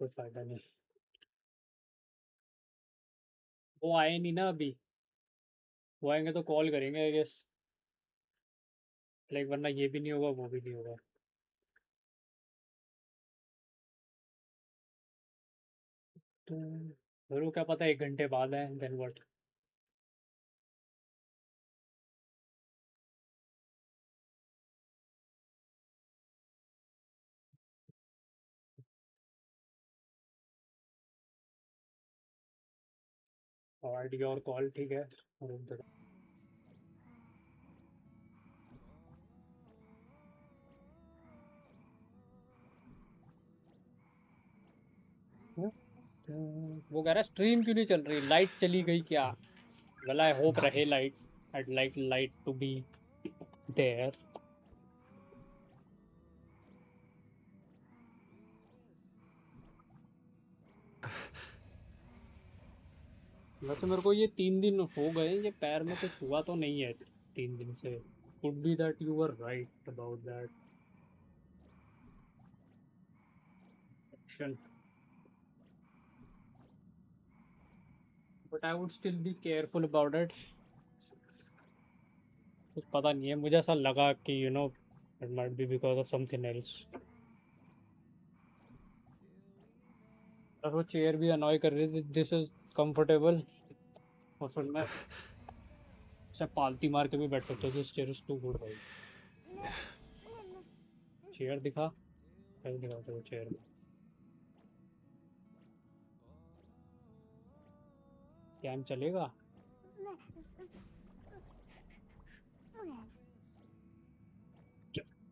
कोई फायदा नहीं। वो आए नहीं ना अभी, वो आएंगे तो कॉल करेंगे आई गेस, लाइक वरना ये भी नहीं होगा वो भी नहीं होगा। तो फिर वो क्या पता 1 घंटे बाद है, देन व्हाट। और योर कॉल, ठीक है। वो कह रहा स्ट्रीम क्यों नहीं चल रही, लाइट चली गई क्या? वेल आई होप रहे Nice. Light, I'd like light to be there. वैसे मेरे को ये 3 दिन हो गए, ये पैर में कुछ हुआ तो नहीं है 3 दिन से। Could be that you were right about that action, but I would still be careful about it. कुछ पता नहीं है, मुझे ऐसा लगा कि you know it might be because of something else. और वो चेयर भी अनॉय कर रही थी, दिस इज कंफर्टेबल, और फिर मैं से पालती मार के भी बैठ सकता हूँ, this chair is too good भाई। चेयर दिखा, कहीं दिखाते वो चेयर। कैम चलेगा?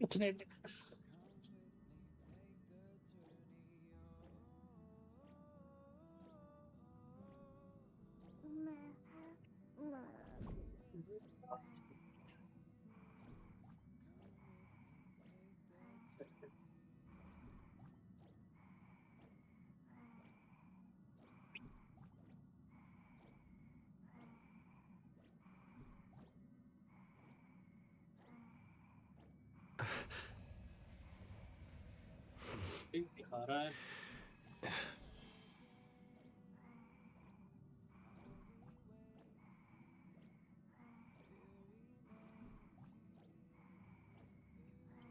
उठने दे। ठीक दिखा रहा है।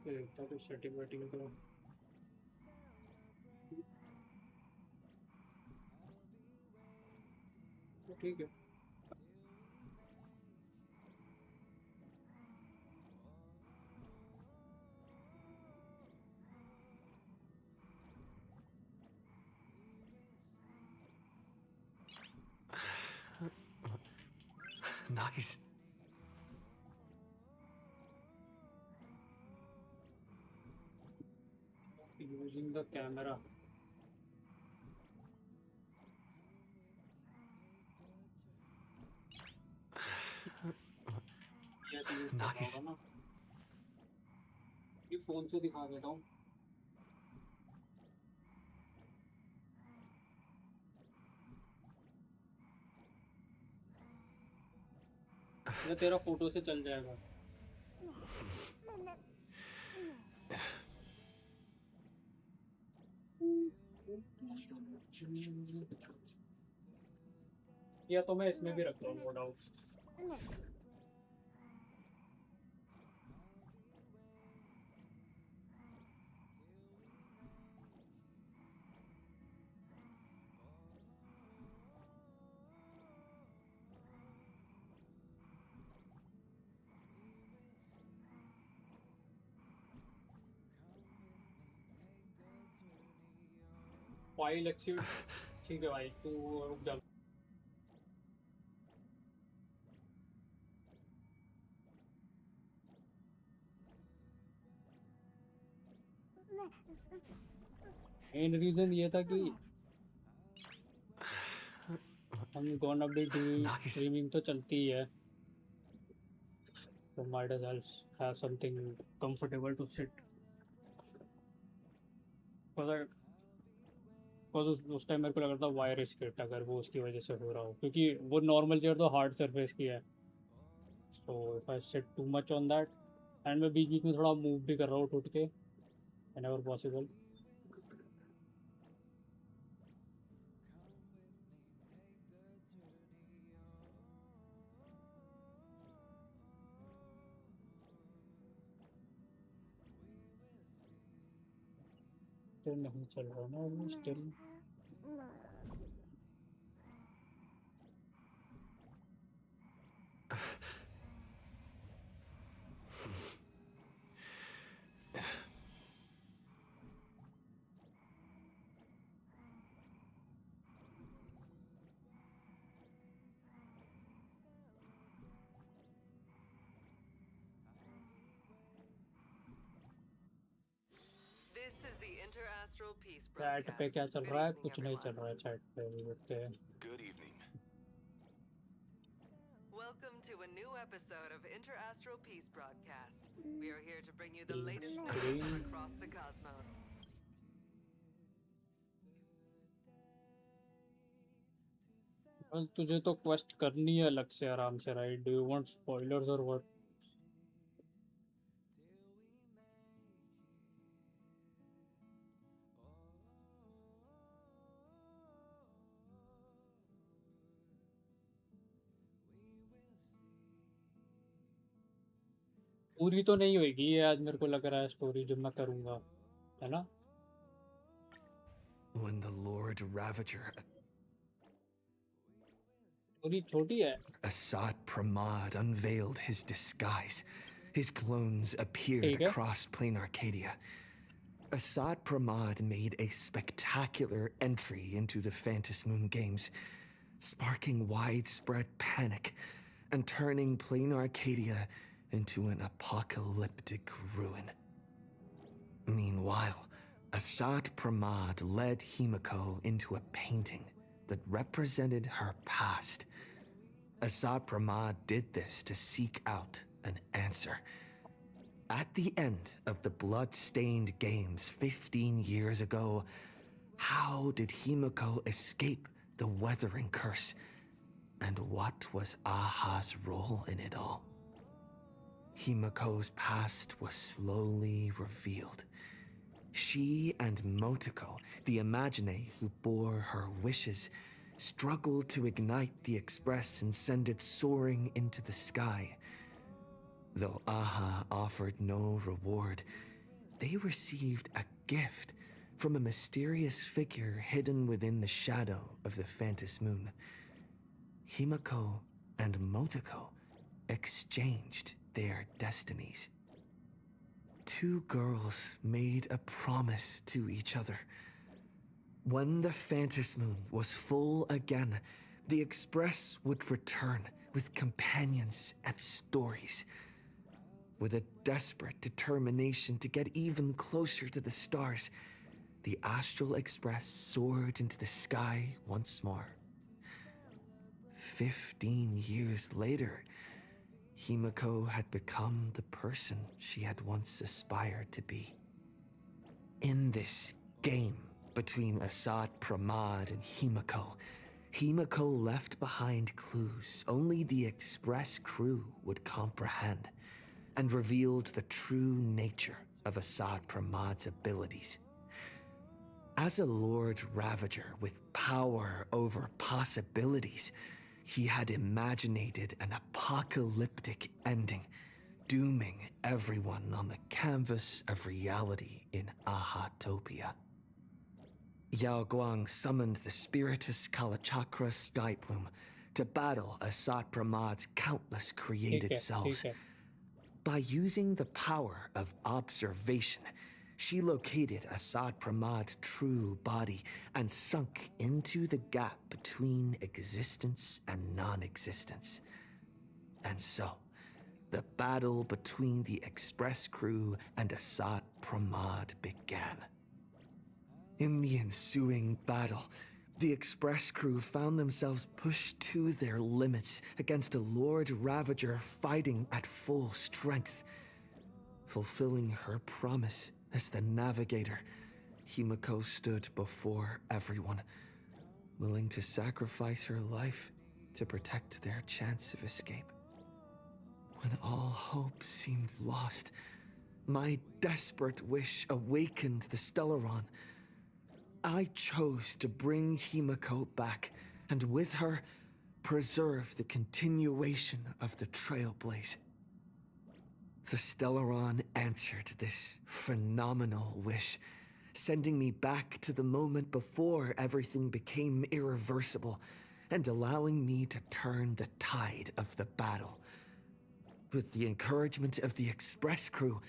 देखता तो सेटिंग वेटिंग तो ठीक है। Nice. Using the camera. ऐसे यूज करना होगा Nice. ना, ये फोन से दिखा देता हूँ। या तेरा फोटो से चल जाएगा। या तो मैं इसमें भी रखता हूँ, नो डाउट। फाइल एक्सिट, ठीक है भाई तू रुक जा। मेन रीजन ये था कि हम gonna be doing Nice. Streaming तो चलती ही है, तो might as well have something comfortable to sit. Because उस टाइम मेरे को लग रहा था वायर स्किट, अगर वो उसकी वजह से हो रहा हो, क्योंकि वो नॉर्मल चेयर तो हार्ड सरफेस की है। So if I sit too much on that, and मैं बीच बीच में थोड़ा मूव भी कर रहा हूँ उठ के, व्हेनेवर पॉसिबल। तो नहीं चल रहा ना अभी still. This is the Interastral Peace chat पे broadcast. क्या चल Good रहा है? evening, कुछ नहीं चल everyone. रहा है चैट पे अभी देखते हैं। Good evening. Welcome to a new episode of Interastral Peace broadcast. We are here to bring you the तीन latest news screen. from across the cosmos. well, तुझे तो क्वेस्ट करनी है अलग से आराम से, right? Do you want spoilers और व्हाट? पूरी तो नहीं होगी ये आज, मेरे को लग रहा है स्टोरी जो मैं करूंगा, है ना? When the Lord Ravager, पूरी छोटी है। Assad Pramad, unveiled his disguise, his clones appeared ठीक है। across plain Arcadia. Assad Pramad made a spectacular entry into the Phantom Moon games, sparking widespread panic and turning plain Arcadia into an apocalyptic ruin. Meanwhile, Assad Pramad led Himiko into a painting that represented her past. Assad Pramad did this to seek out an answer. At the end of the blood-stained games 15 years ago, how did Himiko escape the Wuthering curse? And what was Aha's role in it all? Himiko's past was slowly revealed. She and Motoko, the Imagine who bore her wishes, struggled to ignite the Express and send it soaring into the sky. Though Aha offered no reward, they received a gift from a mysterious figure hidden within the shadow of the Phantom Moon. Himiko and Motoko exchanged their destinies. Two girls made a promise to each other. When the Phantom Moon was full again, the Express would return with companions and stories. With a desperate determination to get even closer to the stars, the Astral Express soared into the sky once more. 15 years later, Himiko had become the person she had once aspired to be. In this game between Assad Pramad and Himiko, Himiko left behind clues only the Express crew would comprehend, and revealed the true nature of Assad Pramad's abilities. As a Lord Ravager with power over possibilities, he had imaginated an apocalyptic ending, dooming everyone on the canvas of reality in Ahatopia. Yao Guang summoned the Spiritus Kalachakra Skyplume to battle Assad Pramad's countless created selves. ठीक है। By using the power of observation, she located Assad Pramad's true body and sunk into the gap between existence and non-existence. And so, the battle between the Express crew and Assad Pramad began. In the ensuing battle, the Express crew found themselves pushed to their limits against a Lord Ravager fighting at full strength. Fulfilling her promise as the navigator, Himiko stood before everyone, willing to sacrifice her life to protect their chance of escape. When all hope seemed lost, my desperate wish awakened the Stellaron. I chose to bring Himiko back, and with her, preserve the continuation of the Trailblaze. The Stellaron answered this phenomenal wish, sending me back to the moment before everything became irreversible and allowing me to turn the tide of the battle. With the encouragement of the express crew,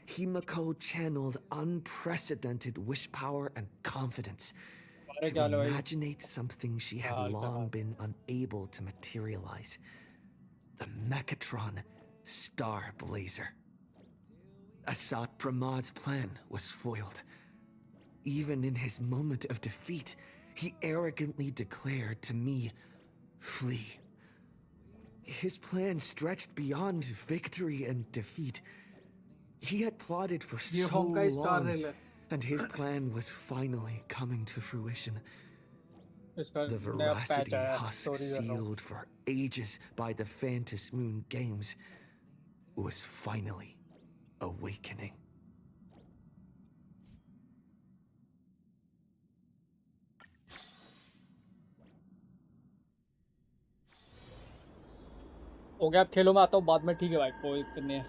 Himiko channeled unprecedented wish power and confidence अरे to क्या हाल है भाई? imaginate something she had हाल क्या long hall? been unable to materialize. The Mechatron Star Blazer. Assad Pramad's plan was foiled. Even in his moment of defeat, he arrogantly declared to me, "Flee." His plan stretched beyond victory and defeat. He had plotted for ये so home का star long, rail है. and his plan was finally coming to fruition. इसका The नया patch veracity आया. husk story कर रहा हूँ. sealed for ages by the Phantom Moon games was finally awakening. हो गया, अब खेलो, मैं आता हूँ बाद में. ठीक है भाई, कोई दिक्कत नहीं है.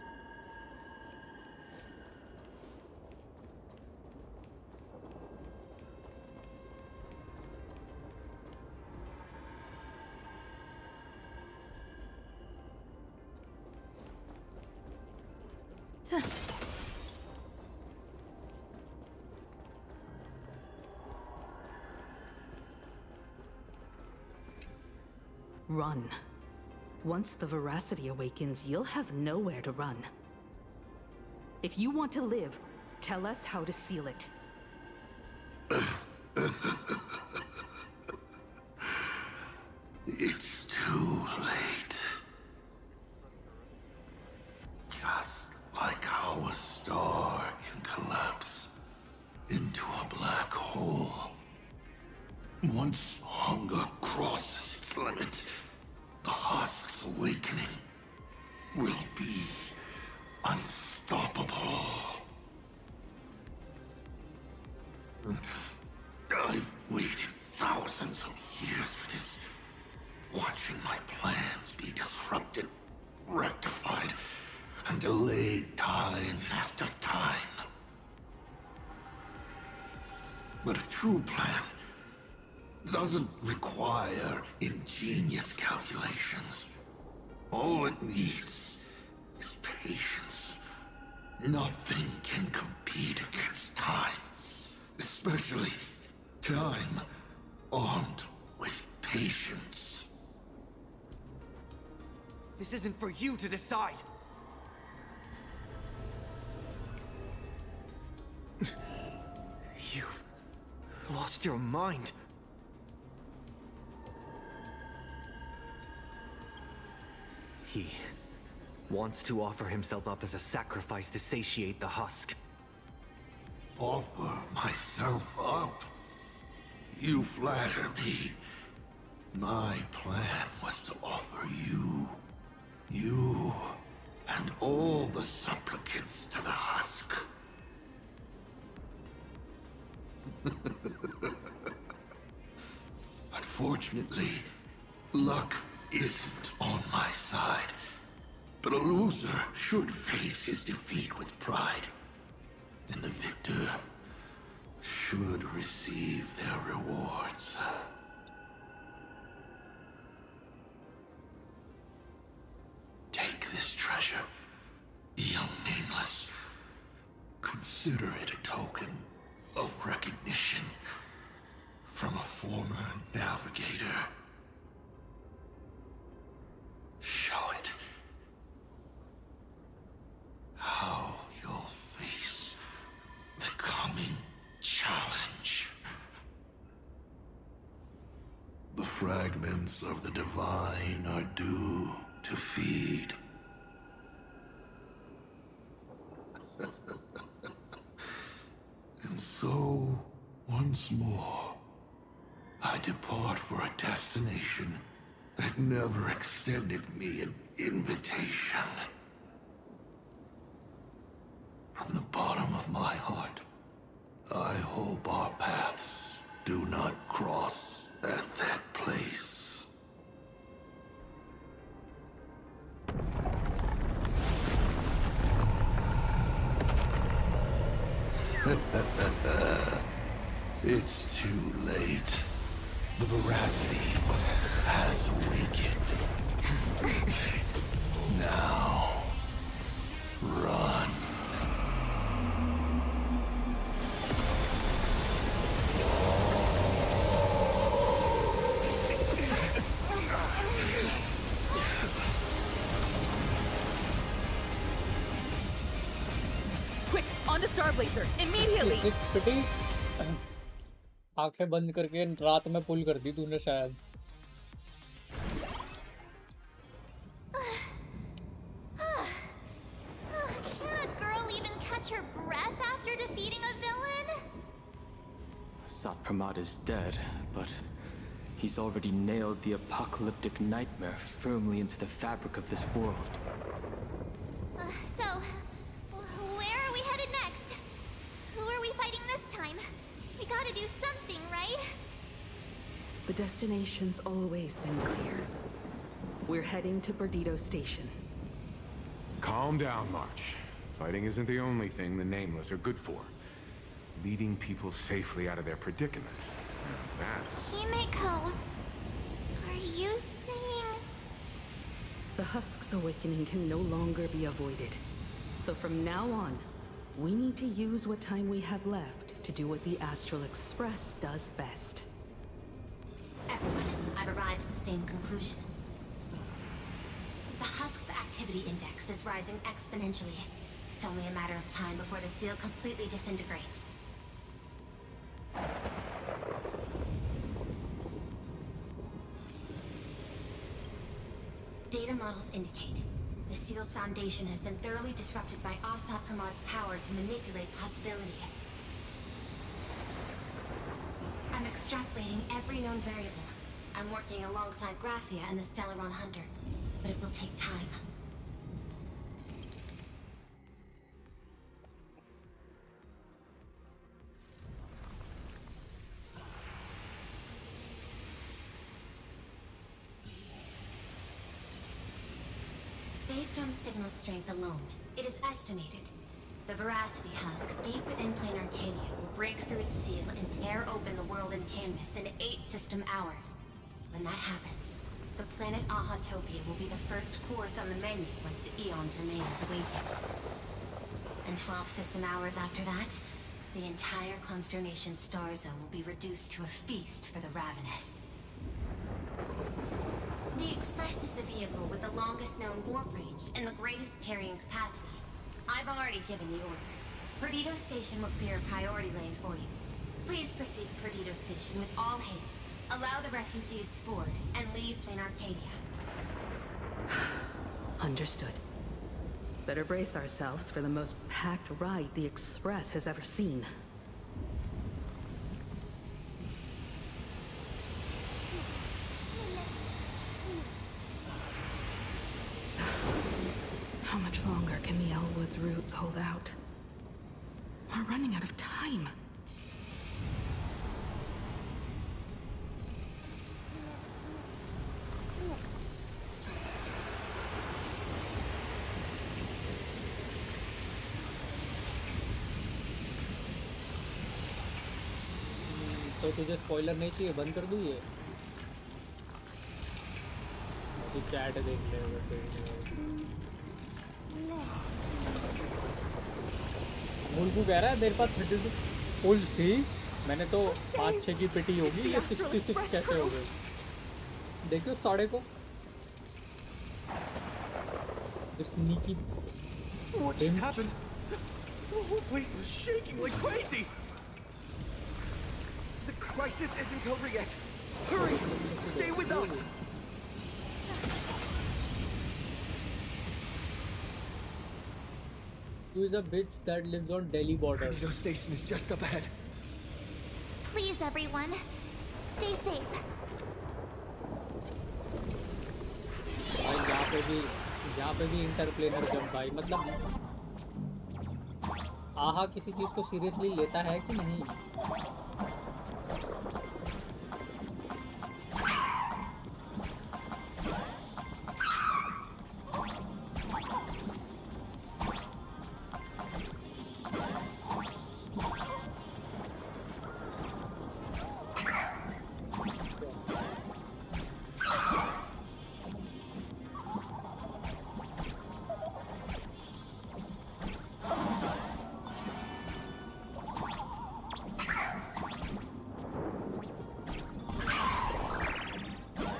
Run. Once the veracity awakens, you'll have nowhere to run. If you want to live, tell us how to seal it. It's too late. Just like how a star can collapse into a black hole. Once hunger crosses its limit, the husk's awakening will be unstoppable. I've waited thousands of years for this, watching my plans be disrupted, rectified, and delayed time after time. But a true plan doesn't require ingenious calculations. All it needs is patience. Nothing can compete against time, especially time armed with patience. This isn't for you to decide. You've lost your mind. He wants to offer himself up as a sacrifice to satiate the husk. Offer myself up? You flatter me. My plan was to offer you, and all the supplicants to the husk. Unfortunately, luck isn't on my side. But a loser should face his defeat with pride. And the victor should receive their rewards. Take this treasure, young nameless. Consider it a token of recognition from a former navigator. Show it. How you'll face the coming challenge. The fragments of the divine are due to feed. And so, once more, I depart for a destination that never extended me an invitation. From the bottom of my heart, I hope our paths do not cross at that place. late. The veracity has awakened. Now, run. Quick, on to Star Blazer, immediately! पिटी आंखें बंद करके रात में पुल कर दी तूने शायद। Can a girl even catch her breath after defeating a villain? Asad Pramad is dead, but he's already nailed the apocalyptic nightmare firmly into the fabric of this world. So, where are we headed next? Who are we fighting this time? We gotta do something, right? The destination's always been clear. We're heading to Perdido Station. Calm down, March. Fighting isn't the only thing the Nameless are good for. Leading people safely out of their predicament. That's... Himeko, are you saying... The Husk's awakening can no longer be avoided. So from now on, we need to use what time we have left to do what the Astral Express does best. Everyone, I've arrived at the same conclusion. The Husk's activity index is rising exponentially. It's only a matter of time before the seal completely disintegrates. Data models indicate the seal's foundation has been thoroughly disrupted by Asad Pramad's power to manipulate possibility. I'm extrapolating every known variable. I'm working alongside Graphia and the Stellaron Hunter, but it will take time. Based on signal strength alone, it is estimated the Veracity Husk deep within Plane Arcadia will break through its seal and tear open the world and canvas in 8 system hours. When that happens, the planet Ahatopia will be the first course on the menu once the Eons remains awaken. And 12 system hours after that, the entire Consternation star zone will be reduced to a feast for the ravenous. The Express is the vehicle with the longest known warp range and the greatest carrying capacity. I've already given the order. Perdido Station will clear a priority lane for you. Please proceed to Perdido Station with all haste. Allow the refugees to board and leave Plane Arcadia. Understood. Better brace ourselves for the most packed ride the Express has ever seen. How much longer can the Elwood's roots hold out? We're running out of time. तो तुझे spoiler नहीं चाहिए, बंद कर दूँ ये? अभी chat देख ले मुल्कू कह रहा है मेरे पास 32 पुल्स थी, मैंने तो 5-6 की पिटी होगी, ये 66 कैसे हो गए? देखो साढ़े को sneaky. What just happened? The whole place was shaking like crazy! The crisis isn't over yet! Hurry! Stay with us! Who is a bitch that lives on Delhi border? Perdido Station is just up ahead. Please, everyone, stay safe. भाई यहाँ पे भी interplanar jump भाई, मतलब आहा किसी चीज को सीरियसली लेता है कि नहीं?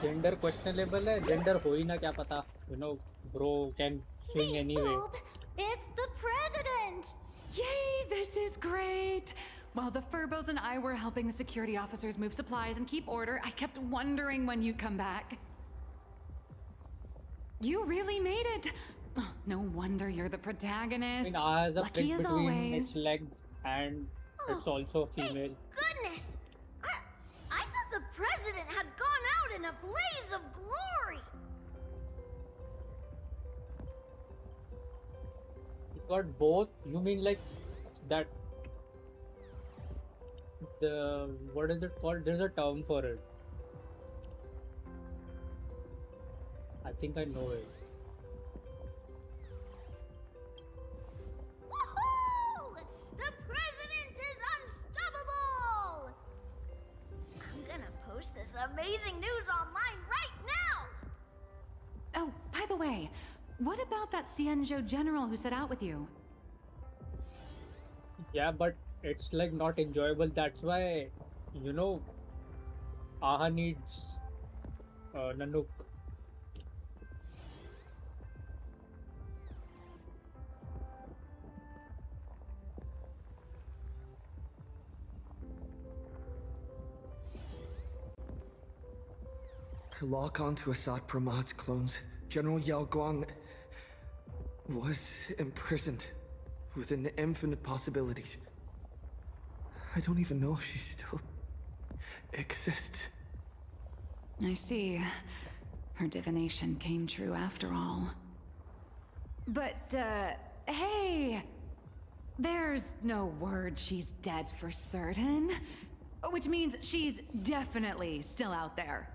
जेंडर क्वेश्चनेबल है, जेंडर हो ही ना, क्या पता, you know, bro can swing anyway. It's the president! Yay, this is great! While the Furbos and I were helping the security officers move supplies and keep order, I kept wondering when you'd come back. You really made it! Oh, no wonder you're the I protagonist. mean, A has a Lucky prick as between always. its legs, and it's also a female. Goodness! I thought the president had gone out in a blaze of glory! You got both? You mean like that? What is it called? There's a term for it. I think I know it. Woohoo! The president is unstoppable! I'm gonna post this amazing news online right now! Oh, by the way, what about that Xianzhou general who set out with you? Yeah, but it's like not enjoyable. That's why, you know, Aha needs Nanook. To lock onto Assad Pramad's clones, General Yao Guang was imprisoned within infinite possibilities. I don't even know if she still exists. I see. Her divination came true after all. But, hey! There's no word she's dead for certain. Which means she's definitely still out there.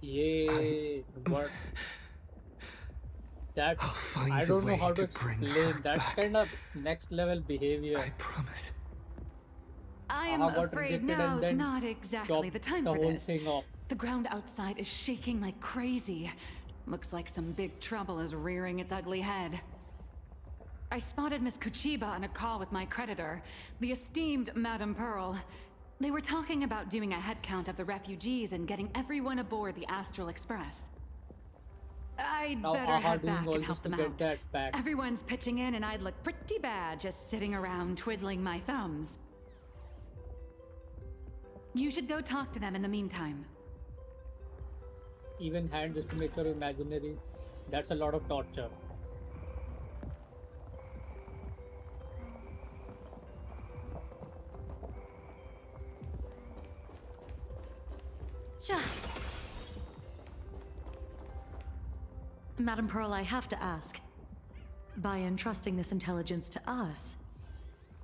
Yay! What? That's, I'll find I a don't know way how to to bring explain. her That's back. kind of next level behavior. I promise. I'm Aha got afraid rejected and now's then not exactly chopped the time the for whole this. thing off. The ground outside is shaking like crazy. Looks like some big trouble is rearing its ugly head. I spotted Miss Kuchiba on a call with my creditor, the esteemed Madame Pearl. They were talking about doing a head count of the refugees and getting everyone aboard the Astral Express. I'd Now better Aha head doing back all and this help to them get out. that back. Everyone's pitching in and I'd look pretty bad just sitting around twiddling my thumbs. You should go talk to them in the meantime. Even hand just to make her imaginary. That's a lot of torture. Sure. Madam Pearl, I have to ask. By entrusting this intelligence to us,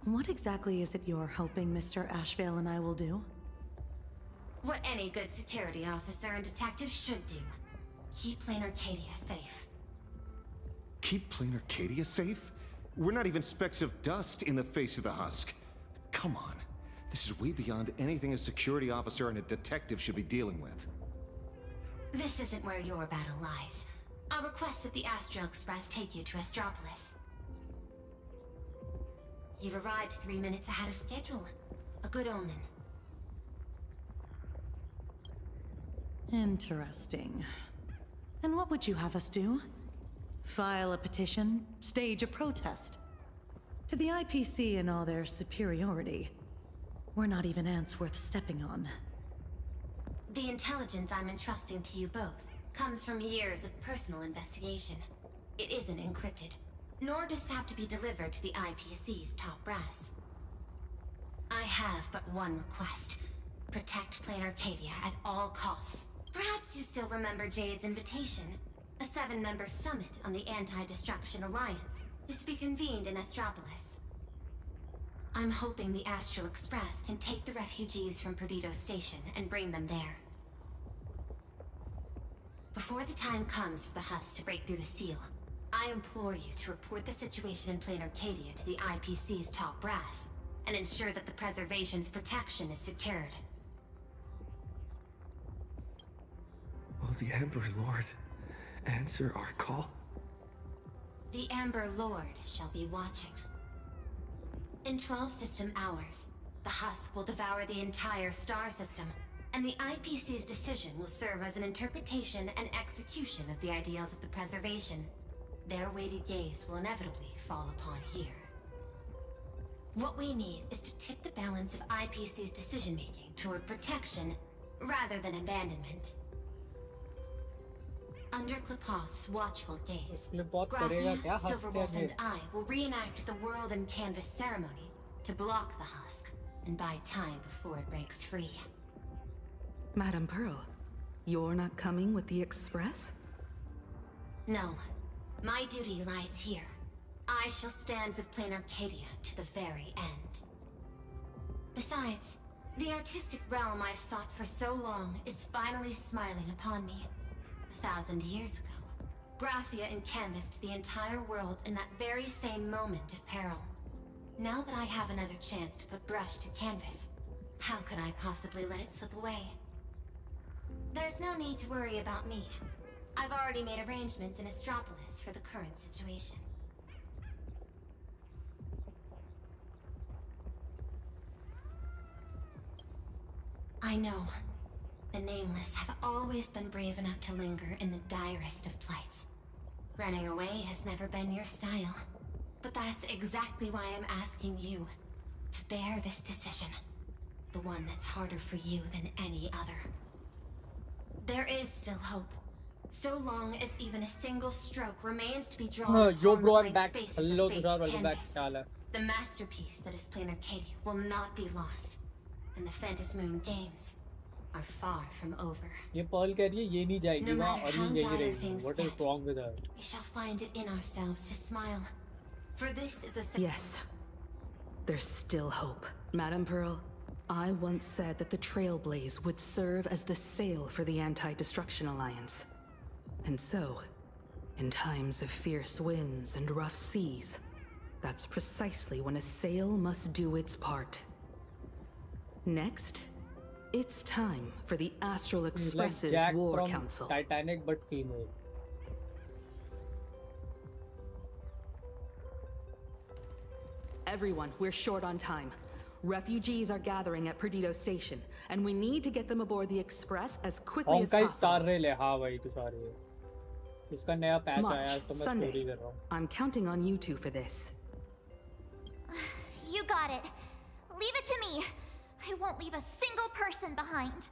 what exactly is it you're hoping Mr. Ashvale and I will do? What any good security officer and detective should do. Keep Plain Arcadia safe. Keep Plain Arcadia safe? We're not even specks of dust in the face of the husk. Come on. This is way beyond anything a security officer and a detective should be dealing with. This isn't where your battle lies. I'll request that the Astral Express take you to Astropolis. You've arrived 3 minutes ahead of schedule. A good omen. Interesting. And what would you have us do? File a petition? Stage a protest? To the IPC and all their superiority, we're not even ants worth stepping on. The intelligence I'm entrusting to you both comes from years of personal investigation. It isn't encrypted, nor does it have to be delivered to the IPC's top brass. I have but one request. Protect Plain Arcadia at all costs. Perhaps you still remember Jade's invitation. A 7-member summit on the Anti-Destruction Alliance is to be convened in Astropolis. I'm hoping the Astral Express can take the refugees from Perdido Station and bring them there. Before the time comes for the husk to break through the seal, I implore you to report the situation in Plain Arcadia to the IPC's top brass, and ensure that the preservation's protection is secured. Will the Amber Lord answer our call? The Amber Lord shall be watching. In 12 system hours, the husk will devour the entire star system And the IPC's decision will serve as an interpretation and execution of the ideals of the preservation. Their weighted gaze will inevitably fall upon here. What we need is to tip the balance of IPC's decision-making toward protection rather than abandonment. Under Klepoth's watchful gaze, Graphia, Silverwolf, and I will reenact the World and Canvas ceremony to block the husk and buy time before it breaks free. Madam Pearl, you're not coming with the Express? No. My duty lies here. I shall stand with Plain Arcadia to the very end. Besides, the artistic realm I've sought for so long is finally smiling upon me. 1,000 years ago, Graphia encanvassed the entire world in that very same moment of peril. Now that I have another chance to put brush to canvas, how could I possibly let it slip away? There's no need to worry about me. I've already made arrangements in Astropolis for the current situation. I know. The Nameless have always been brave enough to linger in the direst of plights. Running away has never been your style. But that's exactly why I'm asking you to bear this decision. The one that's harder for you than any other. There is still hope. So long as even a single stroke remains to be drawn upon Yo bro, the I'm blank back. spaces Hello of fate's Tushar, welcome back. canvas. क्या हाल है? The masterpiece that is Plain Arcadia will not be lost. And the Phantasmoon Games are far from over. ये Perl कह रही है ये नहीं जाएगी No वहाँ matter और how ये यही dire रहेगी. things What is get, wrong with her? we shall find it in ourselves to smile. For this is a Yes. There's still hope. Madam Pearl, I once said that the Trailblaze would serve as the sail for the Anti-Destruction Alliance. And so, in times of fierce winds and rough seas, that's precisely when a sail must do its part. Next, it's time for the Astral He's like Express's Jack War from Council. Titanic but female. Everyone, we're short on time. Refugees are gathering at Perdido Station, and we need to get them aboard the Express as quickly as Honkai Star possible. Rail है हाँ भाई तुषार ये. इसका नया patch आया है March, तो मैं स्टोरी Sunday. कर रहा हूँ. I'm counting on you two for this. You got it. Leave it to me. I won't leave a single person behind.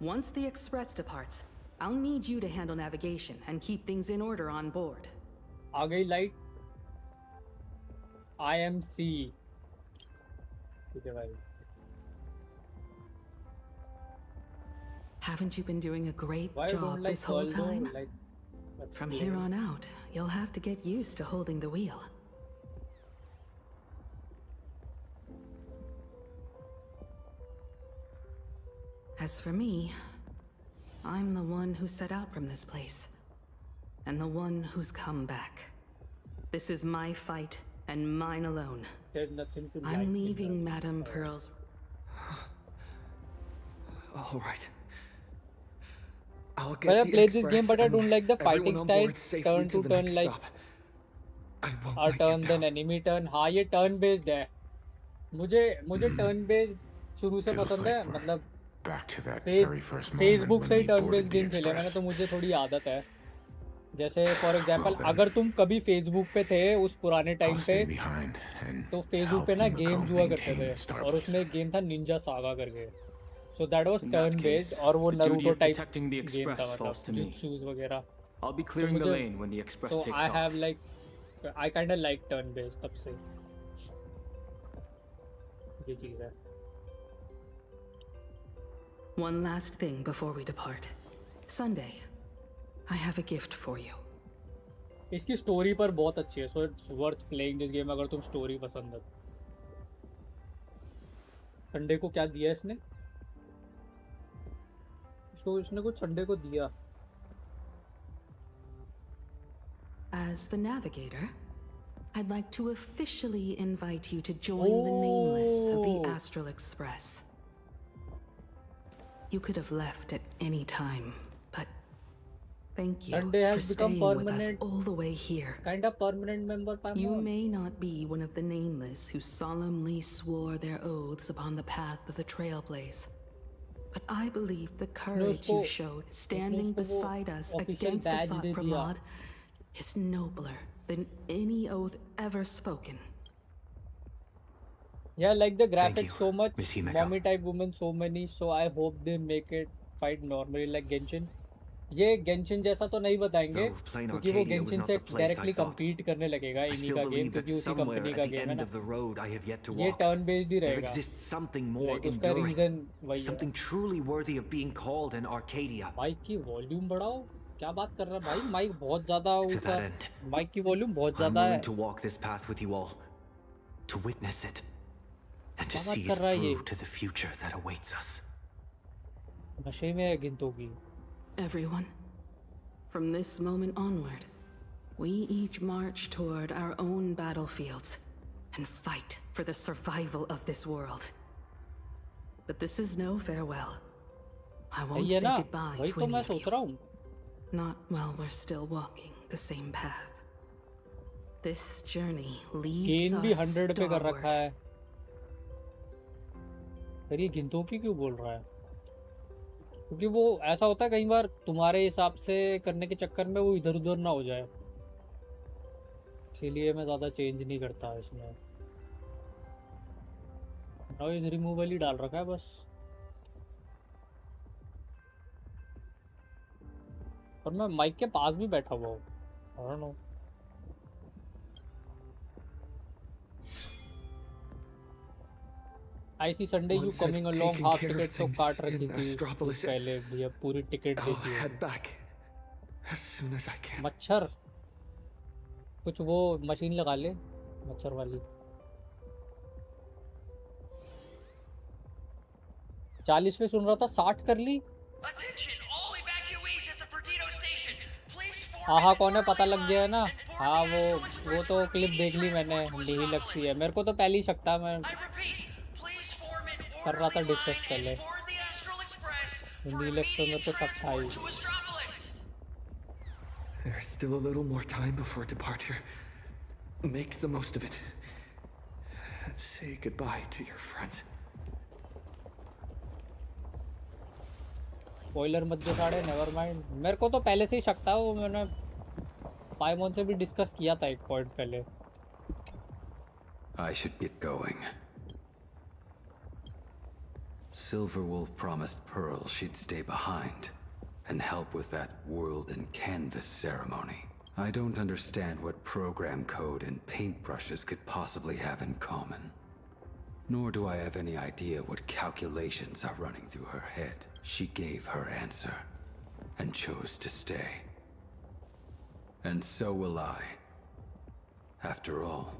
Once the Express departs, I'll need you to handle navigation and keep things in order on board. आ गई light. IMC. ठीक है भाई. Haven't you been doing a great Why job don't like this whole Pearl though? time? Like that's From cool. here on out, you'll have to get used to holding the wheel. As for me, I'm the one who set out from this place. And the one who's come back. This is my fight, and mine alone. There's nothing to like I'm in leaving that. Madame Pearl's... All right. I'll But get I the played this Express game, but I and don't like the everyone fighting on style. board safely Turn to the turn next like stop. I won't our let you turn then down. enemy turn. हाँ ये turn based है. मुझे turn based शुरू से Feels पसंद है. like we're मतलब back to that very first moment Facebook when से ही we turn boarded based the game खेले मैंने Express. तो मुझे थोड़ी आदत है. जैसे फॉर एग्जांपल Well then, अगर तुम कभी Facebook पे थे उस पुराने टाइम I'll पे stay behind and तो Facebook help पे ना Himiko गेम जुआ करते maintain थे the star और place. उसमें एक गेम था निंजा सागा करके. So that was In turn that based case, और वो the duty Naruto of type protecting the game था Express falls to मतलब me. jutsus वगैरह. I'll be clearing the मुझे- lane when the Express So takes I off. have like I kind of like turn based तब से ये चीज है. One last thing before we depart. Sunday, I have a gift for you. इसकी story पर बहुत अच्छी है. So it's worth playing this game अगर तुम स्टोरी पसंद है. संडे को क्या दिया इसने? इसने कुछ संडे को दिया. As the navigator, I'd like to officially invite you to join the Nameless of the Oh. Astral Express. You could have left at any time, but Thank you Sunday for has become staying with us permanent, all the way here. kind of permanent member. You may not be one of the nameless who solemnly swore their oaths upon the path of the Trailblaze. But I believe the courage you showed standing beside us against Asad Pramod is nobler than any oath ever spoken. Yeah, like the Thank graphics you, so much, Miss Himeko. mommy type women so many, so I hope they make it fight normally like Genshin. ये Genshin जैसा तो नहीं बताएंगे Though plain क्योंकि वो Arcadia was Genshin not से the place I directly sought, compete करने लगेगा I इन्हीं still का गेम believe that क्योंकि उसी somewhere कंपनी at का the गेम है end ना of the road I have yet to ये walk, turn based he there रहेगा exists something more like उसका enduring, रीजन वही है something truly worthy of being called an Arcadia. Mike की volume बढ़ाओ क्या बात कर रहा है भाई माइक बहुत ज्यादा To that ऊपर end, माइक की वॉल्यूम बहुत I'm ज्यादा है willing to walk this path with you all, to witness it, and to क्या बात see कर it रहा है ये through to the future that awaits us. नशे में है गिनतोगी Everyone, from this moment onward, we each march toward our own battlefields and fight for the survival of this world. But this is no farewell. I won't ये say ना goodbye वही to तो any मैं of सोच you. रहा हूँ Not while we're still walking the same path. This journey leads gain भी us 100 पे कर रखा starward. है फिर ये गिनतोगी क्यों बोल रहा है क्योंकि वो ऐसा होता है कई बार तुम्हारे हिसाब से करने के चक्कर में वो इधर उधर ना हो जाए इसीलिए मैं ज़्यादा चेंज नहीं करता इसमें नॉइज रिमूवल ही डाल रखा है बस और मैं माइक के पास भी बैठा हुआ हूँ I don't know. I see Sunday you Once coming I've along taken half care of ticket तो things काट in रखी थी Astropolis, पहले भैया पूरी टिकट I'll देती है head back as soon as I can. मच्छर कुछ वो मशीन लगा ले मच्छर वाली 40 पे सुन रहा था 60 कर ली हाँ कौन है पता लग गया है ना हाँ वो तो क्लिप देख ली मैंने नहीं लगती है मेरे को तो पहले ही सकता मैं कर रहा था डिस्कस पहले नीलक्स तो मेरे को शक था ही There's still a little more time before departure. Make the most of it. And say goodbye to your friends. Spoiler मत दे साड़े नेवर माइंड मेरे को तो पहले से ही शक था वो मैंने पाइमोन से भी डिस्कस किया था एक पॉइंट पहले I should get going. Silverwolf promised Pearl she'd stay behind and help with that world and canvas ceremony. I don't understand what program code and paintbrushes could possibly have in common. Nor do I have any idea what calculations are running through her head. She gave her answer and chose to stay. And so will I. After all,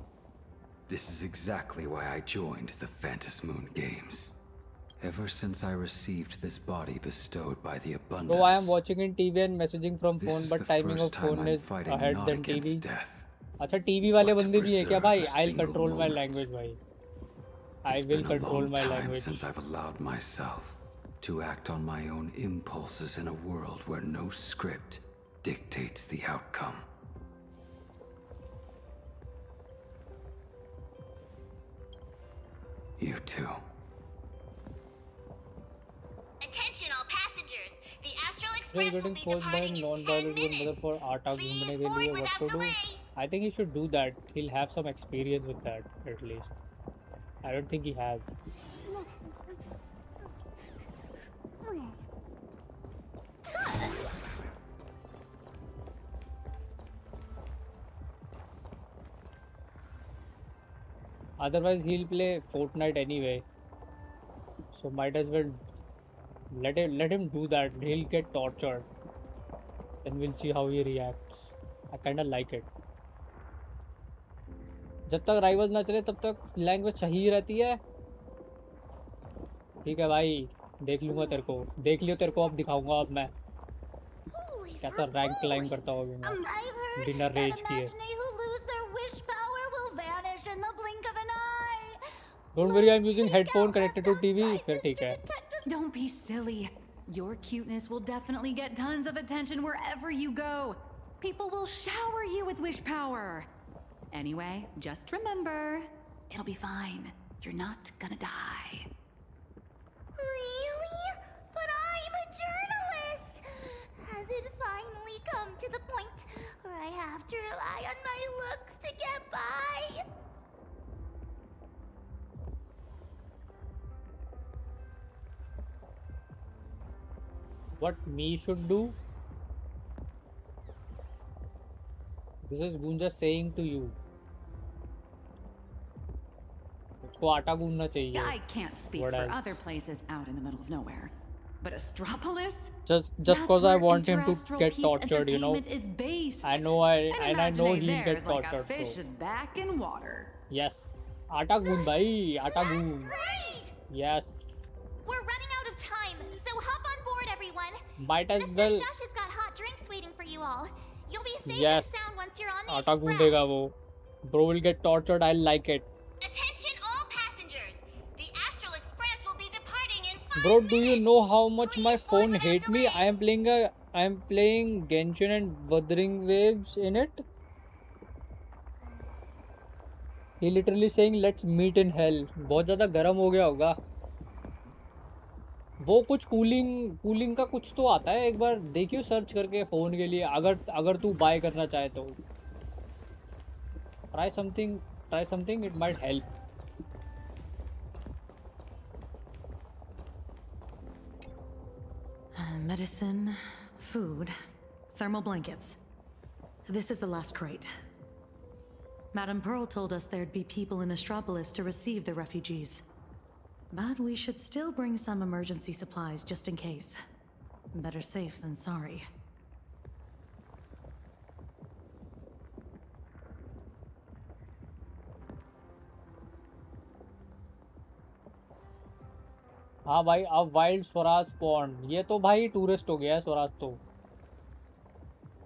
this is exactly why I joined the Phantom Moon Games. Ever since I received this body bestowed by the abundance. So I am watching in TV and messaging from This phone, is but the timing first of time phone I'm is fighting ahead not than TV. against death, अच्छा TV वाले but to बंदे भी है क्या भाई? preserve a I'll single control my moment. language भाई. I It's will been a control long my time language. since I've allowed myself to act on my own impulses in a world where no script dictates the outcome. You too. Attention all passengers. The Astral Just Express will getting be forced by departing in 10 non-biological mother minutes. for आटा घूमने के लिए what to do? I think he should do that. He'll have some experience with that at least. I don't think he has. Otherwise he'll play Fortnite anyway. So might as well let him do that. He'll get tortured. Then we'll see how he reacts. I kinda like it. जब तक rivals ना चले तब तक language सही रहती है. ठीक है भाई देख लूँगा तेरे को. देख लियो तेरे को अब दिखाऊंगा अब मैं कैसा रैंक क्लाइम करता हूँ अभी मैं. बिना रेज किए. Don't worry, I'm using headphone connected to TV. फिर ठीक है. Don't be silly. Your cuteness will definitely get tons of attention wherever you go. People will shower you with wish power. Anyway, just remember, it'll be fine. You're not gonna die. Really? But I'm a journalist! Has it finally come to the point where I have to rely on my looks to get by? What me should do? This is Gunja saying to you. उसको आटा गूंदना चाहिए. I can't speak What for else? other places out in the middle of nowhere. But Astropolis? Just That's cause I where want him to Interastral get Peace tortured, you know. Entertainment is based. I know An he'll imaginary get there's like a tortured. fish So back in water. yes, आटा गूंद भाई, आटा गूंद. Great! Yes, We're running out of time, so hop on board, everyone. might as Mr. well. Shush has got hot drinks waiting for you all. You'll be safe Yes. and sound once you're on the आटा express. गूंदेगा वो. Bro will get tortured. I like it. Attention all passengers. The Astral Express will be departing in 5 Bro, do you minutes. know how much my Please board phone without hate me? delay. I am playing Genshin and Wuthering Waves in it. He literally saying let's meet in hell. बहुत ज़्यादा गर्म हो गया होगा. वो कुछ cooling का कुछ तो आता है. एक बार देखियो सर्च करके फ़ोन के लिए. अगर तू बाय करना चाहे तो try something, it might help. Medicine, food, thermal blankets. This is the last crate. Madame Pearl told us there'd be people in Astropolis to receive the refugees. But we should still bring some emergency supplies just in case. Better safe than sorry. हाँ भाई, अब wild Swaraj spawn. ये तो भाई tourist हो गया है स्वराज तो.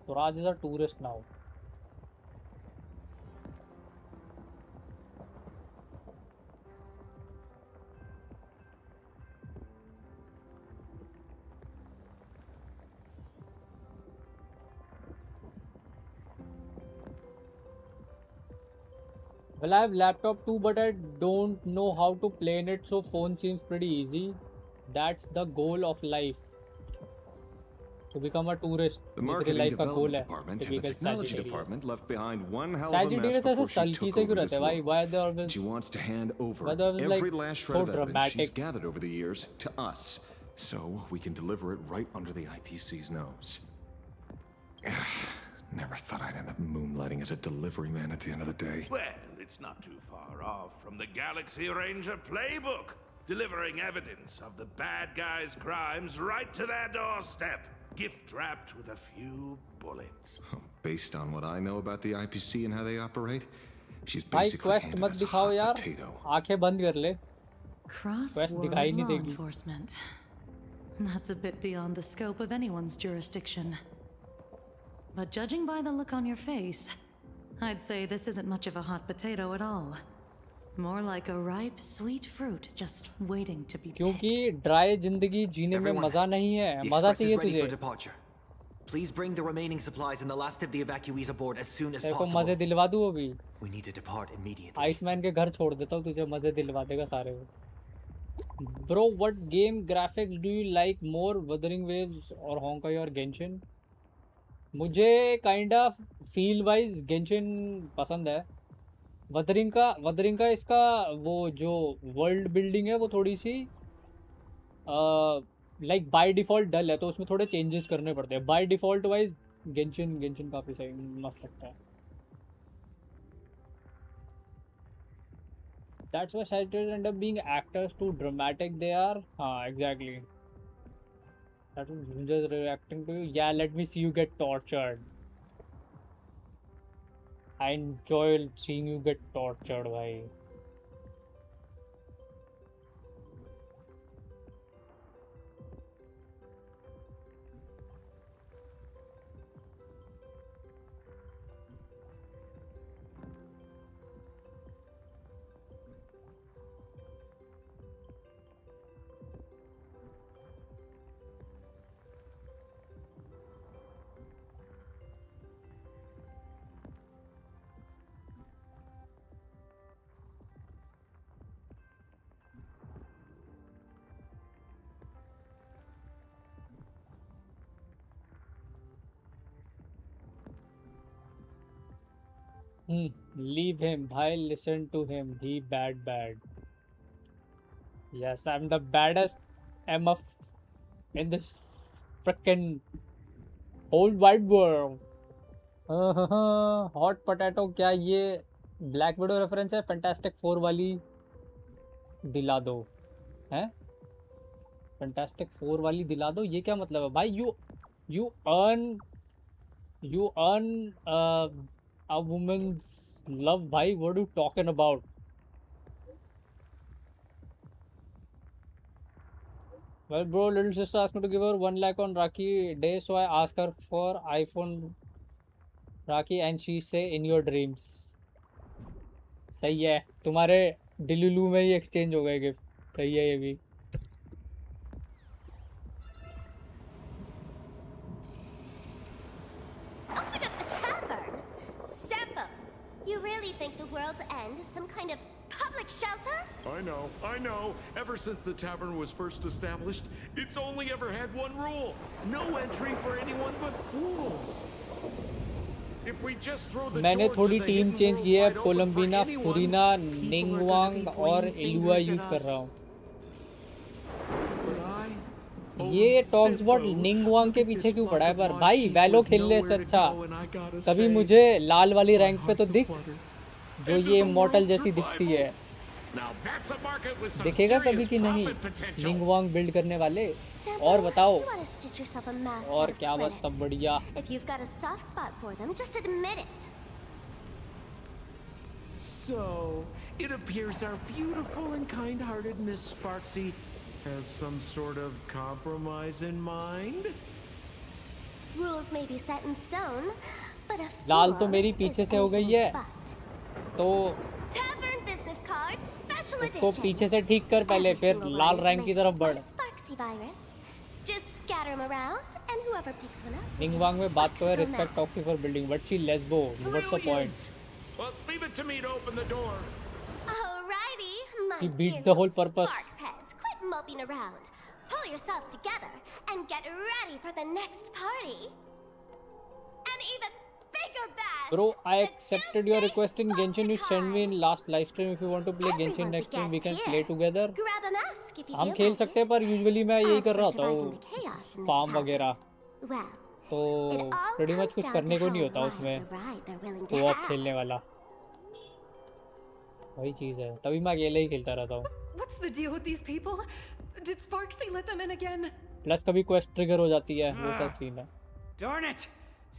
Swaraj is a tourist now. Well, I have laptop too, but I don't know how to play in it, so phone seems pretty easy. That's the goal of life. To become a tourist. The ये तेरी marketing life का goal development है. department and the Typical technology Sagittarius. department left behind one hell of a Sagittarius mess ऐसे before she sulky took से क्यों over रहते this हैं भाई? world. Why are they always? She wants to hand over Why are they always every like last so shred of evidence she's dramatic? gathered over the years to us, so we can deliver it right under the IPC's nose. Never thought I'd end up moonlighting as a delivery man at the end of the day. Well, it's not too far off from the Galaxy Ranger playbook, delivering evidence of the bad guys' crimes right to their doorstep, gift-wrapped with a few bullets. Based on what I know about the IPC and how they operate, she's भाई basically quest handed मत us a दिखाओ hot यार. potato. आंखें बंद कर ले. Cross-world दिखाई नहीं law देगी. enforcement. That's a bit beyond the scope of anyone's jurisdiction. But judging by the look on your face, I'd say this isn't much of a hot potato at all. More like a ripe, sweet fruit just waiting to be picked. क्योंकि dry जिंदगी जीने में मजा नहीं है. The मजा express is चाहिए ready for तुझे. departure. Please bring the remaining supplies and the last of the evacuees aboard as soon as तेरे को मजे possible. दिलवा दूँ अभी. We need to depart immediately. Iceman के घर छोड़ देता हूँ, तुझे मजे दिलवा देगा सारे वो. Bro, what game graphics do you like more, Wuthering Waves और Honkai और Genshin? मुझे kind of feel wise Genshin पसंद है. Wuthering का इसका वो जो world building है वो थोड़ी सी like by default डल है, तो उसमें थोड़े changes करने पड़ते हैं. By default wise Genshin काफ़ी सही मस्त लगता है. That's why Sagittarius end up being actors too dramatic they are. Exactly. That was just reacting to you. Yeah, let me see you get tortured. I enjoy seeing you get tortured, bhai. Leave him, bhai. Listen to him. He bad. Yes, I'm the baddest MF in this frickin' whole wide world. Hot potato, क्या ये black window reference है? Fantastic four वाली दिला दो हैं? Fantastic four वाली दिला दो, ये क्या मतलब है भाई? You earn a women's love भाई, what are you talking about? Well, bro, little sister asked me to give her 1 lakh on Rakhi day, so I asked her for iPhone Rakhi, and she say in your dreams. सही है, तुम्हारे डिलुलू में ही exchange हो गए gift. सही है ये भी। Open up the tavern! Sampo, you really think the world's end is some kind of public shelter? I know. Ever since the tavern was first established, it's only ever had one rule. No entry for anyone but fools. If we just throw the मैंने door to थोड़ी the team hidden change world की है, wide open for कोलम्बिना, anyone, फुरीना, people are gonna निंगवांग be और pointing एलुआ fingers use at कर us. रहा हूँ। But I, ये talks bot निंगवांग के पीछे क्यों पड़ा है? पर भाई वैलो खेलने से अच्छा कभी मुझे लाल वाली रैंक पे तो दिख, जो ये इमॉर्टल जैसी दिखती है। दिखेगा कभी कि नहीं निंगवांग बिल्ड करने वाले? और बताओ, और क्या बस सब बढ़िया। If you've got a soft spot for them, just admit it. So, it appears our beautiful and kind-hearted Miss Sparksy has some sort of compromise in mind? Rules may be set in stone, but a लाल तो fool मेरी पीछे is से हो गई है, but. तो Tavern business cards, special उसको edition. पीछे से ठीक कर पहले, Every फिर single Lal one is rank की laced तरफ with बढ़। my Sparksy virus. Just scatter them around, and whoever picks one up. निंगवांग में बात तो है Sparks रिस्पेक्ट टॉक्सी for building, but she lesbo, what's the point? Well, leave it to me to open the door. Alrighty, my He beats dear the whole little purpose. Sparks heads, quit moping around. Pull yourselves together and get ready for the next party. An even bigger bash. Bro, I the accepted your Tuesday request in Genshin. You sent me in last live stream. If you want to play Genshin Everyone's next a time, we guest can here. play together. Grab a mask if you हम feel खेल like सकते हैं, it. पर usually मैं यही As कर for रहा था, surviving the chaos in this farm town, वगैरह, well, तो it all pretty much comes कुछ down करने to को how नहीं होता wild उसमें, a ride they're willing to co-op have. खेलने वाला वही चीज़ है, तभी मैं अकेले ही खेलता रहता हूँ। What's the deal with these people? Did Sparksy let them in again? Plus कभी क्वेस्ट ट्रिगर हो जाती है, वो सब सीन है। Darn it!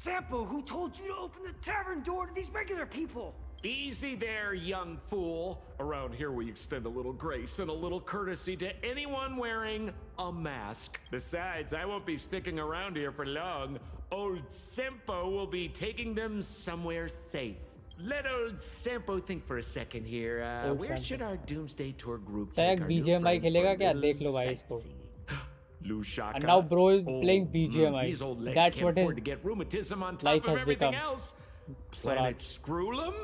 Sampo, who told you to open the tavern door to these regular people? Easy there, young fool. Around here we extend a little grace and a little courtesy to anyone wearing a mask. Besides, I won't be sticking around here for long. Old Sempo will be taking them somewhere safe. Let old Sempo think for a second here. Where should our Doomsday Tour group take sack our new BGMI friends खेलेगा for a क्या? little देख लो भाई इसको। sightseeing? Lushaka. And now bro is playing Oh, BGMI. These old legs That's can't what his afford to get rheumatism on top life of has everything become. else. Planet Screwlum?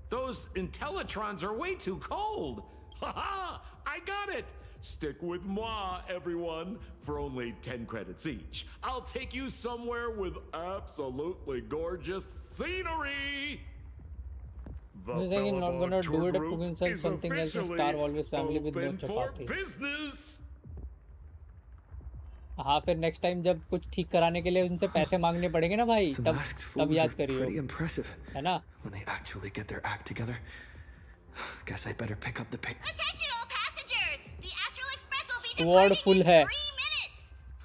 Those Intellitrons are way too cold. Ha ha! I got it! Stick with moi, everyone, for only 10 credits each. I'll take you somewhere with absolutely gorgeous scenery! The He's saying he's not Bellabog gonna Tour do it if Group cooking himself is something else and officially starve always family with no open for chapati. business! हाँ, फिर next time जब कुछ ठीक कराने के लिए उनसे पैसे मांगने पड़ेंगे ना भाई, The तब masked तब fools याद are करियो, pretty impressive है ना? when they actually get their act together. Guess I better pick up the pace. Attention all passengers! The Astral Express will be squad departing full in है, 3 minutes.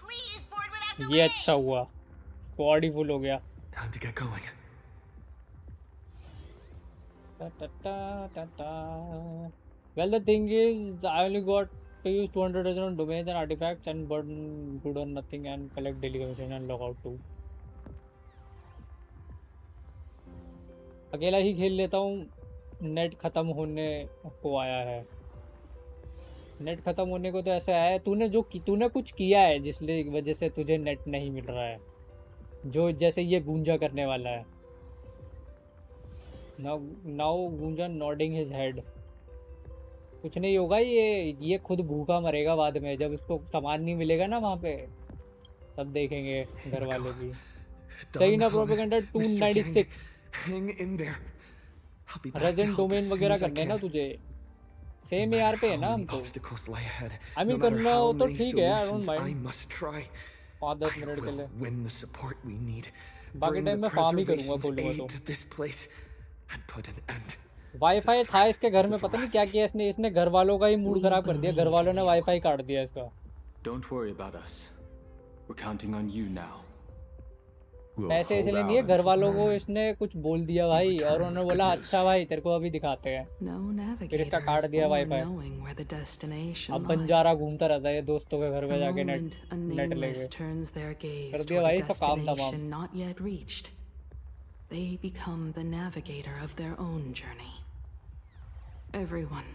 Please board without ये delay. अच्छा हुआ, squad ही full हो गया। Time to get going. Ta ta ta ta ta. Well, the thing is, I only got to use 200 on domains and artifacts and burn good on nothing and collect daily commission and log out too. अकेला ही खेल लेता हूँ, net खत्म होने को आया है। Net खत्म होने को तो ऐसे आया है, तूने कुछ किया है जिसकी वजह से तुझे नेट नहीं मिल रहा है, जो जैसे ये गूंजा करने वाला है। नाउ गूंजा नॉडिंग हिज हेड। कुछ नहीं होगा, ये खुद भूखा मरेगा बाद में, जब उसको सामान नहीं मिलेगा ना वहाँ पे, तब देखेंगे घर वाले भी। सही ना propaganda 296। Hang in there. Regent domain वगैरह करने हैं ना तुझे, सेम एआर पे है ना हम तो। आई मीन करना हो तो ठीक है, आई डोंट माइंड 5-10 मिनट के लिए, बाकी टाइम में फार्म ही करूंगा खोलूंगा तो। वाईफाई था इसके घर में, पता नहीं क्या किया इसने घर वालों का ही मूड खराब कर दिया, घर वालों ने वाईफाई काट दिया इसका। Don't worry about us. We're counting on you now. पैसे इसलिए नहीं है, घर वालों को इसने कुछ बोल दिया भाई, और उन्होंने बोला अच्छा भाई तेरे को अभी दिखाते हैं, फिर इसका काट दिया वाईफाई। अब बंजारा घूमता रहता है ये दोस्तों के घर में जाके नेट लेके, कर दिया भाई इसका काम तमाम। They become the navigator of their own journey. Everyone,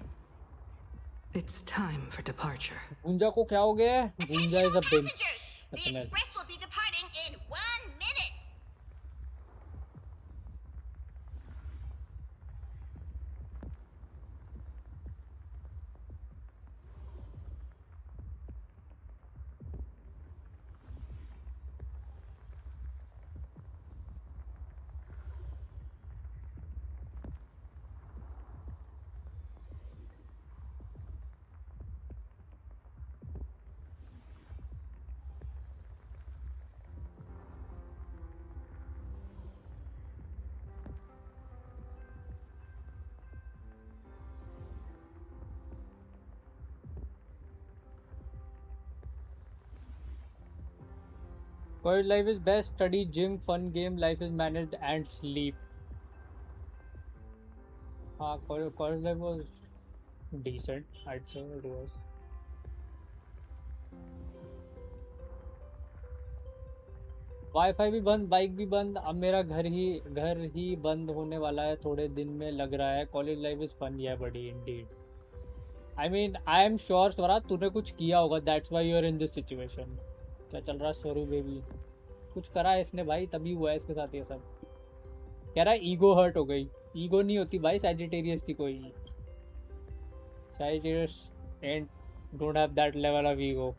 it's time for departure. गुंजा को क्या हो गया है? गुंजा is a pimp. The express will be departing in 1 minute. College life is best, study, gym, fun game, life is managed and sleep. College life was decent, I'd say it was. Wifi भी बंद, bike भी बंद, अब मेरा घर ही बंद होने वाला है थोड़े दिन में लग रहा है। कॉलेज लाइफ इज फन या बड़ी indeed. I mean I am sure Swara तूने कुछ किया होगा, that's why you are in this situation. क्या चल रहा है स्वरू बेबी? कुछ करा है इसने भाई, तभी हुआ है इसके साथ ये सब। कह रहा है ईगो हर्ट हो गई। ईगो नहीं होती भाई सैजिटेरियस की कोई, Sagittarius and don't have that level of ego.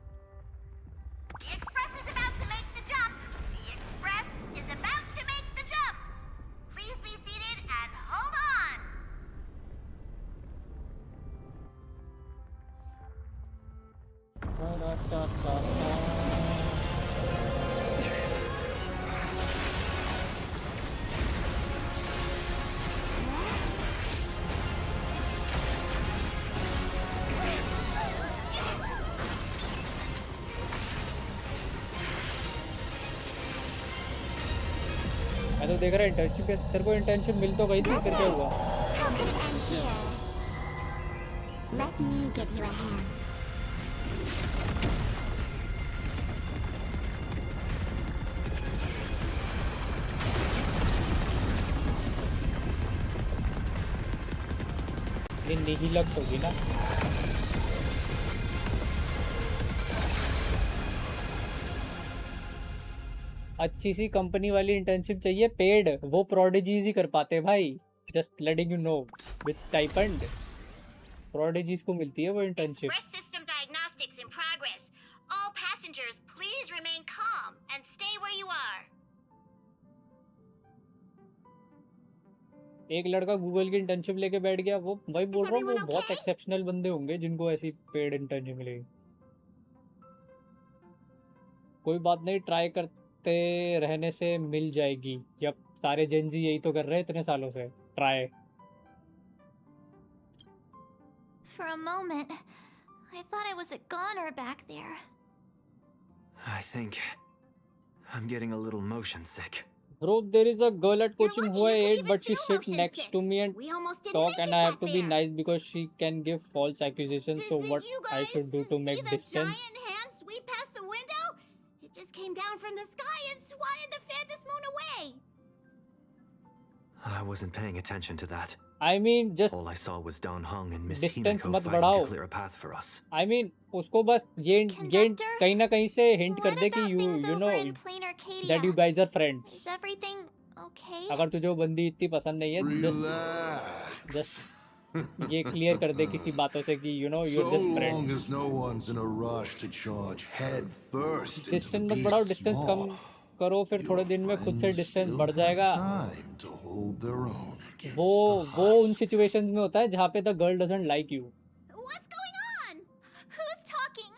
मैं तो देख रहा इंटर्नशिप, तेरे को इंटर्नशिप मिल तो गई थी, फिर क्या हुआ? Let me give you a hand. ये निहिलक होगी ना? अच्छी सी कंपनी वाली इंटर्नशिप चाहिए पेड, वो प्रोडिजीज ही कर पाते भाई। Just letting you know, with stipend prodigies को मिलती है वो internship. System diagnostics in progress. All passengers, please remain calm and stay where you are. एक लड़का गूगल की इंटर्नशिप लेके बैठ गया, वो भाई बोल रहा हूँ वो बहुत एक्सेप्शनल बंदे होंगे जिनको ऐसी पेड इंटर्नशिप मिलेगी। कोई बात नहीं, ट्राई करते रहने से मिल जाएगी। जब सारे जेनजी यही तो कर रहे हैं इतने सालों से, try. For a moment, I thought I was a goner back there. I think I'm getting a little motion sick. Bro, there is a girl at coaching who I ate, but she sits next to me and talk, and I have to be nice because she can give false accusations. So what I should do to make distance? Giant hand sweep past the window? It just came down from the sky and swatted the Phantom Moon away. I wasn't paying attention to that. I mean, just all I saw was Don Hung and Miss distance Himiko मत fighting बढ़ाओ। to clear a path for us. I mean, उसको बस ये कहीं ना कहीं से hint कर दे कि you know that you guys are friends. Is everything okay? अगर तुझे वो बंदी इतनी पसंद नहीं है, just ये क्लियर कर दे किसी बातों से कि you know you're just friends. So long as no one's in a rush to charge head first. Distance मत बढ़ाओ, distance कम करो, फिर थोड़े दिन में खुद से डिस्टेंस बढ़ जाएगा। Time to hold their own against वो उन सिचुएशंस में होता है जहाँ पे the girl doesn't like you. What's going on? Who's talking?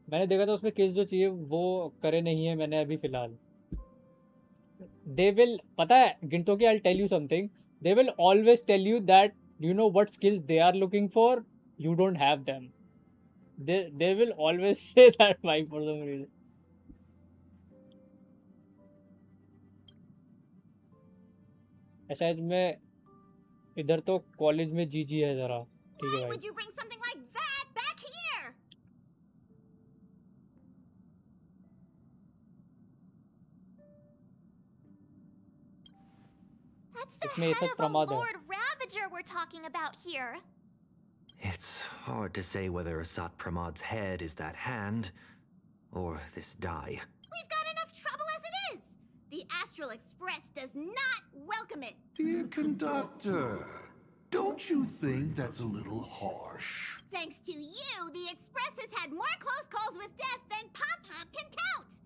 मैंने देखा था उसमें किस जो चाहिए वो करे नहीं है मैंने अभी फिलहाल। दे विल, पता है गिनतो की, I tell you something, they will always tell you that you know what skills they are looking for, you don't have them. they will always say that why for some reason. ऐसा में इधर तो college में जीजी है जरा, ठीक है भाई। Would you bring something like that back here? That's the इसमें ये head सब of a प्रमाद है। Lord Ravager we're talking about here. It's hard to say whether Asat Pramad's head is that hand, or this die. We've got enough trouble as it is. The Astral Express does not welcome it. Dear conductor, don't you think that's a little harsh? Thanks to you, the Express has had more close calls with death than Pop Pop can count.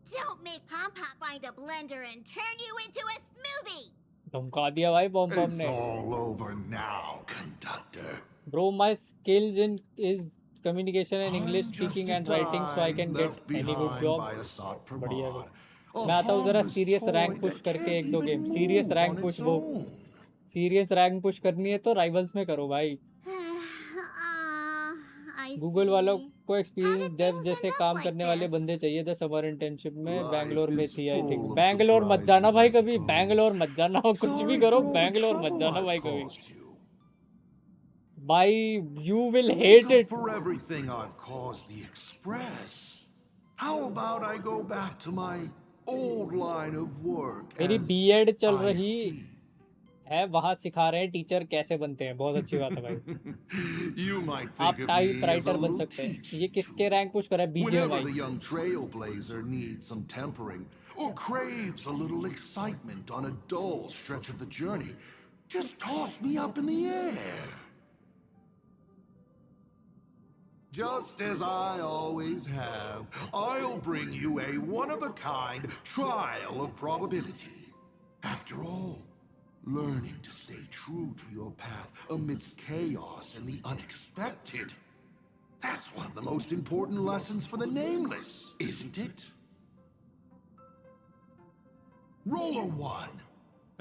Don't make Pop Pop find a blender and turn you into a smoothie. धमका दिया भाई पॉम पॉम It's ने। all over now, conductor. Bro, my skills in is communication and English speaking and writing, so I can get any good job. बढ़िया है। मैं आता हूँ जरा सीरियस रैंक पुश करके एक दो गेम। सीरियस रैंक पुश, वो सीरियस रैंक पुश करनी है तो राइवल्स में करो भाई। गूगल वालों को एक्सपीरियंस डेव जैसे काम करने वाले बंदे चाहिए थे समर इंटर्नशिप में। बैंगलोर में थी आई थिंक। बैंगलोर मत जाना भाई कभी, बैंगलोर मत जाना, कुछ भी करो बैंगलोर मत जाना भाई कभी भाई, you will hate it. For everything I've caused the Express. How about I go back to my old line of work? मेरी बीएड चल रही है, वहाँ सिखा रहे हैं टीचर कैसे बनते हैं। बहुत अच्छी बात है भाई। You might आप think of type me as a writer बन little सकते हैं। teacher. ये किसके रैंक पुश कर रहा है? बीजे Whenever भाई। the young trailblazer needs some tempering or craves a little excitement on a dull stretch of the journey, just toss me up in the air. Just as I always have, I'll bring you a one-of-a-kind trial of probability. After all, learning to stay true to your path amidst chaos and the unexpected, that's one of the most important lessons for the nameless, isn't it? Roll a 1.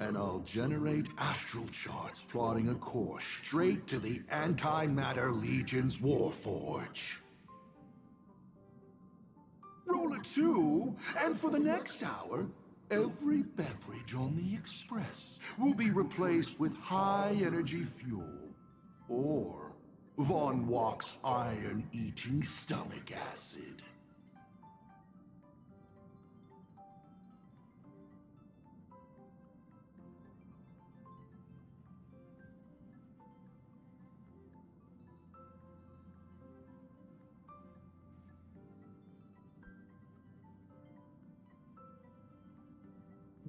And I'll generate astral charts plotting a course straight to the Antimatter Legion's Warforge. Roll a 2, and for the next hour, every beverage on the Express will be replaced with high-energy fuel, or Von Walk's iron-eating stomach acid.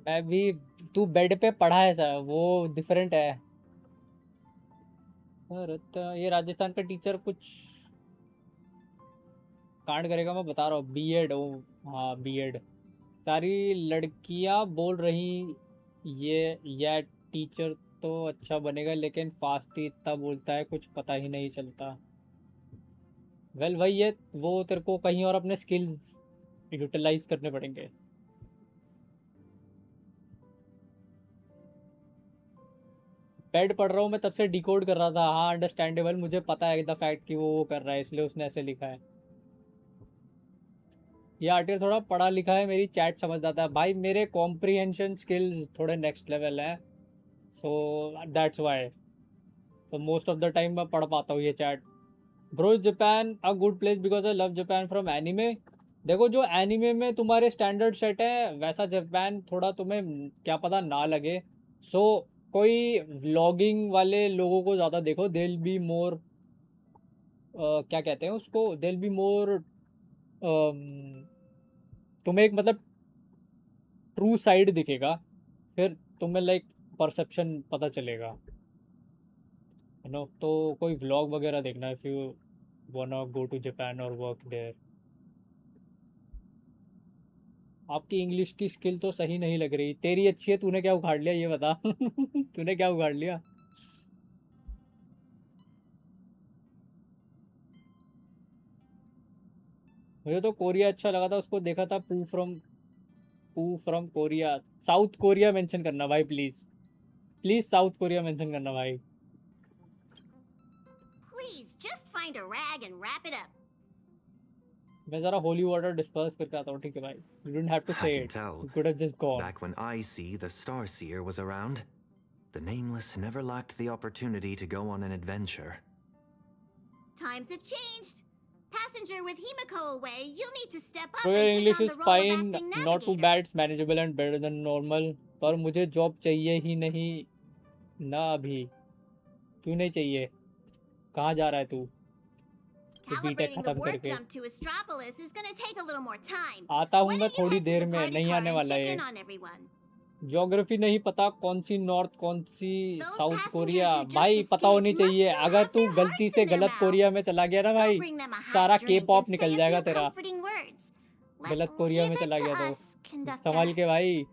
मैं भी, तू bed पे पढ़ा है sir, वो different है। ये राजस्थान का टीचर कुछ कांड करेगा, मैं बता रहा हूँ। बीएड, ओ हाँ बीएड। सारी लड़कियां बोल रही ये टीचर तो अच्छा बनेगा लेकिन फास्ट ही इतना बोलता है, कुछ पता ही नहीं चलता। वेल भाई, ये वो तेरे को कहीं और अपने स्किल्स यूटिलाइज करने पड़ेंगे। बेड पढ़ रहा हूँ मैं, तब से डिकोड कर रहा था। हाँ अंडरस्टैंडेबल, मुझे पता है द फैक्ट कि वो कर रहा है, इसलिए उसने ऐसे लिखा है। ये आर्टिकल थोड़ा पढ़ा लिखा है, मेरी चैट समझ आता है भाई। मेरे कॉम्प्रिहेंशन स्किल्स थोड़े नेक्स्ट लेवल हैं, so that's why. So most of the time मैं पढ़ पाता हूँ ये chat. Bro, Japan a good place because I love Japan from anime. देखो, जो एनिमे में तुम्हारे स्टैंडर्ड सेट है वैसा जापान थोड़ा तुम्हें क्या पता ना लगे। सो कोई व्लॉगिंग वाले लोगों को ज़्यादा देखो, दे विल बी मोर, क्या कहते हैं उसको, दे विल बी मोर, तुम्हें एक मतलब ट्रू साइड दिखेगा, फिर तुम्हें लाइक परसेप्शन पता चलेगा, यू नो। तो कोई व्लॉग वगैरह देखना if you wanna go to Japan और वर्क देयर। आपकी इंग्लिश की स्किल तो सही नहीं लग रही। तेरी अच्छी है, तूने क्या उखाड़ लिया ये बता। तूने क्या उखाड़ लिया? मुझे तो कोरिया अच्छा लगा था, उसको देखा था पू from Korea. South Korea mention करना भाई, please please south Korea mention करना भाई। Please, just find a rag and wrap it up. मैं जरा होली वाटर डिस्पर्स करके आता हूँ, ठीक है भाई? You didn't have to I say can it. tell. You could have just gone. Back when I the Starseer was around, the Nameless never lacked the opportunity to go on an adventure. Times have changed. Passenger with Himiko away, you'll need to step up So and your take English on is the role of fine, acting not too navigator. bad, it's manageable and better than normal. पर मुझे job चाहिए ही नहीं ना अभी। क्यों नहीं चाहिए? कहाँ जा रहा है तू? बीटेक Calibrating the खत्म warp करके jump to Astropolis is gonna take a little more time. आता हूँ Why मैं don't you थोड़ी head to देर the में, party नहीं car आने and वाला check है। in on everyone? ज्योग्राफी नहीं पता, कौन सी नॉर्थ कौन सी south passengers Korea? who just भाई पता होनी escaped चाहिए। must अगर have तू their गलती hearts से in their गलत कोरिया mouths. में चला गया ना Go भाई, bring them a hot सारा के drink पॉप and say निकल a जाएगा few तेरा। comforting words. गलत कोरिया में Leave चला it गया to तो us, conductor. संभाल के भाई।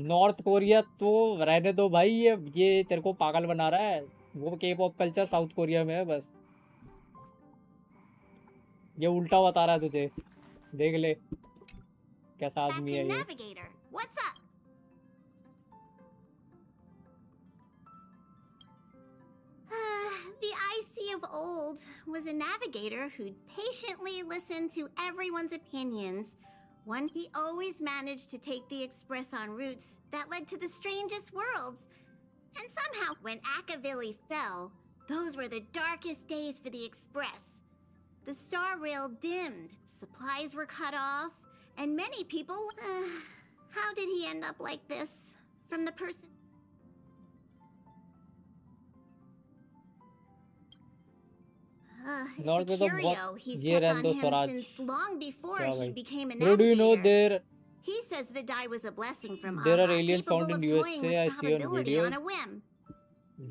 नॉर्थ कोरिया तो रहने दो भाई, ये तेरे को पागल बना रहा है। वो के पॉप कल्चर साउथ कोरिया में है बस। ये उल्टा बता रहा है तुझे, देख ले कैसा आदमी है Acting ये। navigator, what's up? The IC of old was a navigator who'd patiently listen to everyone's opinions. One, he always managed to take the Express on routes that led to the strangest worlds. And somehow, when Akavili fell, those were the darkest days for the Express. The star rail dimmed, supplies were cut off, and many people... how did he end up like this? From the person... It's north a में तो curio. बहुत He's ये kept रहने on दो him Swaraj. since long before क्या he भाई? became a Bro, do you know navigator. He says the die was a blessing from there are Aha, aliens capable found of in toying USA? I with see on probability on videos. a whim.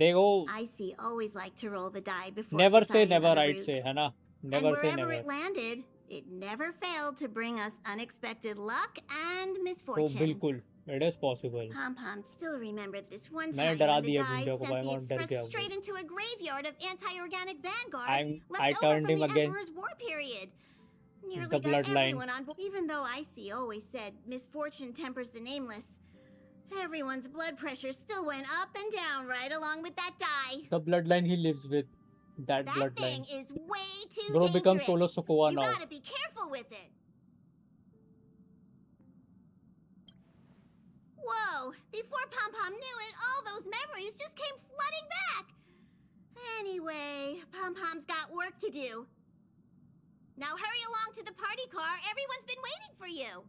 देखो, IC always liked to roll the die before never say deciding never, on a right route. say, है ना? And Never say wherever never. it landed, it never failed to bring us unexpected luck and तो misfortune. बिल्कुल, it is possible. Pom-Pom still remembered this one मैंने time डरा when the दिया die गुंडे को भाई, sent the और डर Express गया वो। straight into a graveyard of anti-organic vanguards I left over turned from him the again. Emperor's war period. Nearly The got bloodline. everyone on board. Even though IC always said misfortune tempers the nameless, everyone's blood pressure still went up and down right along with that die. The bloodline he lives with, that That bloodline. thing is way too Bro dangerous. becomes Solo Sokoa You now. gotta be careful with it. Whoa! Before Pom-Pom knew it, all those memories just came flooding back. Anyway, Pom-Pom's got work to do. Now hurry along to the party car. Everyone's been waiting for you.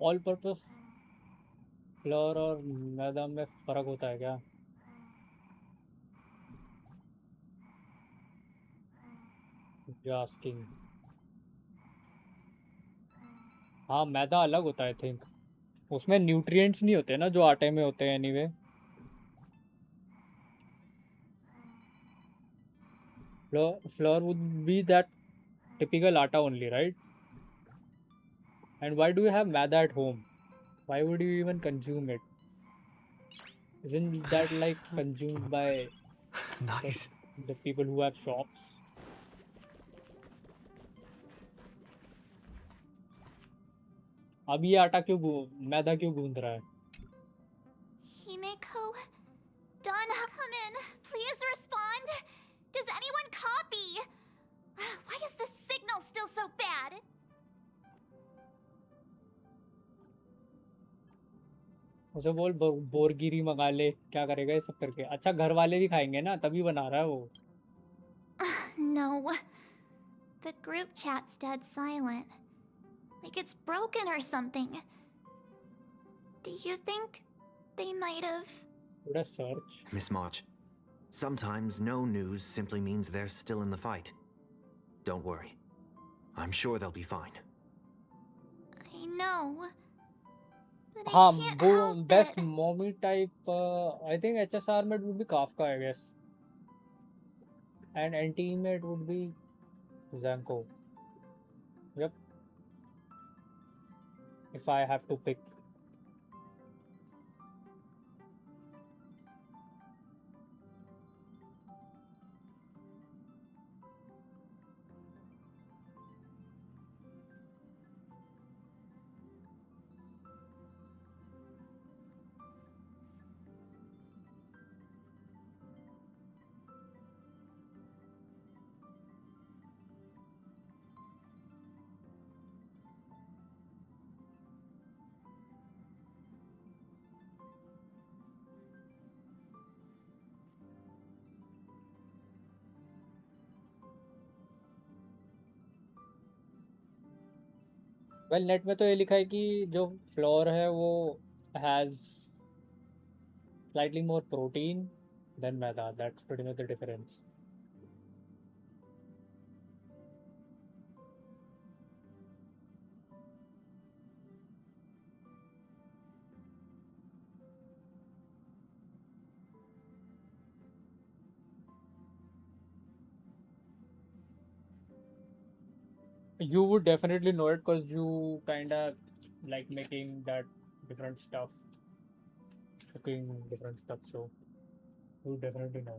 All purpose floor और मैदान में फर्क होता है क्या? Asking. हाँ, मैदा अलग होता है आई थिंक। उसमें न्यूट्रिएंट्स नहीं होते ना जो आटे में होते हैं anyway. Flour would be that typical atta only, right? And why do you have maida at home? Why would you even consume it? Isn't that like consumed by Nice. the people who have shops? अब ये आटा मैदा क्यों गूंद रहा है? Himeko, Donna, come in. Please respond. Does anyone copy? Why is the signal still so bad? उसे बोल बोरगिरी मंगा ले, क्या करेगा ये सब करके? अच्छा, घर वाले भी खाएंगे ना, तभी बना रहा है वो। No. The group chat's dead silent. Like it's broken or something. Do you think they might have... Would I search? Miss March, sometimes no news simply means they're still in the fight. Don't worry. I'm sure they'll be fine. I know. But I हाँ can't वो help best it. Mommy type I think HSR में it would be Kafka I guess and NT में it would be Zanko. Yep, if I have to pick. Well net में तो ये लिखा है कि जो फ्लोर है वो has slightly more protein than maida. That's pretty much the difference. You would definitely know it because you kind of like making that different stuff, cooking different stuff, so you definitely know.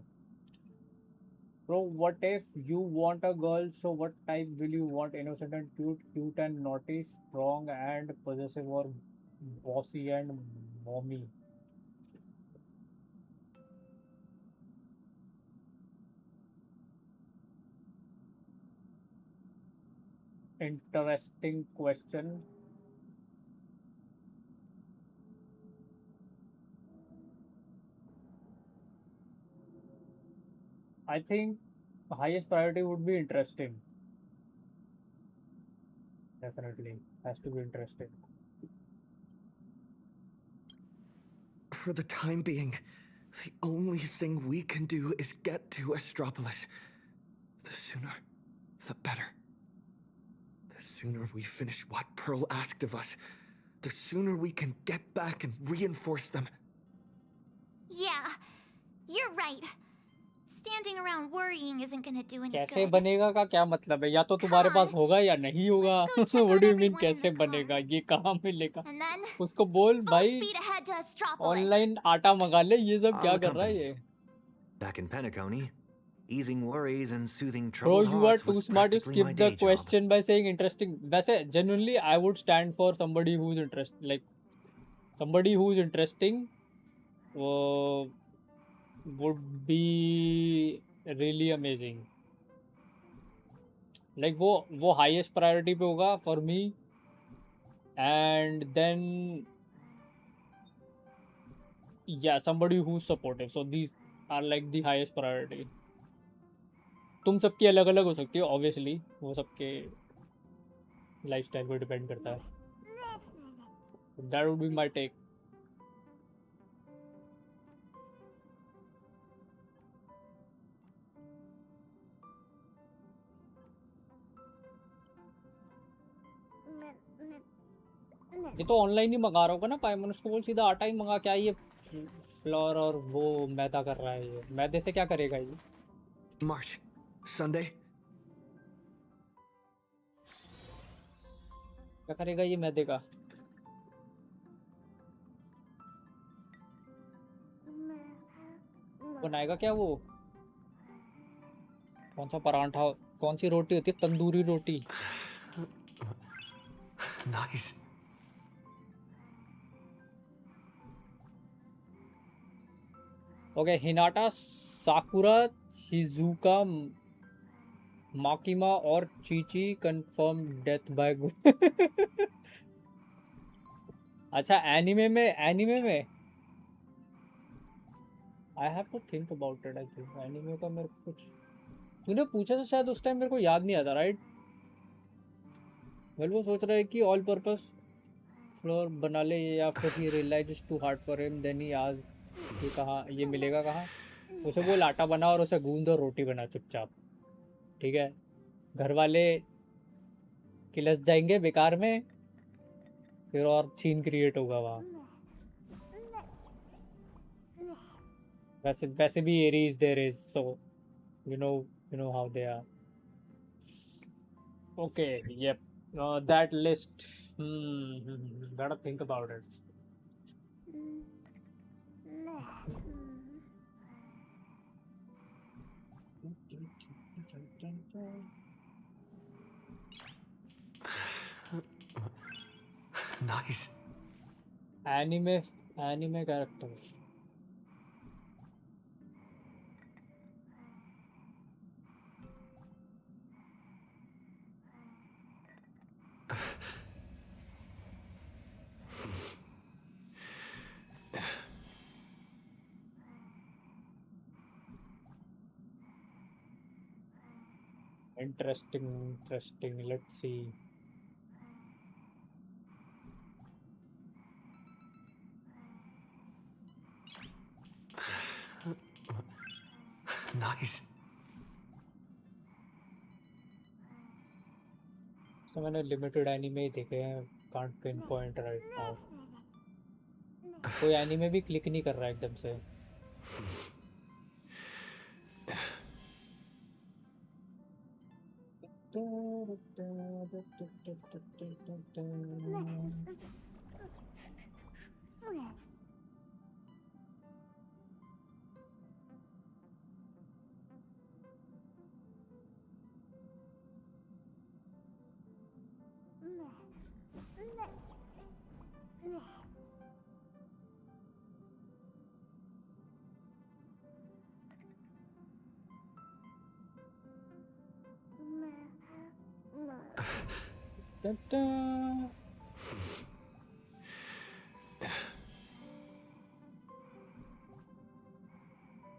Bro, what if you want a girl, so what type will you want? Innocent and cute, cute and naughty, strong and possessive, or bossy and mommy? Interesting question. I think highest priority would be interesting. Definitely has to be interesting. For the time being, the only thing we can do is get to Astropolis. The sooner, the better. The sooner we finish what Pearl asked of us, the sooner we can get back and reinforce them. Yeah, you're right. Standing around worrying isn't gonna do any कैसे good. बनेगा का क्या मतलब है? या तो तुम्हारे पास होगा या नहीं होगा. What do you mean कैसे बनेगा? ये कहाँ मिलेगा? And then उसको बोल full भाई speed ahead to Astropolis. Online आटा मंगा ले. ये सब I'll क्या कर रहा है accompany. ये? Back in Penacony, easing worries and soothing Bro, troubled you are hearts too was smart to practically my skip the day job. question by saying interesting. वैसे genuinely I would stand for somebody who's like somebody who's interesting would be really amazing. Like वो highest priority पे होगा for me, and then yeah, somebody who's supportive. So these are like the highest priority. तुम सबकी अलग अलग हो सकती है obviously, वो सबके लाइफस्टाइल पे डिपेंड करता है. That would be my take. ये तो ऑनलाइन ही मंगा रहा होगा ना पायमन. उसको बोल सीधा आटा ही मंगा. क्या ये फ्लोर और वो मैदा कर रहा है? ये मैदे से क्या करेगा ये? March, Sunday. क्या करेगा ये मैदे का? बनाएगा क्या वो? कौन सा परांठा? कौन सी रोटी होती है? तंदूरी रोटी. Nice. Okay, Hinata, Sakura, Shizuka, Makima और चीची कंफर्म डेथ बाय गु. अच्छा, एनिमे में I have to think about it. I think anime का मेरे को कुछ तूने पूछा था शायद उस टाइम, मेरे को याद नहीं आता. राइट, वेल वो सोच रहा है कि ऑल पर्पस फ्लोर बना ले, या फिर ही realise is too hard for him. Then he आज ये कहाँ, ये मिलेगा कहाँ? उसे बोल आटा बना और उसे गूंद और रोटी बना चुपचाप. ठीक है, घर वाले किलस जाएंगे बेकार में, फिर और सीन क्रिएट होगा वहाँ। वैसे वैसे भी Aries there is, so you know how they are. Okay, yep. That list. Gotta think about it. Nice. Anime character. Interesting. Let's see. Nice. So मैंने limited anime ही देखे हैं, can't pinpoint right now. कोई anime भी click नहीं कर रहा एकदम से.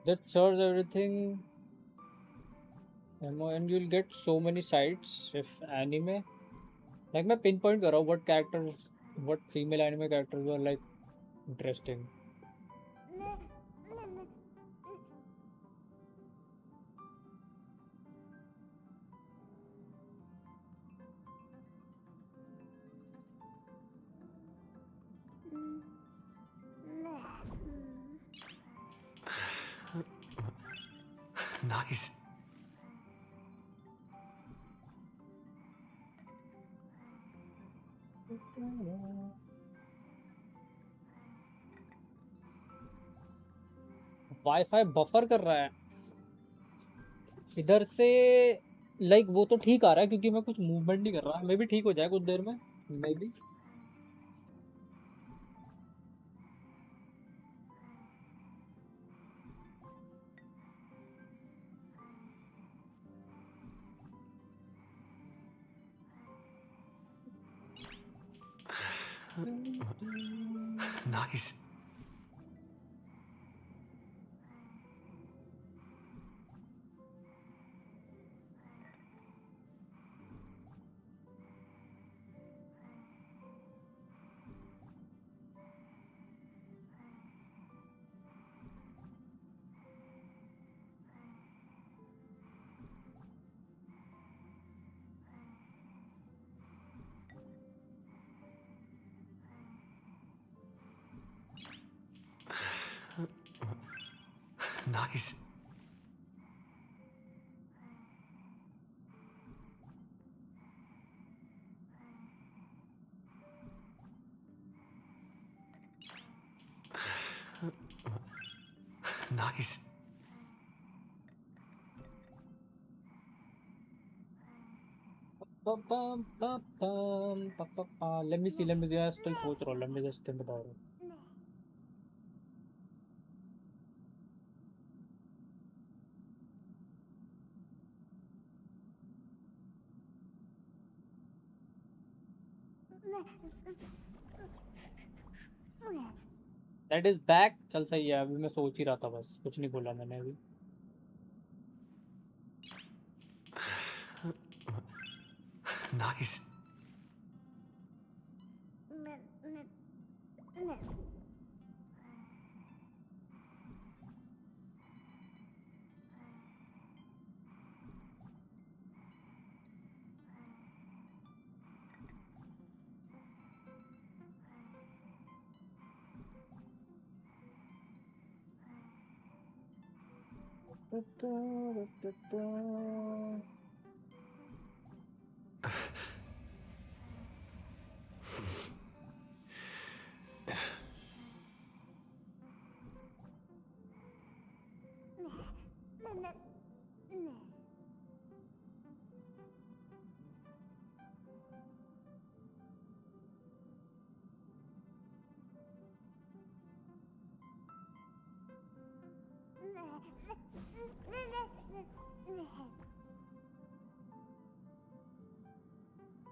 That serves everything, and you'll get so many sites if anime. Like मैं pinpoint कर रहा हूँ what characters, what female anime characters were like interesting. Nice. Wifi buffer कर रहा है इधर से, लाइक वो तो ठीक आ रहा है क्योंकि मैं कुछ मूवमेंट नहीं कर रहा, मे भी ठीक हो जाए कुछ देर में, may be. Nice. Nice. Nice. Let me see. I still सोच रहा हूँ. Let me just think about it. That is back. चल सही है, अभी मैं सोच ही रहा था, बस कुछ नहीं बोला मैंने अभी. Nice.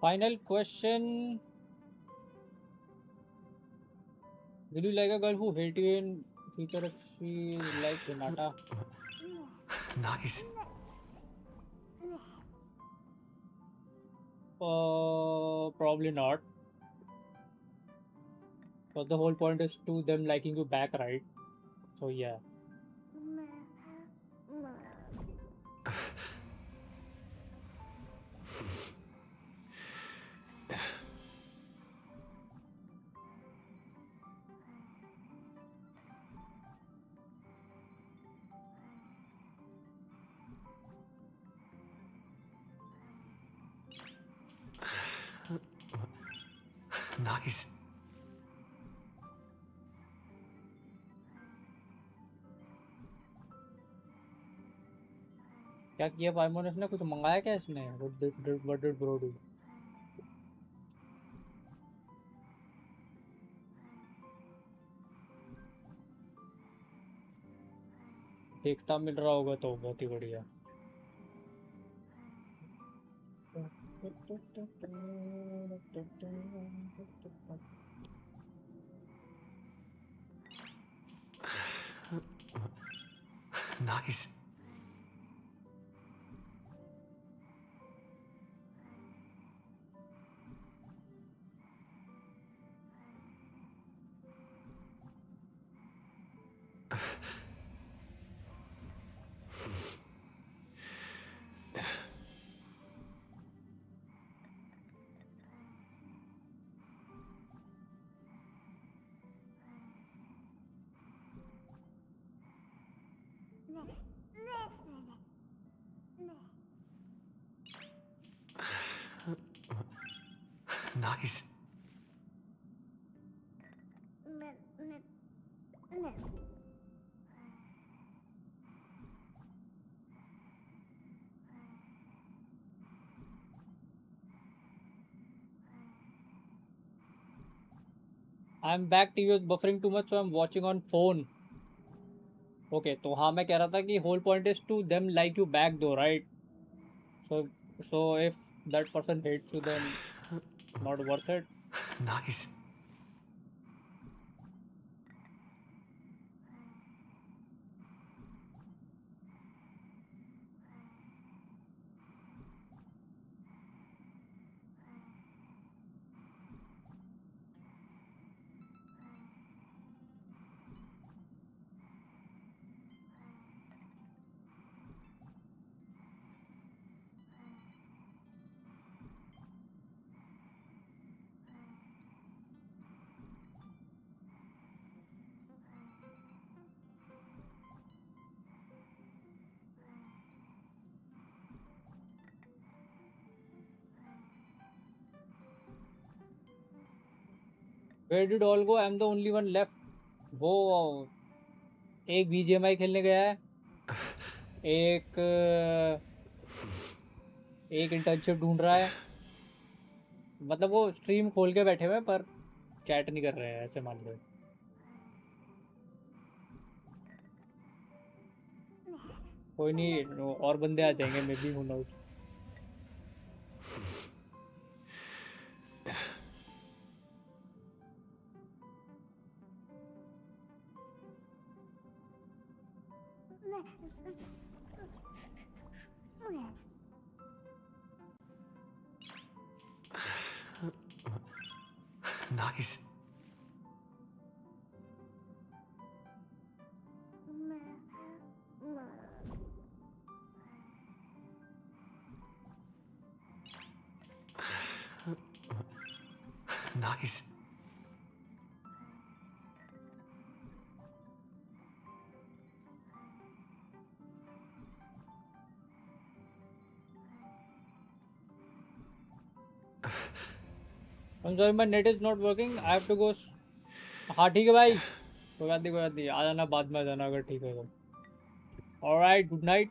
Final question. Will you like a girl who hate you in future if she is like Hinata? Nice. Probably not. But the whole point is to them liking you back, right? So yeah. Nice. क्या किया पाइमोन? इसने कुछ मंगाया क्या इसने? What did bro do? देखता मिल रहा होगा तो बहुत ही बढ़िया. Nice. Nice. I'm back. TV was buffering too much, so I'm watching on phone. Okay, तो हाँ मैं कह रहा था कि whole point is to them like you back though, right? So if that person hates you, then not worth it. Nice. Where did all go? I'm the only one left. वो एक BGMI खेलने गया है, एक internship ढूंढ रहा है. मतलब वो स्ट्रीम खोल के बैठे हुए हैं पर चैट नहीं कर रहे हैं, ऐसे मान लो. कोई नहीं, और बंदे आ जाएंगे, may be, who nose. Nice. Nice. I'm sorry, my net is not working. I have to go. हाँ ठीक है भाई, कोई बात नहीं, आ जाना बाद में, आ जाना अगर ठीक है तो. Alright, good night.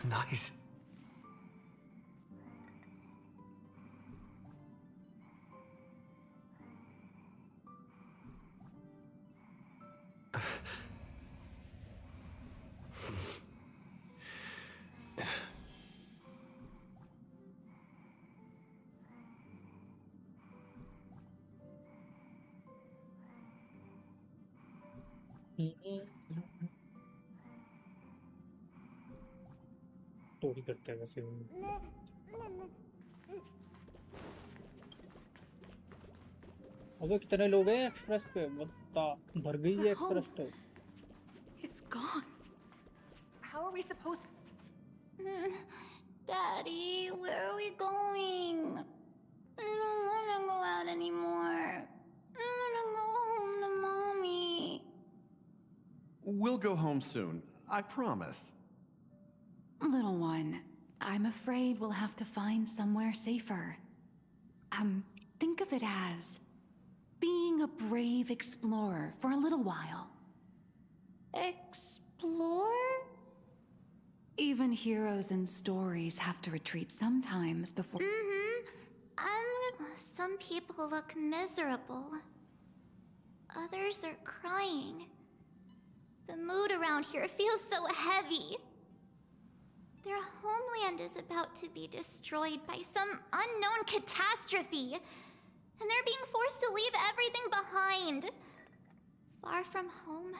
Nice. चोरी करते हैं वैसे. अबे कितने लोग हैं एक्सप्रेस पे? बता, भर गई है एक्सप्रेस तो. It's gone. How are we supposed? Daddy, where are we going? I don't want to go out anymore. I want to go home to Mommy. We'll go home soon, I promise. Little one, I'm afraid we'll have to find somewhere safer. Think of it as being a brave explorer for a little while. Explore? Even heroes in stories have to retreat sometimes before... Some people look miserable. Others are crying. The mood around here feels so heavy. Their homeland is about to be destroyed by some unknown catastrophe. And they're being forced to leave everything behind. Far from home.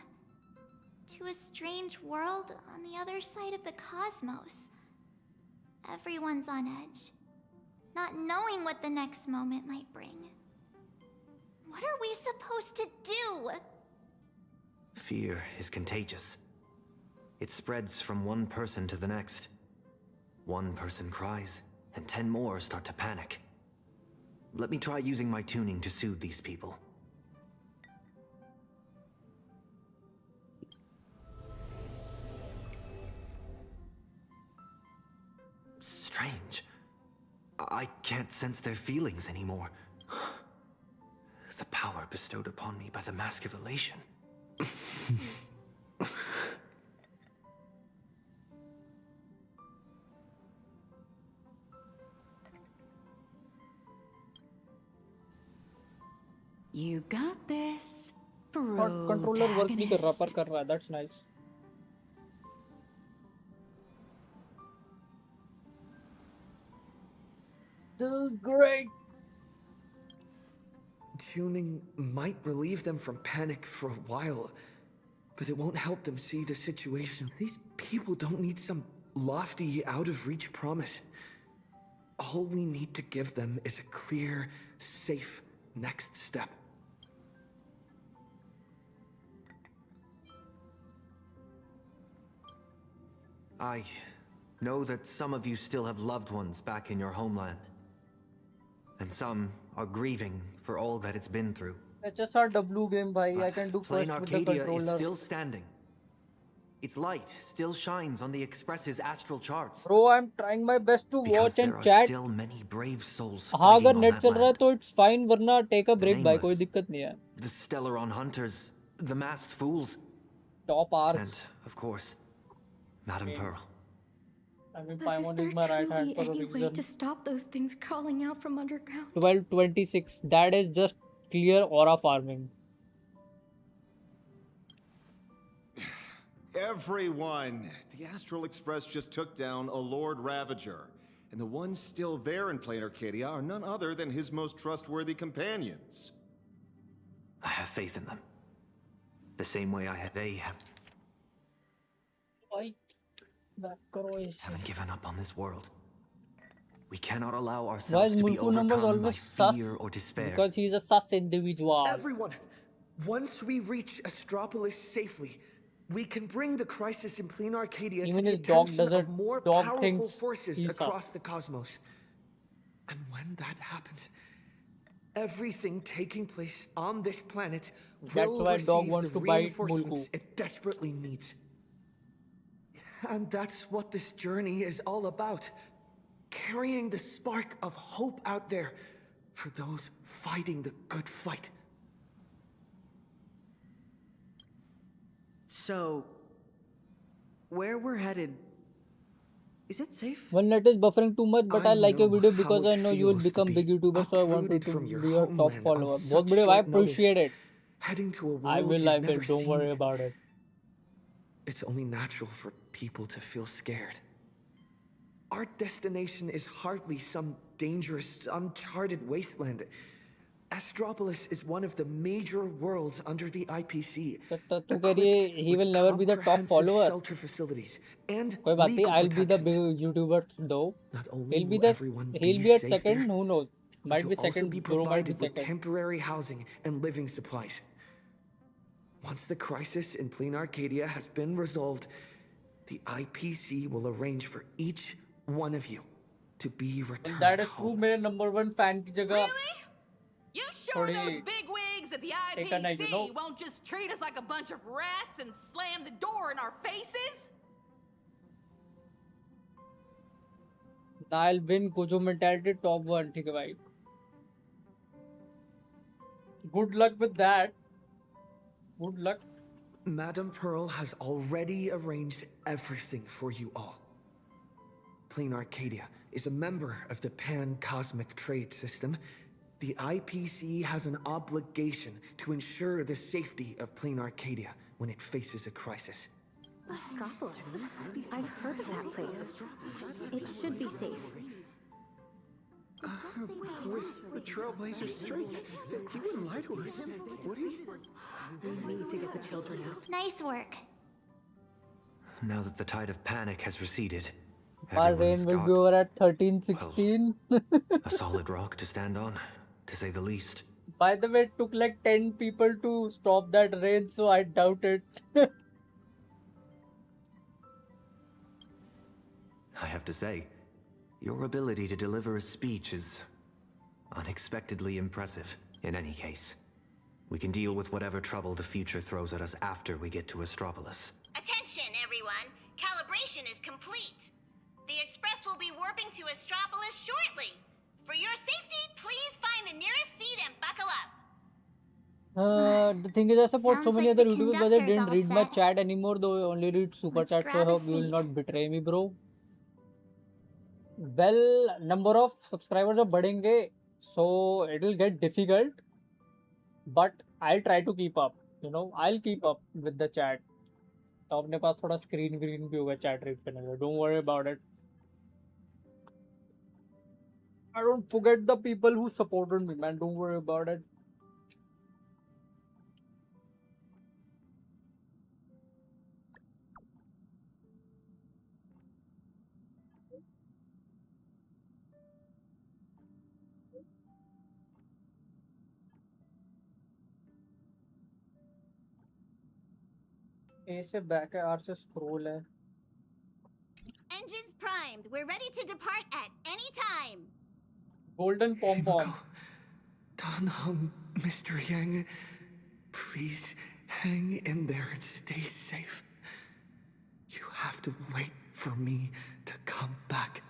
To a strange world on the other side of the cosmos. Everyone's on edge. Not knowing what the next moment might bring. What are we supposed to do? Fear is contagious. It spreads from one person to the next. One person cries, and 10 more start to panic. Let me try using my tuning to soothe these people. Strange. I can't sense their feelings anymore. The power bestowed upon me by the Mask of Elation. You got this, controller work नहीं कर रहा पर कर रहा है. That's nice. This is great. Tuning might relieve them from panic for a while, but it won't help them see the situation. These people don't need some lofty, out-of-reach promise. All we need to give them is a clear, safe next step. I know that some of you still have loved ones back in your homeland. And some are grieving for all that it's been through. HSRW game, bhai. I can do Plain first with the Arcadia controller. is still standing. Its light still shines on the Express's astral charts. Bro, I'm trying my best to Because watch and there are chat. still many brave souls हाँ fighting अगर on net that चल रहा है land. तो it's fine, वरना take a The break भाई, कोई nameless, दिक्कत नहीं है. The Stellaron hunters, the masked fools, Top arcs. and of course, Madame Pearl. I mean, But is Paimon there is my right hand truly for a any way reason. to stop those things crawling out from underground? 1226. That is just clear aura farming. Everyone! The Astral Express just took down a Lord Ravager. And the ones still there in plain Arcadia are none other than his most trustworthy companions. I have faith in them. The same way they have. Haven't given up on this world. We cannot allow Why ourselves is to be Mulku numbers overcome by always sus? fear or despair. Because he's a sus individual. Everyone, once we reach Astropolis safely, we can bring the crisis in plain Arcadia Even to the his dog attention doesn't. of more Dog powerful thinks forces he's across the cosmos. And when that happens, Everything taking place on this planet That's will why dog receive wants the to bite reinforcements Mulku. it desperately needs. And that's what this journey is all about. Carrying the spark of hope out there for those fighting the good fight. So, where we're headed, is it safe? Well, net is buffering too much, but I like your video because I know you will become big YouTuber, so I want you to from your be your top homeland on follower. such बहुत बड़े भाई, short notice, appreciate it. heading to a I world will, you've never don't worry seen. about it. It's only natural for people to feel scared. Our destination is hardly some dangerous, uncharted wasteland. Astropolis is one of the major worlds under the IPC. तू कह रही है he will never be the top comprehensive follower. shelter facilities and कोई बात नहीं, legal I'll be the protections. big YouTuber though. Not only He'll be will the everyone he'll be be at safe second. there, Who knows? but Might you'll be also second. be Guru might be provided with second. temporary housing and living supplies. Once the crisis in Plain Arcadia has been resolved, the IPC will arrange for each one of you to be returned That is home. true. मेरे number one fan की जगह. Really? You sure those bigwigs at the IPC won't just treat us like a bunch of rats and slam the door in our faces? I'll win Gojo mentality top 1. ठीक है भाई. Good luck with that. Good luck. Madame Pearl has already arranged everything for you all. Plain Arcadia is a member of the Pan-Cosmic Trade System. The IPC has an obligation to ensure the safety of Plain Arcadia when it faces a crisis. Astropolis. I've heard of that place. It should be safe. With the Trailblazer's strength, he wouldn't lie to us, would he? We need to get the children out. Nice work. Now that the tide of panic has receded, Our everyone's reign will got be over at 13-16. a solid rock to stand on, to say the least. By the way, it took like 10 people to stop that rain, so I doubt it. I have to say, your ability to deliver a speech is unexpectedly impressive. In any case, we can deal with whatever trouble the future throws at us after we get to Astropolis. Attention, everyone. Calibration is complete. The Express will be warping to Astropolis shortly. For your safety, please find the nearest seat and buckle up. The thing is, I support so Sounds many like other the YouTubers, but they conductor's didn't all read my set. chat anymore, though I only read super Let's chat, so I grab a hope you will seat. not betray me, bro. Well, number of subscribers are बढ़ेंगे, so it will get difficult. But I'll try to keep up. You know, I'll keep up with the chat. तो अपने पास थोड़ा screen green भी होगा chat read करने का. Don't worry about it. I don't forget the people who supported me, man. Don't worry about it. A से back है, R से scroll है. Engines primed. We're ready to depart at any time. Golden pom pom. Don Hung, Mr. Yang, please hang in there and stay safe. You have to wait for me to come back.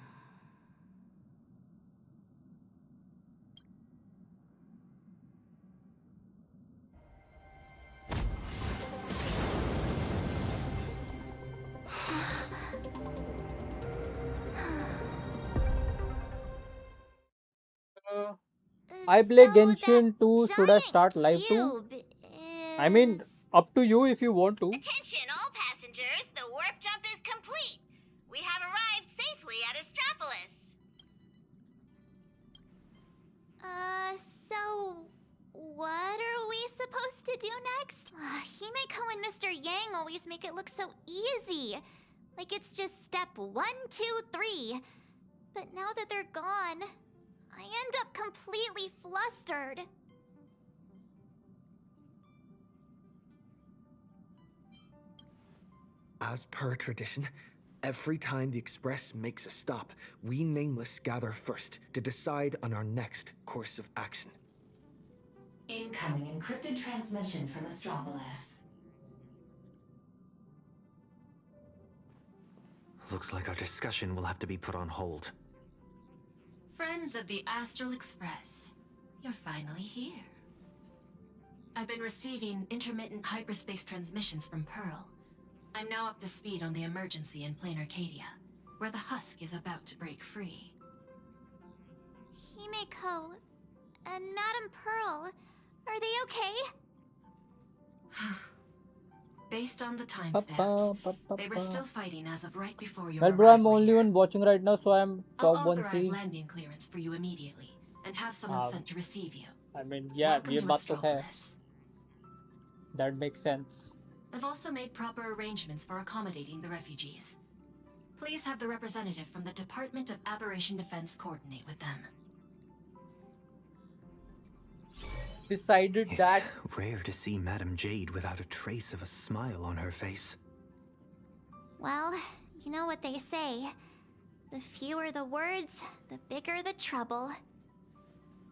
I play Genshin too. Should I start live too? I mean, up to you if you want to. Attention, all passengers. The warp jump is complete. We have arrived safely at Astropolis. So what are we supposed to do next? Himeko and Mr. Yang always make it look so easy. Like it's just step 1, 2, 3. But now that they're gone, I end up completely flustered. As per tradition, every time the Express makes a stop, we Nameless gather first to decide on our next course of action. Incoming encrypted transmission from Astropolis. Looks like our discussion will have to be put on hold. Friends of the Astral Express, you're finally here. I've been receiving intermittent hyperspace transmissions from Pearl. I'm now up to speed on the emergency in Plain Arcadia, where the husk is about to break free. Himeko and Madame Pearl, are they okay? Based on the timestamps, they were still fighting as of right before your Well, bro, I'm only one watching right now, so I'm I'll top 1 authorize C. landing clearance for you immediately, and have someone sent to receive you. I mean, yeah, Welcome ये to बात तो है. Astropolis. That makes sense. I've also made proper arrangements for accommodating the refugees. Please have the representative from the Department of Aberration Defense coordinate with them. Decided that It's rare to see Madame Jade without a trace of a smile on her face. Well, you know what they say. The fewer the words, the bigger the trouble.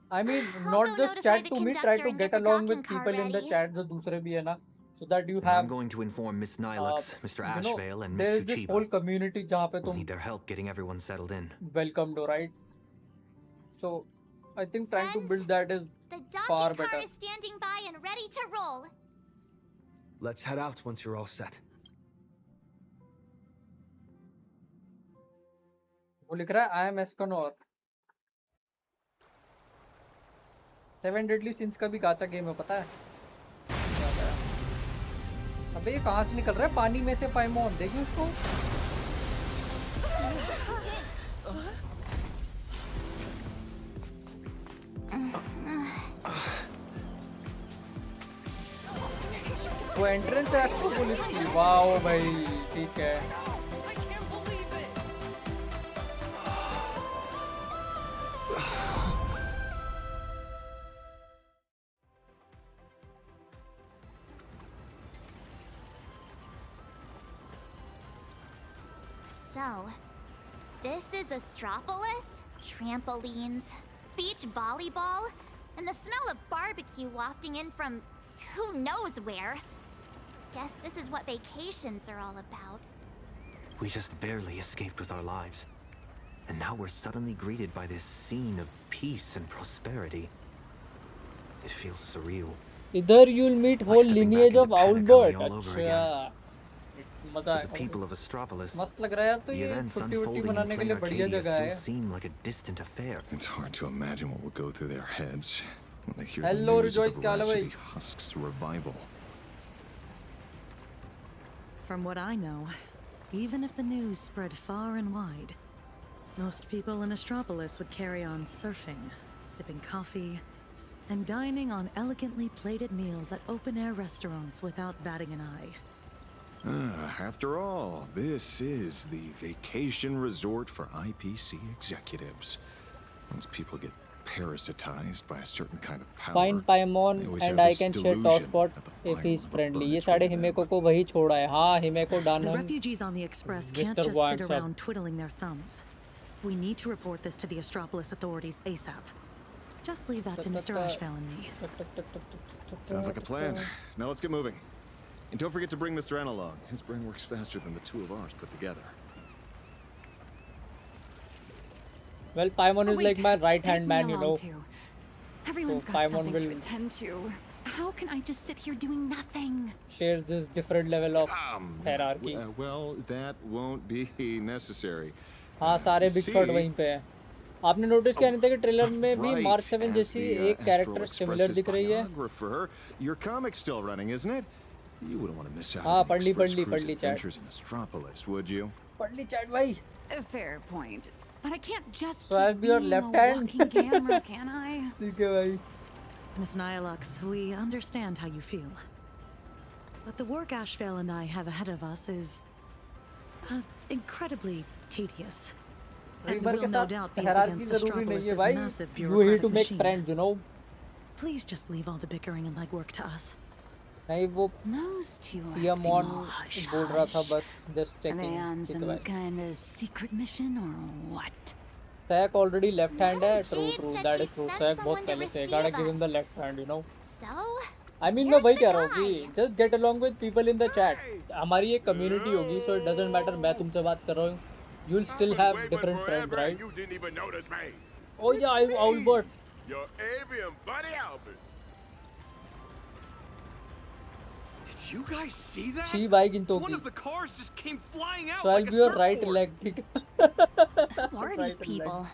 I mean, I'll not go just notify chat the to me, try conductor to and get get the along with docking car people in the ready. chat जो दूसरे भी है ना, so that you I'm have going to inform Miss Nilux, Mr. you know, Ashvale, and Miss there is this whole Kuchiba. community जहाँ पे We'll तुम need their help getting everyone settled in. welcome to, right? So I think trying to build that is The far docking car better. is standing by and ready to roll. Let's head out once you're all set. वो लिख रहा है I am Escanor. 7 Deadly Sins का भी गाचा game है, पता है? अबे ये कहाँ से निकल रहा है? पानी में से पाइमोन, देखिए उसको. वो एंट्रेंस है एस्ट्रोपोलिस की. वाओ भाई, ठीक है. So, this is Astropolis? Trampolines, beach volleyball, and the smell of barbecue wafting in from who knows where. Guess this is what vacations are all about. We just barely escaped with our lives. And now we're suddenly greeted by this scene of peace and prosperity. It feels surreal. इधर you'll meet whole lineage of owlbird. all over अच्छा, मजा For the आएगा. people of Astropolis, मस्त लग रहा है यार, तो the ये events छुट्टी वुट्टी unfolding in मनाने के Plain लिए बढ़िया Arcadia जगह still है. seem like a distant affair. It's hard to imagine what will go through their heads when they hear Hello, the news of Rejoice, the क्या हाल है Veracity भाई? Husk's revival. From what I know, even if the news spread far and wide, most people in Astropolis would carry on surfing, sipping coffee, and dining on elegantly plated meals at open-air restaurants without batting an eye. After all, this is the vacation resort for IPC executives. Once people get parasitized by a certain kind of power, Find Paimon they always and have I this can share delusion TalkSpot that the if fire he's will friendly. burn ये its सारे way to them. हिमेको को वही छोड़ा है. हाँ, हिमेको The डानन. refugees on the Express Mr. can't just Wang sit sab. around twiddling their thumbs. We need to report this to the Astropolis authorities ASAP. Just leave that to Mr. Ashvale and me. Sounds like a plan. Now let's get moving. And don't forget to bring Mr. N along. His brain works faster than the two of ours put together. Well, Paimon is like my right-hand Take man, me you along know. too. Everyone's So got Paimon something to will attend to. How can I just sit here doing nothing? share this different level of hierarchy. Well, that won't be necessary. हाँ, सारे big shot वहीं पे हैं. आपने notice किया नहीं था कि ट्रेलर में भी मार्च 7 जैसी एक कैरेक्टर सिमिलर दिख रही है. Your comic's still running, isn't it? You wouldn't want to miss out हाँ, on पढ़ the ली Express पढ़ ली Cruise पढ़ ली chat. adventures in Astropolis, would you? पढ़ ली चैट भाई. A fair point. But I can't just So I'll keep be your being left a hand. walking camera, can I? ठीक है भाई. Miss Nilux, we understand how you feel. But the work Ashvale and I have ahead of us is incredibly tedious. एक And bar will के no साथ doubt be up hierarchy against जरूरी नहीं है Astropolis' भाई. massive You here to bureaucratic make machine. friends, you know. Please just leave all the bickering and legwork to us. नहीं वो Those two PM acting on all hush बोल रहा था hush. बस just Are they checking. on ठीक है some भाई. kind of secret mission or what? Sack already left hand है. True, Jade true. said That she'd is true. sent Sack someone बहुत to पहले से. Gotta receive give him the us. left hand, you know. So, I mean मैं वही कह रहा हूँ कि just get along with people in the chat. हमारी एक community होगी, so it doesn't matter मैं तुमसे बात कर रहा हूँ. You'll still have different friends, right? You didn't even notice me. Oh yeah, Albert. Your avian buddy Albert. Did you guys see that? She bhai gintoki. One of the cars just came flying out So I'll like be your right leg. ठीक है? Who are these people?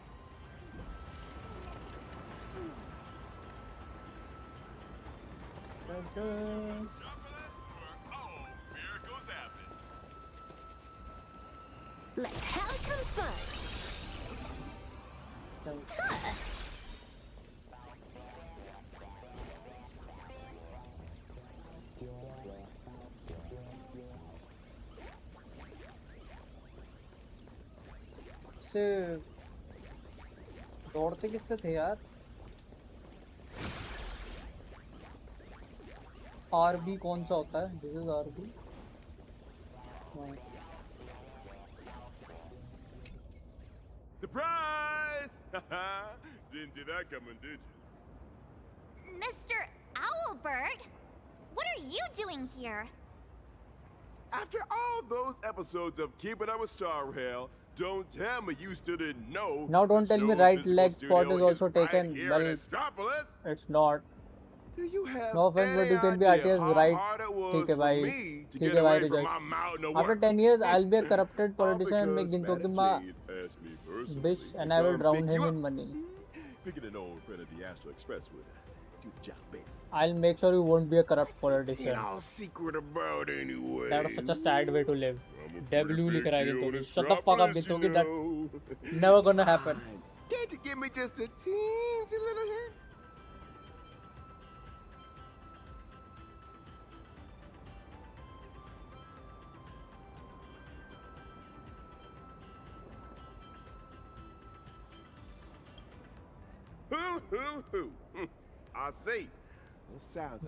let's have some fun. से दौड़ते किससे थे यार? RB कौन सा होता है? This is RB. Surprise! Didn't see that coming, did you? Mr. Owlbird, what are you doing here? After all those episodes of Keeping Up with Star Rail, don't tell me you still didn't know. Now don't tell me right leg spot is also taken. Right Well, it's not. Do you have No offense, but you can be idea artist, how right? hard it was ठीक है for भाई. me to ठीक get है भाई away from Rejoice. my mountain of After work? 10 years, I'll be a corrupted All politician and make because gintoki Madam ma Jade asked me personally bish to and I will come drown pick him you in up. money. Picking an old friend of the Astro Express would do the job best. I'll make sure you won't be a corrupt politician. Ain't all secret about anyway. That was such a sad way to live. W लिख रहा है gintoki. Shut the fuck up, gintoki. That never gonna happen. Can't you give me just a teensy little hint? I see.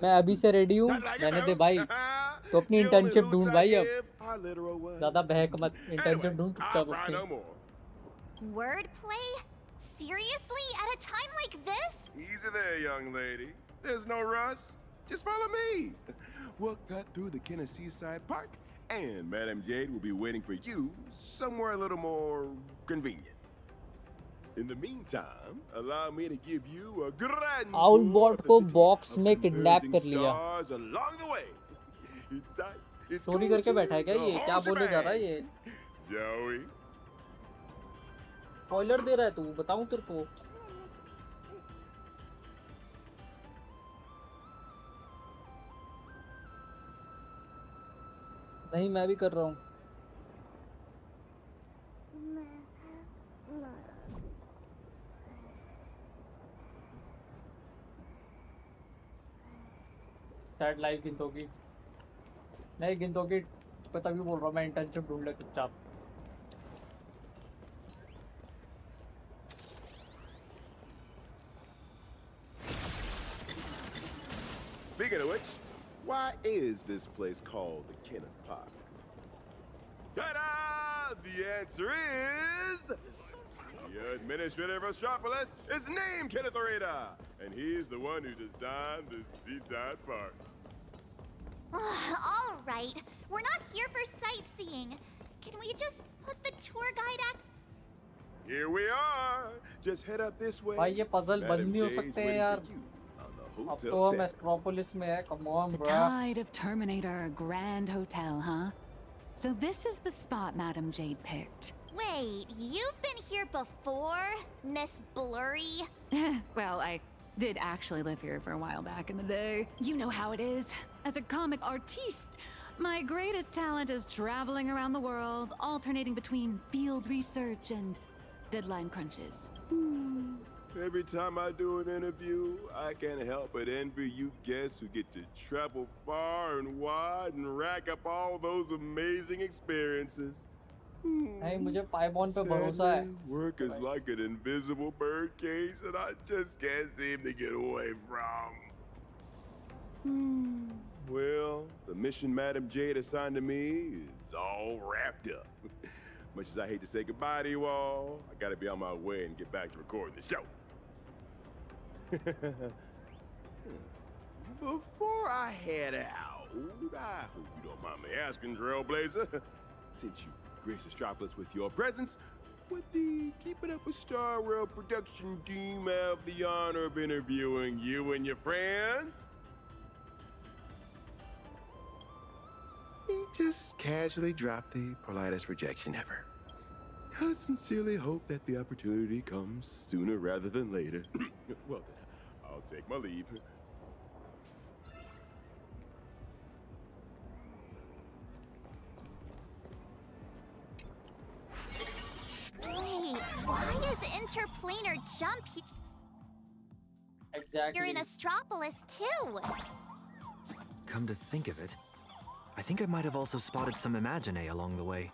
मैं अभी से ready हूँ. रहने दे भाई. तो अपनी इंटर्नशिप ढूंढ भाई अब. ज़्यादा बहक मत. इंटर्नशिप ढूंढ चुपचाप अपनी. Wordplay? Seriously? At a time like this? Easy there, young lady. There's no rush. Just follow me. We'll cut through the Tennessee Side Park, and Madam Jade will be waiting for you somewhere a little more convenient. In the meantime, allow me to give you a grand Owlbot को box में kidnap कर लिया. along the way. It's चोरी करके बैठा है क्या ये? क्या बोलने जा रहा है ये? Joey. स्पॉइलर दे रहा है तू. बताऊं तेरे को? नहीं मैं भी कर रहा हूँ. सैड लाइफ गिनतोगी. नहीं गिनतोगी को तभी बोल रहा हूँ मैं. इंटर्नशिप ढूंढ ले चुपचाप. Speaking of which, why is this place called the Kenneth Park? Ta-da! The answer is... The administrator of Astropolis is named Kenneth Arita, and he's the one who designed the Seaside Park. All right. We're not here for sightseeing. Can we just put the tour guide at... Here we are. Just head up this way. भाई ये puzzle बंद नहीं हो सकते हैं यार. अब तो हम एस्ट्रोपोलिस में है. Come on, The bro. Tide of Terminator Grand Hotel, huh? So this is the spot Madam Jade picked. Wait, you've been here before, Miss Blurry? Well, I did actually live here for a while back in the day. You know how it is. As a comic artiste, my greatest talent is traveling around the world, alternating between field research and deadline crunches. Every time I do an interview, I can't help but envy you guests who get to travel far and wide and rack up all those amazing experiences. नहीं मुझे pi bond पे भरोसा है. Work is like an invisible bird cage that I just can't seem to get away from. Well, the mission Madam Jade assigned to me is all wrapped up. Much as I hate to say goodbye to you all, I gotta be on my way and get back to recording the show. Before I head out, I hope you don't mind me asking, Trailblazer, since you graced Astropolis with your presence, would the Keep It Up with Star Rail production team have the honor of interviewing you and your friends? He just casually dropped the politest rejection ever. I sincerely hope that the opportunity comes sooner rather than later. Well then, I'll take my leave. Wait, why is interplanar jump here? Exactly. You're in Astropolis too. Come to think of it, I think I might have also spotted some Imagine along the way.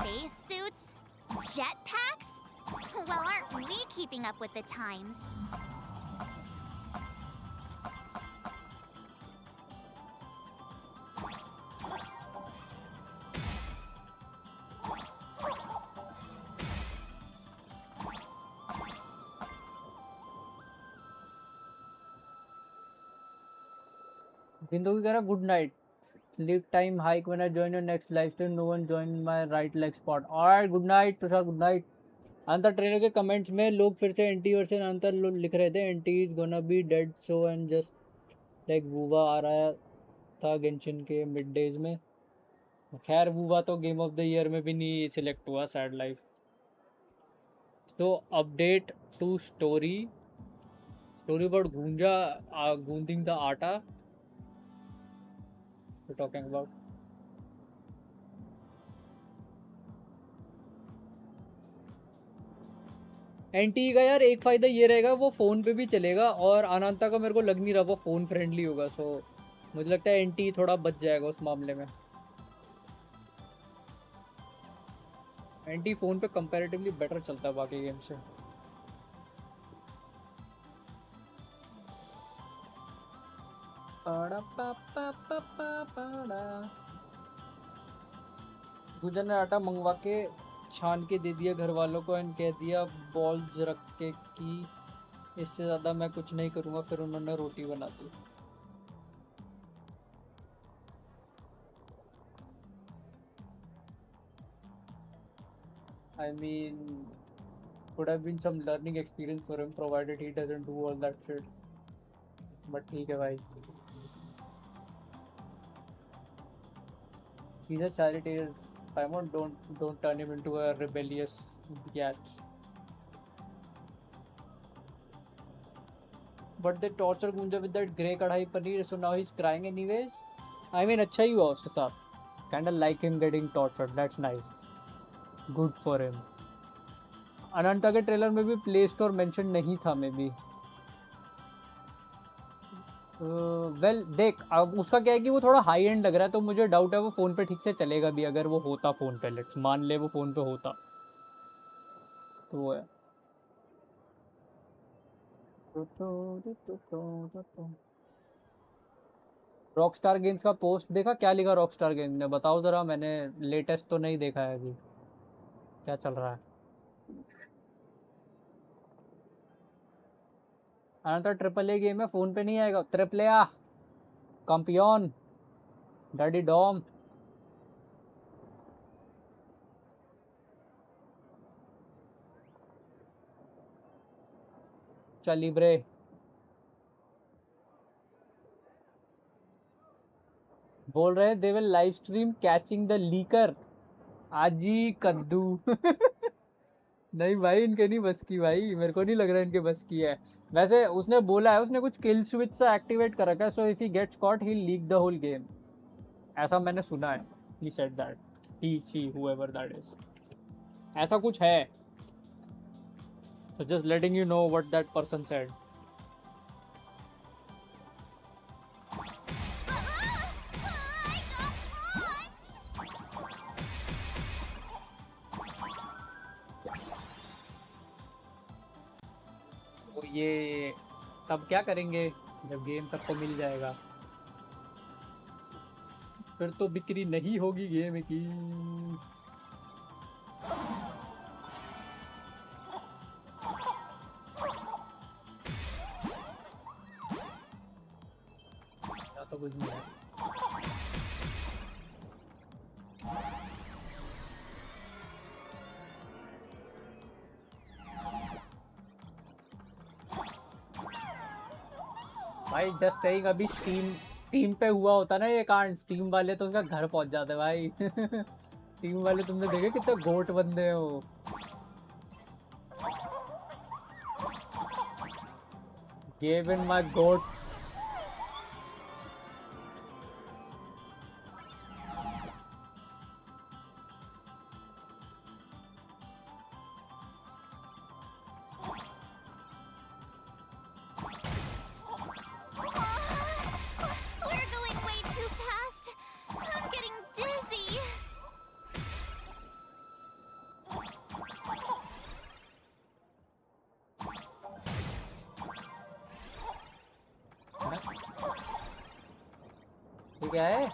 Spacesuits? Jetpacks? Well, aren't we keeping up with the times? जिंदगी कह रहा good night sleep time hike when I join your next live stream. No one joined my right leg spot. Alright, good night Tushar, good night. अंतर trailer के comments में लोग फिर से anti versus अंतर लिख रहे थे. Anti is gonna be dead so and just like वूवा आ रहा था गेंशिन के मिड डेज में. खैर वूवा तो गेम ऑफ द ईयर में भी नहीं सिलेक्ट हुआ. Sad life. तो अपडेट टू स्टोरी अबाउट गूंदिंग the atta we're talking about. Anti का यार एक फ़ायदा ये रहेगा वो फ़ोन पे भी चलेगा और अनंता का मेरे को लग नहीं रहा वो फ़ोन फ्रेंडली होगा. सो मुझे लगता है एंटी थोड़ा बच जाएगा उस मामले में. एंटी फ़ोन पे कंपैरेटिवली बेटर चलता है बाकी गेम से. गुजर ने आटा मंगवा के छान के दे दिया घर वालों को एंड कह दिया बॉल्स रख के कि इससे ज़्यादा मैं कुछ नहीं करूँगा. फिर उन्होंने रोटी बना दी. I mean, could have been some learning experience for him provided he doesn't do all that shit. But ठीक है भाई. He's a charity. Paimon, don't turn him into a rebellious biatch. But they torture Gunja with that grey kadhai paneer, so now he's crying anyways. I mean, अच्छा ही हुआ उसके साथ. Kinda like him getting tortured. That's nice. Good for him. अनंता के trailer में भी play store mention नहीं था may be. Well देख अब उसका क्या है कि वो थोड़ा हाई एंड लग रहा है तो मुझे डाउट है वो फ़ोन पे ठीक से चलेगा भी. अगर वो होता फ़ोन पे लेट्स मान ले वो फ़ोन पे होता तो वो है. रॉकस्टार गेम्स का पोस्ट देखा क्या लिखा रॉकस्टार गेम्स ने? बताओ ज़रा. मैंने लेटेस्ट तो नहीं देखा है अभी क्या चल रहा है. तो ट्रिपल ए गेम है फ़ोन पे नहीं आएगा. ट्रिपल ए कंपियन डैडी डॉम. चल लिब्रे. बोल रहे हैं they will live stream catching the leaker. आजी कद्दू. नहीं भाई इनके नहीं बस की भाई, मेरे को नहीं लग रहा इनके बस की है. वैसे उसने बोला है, उसने कुछ किल स्विच से एक्टिवेट कर रखा है, so if he gets caught he leak the whole game. ऐसा मैंने सुना है. He said that, he she whoever that is. ऐसा कुछ है. So just letting you know what that person said. तो ये तब क्या करेंगे जब गेम सबको मिल जाएगा? फिर तो बिक्री नहीं होगी गेम की. तो कुछ नहीं है. भाई जस्ट सेइंग, अभी स्टीम पे हुआ होता ना ये कांड, स्टीम वाले तो उसका घर पहुंच जाते भाई. स्टीम वाले तुमने देखे कितने गोट बंदे हैं वो. Gave in my goat. We're going way too fast. I'm getting dizzy. ये क्या है?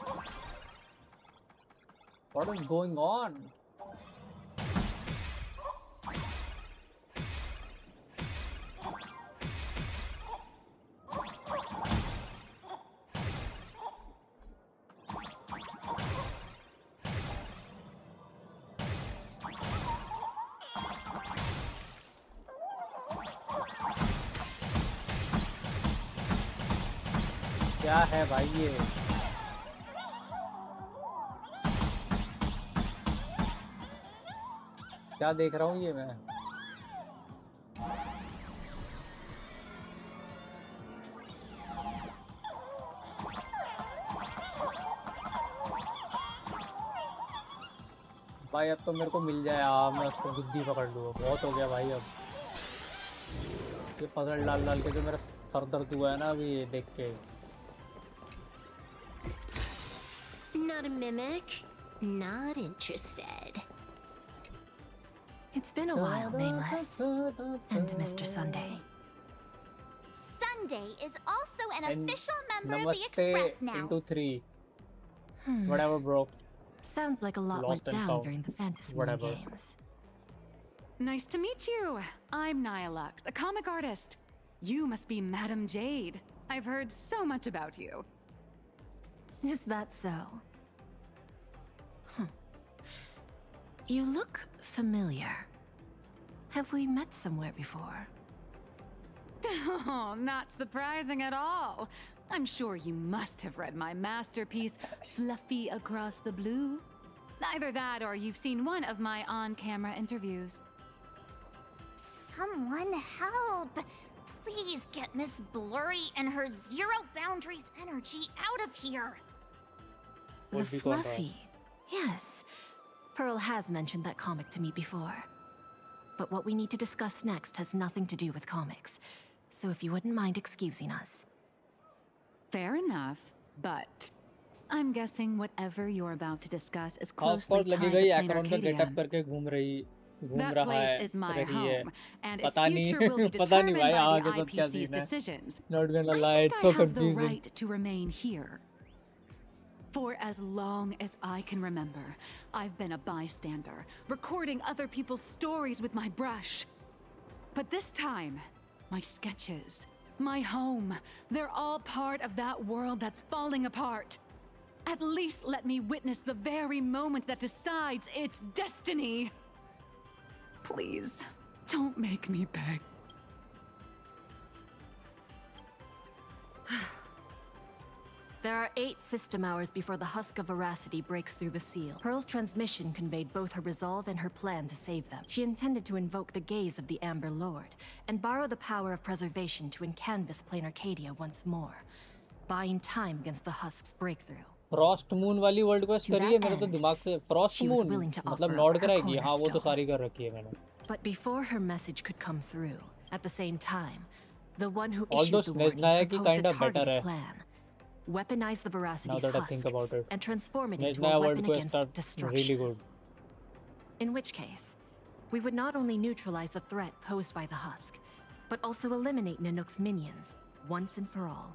What is going on? क्या है भाई ये? क्या देख रहा हूँ ये मैं? भाई अब तो मेरे को मिल जाए, मैं उसको बुद्धि पकड़ लूँ. बहुत हो गया भाई अब. ये पजल डाल डाल के जो मेरा सर दर्द हुआ है ना अभी ये देख के. Not a mimic. Not interested. It's been a while, Nameless. And Mr. Sunday. Sunday is also an And official member of the Namaste Express now. into 3. Whatever, bro. Sounds like a lot Lost went and down found. during the Fantasy Whatever. Games. Nice to meet you. I'm Nihilux, a comic artist. You must be Madame Jade. I've heard so much about you. Is that so? You look familiar. Have we met somewhere before? Oh, not surprising at all. I'm sure you must have read my masterpiece, Fluffy Across the Blue. Either that or you've seen one of my on-camera interviews. Someone help! Please get Miss Blurry and her zero boundaries energy out of here. The Fluffy. Yes. Pearl has mentioned that comic to me before. But what we need to discuss next has nothing to do with comics. So if you wouldn't mind excusing us. Fair enough, but I'm guessing whatever you're about to discuss is closely tied to Plain Arcadia. That place is my home, and its future will be determined by the IPC's decisions. Not gonna I lie, think it's so I have the confusing. right to remain here. For as long as I can remember, I've been a bystander, recording other people's stories with my brush. But this time, my sketches, my home, they're all part of that world that's falling apart. At least let me witness the very moment that decides its destiny. Please, don't make me beg. There are 8 system hours before the husk of veracity breaks through the seal. Pearl's transmission conveyed both her resolve and her plan to save them. She intended to invoke the gaze of the Amber Lord and borrow the power of preservation to encanvas plain Arcadia once more, buying time against the husk's breakthrough. Frost moon वाली world quest करी है मेरे तो दिमाग से Frost moon मतलब Nord कराएगी हाँ वो तो सारी कर रखी है मैंने. But before her message could come through, at the same time, the one who Although issued the warning Snezhnaya की proposed kind a of better targeted है. plan. Weaponize the veracity's Now that I husk think about it. and transform it into a Snezhnaya weapon world quests against are destruction. really good. In which case, we would not only neutralize the threat posed by the husk, but also eliminate Nanook's minions once and for all.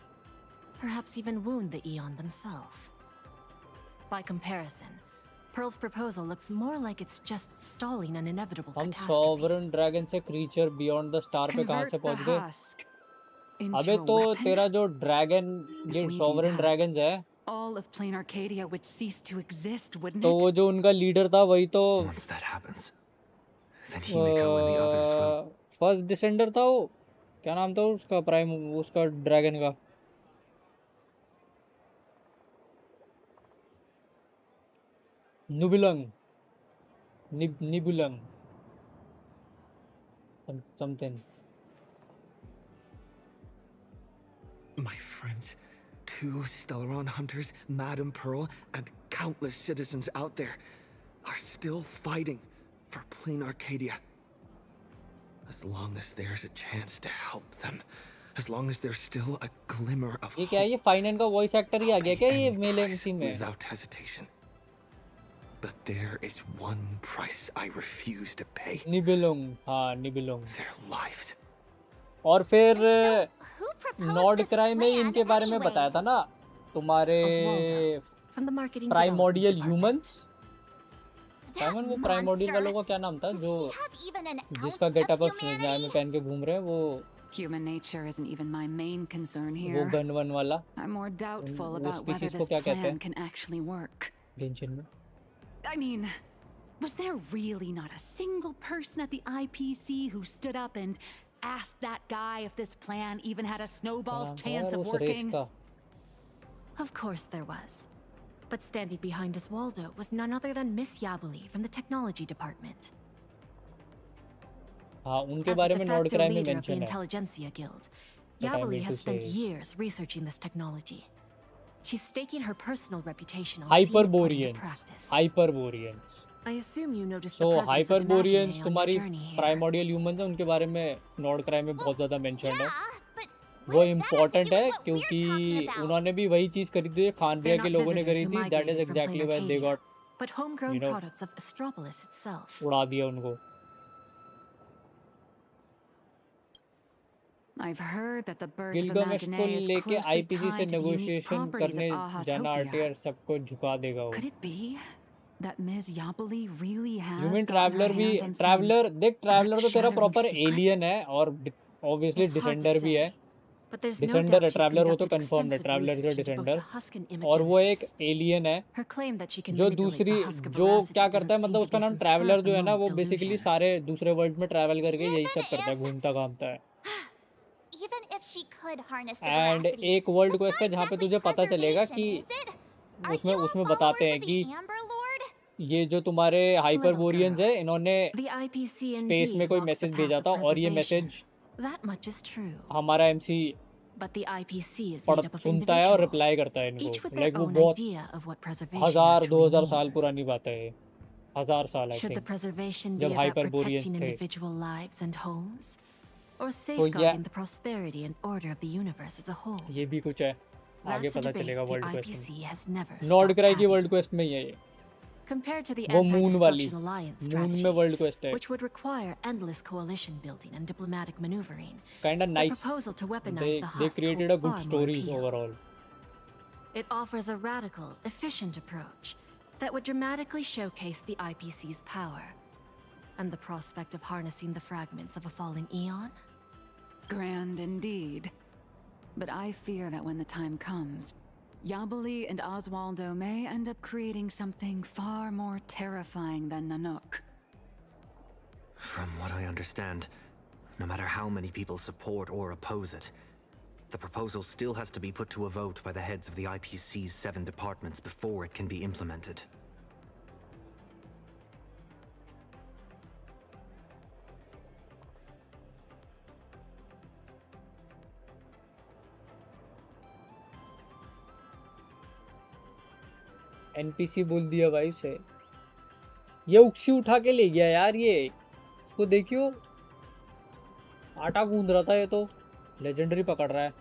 Perhaps even wound the Eon themselves. By comparison, Pearl's proposal looks more like it's just stalling an inevitable हम catastrophe. sovereign dragon से creature beyond the star पे कहाँ से पहुँच गए? अबे तो तेरा जो dragon ये sovereign dragons है all of plain Arcadia would cease to exist, wouldn't तो it? वो जो उनका leader था वही तो Once that happens, then Himiko and the others will. First descender था वो क्या नाम था उसका प्राइम उसका dragon का Nubilang Nibulang something. My friends, 2 Stellaron hunters, Madame Pearl, and countless citizens out there are still fighting for plain Arcadia. As long as there's a chance to help them, as long as there's still a glimmer of ये क्या है ये final का voice actor ही आ गया क्या ये mail MC में? Without hesitation. But there is one price I refuse to pay. Nibelung, हाँ Nibelung. Their lives. और फिर नॉर्ड क्राइम में इनके बारे में बताया था ना तुम्हारे प्राइमोर्डियल ह्यूमंस. साइमन वो प्राइमोर्डियल वालों का क्या नाम था जो जिसका गेटअप अब स्नेजनाया में पहन के घूम रहे हैं वो Human nature isn't even my main concern here. वो गन वन वाला I'm more doubtful वो about whether स्पीशीज को this क्या कहते plan हैं can actually work. गेंशिन में. I mean, was there really not a single person at the IPC who stood up and asked that guy if this plan even had a snowball's chance of working? Of course there was. But standing behind Oswaldo was none other than Miss Yabuli from the technology department. हाँ उनके As बारे the में de Nord facto crime में leader of the mention है. Intelligentsia Guild, But I Yabuli mean has to spent say- years researching this technology. She's staking her personal reputation on seeing it put into Hyperboreans. practice. Hyperboreans. I assume you noticed So the presence of Hyperboreans Imagine on your तुम्हारी journey here. Primordial humans है उनके बारे में Nord crime में बहुत ज़्यादा mention है. वो इम्पोर्टेंट है क्योंकि उन्होंने भी वही चीज़ करी थी खानरिया के लोगों ने करी थी. That is exactly why they got But homegrown products of Astropolis itself. उड़ा दिया उनको. I've heard that the birth of Gilgamesh को Imagine is लेके closely आईपीसी से tied to the unique negotiation properties करने of जाना Ahatopia. आरटीआर सबको झुका देगा वो. Could it be that Ms. Yabuli really has human gotten traveller her भी hands on some ट्रैवलर देख ट्रैवलर तो तेरा earth-shattering प्रॉपर secret? एलियन है और obviously It's hard to descender भी है. But there's no डिसेंडर है doubt she's ट्रैवलर वो तो conducted कंफर्म है extensive ट्रैवलर जो research into both descender the husk and और वो एक imagenesis. एलियन है Her claim that she can जो manipulate दूसरी the husk of जो veracity क्या doesn't करता है seem मतलब to उसका be नाम some ट्रैवलर spur जो of है the ना वो moment बेसिकली delusion. सारे दूसरे वर्ल्ड में ट्रैवल करके यही सब करता है घूमता घामता है. Even if she could harness the and veracity, एक वर्ल्ड क्वेस्ट है जहाँ पे तुझे पता चलेगा कि उसमें उसमें बताते हैं कि Amber Lord? ये जो तुम्हारे हाइपरबोरियंस है इन्होंने The IPC स्पेस में indeed कोई walks the मैसेज path भेजा of था और ये preservation. Message That much is true. हमारा MC But the IPC is पढ़ made up of सुनता है और individuals, रिप्लाई करता है each इनको. with their लाइक वो own बहुत idea of what preservation 1000-2000 actually साल means. पुरानी बात है ये. 1000 साल आई Should the think preservation be जब about हाइपरबोरियंस protecting थे. individual lives and homes, or तो safeguarding the prosperity and order of the universe as a whole? ये भी कुछ है आगे That's a पता debate चलेगा the वर्ल्ड क्वेस्ट IPC में. has never Nord stopped cry की having. वर्ल्ड क्वेस्ट में ही है ये. Compared to the वो मून वाली Anti-Destruction Alliance मून strategy, में वर्ल्ड क्वेस्ट है. which would require endless coalition building and diplomatic maneuvering, kind of the nice. proposal to weaponize They the they husk created holds a good far more story appeal. overall. It offers a radical, efficient approach that would dramatically showcase the IPC's power and the prospect of harnessing the fragments of a fallen eon. Grand indeed. But I fear that when the time comes, Yabuli and Oswaldo may end up creating something far more terrifying than Nanook. From what I understand, no matter how many people support or oppose it, The proposal still has to be put to a vote by the heads of the IPC's 7 departments before it can be implemented. NPC बोल दिया भाई उसे। ये उक्सी उठा के ले गया यार, ये इसको देखियो, आटा गूंद रहा था ये तो। लेजेंडरी पकड़ रहा है।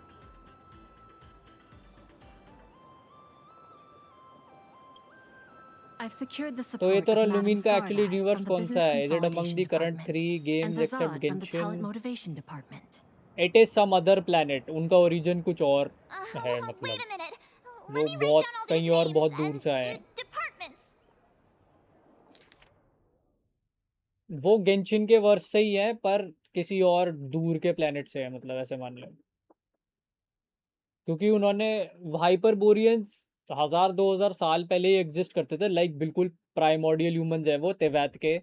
तो ये तो लुमिन का एक्चुअली यूनिवर्स कौन सा है? Is it among the current 3 games except Genshin? It is some other planet. उनका ओरिजिन कुछ और है, मतलब वो बहुत कहीं और बहुत दूर से आए हैं। वो गेंशिन के वर्ष से ही है पर किसी और दूर के प्लैनेट से है, मतलब ऐसे मान लो। क्योंकि उन्होंने हाइपरबोरियंस 1000-2000 साल पहले ही एग्जिस्ट करते थे, लाइक बिल्कुल प्राइमोर्डियल ह्यूमंस है वो तेवैत के।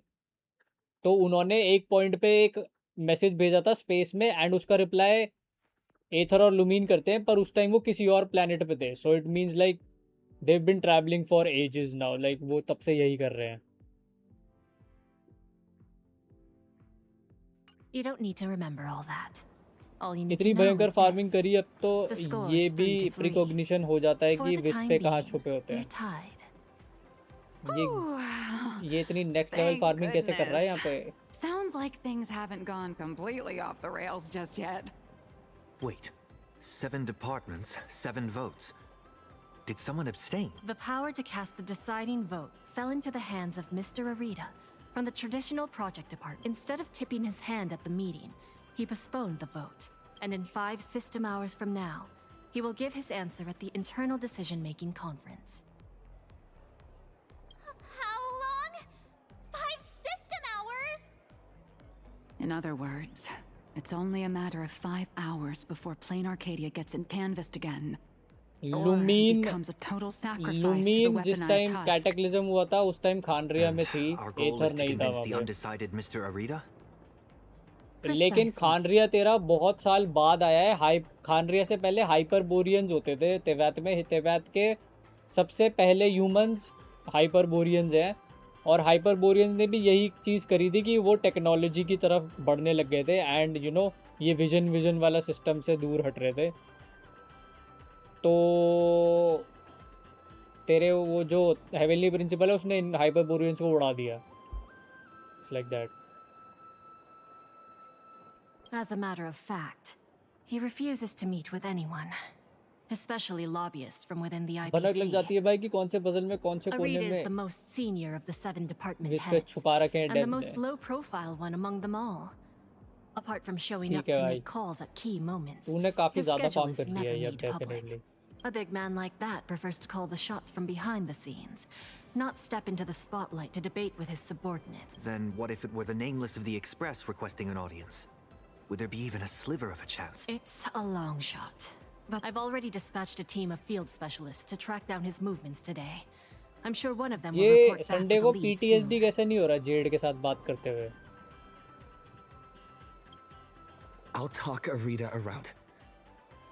तो उन्होंने एक पॉइंट पे एक मैसेज भेजा था स्पेस में, एंड उसका रिप्लाई एथर और लुमीन करते हैं, पर उस टाइम वो किसी और प्लैनेट पे थे। So it means like they have been travelling for ages now, like वो तब से यही कर रहे हैं। You don't need to remember all that. All you need इतनी to know भयंकर is फार्मिंग this. करी अब तो The score ये is भी 3-3. प्रिकॉग्निशन हो जाता है For कि the विस time पे कहाँ being, छुपे होते we're हैं। tied. ये इतनी नेक्स्ट लेवल Thank फार्मिंग कैसे कर रहा है यहाँ पे? Sounds like things haven't gone completely off the rails just yet. Wait, 7 departments, 7 votes. Did someone abstain? The power to cast the deciding vote fell into the hands of Mr. Arita from the traditional project department. Instead of tipping his hand at the meeting, he postponed the vote. And in 5 system hours from now, he will give his answer at the internal decision-making conference. How long? 5 system hours? In other words, it's only a matter of 5 hours before Plain Arcadia gets canvassed again. लुमीन becomes a total sacrifice to the लुमीन जिस weaponized time husk. कैटेक्लिज्म हुआ था उस time खानरिया में थी, Our goal ether is to नहीं था convince वहाँ the पे। undecided Mr. Arita? लेकिन खानरिया तेरा बहुत साल बाद आया है। खानरिया से पहले हाइपरबोरियंस होते थे तेवैत में। तेवैत के सबसे पहले ह्यूमंस हाइपरबोरियंस हैं, और हाइपरबोरियंस ने भी यही चीज़ करी थी कि वो टेक्नोलॉजी की तरफ बढ़ने लग गए थे, एंड यू नो ये विजन वाला सिस्टम से दूर हट रहे थे। तो तेरे वो जो हेवनली प्रिंसिपल है उसने हाइपरबोरियंस को उड़ा दिया, like that. As a matter of fact, he refuses to meet with anyone, especially lobbyists from within the भनक लग IPC. जाती है भाई कि कौन से पजल में कौन से कोने Arita is the में most senior of the 7 department जिस पे heads, छुपा रखे हैं and the डेप्थ most है। low-profile one among them all. Apart from showing up ठीक है to भाई, make calls at key moments, तूने काफी his ज़्यादा schedule काम is कर लिया never है ये, made public. Definitely. A big man like that prefers to call the shots from behind the scenes, not step into the spotlight to debate with his subordinates. Then what if it were the nameless of the Express requesting an audience? Would there be even a sliver of a chance? It's a long shot, but I've already dispatched a team of field specialists to track down his movements today. I'm sure one of them will ये report back Sunday with को a lead soon. PTSD कैसे नहीं हो रहा Z के साथ बात करते हुए? I'll talk Arita around.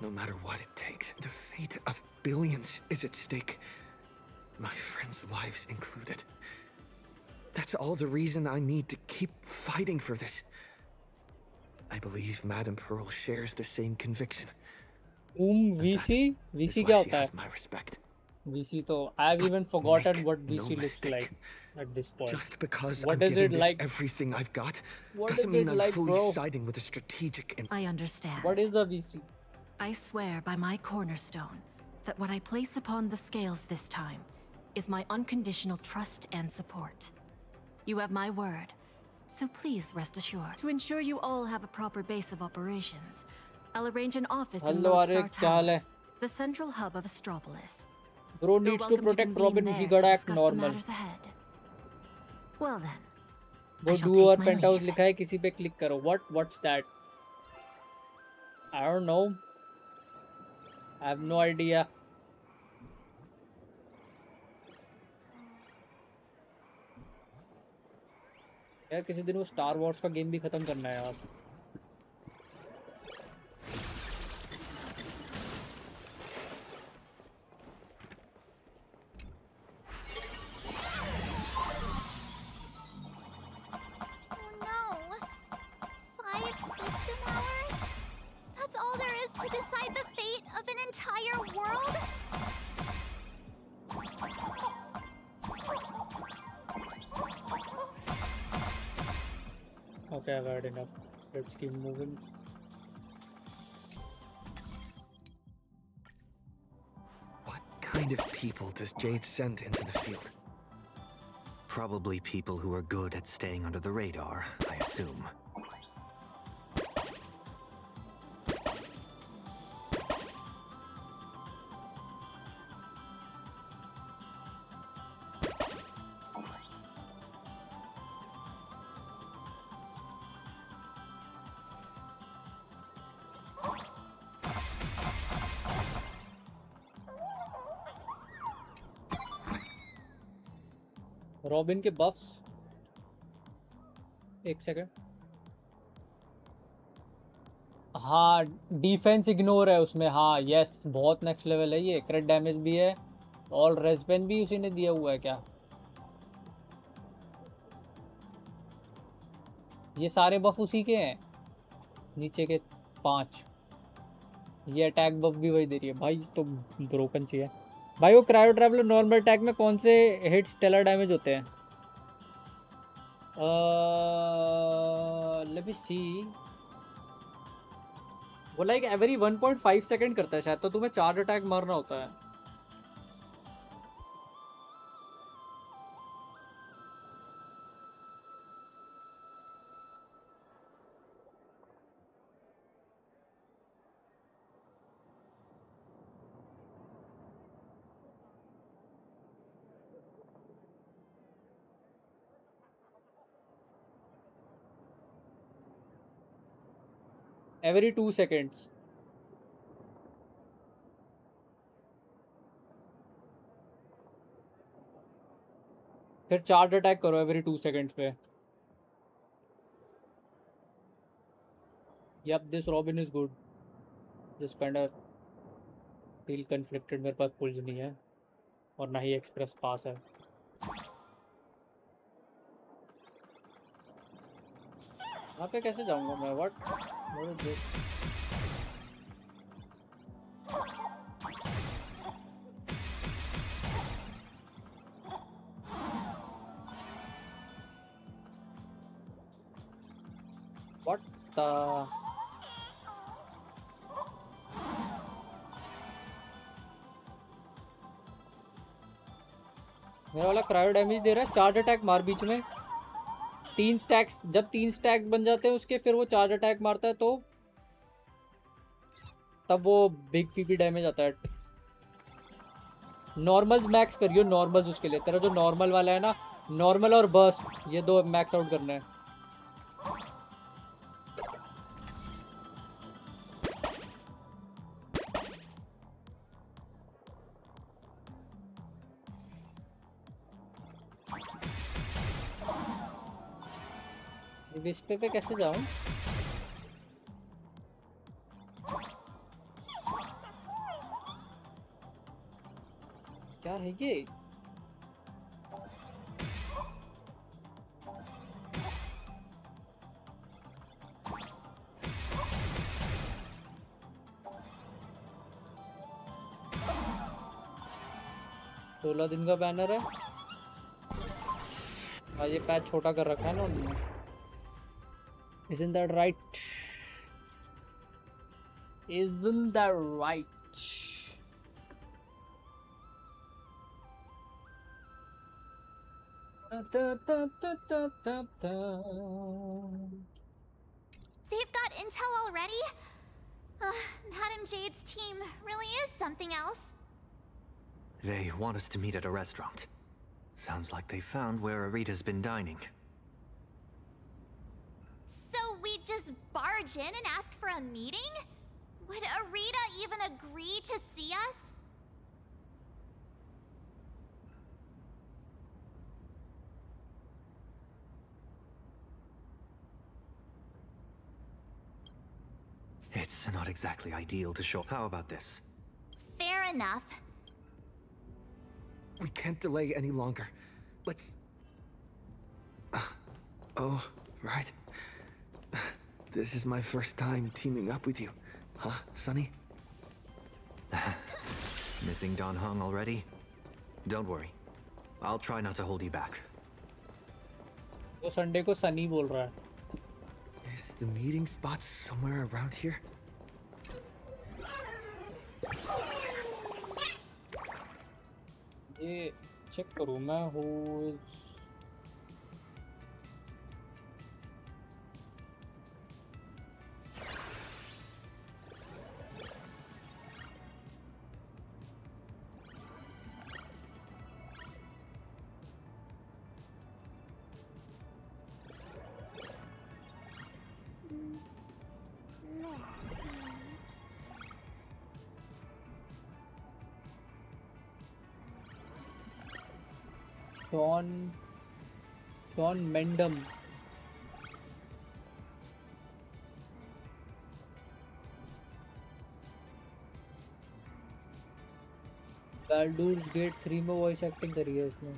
No matter what it takes, the fate of billions is at stake. My friends' lives included. That's all the reason I need to keep fighting for this. I believe Madame Pearl shares the same conviction. VC? VC Why क्या she होता है? has my respect. VC तो I've even forgotten what no VC looks mistake. like at this point. Just because What I'm is giving it this like? everything I've got What doesn't is mean it I'm like, fully bro? siding with a strategic and I understand. What is the VC? I swear by my cornerstone that what I place upon the scales this time is my unconditional trust and support. You have my word, so please rest assured. To ensure you all have a proper base of operations, I'll arrange an office in Hello, Lodestar Arik, क्या हाल Tower, है? the central hub of Astropolis. Bro You're needs to welcome protect convene Robin there to Gigadak discuss the normal. matters ahead. Well then, वो I shall do और take my penthouse leave. लिखा है, किसी पे click करो। What's that? I don't know. I have no idea. यार किसी दिन वो स्टार वॉर्स का गेम भी खत्म करना है यार। entire world? Okay, I've had enough. Let's keep moving. What kind of people does Jade send into the field? Probably people who are good at staying under the radar, I assume. Robin के बफ्स, एक second. हाँ, defence ignore है उसमें। हाँ yes, बहुत next level है ये। क्रिट damage भी है, ऑल रेस्पेन भी उसी ने दिया हुआ है क्या? ये सारे बफ उसी के हैं, नीचे के 5। ये अटैक बफ भी वही दे रही है भाई, तो ब्रोकन चाहिए भाई। वो क्रायो ट्रैवलर नॉर्मल अटैक में कौन से हिट स्टेलर डैमेज होते हैं? लेट मी सी। वो लाइक एवरी 1.5 सेकंड करता है शायद, तो तुम्हें 4 अटैक मारना होता है। Every 2 seconds. फिर चार्ज अटैक करो एवरी 2 सेकेंड्स पे। Yup, this Robin is good. This kind of feel conflicted. मेरे पास पुल्स नहीं है और ना ही एक्सप्रेस पास है। वहाँ पे कैसे जाऊंगा मैं? What is this? What the? मेरा वाला क्रायो डैमेज दे रहा है। चार्ज अटैक मार बीच में 3 स्टैक्स। जब 3 स्टैक्स बन जाते हैं उसके, फिर वो चार्ज अटैक मारता है, तो तब वो बिग पीपी डैमेज आता है। नॉर्मल्स मैक्स करियो, नॉर्मल्स उसके लिए। तेरा जो नॉर्मल वाला है ना, नॉर्मल और बर्स्ट, ये 2 मैक्स आउट करना है। विस्पे पे कैसे जाऊं? क्या है ये? सोलह दिन का बैनर है। हाँ, ये पैच छोटा कर रखा है ना उन्होंने। Isn't that right? Isn't that right? They've got intel already? Madam Jade's team really is something else. They want us to meet at a restaurant. Sounds like they found where Arita's been dining. So we just barge in and ask for a meeting? Would Arita even agree to see us? It's not exactly ideal to show. How about this? Fair enough. We can't delay any longer. Let's... oh, right. This is my first time teaming up with you. Huh, Sonny? Missing Don Hung already? Don't worry. I'll try not to hold you back. वो Sunday को सनी बोल रहा है. Is the meeting spot somewhere around here? ये check करूँ मैं who is Sean Mendham. Baldur's Gate 3 में voice acting करी है इसने.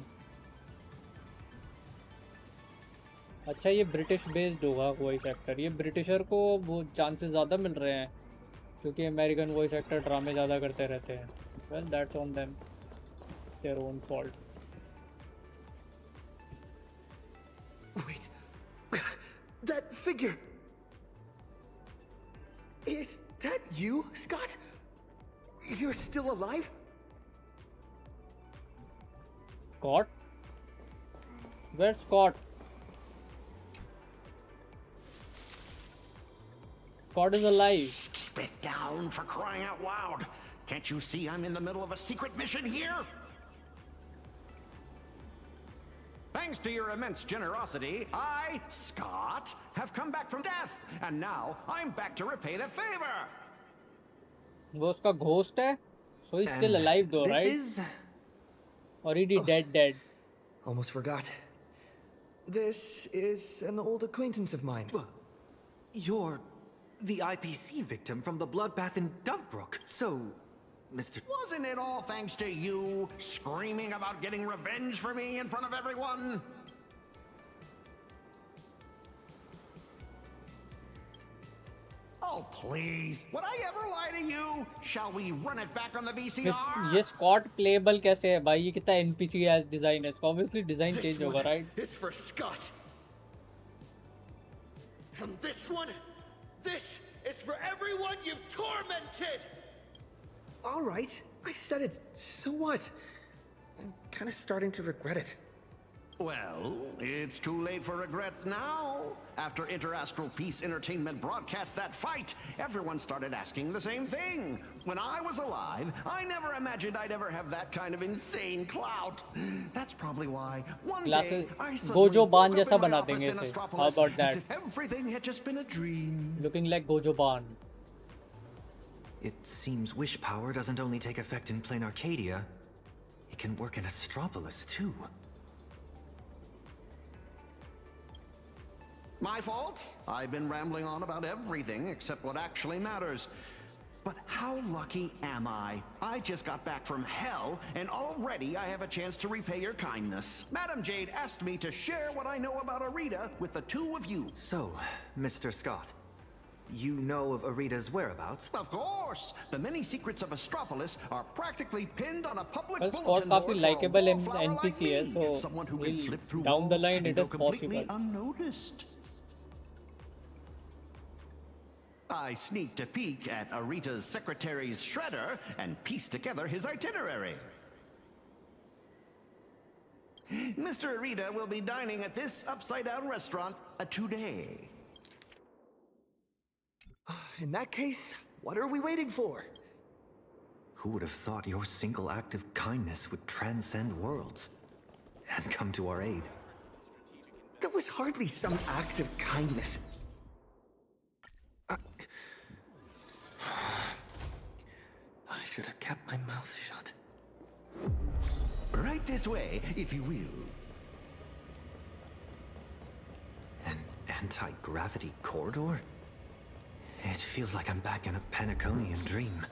अच्छा ये ब्रिटिश बेस्ड होगा वॉइस एक्टर. ये ब्रिटिशर को वो चांसेस ज़्यादा मिल रहे हैं क्योंकि अमेरिकन वॉइस एक्टर ड्रामे ज़्यादा करते रहते हैं. Well that's on them, their own fault. Wait, that figure! Is that you, Scott? You're still alive? Scott? Where's Scott? Scott is alive. Keep it down, for crying out loud. Can't you see I'm in the middle of a secret mission here? Thanks to your immense generosity, I, Scott, have come back from death, and now I'm back to repay the favor. वो उसका ghost है, so he's still alive though, right? Or is he dead? Almost forgot. This is an old acquaintance of mine. You're the IPC victim from the bloodbath in Dovebrook. So, Mr. Wasn't it all thanks to you screaming about getting revenge for me in front of everyone? Oh, please. Would I ever lie to you? Shall we run it back on the VCR? ये Scott playable कैसे है भाई? ये कितना NPC as design है? इसका obviously design change होगा, right? This for Scott. And this one, this is for everyone you've tormented. All right, I said it. So what? I'm kind of starting to regret it. Well, it's too late for regrets now. After Interastral Peace Entertainment broadcast that fight, everyone started asking the same thing. When I was alive, I never imagined I'd ever have that kind of insane clout. That's probably why one day I suddenly Gojo woke Ban up जैसा in my बना office देंगे in इसे. Astropolis How about that? as if everything had just been a dream. Looking like Gojo Ban. It seems wish power doesn't only take effect in plain Arcadia. It can work in Astropolis too. My fault. I've been rambling on about everything except what actually matters. But how lucky am I? I just got back from hell, and already I have a chance to repay your kindness. Madam Jade asked me to share what I know about Arita with the two of you. So, Mr. Scott, you know of Arita's whereabouts? Of course! The many secrets of Astropolis are practically pinned on a public Well, bulletin Scott board काफी for a likable wallflower like NPC है, me. so Someone who can slip through down the walls line and it go is completely possible. unnoticed. I sneaked a peek at Arita's secretary's shredder and pieced together his itinerary. Mr. Arita will be dining at this upside-down restaurant today. In that case, what are we waiting for? Who would have thought your single act of kindness would transcend worlds and come to our aid? That was hardly some act of kindness. I should have kept my mouth shut. Right this way, if you will. An anti-gravity corridor? It feels like I'm back in a Panaconian dream.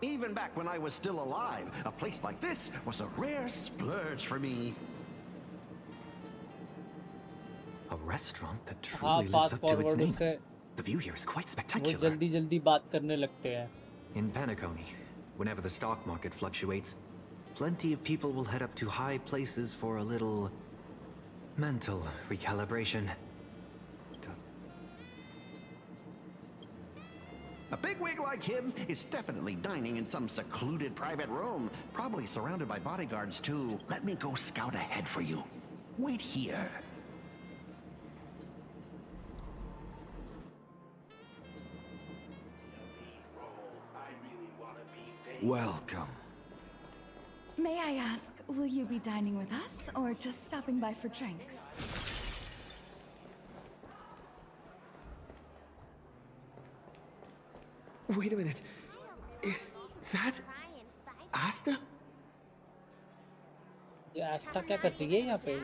Even back when I was still alive, a place like this was a rare splurge for me. A restaurant that truly lives up to its name. The view here is quite spectacular. वो जल्दी-जल्दी बात करने लगते हैं. In Panacony, Whenever the stock market fluctuates, plenty of people will head up to high places for a little mental recalibration. A bigwig like him is definitely dining in some secluded private room, probably surrounded by bodyguards too. Let me go scout ahead for you. Wait here. Welcome. May I ask, will you be dining with us or just stopping by for drinks? Wait a minute. Is that Asta? ये आस्था क्या कर रही है यहाँ पे?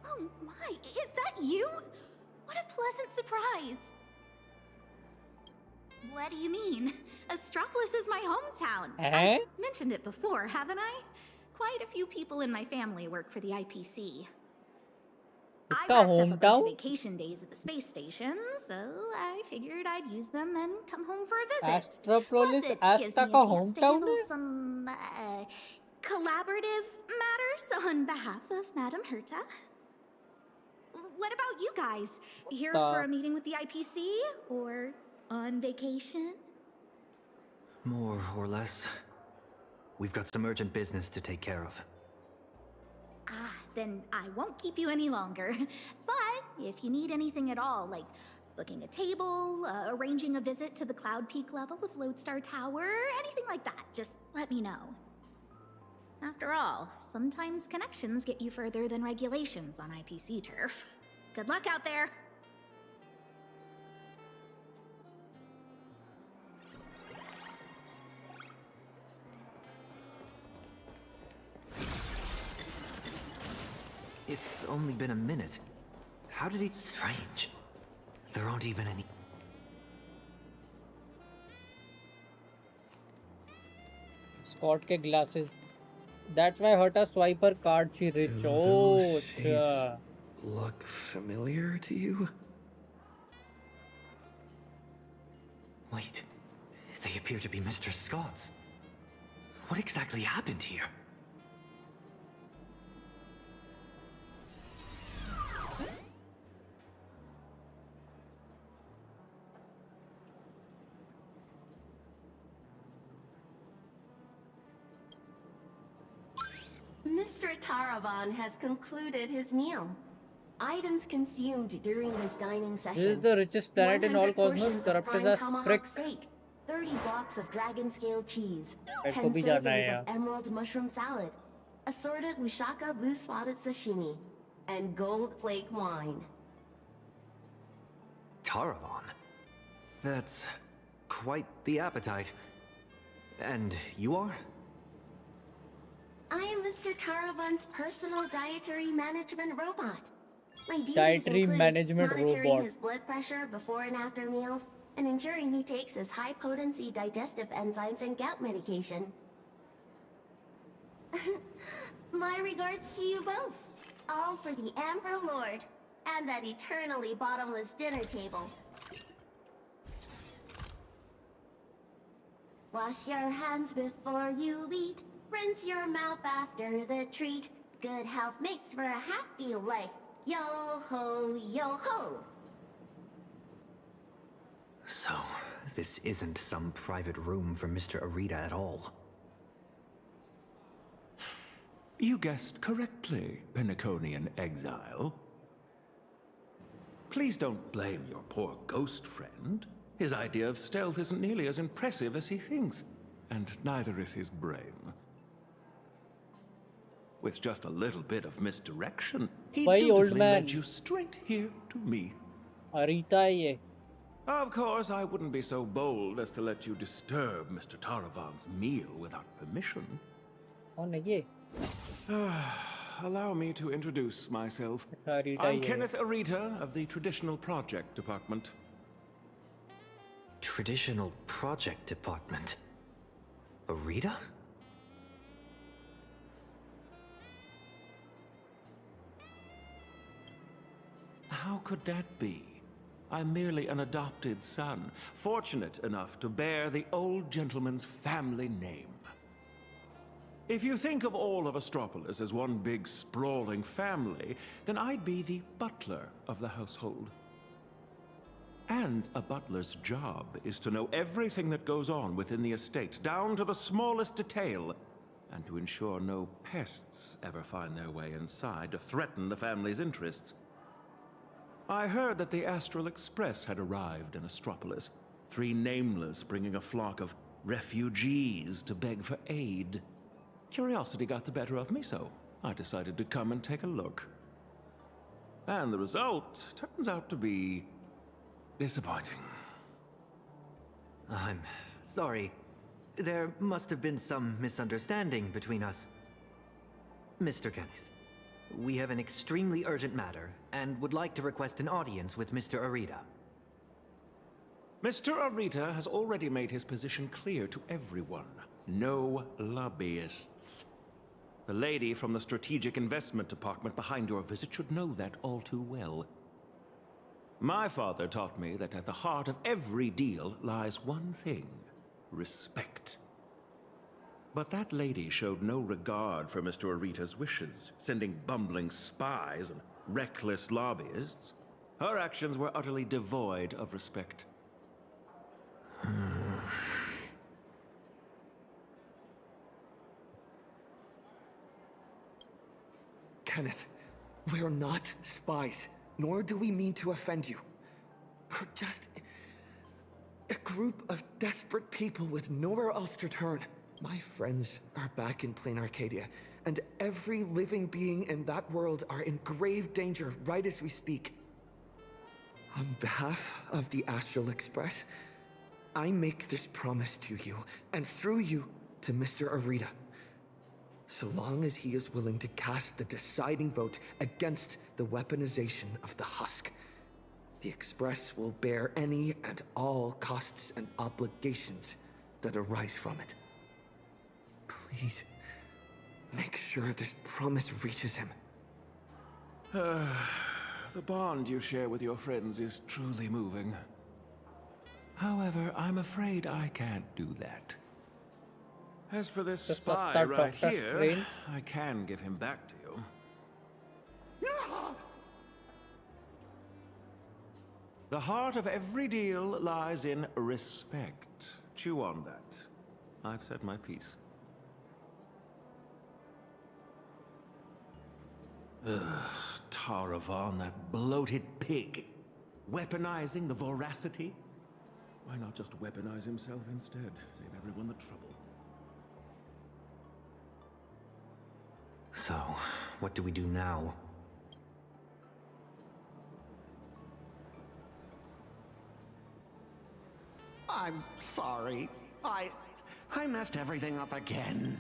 Oh my, is that you? What a pleasant surprise. What do you mean? Astropolis is my hometown. I've mentioned it before, haven't I? Quite a few people in my family work for the IPC. I racked up a bunch of vacation days at the space station, so I figured I'd use them and come home for a visit. Astropolis, Plus, it Asta gives me a का chance to hometown handle है? some collaborative matters on behalf of Madame Herta. What about you guys? Here for a meeting with the IPC or on vacation? More or less. We've got some urgent business to take care of. Ah, then I won't keep you any longer. But if you need anything at all, like booking a table, arranging a visit to the Cloud Peak level of Lodestar Tower, anything like that, just let me know. After all, sometimes connections get you further than regulations on IPC turf. Good luck out there! It's only been a minute. How did he... Strange. There aren't even any... Scott के glasses. That's why Herta swipe her card. She rich. Oh, अच्छा. Look familiar to you? Wait. They appear to be Mr. Scott's. What exactly happened here? Mr. Taravan has concluded his meal. Items consumed during this dining session. This is the richest planet in all cosmos. Corrupted as frick. Steak, 30 blocks of dragon scale cheese, It 10 could be jana hai, servings yeah. of emerald mushroom salad, assorted Lushaka blue spotted sashimi, and gold flake wine. Taravan? That's quite the appetite. And you are? I am Mr. Taravan's personal dietary management robot. My duties Dietary include management monitoring robot. his blood pressure before and after meals, and ensuring he takes his high-potency digestive enzymes and gout medication. My regards to you both. All for the Emperor Lord, and that eternally bottomless dinner table. Wash your hands before you eat. Rinse your mouth after the treat. Good health makes for a happy life. Yo ho, yo ho. So, this isn't some private room for Mr. Arita at all. You guessed correctly, Penaconian exile. Please don't blame your poor ghost friend. His idea of stealth isn't nearly as impressive as he thinks, and neither is his brain. With just a little bit of misdirection, he Why, old dutifully man? led you straight here to me. Arita hai ye. Of course, I wouldn't be so bold as to let you disturb Mr. Taravan's meal without permission. कौन है ये? Allow me to introduce myself. Arita I'm ye. Kenneth Arita of the Traditional Project Department. Traditional Project Department? Arita? how could that be? I'm merely an adopted son, fortunate enough to bear the old gentleman's family name. If you think of all of Astropolis as one big sprawling family, then I'd be the butler of the household. And a butler's job is to know everything that goes on within the estate, down to the smallest detail, and to ensure no pests ever find their way inside to threaten the family's interests. I heard that the Astral Express had arrived in Astropolis, 3 nameless bringing a flock of refugees to beg for aid. Curiosity got the better of me, so I decided to come and take a look. And the result turns out to be disappointing. I'm sorry. There must have been some misunderstanding between us. Mr. Kenneth, we have an extremely urgent matter and would like to request an audience with Mr. Arita. Mr. Arita has already made his position clear to everyone. No lobbyists. The lady from the Strategic Investment Department behind your visit should know that all too well. My father taught me that at the heart of every deal lies one thing: respect. But that lady showed no regard for Mr. Arita's wishes, sending bumbling spies and reckless lobbyists. Her actions were utterly devoid of respect. Kenneth, we're not spies, nor do we mean to offend you. We're just a group of desperate people with nowhere else to turn. My friends are back in plain Arcadia, and every living being in that world are in grave danger right as we speak. On behalf of the Astral Express, I make this promise to you, and through you, to Mr. Arita. So long as he is willing to cast the deciding vote against the weaponization of the husk, the Express will bear any and all costs and obligations that arise from it. Please, make sure this promise reaches him. The bond you share with your friends is truly moving. However, I'm afraid I can't do that. As for this spy right here, I can give him back to you. The heart of every deal lies in respect. Chew on that. I've said my piece. Taravan, that bloated pig. Weaponizing the voracity? Why not just weaponize himself instead? Save everyone the trouble. So, what do we do now? I'm sorry. I messed everything up again.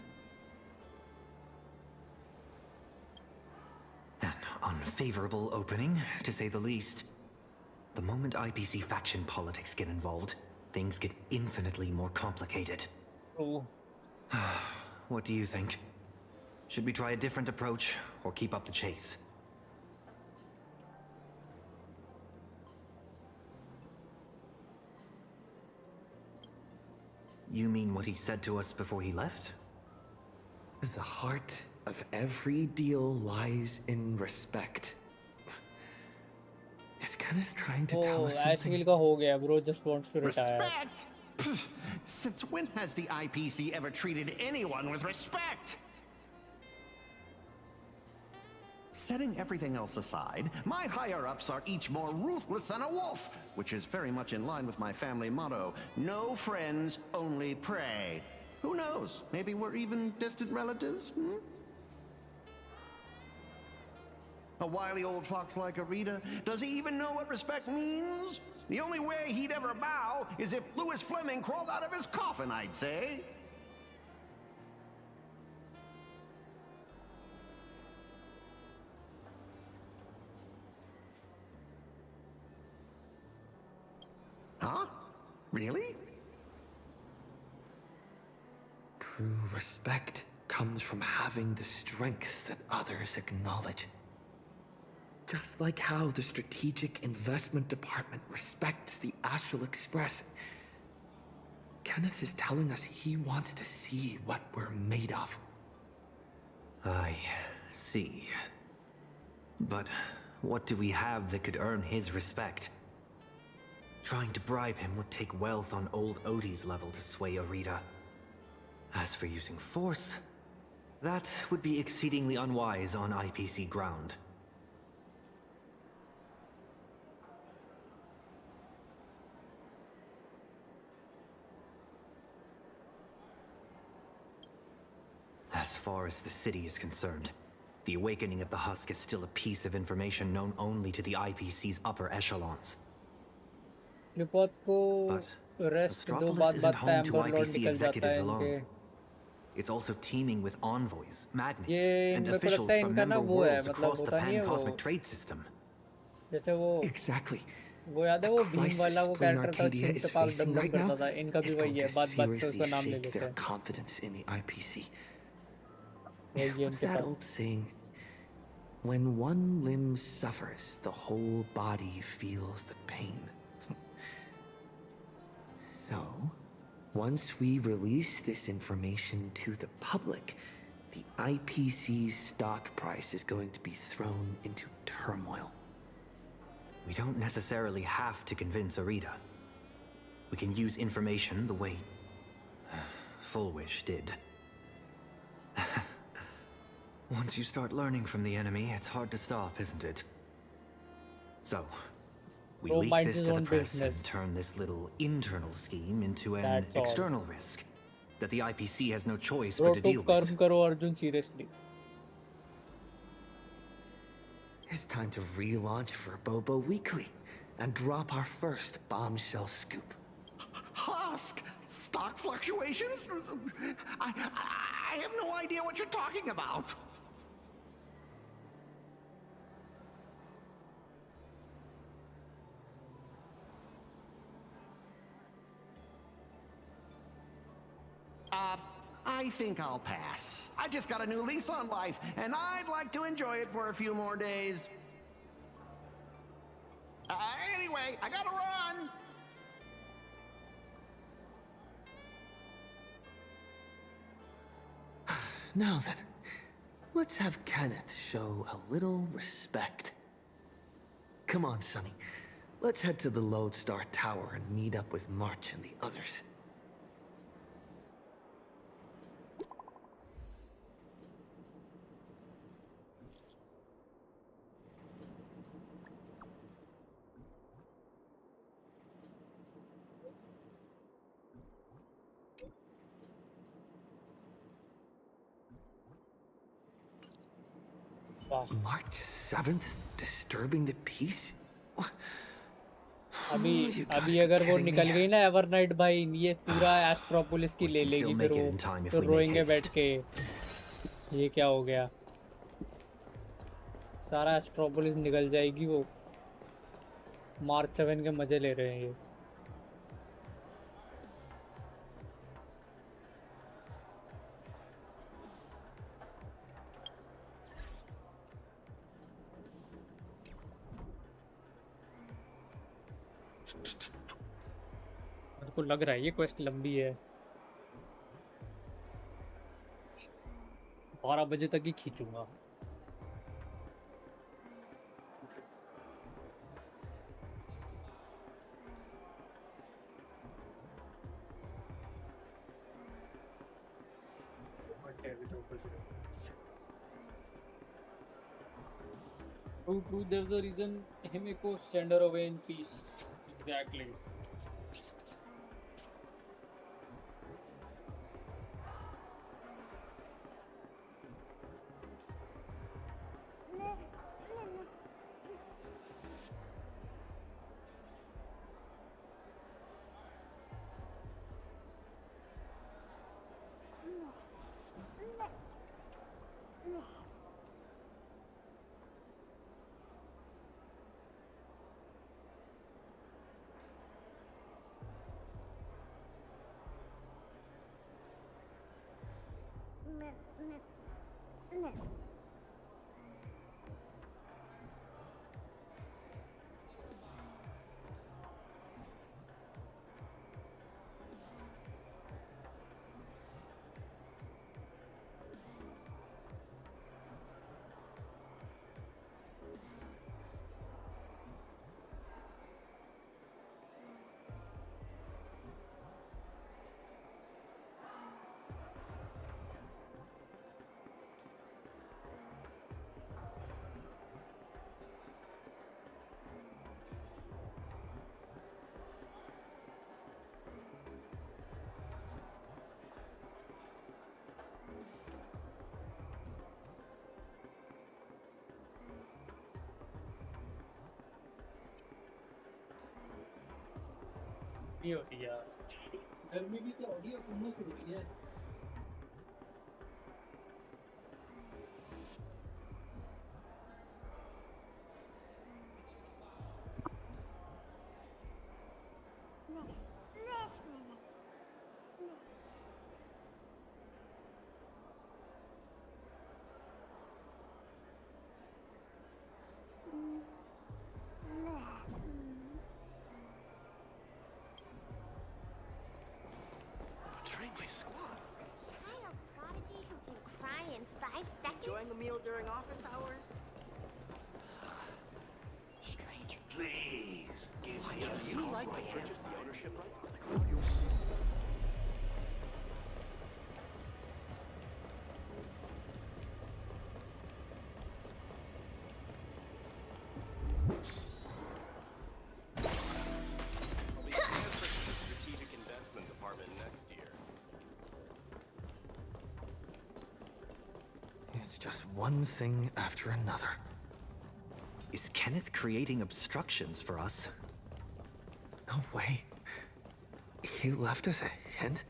An unfavorable opening, to say the least. The moment IPC faction politics get involved, things get infinitely more complicated. Oh. What do you think? Should we try a different approach, or keep up the chase? You mean what he said to us before he left? The heart of every deal lies in respect. Is Kenneth trying to tell us something? हो गया, bro just wants to retire. Respect? Since when has the IPC ever treated anyone with respect? Setting everything else aside, my higher-ups are each more ruthless than a wolf, which is very much in line with my family motto, no friends, only prey. Who knows? Maybe we're even distant relatives, A wily old fox like Arita, does he even know what respect means? The only way he'd ever bow is if Louis Fleming crawled out of his coffin, I'd say. Huh? Really? True respect comes from having the strength that others acknowledge. Just like how the Strategic Investment Department respects the Astral Express, Kenneth is telling us he wants to see what we're made of. I see. But what do we have that could earn his respect? Trying to bribe him would take wealth on old Odie's level to sway Arita. As for using force, that would be exceedingly unwise on IPC ground. As far as the city is concerned, the awakening of the Husk is still a piece of information known only to the IPC's upper echelons. Report को rest दो बात पे amber Lord निकल जाता है इनके It's also teeming with envoys, magnets, ये and मेरे को officials लगता है from इनका ना member वो है worlds मतलब across the होता नहीं है pan-cosmic वो trade system. जैसे वो Exactly. वो याद है वो भीम वाला वो कैरेक्टर था Arcadia जिनसे is पाक facing डम right करता now था इनका भी is वही going है to बात बात पे seriously उसका नाम ले shake लेते their हैं confidence in the IPC. वही है What's इनके that साथ old saying? When one limb suffers, the whole body feels the pain. So, once we release this information to the public, the IPC's stock price is going to be thrown into turmoil. We don't necessarily have to convince Arita. We can use information the way Fullwish did. Once you start learning from the enemy, it's hard to stop, isn't it? So, we Don't leak mind this his to the own press business. and turn this little internal scheme into an That's all. external risk that the IPC has no choice bro but to to deal with. कर्म करो Arjun seriously It's time to relaunch for Bobo Weekly and drop our first bombshell scoop. Husk? Stock fluctuations? I have no idea what you're talking about. I think I'll pass. I just got a new lease on life, and I'd like to enjoy it for a few more days. Anyway, I gotta run! Now then, let's have Kenneth show a little respect. Come on, Sonny. Let's head to the Lodestar Tower and meet up with March and the others. March 7th, disturbing the peace? अभी अगर वो निकल गई ना Evernight भाई ये पूरा एस्ट्रोपोलिस की ले लेगी फिर वो तो रोएंगे बैठ के ये क्या हो गया सारा एस्ट्रोपोलिस निकल जाएगी वो मार्च 7 के मजे ले रहे हैं ये मेरे को लग रहा है ये क्वेस्ट लंबी है 12 बजे तक ही खींचूंगा True, there's a reason Himiko send her away in peace. Exactly. गर्मी हो रही है यार गर्मी भी तो हो रही है उम्मस हो रही है Train my squad. Child prodigy who can cry in 5 seconds? Enjoying a meal during office hours? Stranger. Please, give me a Would you new like to brand. purchase the ownership rights of the crowd? I'll be transferred to the Strategic Investment Department next year. It's just one thing after another. Is Kenneth creating obstructions for us? No way. He left us a hint?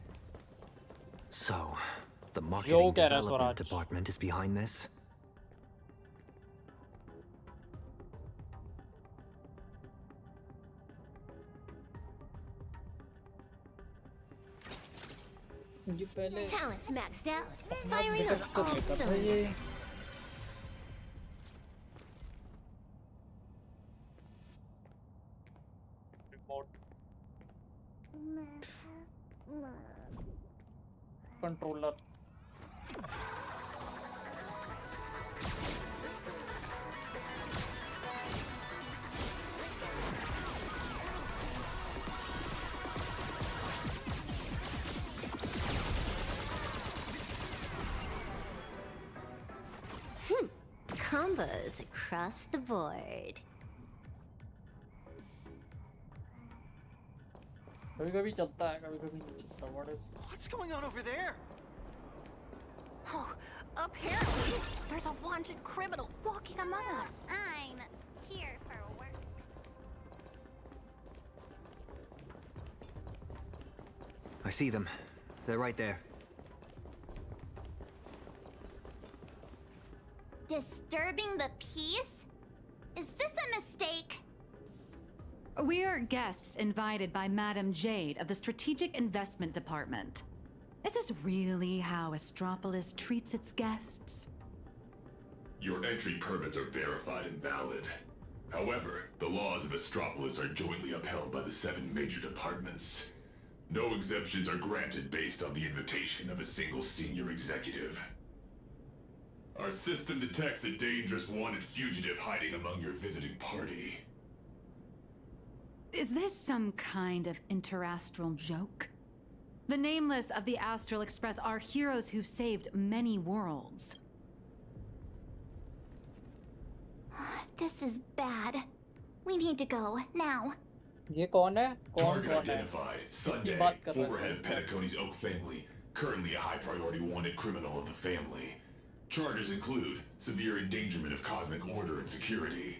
So, the marketing keh raha hai, development Swaraj? department is behind this? ये पहले Talent's maxed out. Firing on all ये cylinders. Remote controller Combos across the board. कभी कभी चलता है कभी कभी नहीं चलता what is What's going on over there? Oh, apparently, there's a wanted criminal walking among us. I'm here for work. I see them. They're right there. Disturbing the peace? Is this a mistake? We are guests invited by Madam Jade of the Strategic Investment Department. Is this really how Astropolis treats its guests? Your entry permits are verified and valid. However, the laws of Astropolis are jointly upheld by the 7 major departments. No exemptions are granted based on the invitation of a single senior executive. Our system detects a dangerous wanted fugitive hiding among your visiting party. Is this some kind of interastral joke? The Nameless of the Astral Express are heroes who've saved many worlds. This is bad. We need to go, now. ये कौन है Target कौन है identified. Sunday, बात कर रहा former है? head of Penacony's Oak family. Currently a high priority wanted criminal of the family. Charges include severe endangerment of cosmic order and security.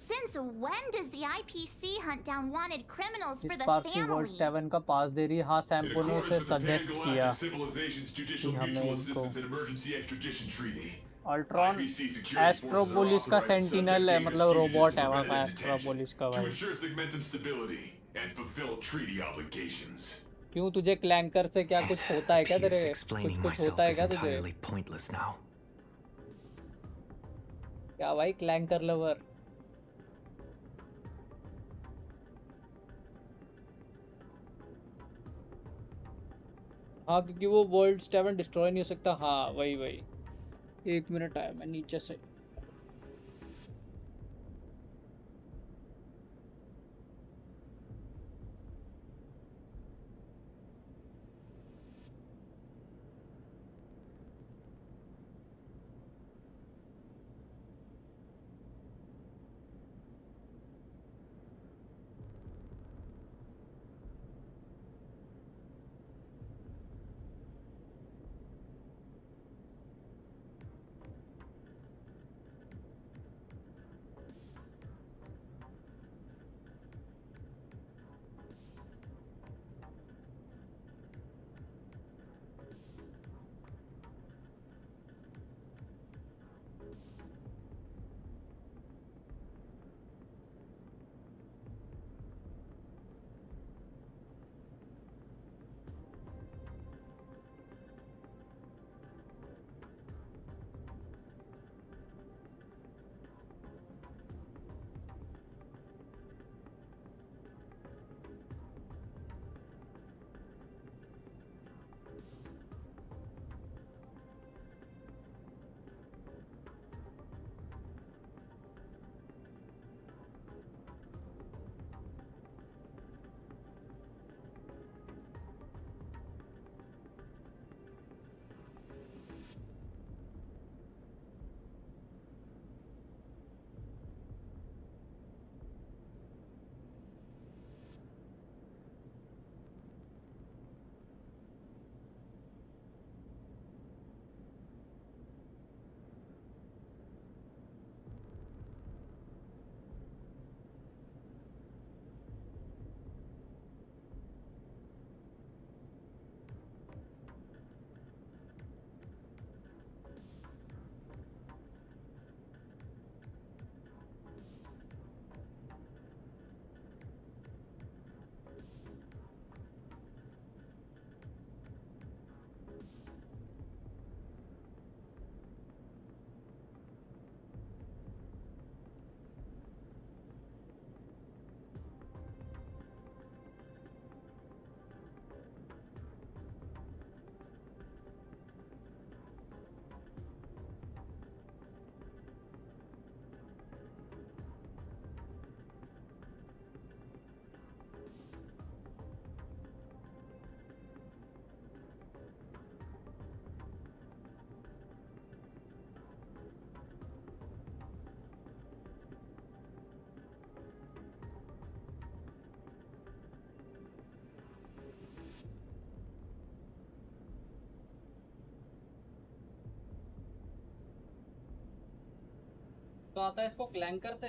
Since when does the IPC hunt down wanted criminals for इस the park की world family? 7 का पास दे रही है हाँ In सैम्पो ने accordance उसे with the suggest किया Pan-Galactic Civilization's Judicial कि हमें Mutual इनको Assistance and Emergency Extradition Treaty. Ultron IPC security forces are एस्ट्रोपोलिस का authorized to सेंटिनल है subject मतलब dangerous रोबोट fugitives है to वहाँ का preventive detention एस्ट्रोपोलिस का to भाई ensure segmented stability and fulfill treaty obligations. क्यों तुझे क्लैंकर से क्या कुछ होता है क्या तेरे Appears कुछ explaining कुछ myself होता है is क्या तुझे entirely pointless now. क्या भाई क्लैंकर लवर हाँ क्योंकि वो वर्ल्ड 7 डिस्ट्रॉय नहीं हो सकता हाँ वही वही 1 मिनट आया मैं नीचे से तो आता है इसको क्लैंकर से।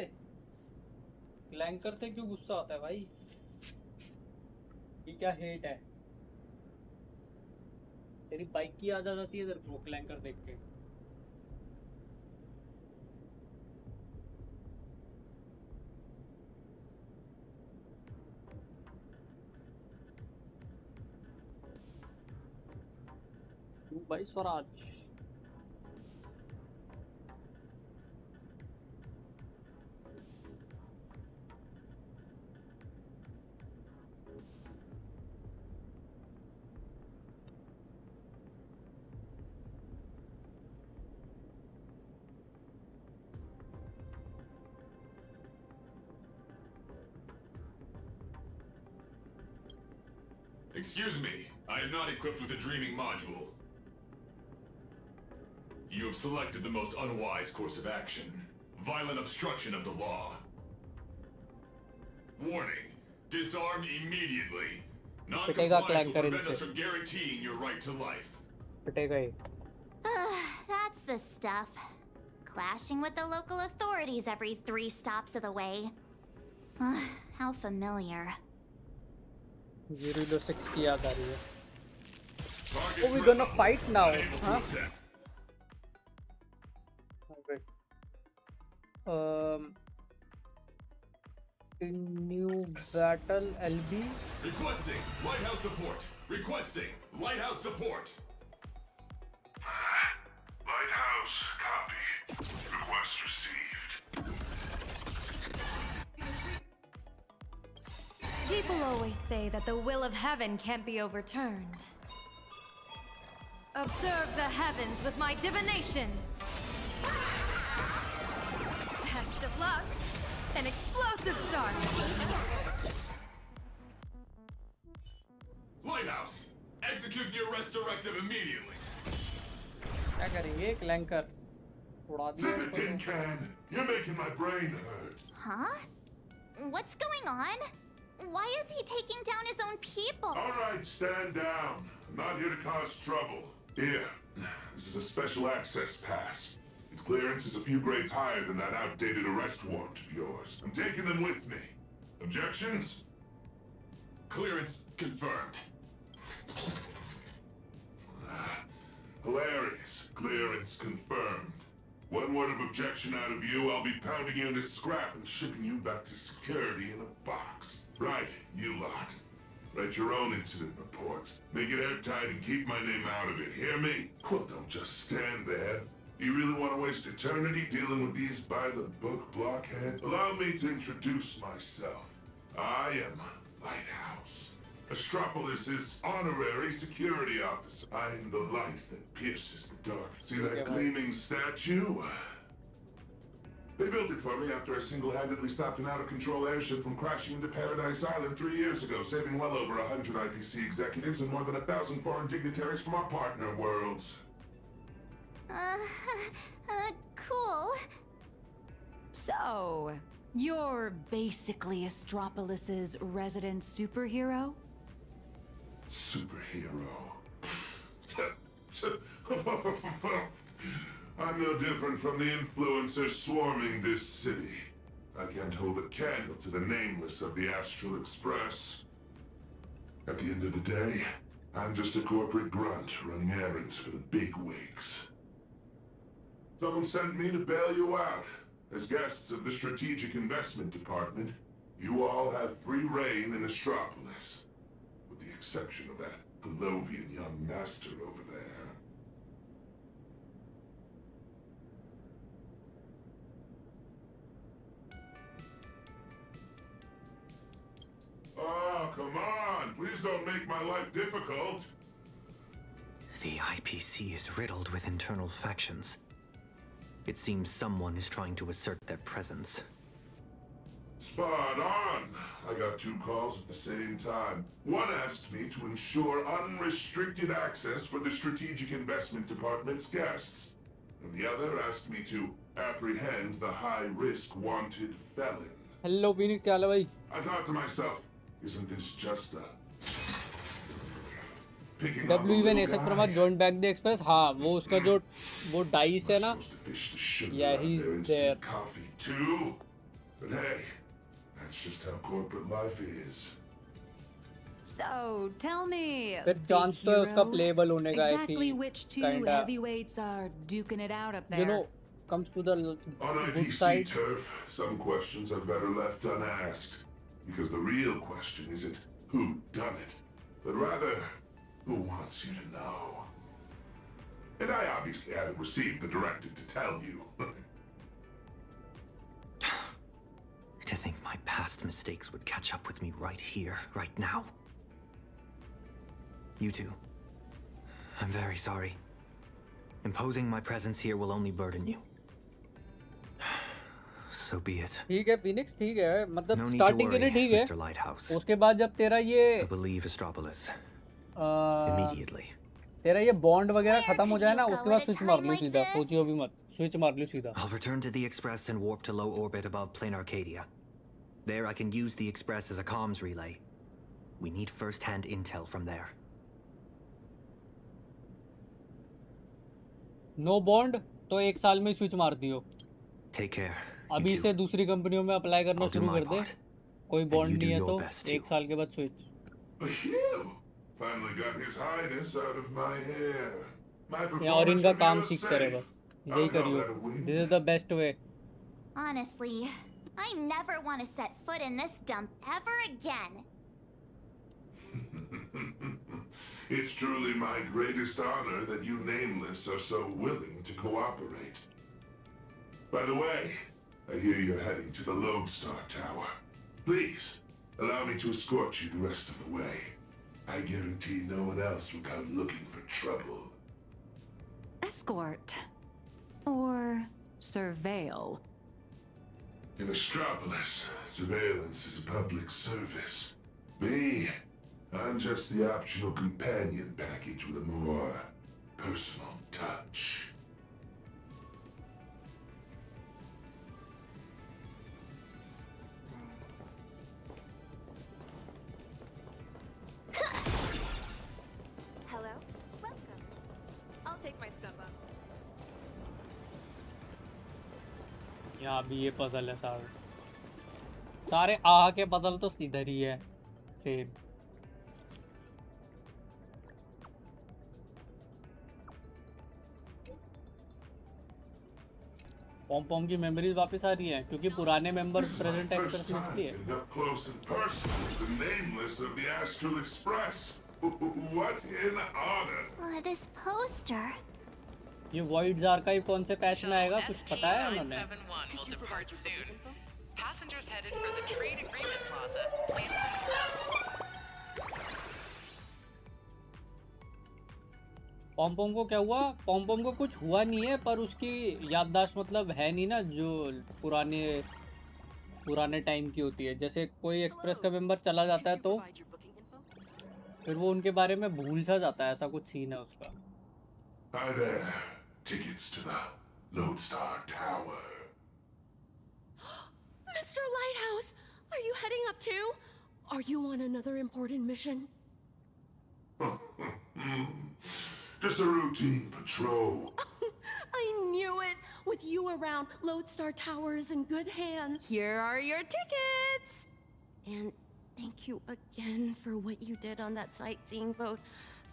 क्लैंकर से क्यों गुस्सा आता है भाई? ये क्या हेट है? तेरी बाइक की याद आ जाती है तेरे को क्लैंकर देख के? भाई Swaraj Excuse me, I am not equipped with a dreaming module. You have selected the most unwise course of action. Violent obstruction of the law. Warning. Disarm immediately. Non-compliance will prevent us from guaranteeing your right to life. That's the stuff. Clashing with the local authorities every 3 stops of the way. How familiar. 006 की याद आ रही है. Oh, we're gonna fight now, huh? Okay. New battle LB. Requesting lighthouse support. Requesting lighthouse support. Lighthouse, copy. Request received. People always say that the will of heaven can't be overturned. Observe the heavens with my divinations. Best of luck. An explosive start. Lighthouse, execute the arrest directive immediately. क्या करेंगे? क्लैंकर उड़ा दिया. Zip it, tin can. You're making my brain hurt. Huh? What's going on? Why is he taking down his own people? All right, stand down. I'm not here to cause trouble. Here, this is a special access pass. Its clearance is a few grades higher than that outdated arrest warrant of yours. I'm taking them with me. Objections? Clearance confirmed. Hilarious. Clearance confirmed. One word of objection out of you, I'll be pounding you into scrap and shipping you back to security in a box. Right, you lot. Write your own incident reports. Make it airtight and keep my name out of it. Hear me? Well, don't just stand there. Do you really want to waste eternity dealing with these by-the-book blockheads? Allow me to introduce myself. I am Lighthouse, Astropolis' honorary security officer. I am the light that pierces the dark. See that gleaming statue? They built it for me after I single-handedly stopped an out-of-control airship from crashing into Paradise Island 3 years ago, saving well over 100 IPC executives and more than 1,000 foreign dignitaries from our partner worlds. Cool. So, you're basically Astropolis' resident superhero? Superhero? I'm no different from the influencers swarming this city. I can't hold a candle to the nameless of the Astral Express. At the end of the day, I'm just a corporate grunt running errands for the bigwigs. Someone sent me to bail you out. As guests of the Strategic Investment Department, you all have free reign in Astropolis. With the exception of that Pelovian young master over there. Oh, come on! Please don't make my life difficult! The IPC is riddled with internal factions. It seems someone is trying to assert their presence. Spot on! I got 2 calls at the same time. One asked me to ensure unrestricted access for the Strategic Investment Department's guests. And the other asked me to apprehend the high-risk wanted felon. Hello, Phoenix, क्या हाल है भाई? I thought to myself, isn't this just a Picking up a WUTHERING little ऐसा guy? प्रमाद joined back the express. हाँ वो उसका जो वो डाइस है ना. Fish the sugar Yeah, out of he's their there. instant coffee too. But hey, that's just how corporate life is. So, tell me, फिर big chance तो है उसका hero, playable होने का if exactly he which two kinda, heavyweights are duking it out up there? you know, comes to the On good IPC side. turf, some questions are better left unasked. Because the real question isn't who done it, but rather who wants you to know. And I obviously haven't received the directive to tell you. To think my past mistakes would catch up with me right here, right now. You two. I'm very sorry. Imposing my presence here will only burden you. So be it. ठीक है Phoenix, ठीक है मतलब No need to starting के लिए worry, ठीक है. Mr. Lighthouse. उसके बाद जब तेरा ये I believe Astropolis. uh, Immediately. तेरा ये बॉन्ड वगैरह खत्म हो जाए ना उसके बाद स्विच मार लो सीधा. सोचियो भी मत. स्विच मार लो सीधा. I'll return to the Express and warp to low orbit above Plane Arcadia. There I can use the Express as a comms relay. We need first-hand intel from there. No bond तो एक साल में switch मार दियो. Take care. अभी से दूसरी कंपनियों में अप्लाई करना शुरू कर दे. कोई बॉन्ड नहीं है तो एक साल के बाद switch. Finally got His Highness out of my hair. या और इनका काम सीखते रहे बस. यही करियो. This is the best way. Honestly, I never want to set foot in this dump ever again. It's truly my greatest honor that you nameless are so willing to cooperate. By the way, I hear you're heading to the Lodestar Tower. Please, allow me to escort you the rest of the way. I guarantee no one else will come looking for trouble. Escort. Or surveil. In Astropolis, surveillance is a public service. Me, I'm just the optional companion package with a more personal touch. Hello? Welcome. I'll take my stuff up. यहाँ भी ये puzzle है सारे. सारे आहा के puzzle तो इधर ही है. सेम. पॉम पॉम की मेमोरीज वापस आ रही हैं क्योंकि पुराने मेंबर्स प्रेजेंट एक्टर्स में इसलिए. Up close and personal with the nameless of the Astral Express. What an honor! This poster. ये वॉइड्स आर्काइव कौन से पैच में आएगा कुछ पता है उन्होंने? will depart soon. Passengers headed for the Trade Agreement Plaza. Please. पॉम को क्या हुआ? पॉम को कुछ हुआ नहीं है पर उसकी याददाश्त मतलब है नहीं ना जो पुराने टाइम की होती है. जैसे कोई एक्सप्रेस का मेंबर चला जाता है तो फिर वो उनके बारे में भूल सा जाता है. ऐसा कुछ सीन है उसका. Hi there. Tickets to the Lodestar Tower. Mr. Lighthouse, are you heading up too? Are you on another important mission? Just a routine patrol. I knew it! With you around, Lodestar Tower is in good hands. Here are your tickets! And thank you again for what you did on that sightseeing boat,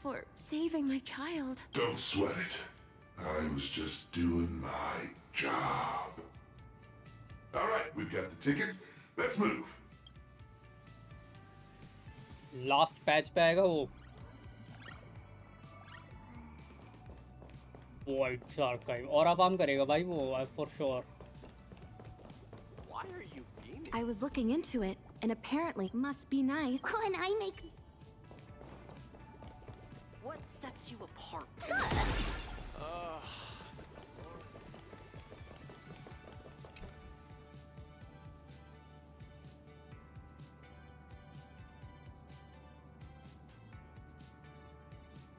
for saving my child. Don't sweat it. I was just doing my job. All right, we've got the tickets. Let's move. Last patch पे आएगा वो. Voids archive और अब काम करेगा भाई वो for sure. Why are you beaming? I was looking into it, and apparently must be nice. When I make... What sets you apart?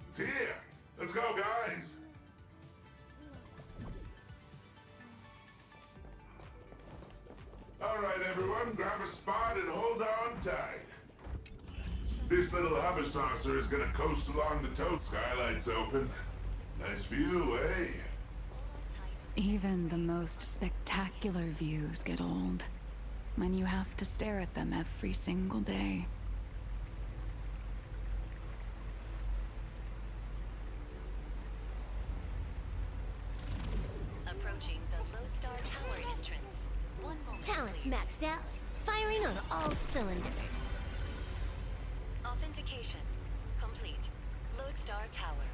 It's here. Let's go, guys. All right, everyone, grab a spot and hold on tight. This little hover saucer is gonna coast along the tote. Skylights open. Nice view, eh? Even the most spectacular views get old when you have to stare at them every single day. Approaching the Low Star Tower entrance. One moment. Talent's maxed out. Firing on all cylinders. Authentication complete. Lodestar Tower.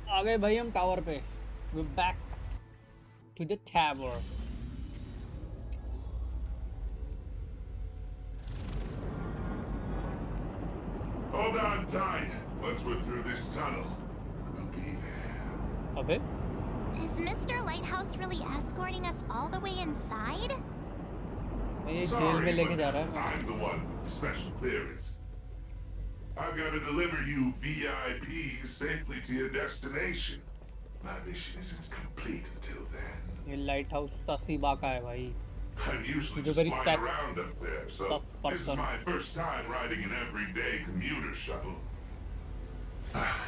आ गए भाई हम tower पे. We're back to the tower. Hold on tight. Once we're through this tunnel, we'll be there. अबे? Is Mr. Lighthouse really escorting us all the way inside? ये jail में लेके जा रहा है. I'm the one with special clearance. I've got to deliver you VIPs safely to your destination. My mission isn't complete until then. ये light house तसीबा का है भाई. I'm usually just flying around up there, so this is my first time riding an everyday commuter shuttle.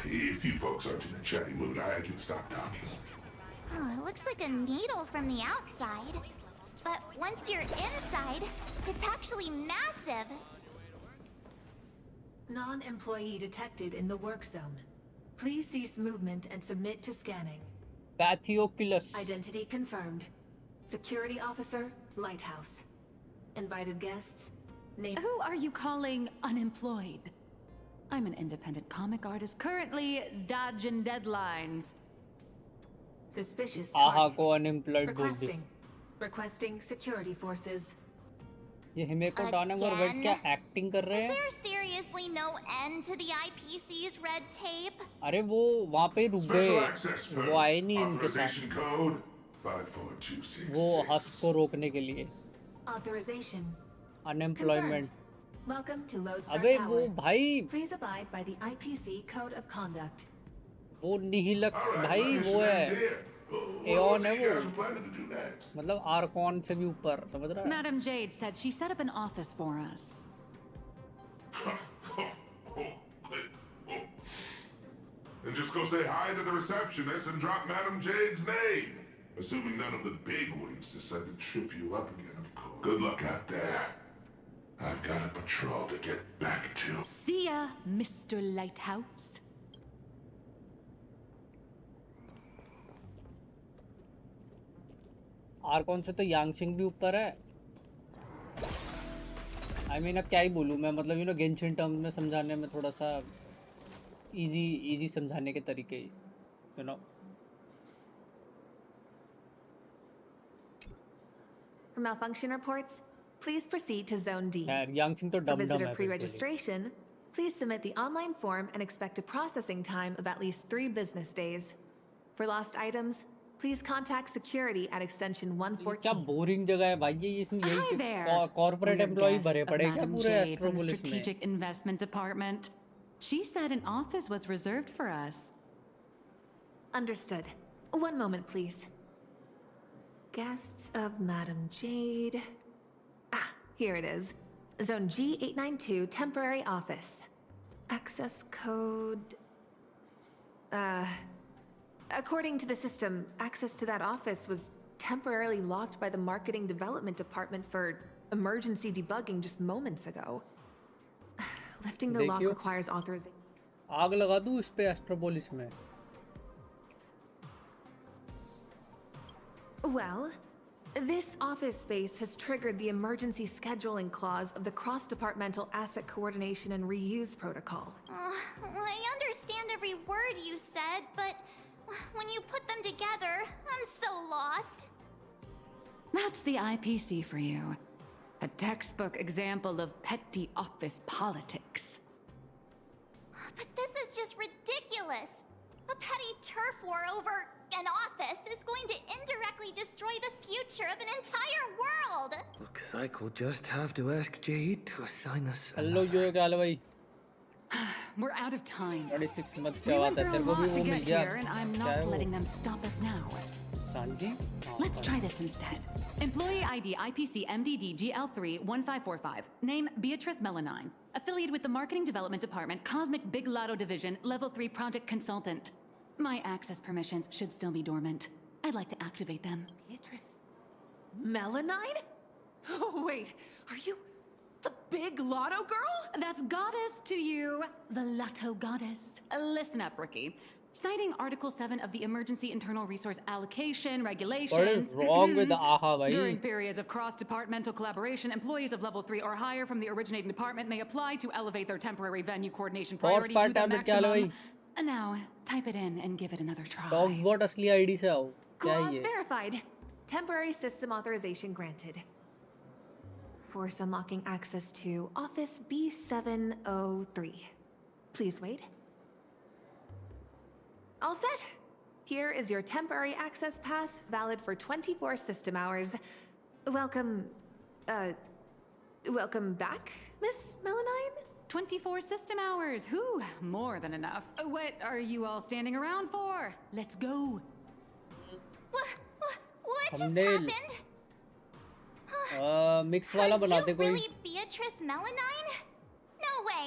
If you folks aren't in a chatty mood, I can stop talking. Oh, it looks like a needle from the outside. But once you're inside, it's actually massive. Non-employee detected in the work zone. Please cease movement and submit to scanning. Pathioculus. Identity confirmed. Security officer, Lighthouse. Invited guests, name. Who are you calling unemployed? I'm an independent comic artist currently dodging deadlines. Suspicious आहा target. को unemployed बोल दी. Requesting security forces. ये हिमेको टानंग और wait क्या acting कर रहे Is हैं? there seriously no end to the IPC's red tape? अरे वो वहाँ पे रुक गए. वो आए नहीं इनके साथ. Authorization code 54266. वो हस को रोकने के लिए. Authorization. Unemployment. Welcome to Lodestar अबे Tower. वो भाई. Please abide by the IPC code of conduct. वो निहिलक भाई वो है. एऑन है वो. मतलब आर्कॉन से भी ऊपर समझ रहा है? Madam Jade said she set up an office for us. And just go say hi to the receptionist and drop Madam Jade's name. Assuming none of the bigwigs decide to trip you up again, of course. Good luck out there. I've got a patrol to get back to. See ya, Mr. Lighthouse. Arcon से तो यांगसिंग भी ऊपर है. I mean अब क्या ही बोलूँ मैं, मतलब यू नो गेंशिन टर्म्स में समझाने में थोड़ा सा इजी समझाने के तरीके you know. For malfunction reports, please proceed to Zone D. यार यांगसिंग तो For डम डम visitor है. pre-registration, please submit the online form and expect a processing time of at least 3 business days. For lost items, please contact security at extension 114. क्या boring जगह है भाई ये. इसमें Hi यही there. Corporate We're employ guests भरे of पड़े क्या Madam पूरे Jade from the एस्ट्रोपोलिस में. Strategic Investment Department. She said an office was reserved for us. Understood. One moment, please. Guests of Madam Jade. Ah, here it is. Zone G892, temporary office. Access code. According to the system, access to that office was temporarily locked by the Marketing Development Department for emergency debugging just moments ago. Lifting the lock देखियो. requires authorization. आग लगा दूँ इस पे एस्ट्रोपोलिस में. Well, this office space has triggered the emergency scheduling clause of the Cross-Departmental Asset Coordination and Reuse Protocol. I understand every word you said, but when you put them together, I'm so lost. That's the IPC for you. A textbook example of petty office politics. But this is just ridiculous. A petty turf war over an office is going to indirectly destroy the future of an entire world. Looks like we'll just have to ask Jade to assign us hello जो क्या हाल है भाई. We're out of time. 36 months We क्या went बात है. through a तेरे को भी lot to वो मिल get गया. here, and I'm क्या not है वो? letting them stop us now. Let's try this instead. Employee ID IPC MDD GL3 1545. Name Beatrice Melanine. Affiliated with the Marketing Development Department, Cosmic Big Lotto Division, Level 3 Project Consultant. My access permissions should still be dormant. I'd like to activate them. Beatrice Melanine? Oh, wait, are you the big lotto girl? That's goddess to you, the Lotto Goddess. Listen up, rookie. Citing Article 7 of the Emergency Internal Resource Allocation Regulations. What is wrong with the AHA, bhai? During periods of cross-departmental collaboration, employees of Level 3 or higher from the originating department may apply to elevate their temporary venue coordination priority to the maximum. Now, type it in and give it another try. TEAMGROUP असली ID से आओ. क्या है Clause ये? verified. Temporary system authorization granted. Force unlocking access to Office B703. Please wait. All set. Here is your temporary access pass, valid for 24 system hours. Welcome back, Miss Melanine? 24 system hours. Whew, more than enough. What are you all standing around for? Let's go. What just happened? Mix वाला बनाते कोई. Really Beatrice Melanine? No way.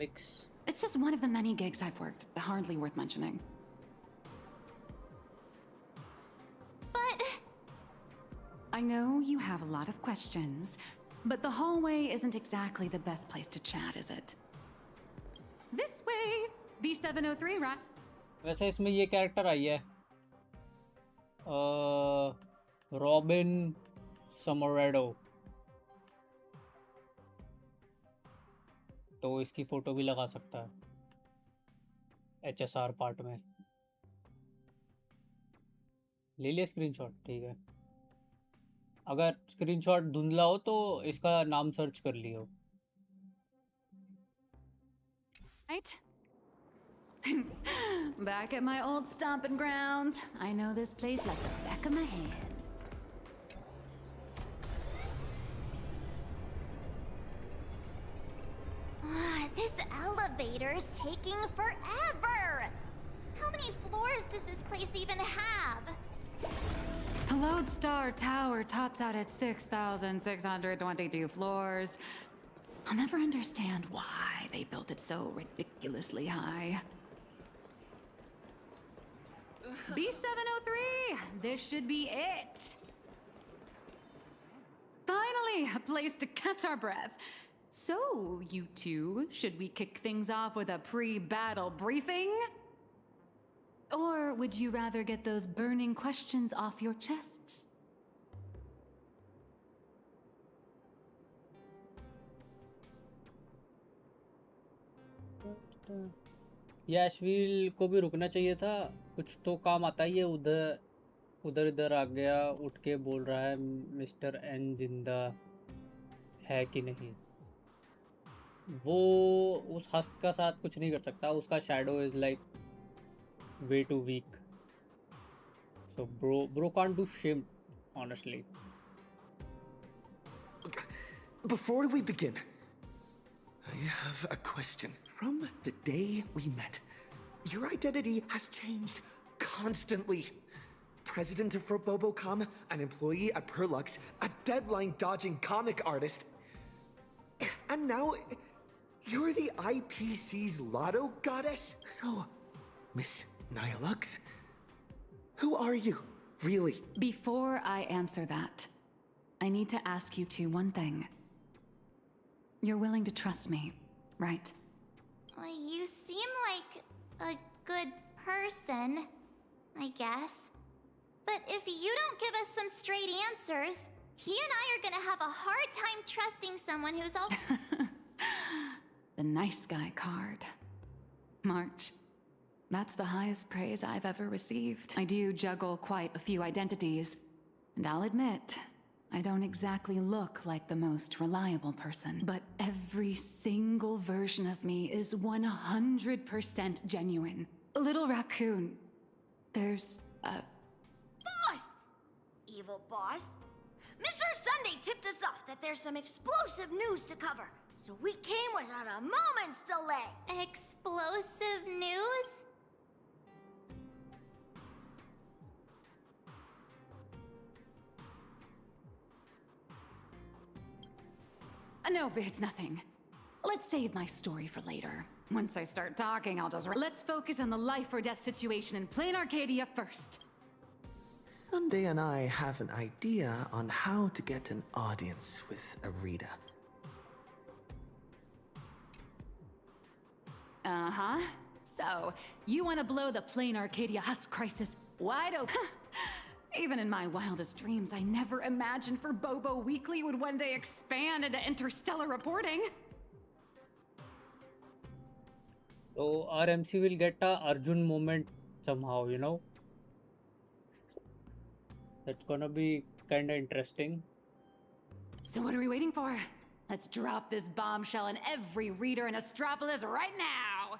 Mix. It's just one of the many gigs I've worked. Hardly worth mentioning. But I know you have a lot of questions, but the hallway isn't exactly the best place to chat, is it? This way! B703, right? वैसे इसमें ये character I है. Robin समोरेडो. तो इसकी photo भी लगा सकता है HSR पार्ट में. ले लिया स्क्रीनशॉट. ठीक है. अगर स्क्रीनशॉट धुंधला हो तो इसका नाम सर्च कर लियो. Right? Back at my old stomping grounds. I know this place like the back of my hand. This elevator's taking forever! How many floors does this place even have? The Lodestar Tower tops out at 6,622 floors. I'll never understand why they built it so ridiculously high. B703! This should be it! Finally, a place to catch our breath. So, you two, should we kick things off with a pre-battle briefing? Or would you rather get those burning questions off your chests? यशवील को भी रुकना चाहिए था. कुछ तो काम आता ही है. उधर इधर आ गया. उठ के बोल रहा है मिस्टर एन जिंदा है कि नहीं. वो उस हस्क का साथ कुछ नहीं कर सकता. उसका shadow is like way too weak. So bro can't do shit, honestly. Before we begin, I have a question. From the day we met, your identity has changed constantly. President of Robobocom, an employee at Perlux, a deadline-dodging comic artist. And now, you're the IPC's lotto goddess? So, Miss Nyalux? Who are you, really? Before I answer that, I need to ask you two one thing. You're willing to trust me, right? You seem like a good person, I guess. But if you don't give us some straight answers, he and I are gonna have a hard time trusting someone who's all... The nice guy card. March. That's the highest praise I've ever received. I do juggle quite a few identities, and I'll admit, I don't exactly look like the most reliable person. But every single version of me is 100% genuine. Little Raccoon, there's a... Boss! Evil boss. Mr. Sunday tipped us off that there's some explosive news to cover, so we came without a moment's delay. Explosive news? No, it's nothing. Let's save my story for later. Once I start talking, I'll just... Let's focus on the life or death situation in plain Arcadia first. Sunday and I have an idea on how to get an audience with Arita. Uh-huh. So, you want to blow the plain Arcadia Husk crisis wide open? Even in my wildest dreams, I never imagined for Bobo Weekly would one day expand into interstellar reporting. So our MC will get a Arjun moment somehow, you know. That's gonna be kinda interesting. So what are we waiting for? Let's drop this bombshell in every reader in Astropolis right now!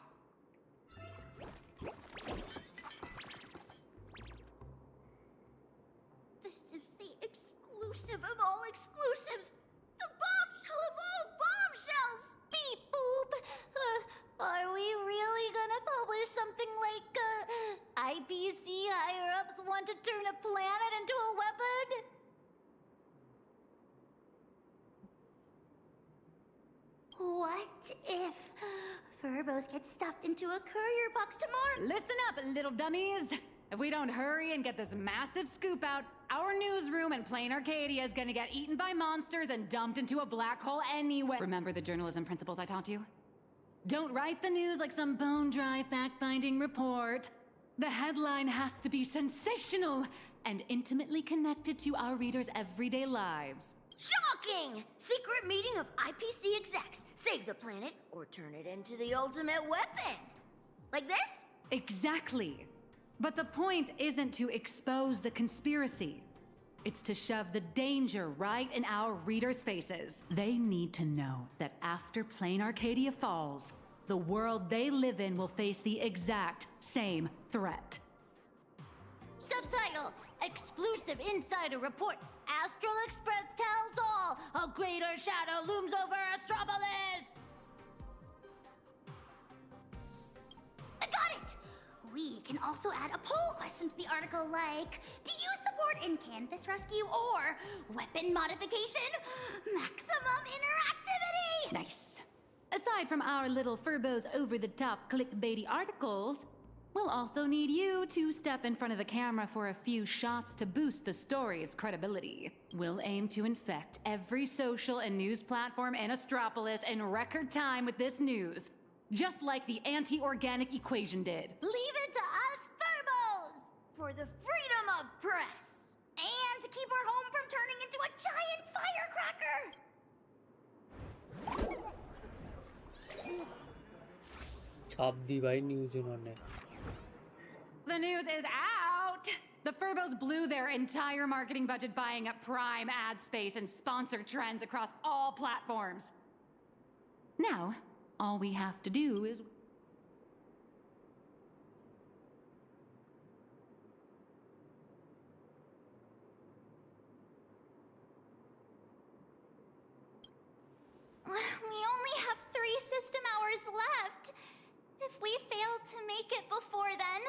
This is the exclusive of all exclusives! The bombshell of all bombshells! Beep boop! Are we really gonna publish something like, IPC higher-ups want to turn a planet into a weapon? What if Furbos get stuffed into a courier box tomorrow? Listen up, little dummies! If we don't hurry and get this massive scoop out, our newsroom in plain Arcadia is gonna get eaten by monsters and dumped into a black hole anyway. Remember the journalism principles I taught you? Don't write the news like some bone-dry fact-finding report. The headline has to be sensational and intimately connected to our readers' everyday lives. Shocking! Secret meeting of IPC execs. Save the planet or turn it into the ultimate weapon. Like this? Exactly. But the point isn't to expose the conspiracy. It's to shove the danger right in our readers' faces. They need to know that after plain Arcadia falls, the world they live in will face the exact same threat. Subtitle: Exclusive Insider Report. Astral Express tells all. A greater shadow looms over Astropolis. I got it! We can also add a poll question to the article like, do you support in-canvas rescue or weapon modification? Maximum interactivity! Nice. Aside from our little Furbos over-the-top clickbaity articles, we'll also need you to step in front of the camera for a few shots to boost the story's credibility. We'll aim to infect every social and news platform in Astropolis in record time with this news. Just like the anti-organic equation did. Leave it to us, Furbos! For the freedom of press! And to keep our home from turning into a giant firecracker! छाप दी भाई news इन्होंने. The news is out! The Furbos blew their entire marketing budget buying up Prime ad space and sponsored trends across all platforms. Now, all we have to do is... We only have 3 system hours left. If we fail to make it before then...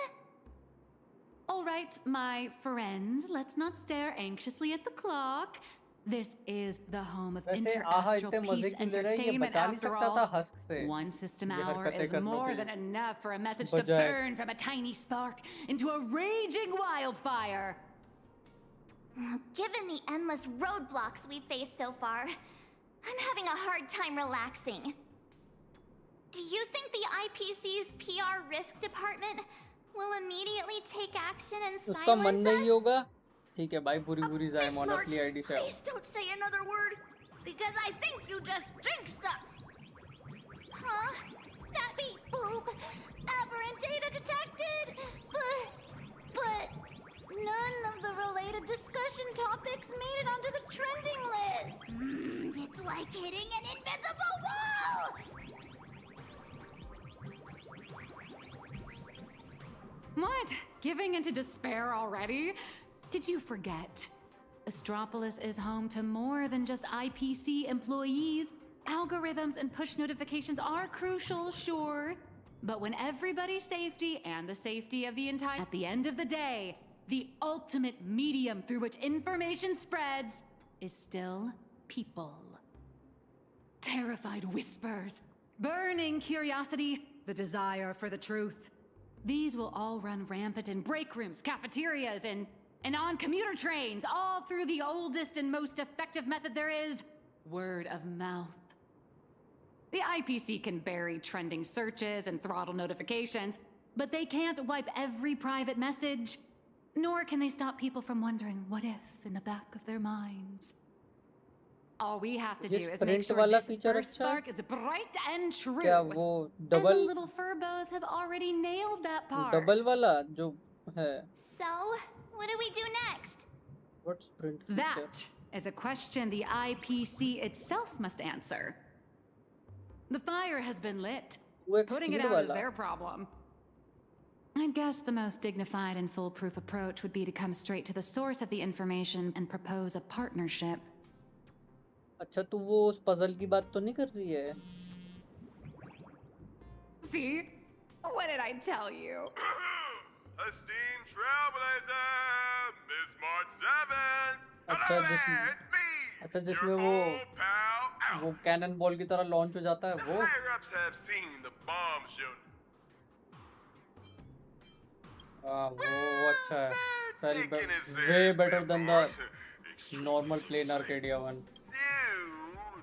All right, my friends, let's not stare anxiously at the clock. This is the home of inter-astral peace entertainment after all. One system hour is more than enough for a message to burn from a tiny spark into a raging wildfire. Given the endless roadblocks we've faced so far, I'm having a hard time relaxing. Do you think the IPC's PR risk department will immediately take action and silence us? ठीक है भाई पूरी पूरी जाए honestly ID से. Please don't say another word, because I think you just jinxed us. Huh? That beat boop. Aberrant data detected. But none of the related discussion topics made it onto the trending list. It's like hitting an invisible wall. What? Giving into despair already? Did you forget? Astropolis is home to more than just IPC employees. Algorithms and push notifications are crucial, sure. But when everybody's safety and the safety of the entire... At the end of the day, the ultimate medium through which information spreads is still people. terrified whispers, burning curiosity, the desire for the truth. These will all run rampant in break rooms, cafeterias, and on commuter trains, all through the oldest and most effective method there is, word of mouth. The IPC can bury trending searches and throttle notifications, but they can't wipe every private message, nor can they stop people from wondering what if in the back of their minds. All we have to do is make sure this first spark is bright and true. क्या वो And the double little furbows have already nailed that part. double वाला जो है? So, what do we do next? What sprint feature? That is a question the IPC itself must answer. The fire has been lit. Putting it out is their problem. I guess the most dignified and foolproof approach would be to come straight to the source of the information and propose a partnership. अच्छा तू वो उस puzzle की बात तो नहीं कर रही है? See? What did I tell you? Esteemed trailblazer, Miss March 7. अच्छा जिसमें वो कैनन बॉल की तरह लॉन्च हो जाता है वो? Higher-ups have seen the bomb shown. वो अच्छा है. Way better than the normal plain Arcadia one.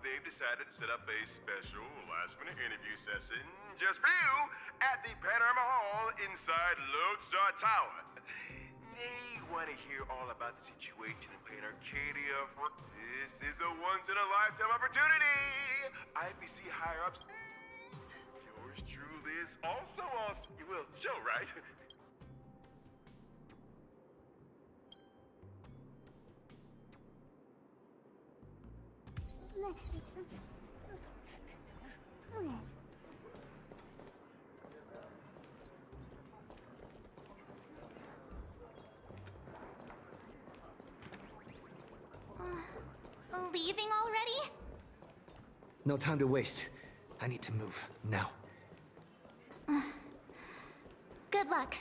They've decided to set up a special last-minute interview session just for you at the Panorama Hall inside Lodestar Tower. They want to hear all about the situation in Plain Arcadia. This is a once-in-a-lifetime opportunity. IPC higher-ups. Yours truly is also on. Well, Joe, right? Leaving already? No time to waste. I need to move, now. Good luck.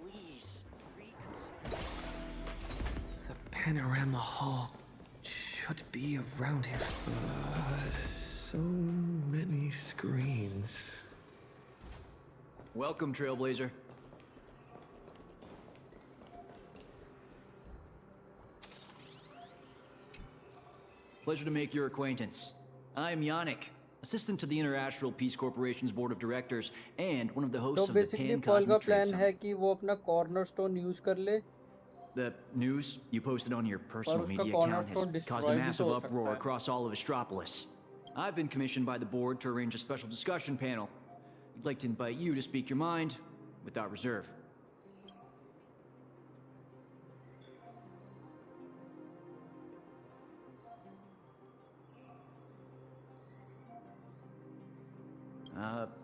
Please, The Panorama Hall should be around here. So many screens. Welcome, Trailblazer. Pleasure to make your acquaintance. I'm Yannick, assistant to the International Peace Corporation's Board of Directors and one of the hosts तो of the basically Pan Paul का Cosmic Trade plan है Summit. कि वो अपना cornerstone use कर ले The news you posted on your personal उसका media account cornerstone has caused destroy a भी massive तो हो सकता uproar है. across all of Astropolis. I've been commissioned by the board to arrange a special discussion panel. We'd like to invite you to speak your mind without reserve.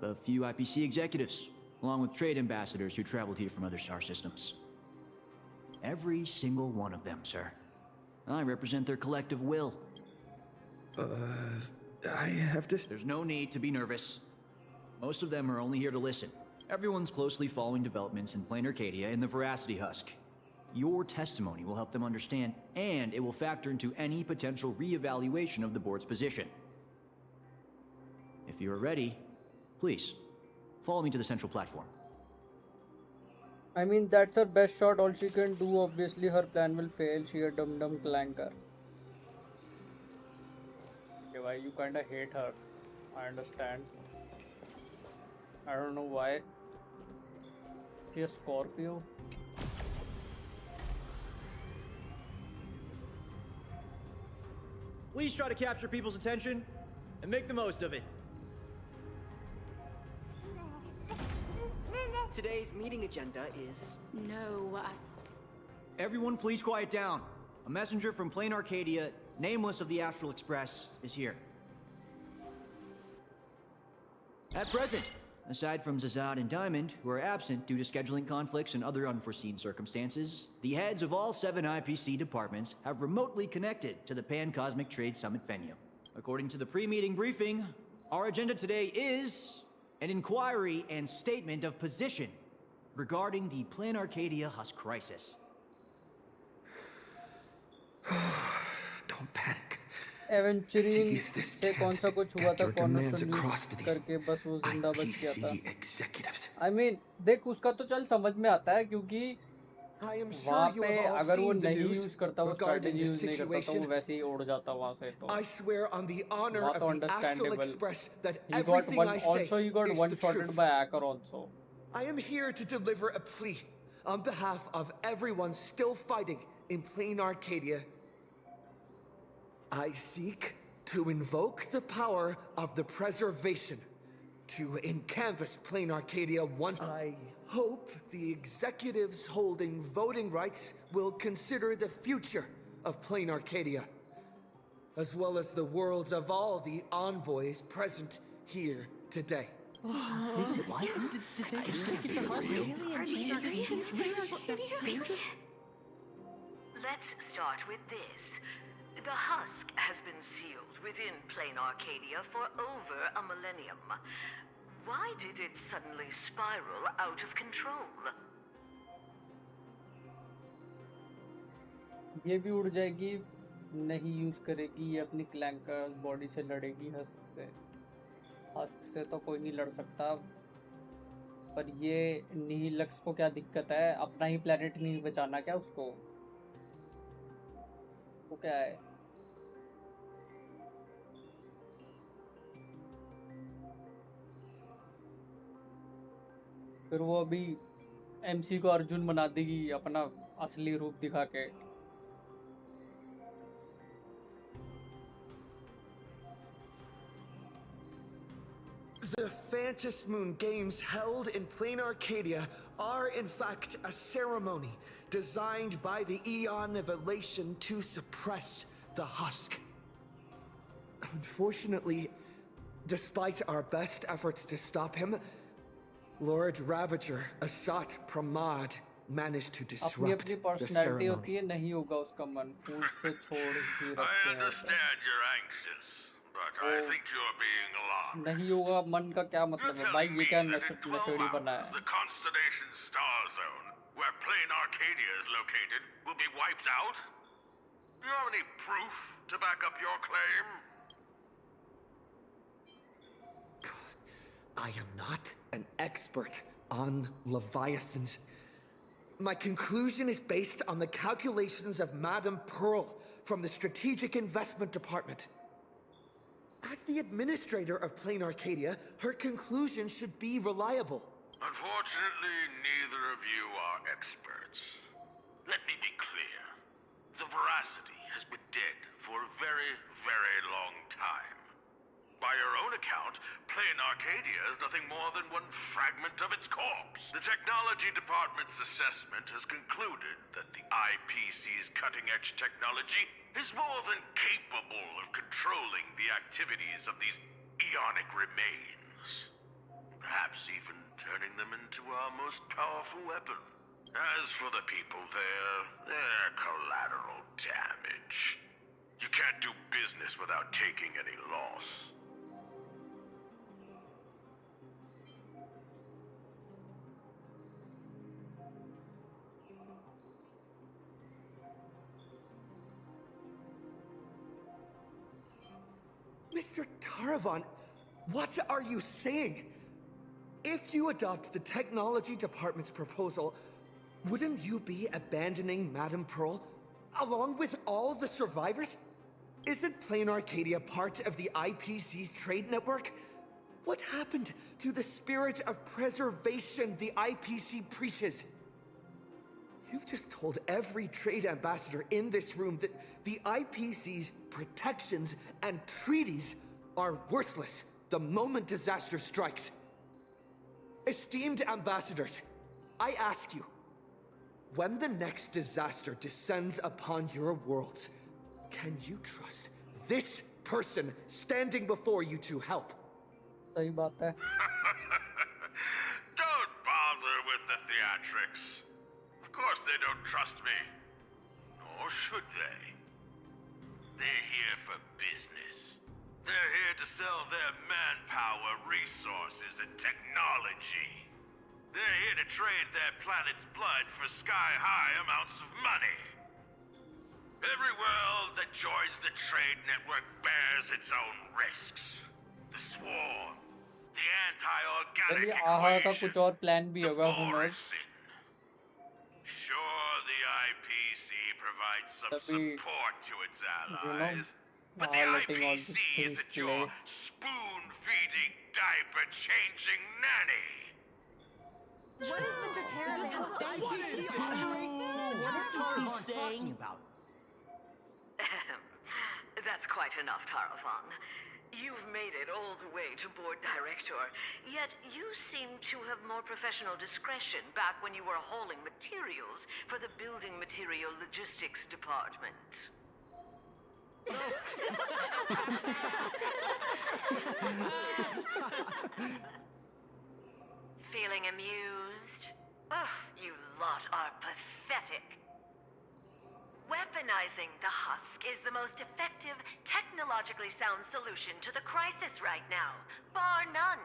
A few IPC executives, along with trade ambassadors who traveled here from other star systems. Every single one of them, sir. I represent their collective will. I have to... There's no need to be nervous. Most of them are only here to listen. Everyone's closely following developments in Plain Arcadia and the Veracity Husk. Your testimony will help them understand, and it will factor into any potential re-evaluation of the board's position. If you are ready, please, follow me to the central platform. I mean, that's her best shot. All she can do, obviously, her plan will fail. She a dum-dum clanker. Okay, why you kinda hate her? I understand. I don't know why. She a Scorpio? Please try to capture people's attention and make the most of it. Today's meeting agenda is... No, Everyone please quiet down. A messenger from Plain Arcadia, nameless of the Astral Express, is here. At present, aside from Zazad and Diamond, who are absent due to scheduling conflicts and other unforeseen circumstances, the heads of all 7 IPC departments have remotely connected to the Pan-Cosmic Trade Summit venue. According to the pre-meeting briefing, our agenda today is an inquiry and statement of position regarding the Plain Arcadia Husk crisis. Don't panic. Aventurine Seize this से कौन chance सा to कुछ हुआ get था your demands cornerstone across use to these करके बस वो जिंदा बच गया था. IPC executives. I mean, देख उसका तो चल समझ में आता है क्योंकि I am sure वहाँ you पे have all अगर वो seen the नहीं news यूज करता, वो regarding स्ट्रैटेजी the यूज नहीं करता तो वो situation. वैसे ही उड़ जाता वहाँ से. तो I swear on the honor वहाँ of तो the Astral understandable. Express that He got everything one I say also. He got is one the shotted truth. by hacker also. I am here to deliver a plea on behalf of everyone still fighting in plain Arcadia. I seek to invoke the power of the preservation to encanvas plain Arcadia once. I hope the executives holding voting rights will consider the future of plain Arcadia, as well as the worlds of all the envoys present here today. Did they get the Husk? Are you serious? Let's start with this. The husk has been sealed within plain Arcadia for over a millennium. Why did it suddenly spiral out of control? ये भी उड़ जाएगी, नहीं use करेगी, ये अपनी क्लैंकर body से लड़ेगी हस्क से. हस्क से तो कोई नहीं लड़ सकता, पर ये नीलक्स को क्या दिक्कत है? अपना ही प्लेनेट नहीं बचाना क्या उसको? वो क्या है? फिर वो अभी एमसी को अर्जुन बना देगी अपना असली रूप दिखा के. The Phantom Moon Games held in plain Arcadia are in fact a ceremony designed by the Eon of Elation to suppress the husk. Unfortunately, despite our best efforts to stop him, Lord Ravager Asat Pramad managed to disrupt the personality ceremony. होती है, नहीं होगा उसका मन, फूल से छोड़ ही रखते I हैं. understand you're anxious, but I think you're being alarmed. नहीं होगा मन का क्या मतलब है भाई? ये क्या नशेड़ी बना है? The Constellation Star Zone, where plain Arcadia is located, will be wiped out? Do you have any proof to back up your claim? I am not an expert on Leviathans. My conclusion is based on the calculations of Madame Pearl from the Strategic Investment Department. As the administrator of Plain Arcadia, her conclusion should be reliable. Unfortunately, neither of you are experts. Let me be clear. The veracity has been dead for a very, very long time. By your own account, plain Arcadia is nothing more than one fragment of its corpse. The technology department's assessment has concluded that the IPC's cutting-edge technology is more than capable of controlling the activities of these eonic remains. Perhaps even turning them into our most powerful weapon. As for the people there, they're collateral damage. You can't do business without taking any loss. Mr. Taravan, what are you saying? If you adopt the technology department's proposal, wouldn't you be abandoning Madame Pearl, along with all the survivors? Isn't Plain Arcadia part of the IPC's trade network? What happened to the spirit of preservation the IPC preaches? You've just told every trade ambassador in this room that the IPC's protections and treaties are worthless the moment disaster strikes. Esteemed ambassadors, I ask you, when the next disaster descends upon your worlds, can you trust this person standing before you to help? सही बात है. Don't bother with the theatrics. Of course they don't trust me. Nor should they. They're here for business. They're here to sell their manpower, resources, and technology. They're here to trade their planet's blood for sky-high amounts of money. Every world that joins the trade network bears its own risks. The swarm, the चलिए anti-organic आहा का equation, कुछ और plan भी होगा who knows. Sure, the IPC provides some तभी support to its you know allies, but the letting all IPC these things isn't play. your spoon-feeding, diaper-changing nanny. What is Mr. Taravan? What is Taravan talking about? That's quite enough, Taravan. You've made it all the way to board director, yet you seem to have more professional discretion back when you were hauling materials for the building material logistics department. Feeling amused? Oh, you lot are pathetic. Weaponizing the husk is the most effective, technologically sound solution to the crisis right now, bar none.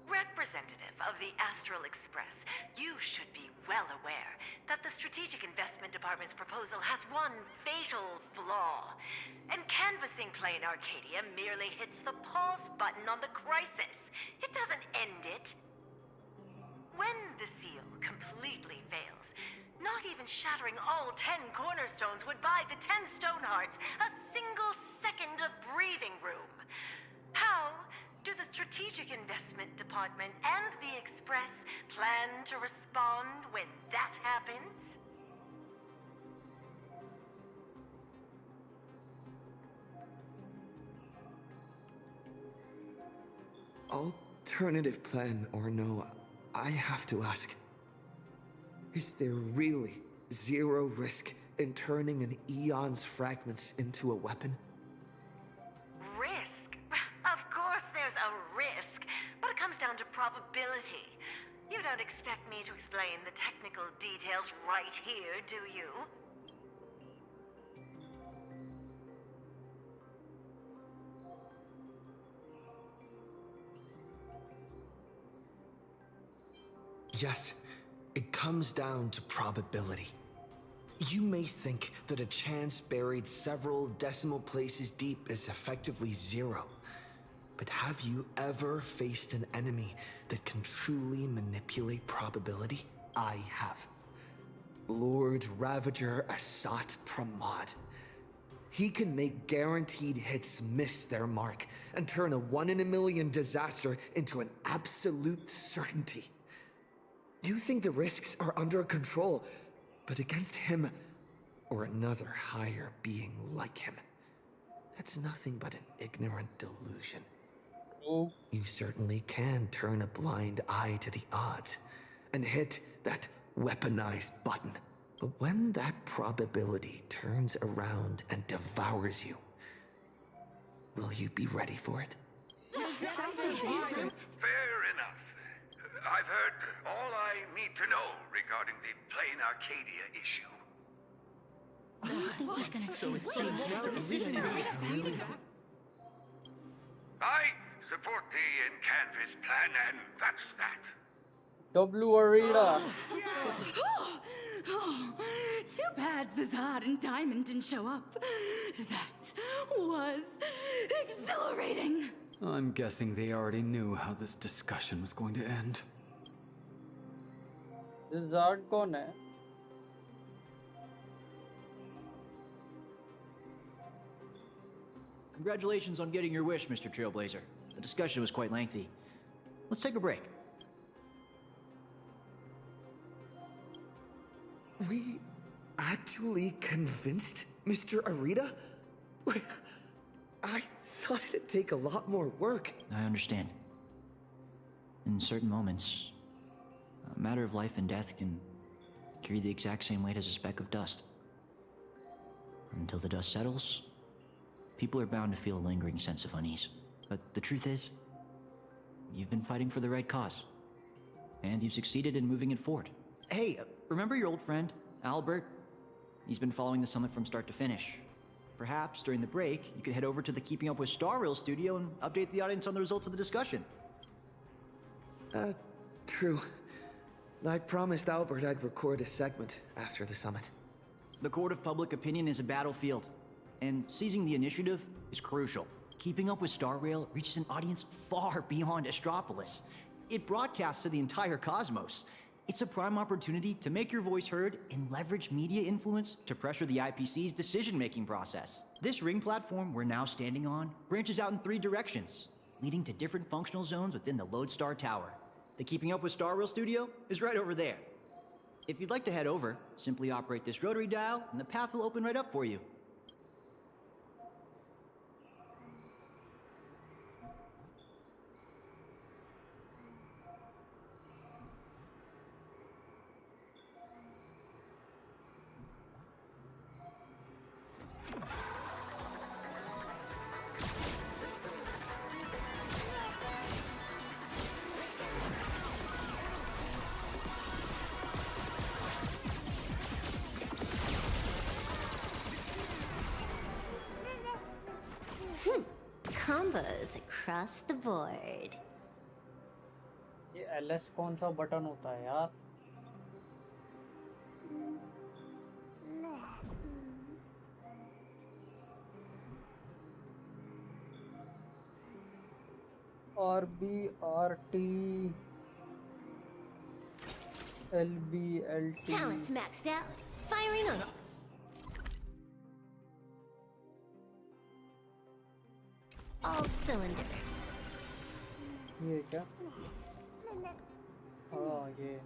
Representative of the Astral Express, you should be well aware that the Strategic Investment Department's proposal has one fatal flaw. And canvassing Plain Arcadia merely hits the pause button on the crisis. It doesn't end it. When the seal completely fails, not even shattering all 10 cornerstones would buy the 10 Stonehearts a single second of breathing room. How do the Strategic Investment Department and the Express plan to respond when that happens? Alternative plan or no, I have to ask. Is there really zero risk in turning an Eon's fragments into a weapon? Risk? Of course there's a risk, but it comes down to probability. You don't expect me to explain the technical details right here, do you? Yes, it comes down to probability. You may think that a chance buried several decimal places deep is effectively zero. But have you ever faced an enemy that can truly manipulate probability? I have. Lord Ravager Asat Pramod. He can make guaranteed hits miss their mark and turn a 1 in a million disaster into an absolute certainty. You think the risks are under control, but against him, or another higher being like him, that's nothing but an ignorant delusion. Oh. You certainly can turn a blind eye to the odds and hit that weaponized button. But when that probability turns around and devours you, will you be ready for it? Fair enough. I've heard all I need to know regarding the Plain Arcadia issue. I support the in-canvas plan, and that's that. W Arena. Too bad Zazad and Diamond didn't show up. That was exhilarating. I'm guessing they already knew how this discussion was going to end. Zard कौन है? Congratulations on getting your wish, Mr. Trailblazer. The discussion was quite lengthy. Let's take a break. We actually convinced Mr. Arita? I thought it'd take a lot more work. I understand. In certain moments, a matter of life and death can carry the exact same weight as a speck of dust. Until the dust settles, people are bound to feel a lingering sense of unease. But the truth is, you've been fighting for the right cause. And you've succeeded in moving it forward. Hey, remember your old friend, Albert? He's been following the summit from start to finish. Perhaps, during the break, you could head over to the Keeping Up with Star Rail studio and update the audience on the results of the discussion. True. I promised Albert I'd record a segment after the summit. The court of public opinion is a battlefield, and seizing the initiative is crucial. Keeping up with Star Rail reaches an audience far beyond Astropolis. It broadcasts to the entire cosmos. It's a prime opportunity to make your voice heard and leverage media influence to pressure the IPC's decision-making process. This ring platform we're now standing on branches out in 3 directions, leading to different functional zones within the Lodestar Tower. The Keeping Up with Star Rail studio is right over there. If you'd like to head over, simply operate this rotary dial and the path will open right up for you. Combos across the board. ये LS कौन सा button होता है यार? RB, RT, LB, LT. Talent's maxed out. Firing on all cylinders. ये क्या? हाँ ये.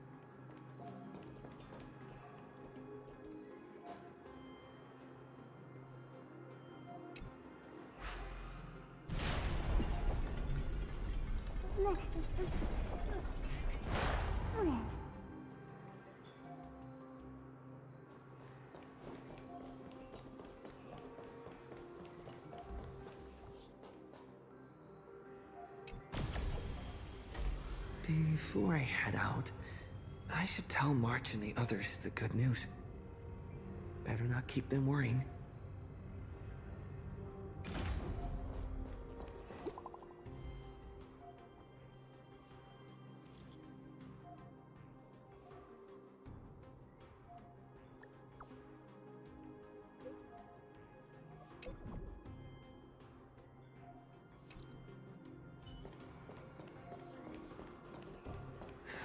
Before I head out, I should tell March and the others the good news. Better not keep them worrying.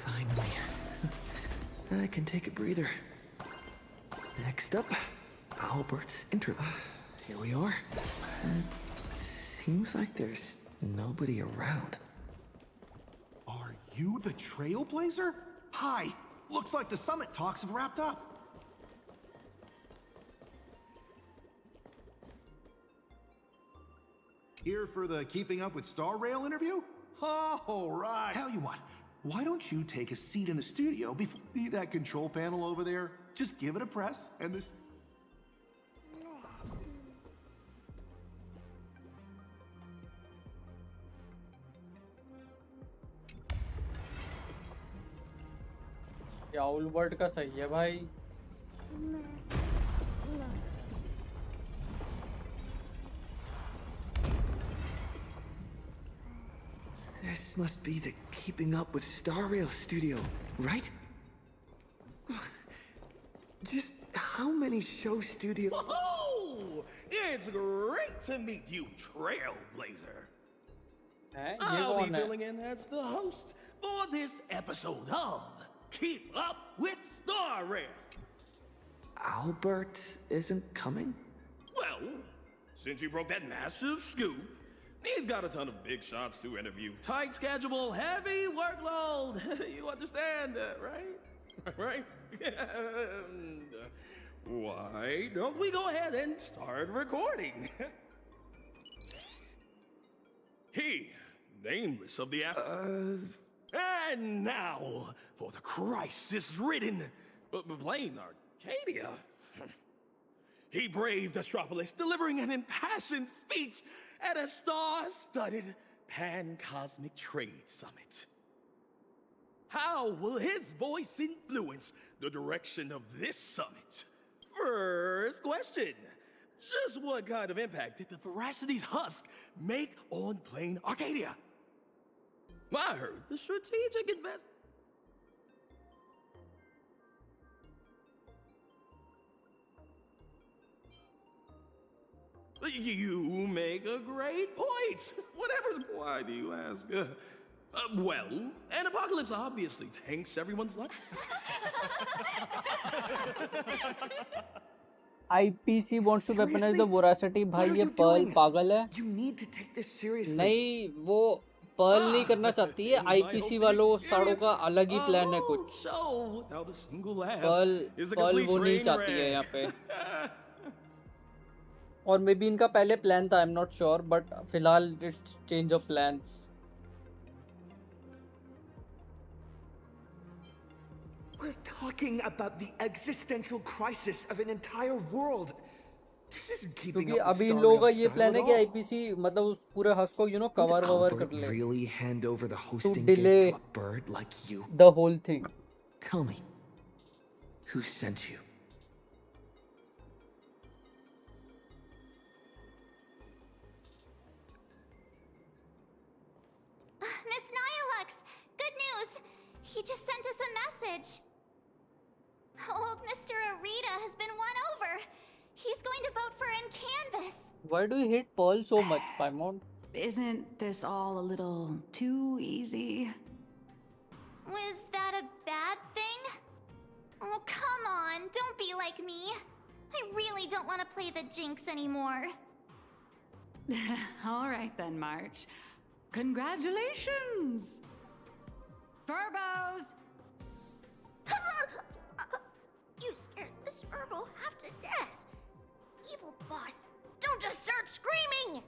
Finally. I can take a breather. Next up, Albert's interlude. Here we are. Seems like there's nobody around. Are you the Trailblazer? Hi. Looks like the summit talks have wrapped up. Here for the Keeping Up with Star Rail interview? All right. Tell you what, why don't you take a seat in the studio before you see that control panel over there? Just give it a press and this... क्या उलबर्ट का सही है भाई? This must be the Keeping Up with Star Rail studio, right? Just how many show studios? Whoa! It's great to meet you, Trailblazer. ये I'll कौन be है? filling in as the host for this episode of Keep Up with Star Rail. Albert isn't coming? Well, since you broke that massive scoop, he's got a ton of big shots to interview. Tight schedule, heavy workload. You understand, right? Right? And, why don't we go ahead and start recording? He, nameless of the And now for the crisis-ridden plain Arcadia. He braved Astropolis, delivering an impassioned speech at a star-studded pan-cosmic trade summit. How will his voice influence the direction of this summit? First question. Just what kind of impact did the Veracity's husk make on plain Arcadia? I heard the strategic investment. You make a great point. Why do you ask? Well, an apocalypse obviously tanks everyone's life. IPC wants to weaponize the voracity. भाई ये Pearl पागल है. You need to take this seriously. नहीं, वो Pearl नहीं करना चाहती है. IPC वालों साड़ों का अलग ही प्लान है कुछ. Pearl वो नहीं चाहती है यहाँ पे. और मे बी इनका पहले प्लान था. I'm not sure, but फिलहाल it's change of plans. We're talking about the existential crisis of an entire world. This isn't keeping क्योंकि up अभी with इन लोगों का Star's ये style प्लान है at कि all. IPC मतलब उस पूरे हस को कवर Albert कर ले. really hand over the To hosting delay gig to a bird like you? the whole thing. Tell me, who sent you? Miss Nyalux, good news. He just sent us a message. Old Mr. Arita has been won over. He's going to vote for in Canvas. Why do you hate Pearl so much, Paimon? Isn't this all a little too easy? Was that a bad thing? Oh, come on, don't be like me. I really don't want to play the Jinx anymore. All right then, March. Congratulations! Verbos! You scared this Verbo half to death. Evil boss, don't just start screaming!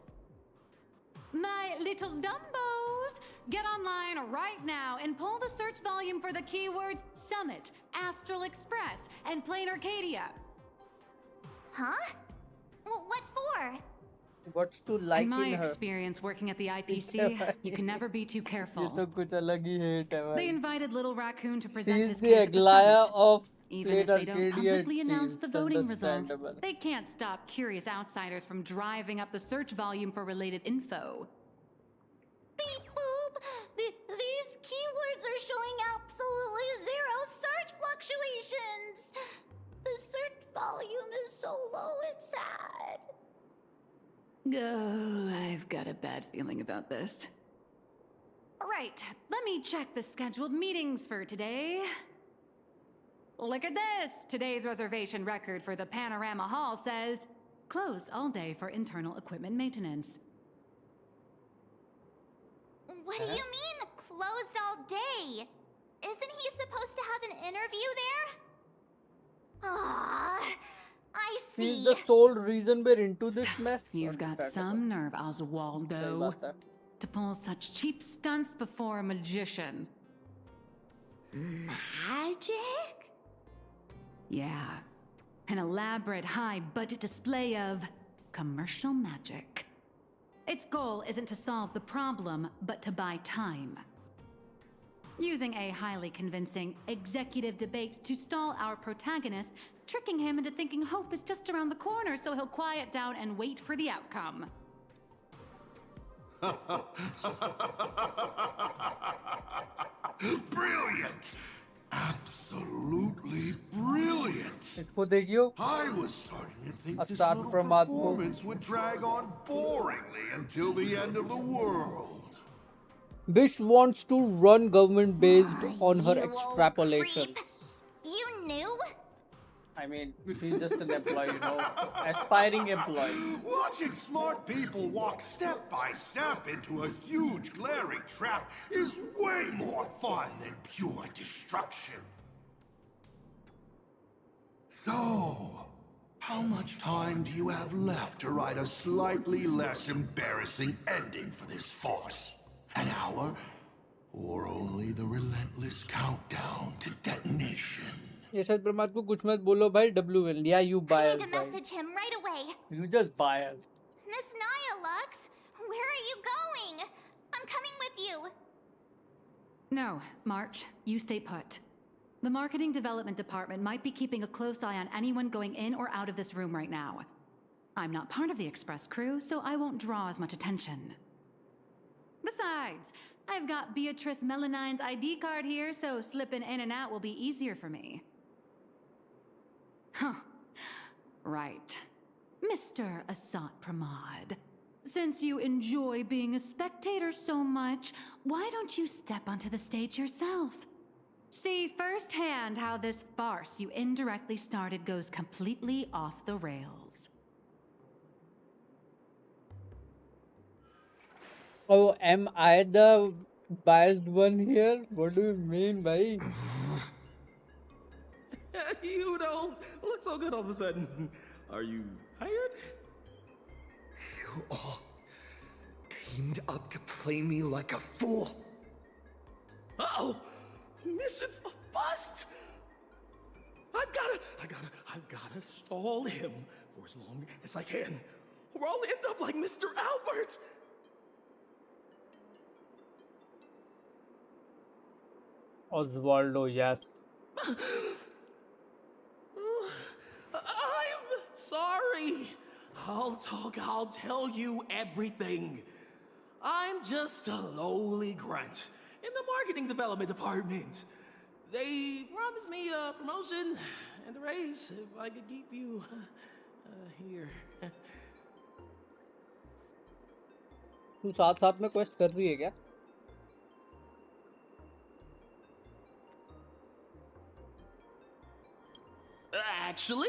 My little Dumbos! Get online right now and pull the search volume for the keywords Summit, Astral Express, and Plain Arcadia. Huh? Well, what for? What's to like in my in her? experience working at the IPC, you can never be too ये careful. तो कुछ अलग ही hate है They भाई. invited Little Raccoon to present She's his the case at the Aglaya summit. of Even Plain if they don't Arcadia, publicly it announce seems. the voting results, Understandable. they can't stop curious outsiders from driving up the search volume for related info. Beep boop! These keywords are showing absolutely zero search fluctuations! The search volume is so low, it's sad. Oh, I've got a bad feeling about this. Right, let me check the scheduled meetings for today. Look at this! Today's reservation record for the Panorama Hall says, closed all day for internal equipment maintenance. What do you mean, closed all day? Isn't he supposed to have an interview there? Ah, I see. She's the sole reason we're into this mess. You've got some nerve, Oswaldo, Sorry about that. to pull such cheap stunts before a magician. Magic? Yeah, an elaborate high-budget display of commercial magic. Its goal isn't to solve the problem, but to buy time. Using a highly convincing executive debate to stall our protagonist, tricking him into thinking hope is just around the corner so he'll quiet down and wait for the outcome. Brilliant! Absolutely brilliant! इसको देखियो. I was starting to think this Asad little Pramad को. performance would drag on boringly until the end of the world. Bish wants to run government based on her extrapolation. You knew? I mean, she's just an employee, aspiring employee. Watching smart people walk step by step into a huge glaring trap is way more fun than pure destruction. So, how much time do you have left to write a slightly less embarrassing ending for this farce? An hour? Or only the relentless countdown to detonation? ये शायद प्रमाद को कुछ मत बोलो भाई. W will. Yeah, you I biased. need to message him right away. You just biased. Miss Nyalux, where are you going? I'm coming with you. No, March, you stay put. The marketing development department might be keeping a close eye on anyone going in or out of this room right now. I'm not part of the express crew, so I won't draw as much attention. Besides, I've got Beatrice Melanine's ID card here, so slipping in and out will be easier for me. Huh. Right. Mr. Asat Pramod, since you enjoy being a spectator so much, why don't you step onto the stage yourself? See firsthand how this farce you indirectly started goes completely off the rails. Oh, am I the biased one here? What do you mean, bhai? You don't look so good all of a sudden. Are you hired? You all teamed up to play me like a fool. Uh-oh! Mission's a bust! I've gotta stall him for as long as I can. Or I'll end up like Mr. Albert! Osvaldo, yes. I'm sorry. I'll tell you everything. I'm just a lowly grunt in the marketing development department. They promised me a promotion and a raise if I could keep you here. तू साथ साथ में quest कर रही है क्या? Actually,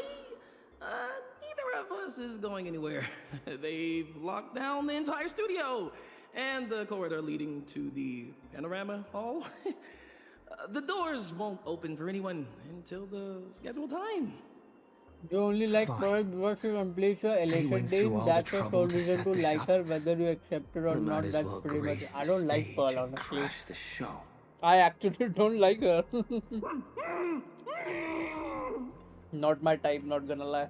neither of us is going anywhere. They've locked down the entire studio and the corridor leading to the panorama hall. The doors won't open for anyone until the scheduled time. You only like Pearl because she completes your elation days. That's your sole reason to like her, whether you accept it or not. That's pretty much. I don't like Pearl, honestly. I actually don't like her. Not my type, not gonna lie.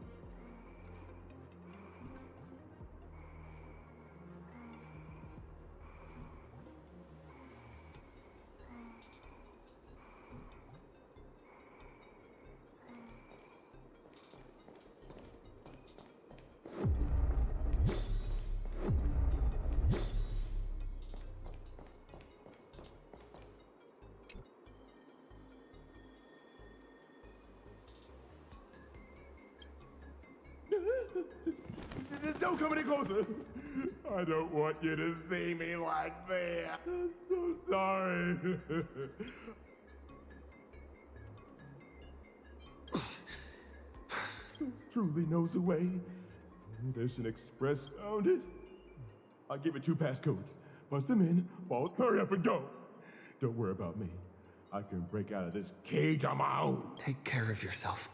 Don't come any closer. I don't want you to see me like that. I'm so sorry. Truly knows the way. Mission Express found it. I'll give it 2 passcodes. Punch them in, both hurry up and go. Don't worry about me. I can break out of this cage on my own. Take care of yourself.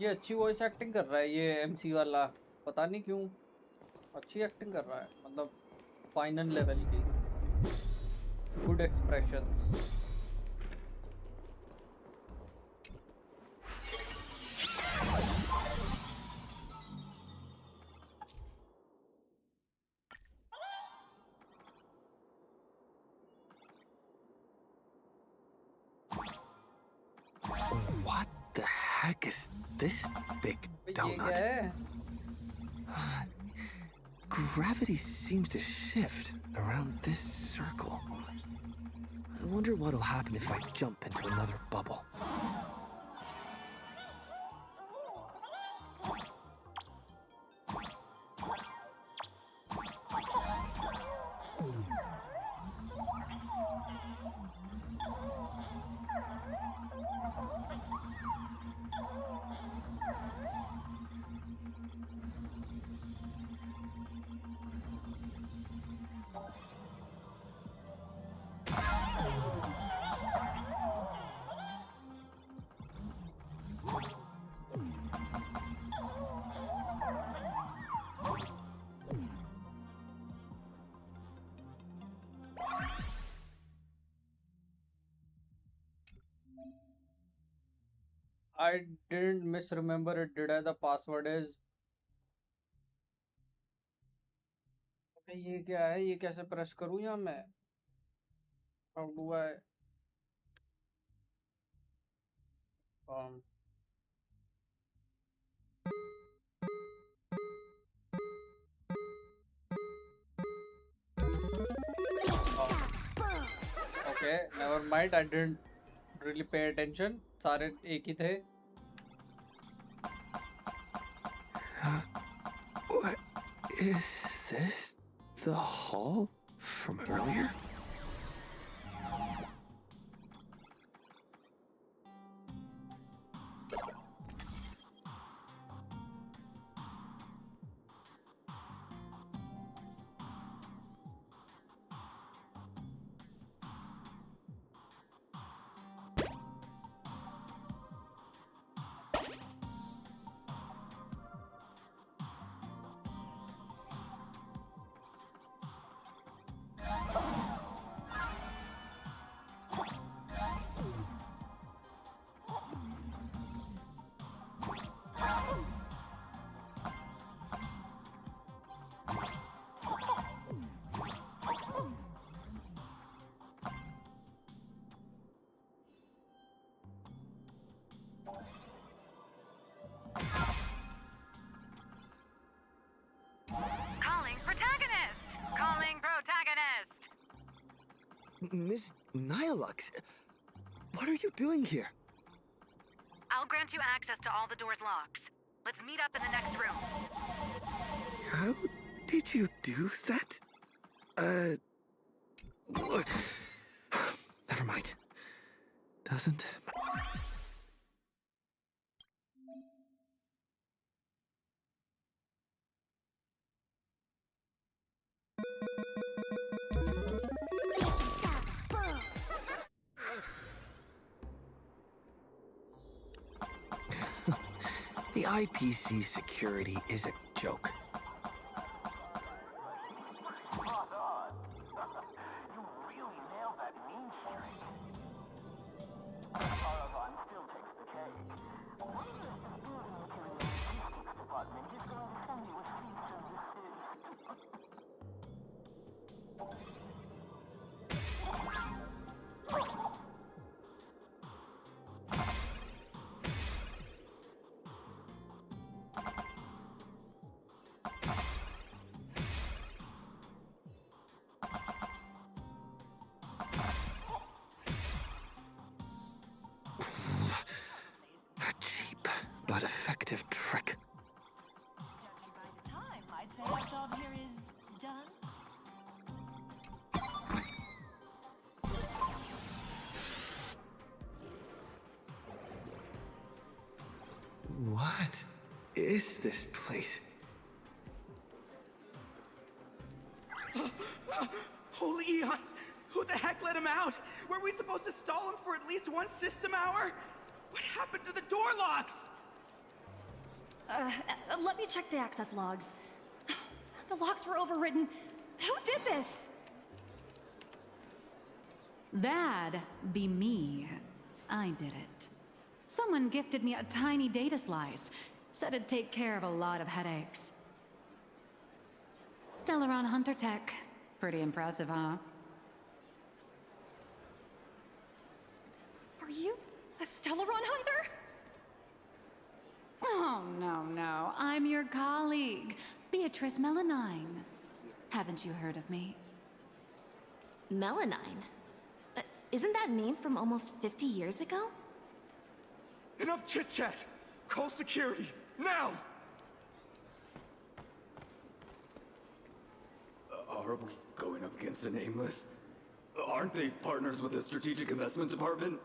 ये अच्छी voice acting कर रहा है ये MC वाला, पता नहीं क्यों अच्छी एक्टिंग कर रहा है, मतलब फाइनल लेवल की, good expressions. What the heck is this big donut? Gravity seems to shift around this circle. I wonder what'll happen if I jump into another bubble. I didn't misremember it, did I? The password is. ये क्या है? ये कैसे press करूँ यहाँ मैं? How do I? Okay, never mind. I didn't really pay attention. सारे एक ही थे. What is this? The hall from earlier? Calling protagonist! Calling protagonist! Miss Nyalux, what are you doing here? I'll grant you access to all the doors' locks. Let's meet up in the next room. How did you do that? Never mind. Doesn't. The IPC security is a joke. A cheap but effective trick. I'd say our job here is done. What is this place? Holy eons! Who the heck let him out? Were we supposed to stall him for at least one system hour? What happened to the door locks? Let me check the access logs. The locks were overridden. Who did this? That'd be me. I did it. Someone gifted me a tiny data slice. Said it'd take care of a lot of headaches. Stellaron Hunter Tech. Pretty impressive, huh? Are you a Stellaron hunter? Oh, no. I'm your colleague, Beatrice Melanine. Haven't you heard of me? Melanine? Isn't that name from almost 50 years ago? Enough chit-chat! Call security, now! Are we going up against a nameless? Aren't they partners with the Strategic Investment Department?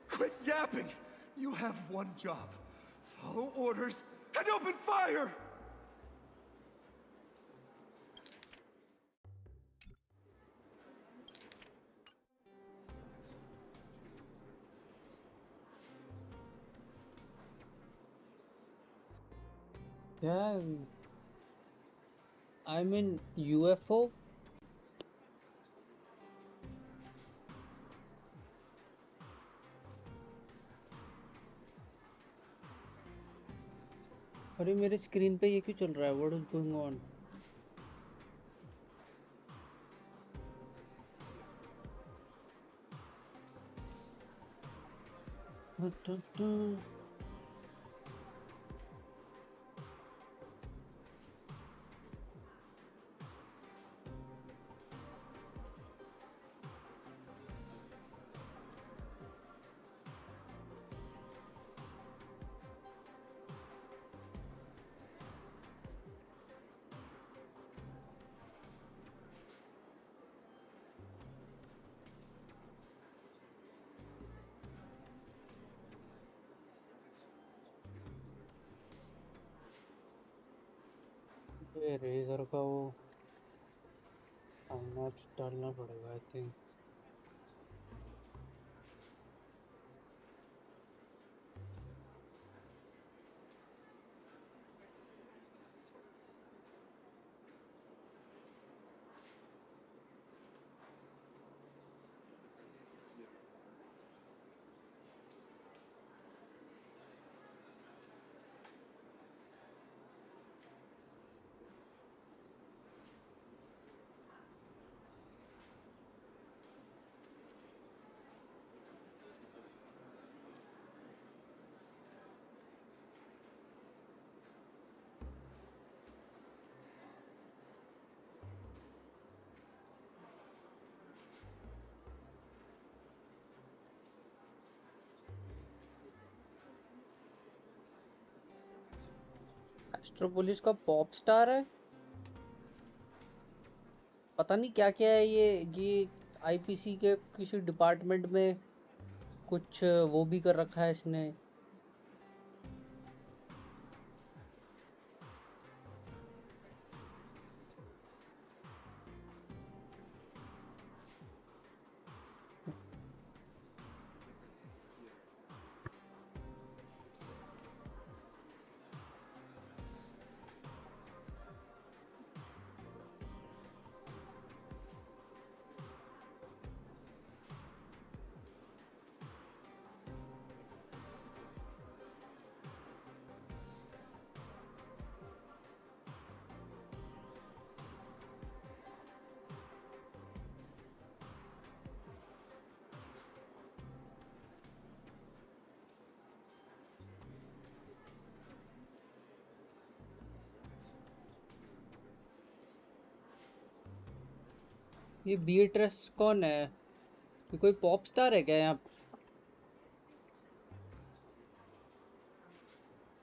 Quit yapping! You have one job. Follow orders and open fire! Yeah, I'm in UFO. अरे मेरे screen पे ये क्यों चल रहा है? What is going on? ये razor का वो टाइम डालना पड़ेगा आई थिंक. एस्ट्रोपोलिस का पॉप स्टार है. पता नहीं क्या क्या है ये आईपीसी के किसी डिपार्टमेंट में कुछ वो भी कर रखा है इसने. ये बीएट्रेस कौन है? ये कोई पॉप स्टार है क्या यहाँ?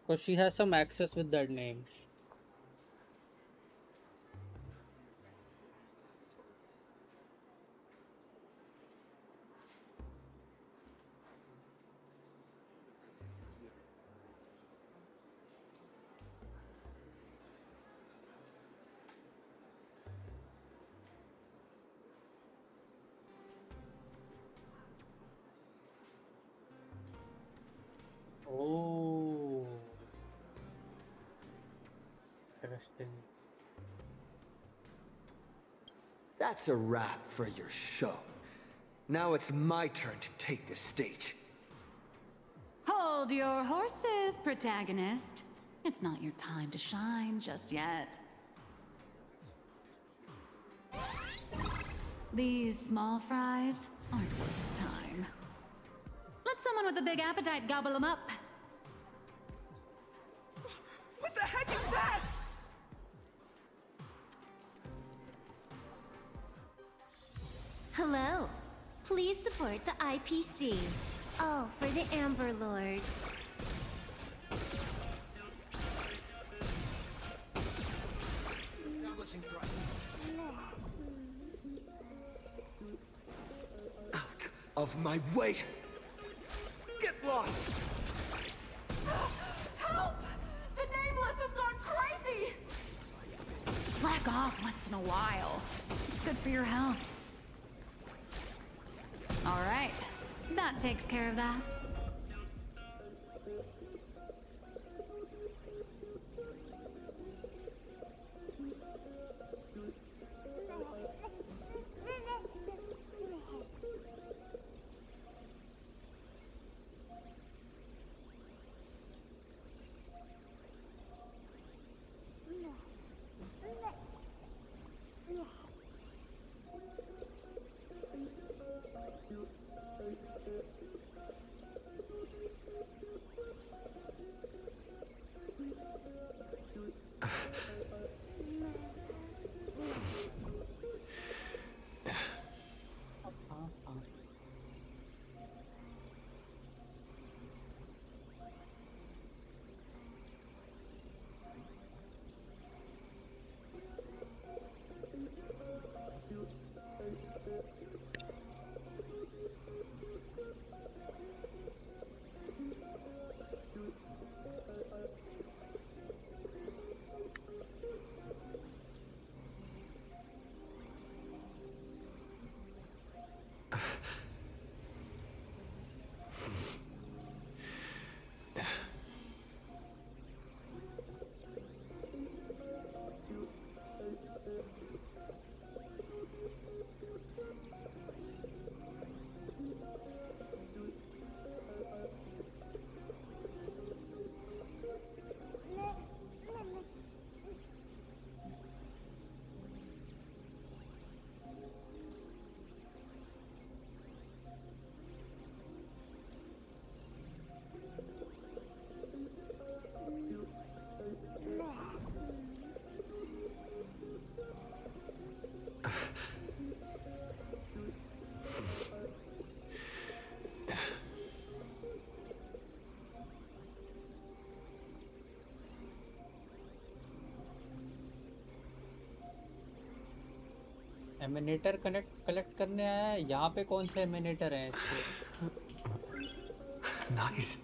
Because she has some access with that name. Oh, interesting. That's a wrap for your show. Now it's my turn to take the stage. Hold your horses, protagonist. It's not your time to shine just yet. These small fries aren't worth the time. Let someone with a big appetite gobble them up. What the heck is that? Hello. Please support the IPC. All for the Amber Lord. Out of my way! Get lost! Help! The Nameless has gone crazy! Slack off once in a while. It's good for your health. All right. That takes care of that. एमिनेटर collect करने आया है। यहाँ पे कौन से एमिनेटर हैं इसके? Nice.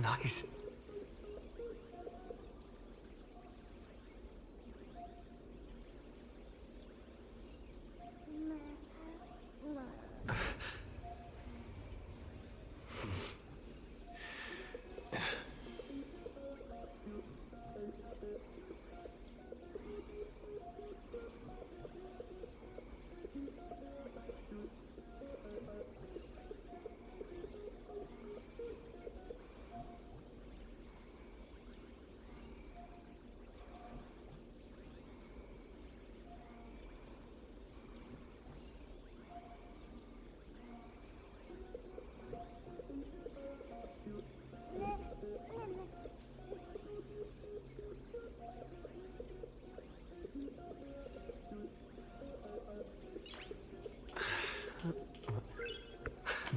Nice.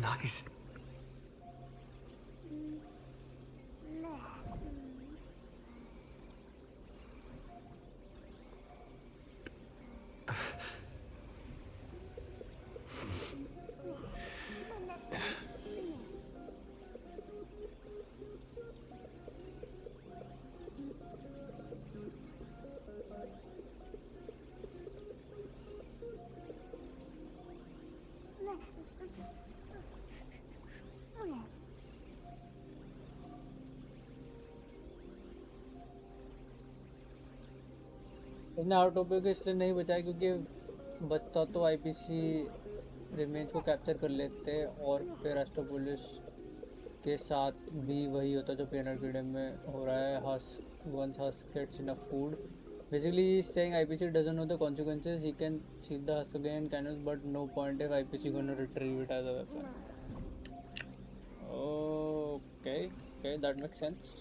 Nice. इसने ऑटोपे को इसलिए नहीं बचाया क्योंकि बचता तो आईपीसी रिमेंज को कैप्चर कर लेते और फिर एस्ट्रोपोलिस के साथ भी वही होता जो प्लेन आर्केड में हो रहा है। once Husk gets enough food, basically he's saying IPC doesn't know the consequences. He can see the Husk again cannons, but no point if IPC gonna retrieve it as a weapon. Okay, that makes sense.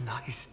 Nice.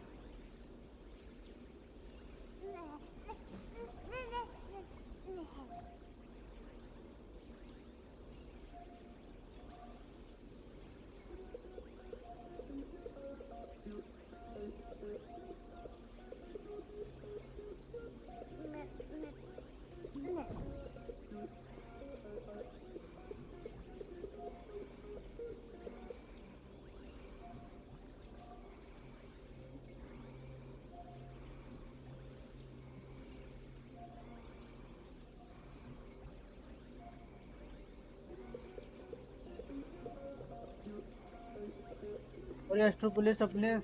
और एस्ट्रोपोलिस अपने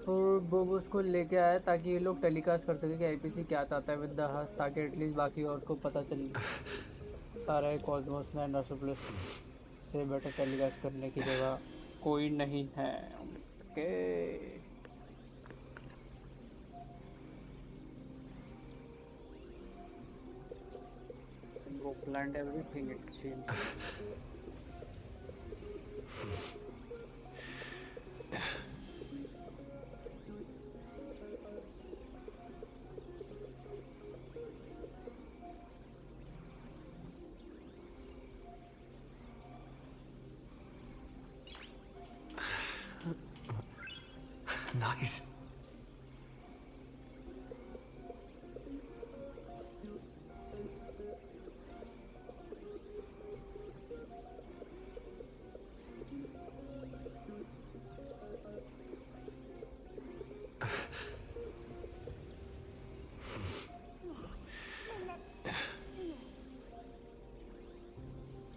बोबोस को लेके आया ताकि ये लोग telecast कर सके कि आईपीसी क्या चाहता है विद द हस, ताकि एटलीस्ट बाकी और को पता चल पा रहा है कॉस्मोस में एस्ट्रोपोलिस से बेटर टेलीकास्ट करने की जगह कोई नहीं है। Okay bro planned everything, it seems. Nice.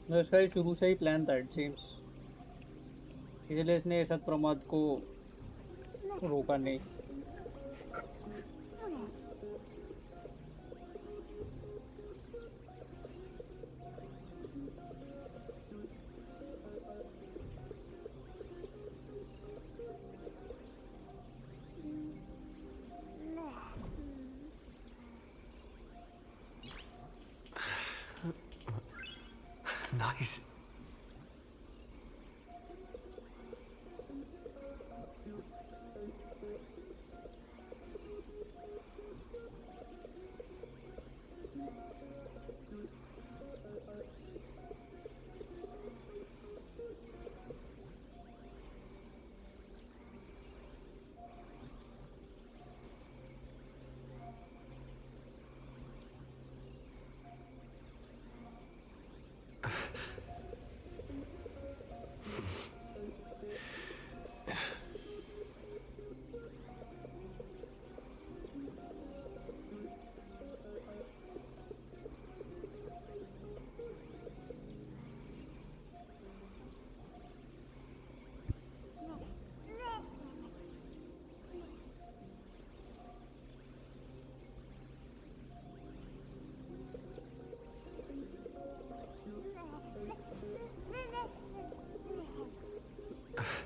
No, इसका ही शुरू से ही प्लान था इट सीम्स, इसलिए इसने सत प्रमाद को रोका नहीं. Nice.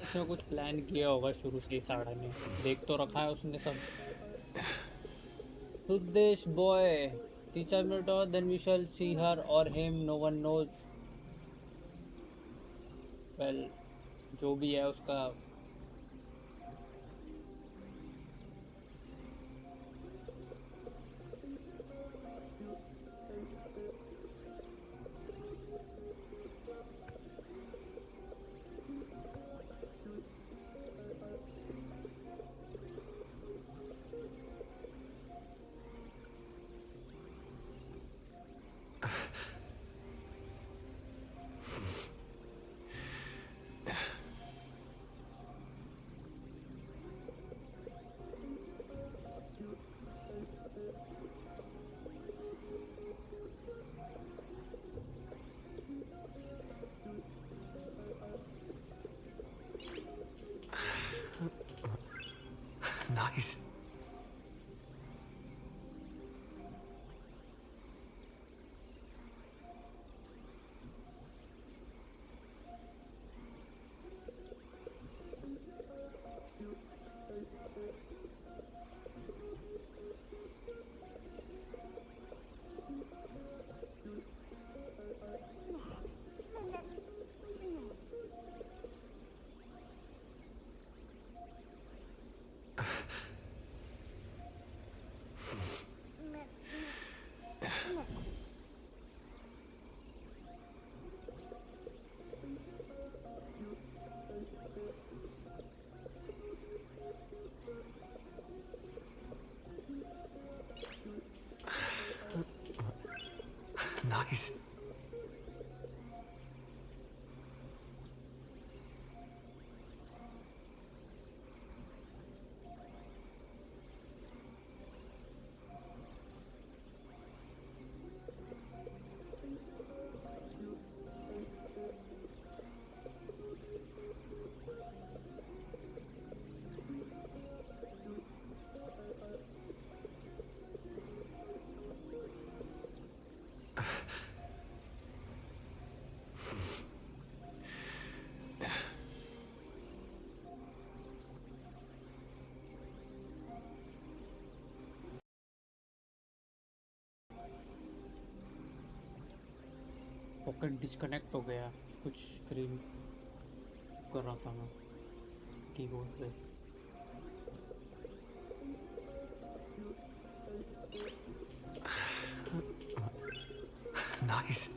उसने कुछ प्लान किया होगा शुरू से ही साड़ा ने, देख तो रखा है उसने सब. Sudesh boy, teach us more, then we shall see her or him, no one knows. Well, जो भी है उसका. Nice. Nice. पॉकेट डिस्कनेक्ट हो गया, कुछ स्क्रीन कर रहा था मैं कीबोर्ड पे। Nice.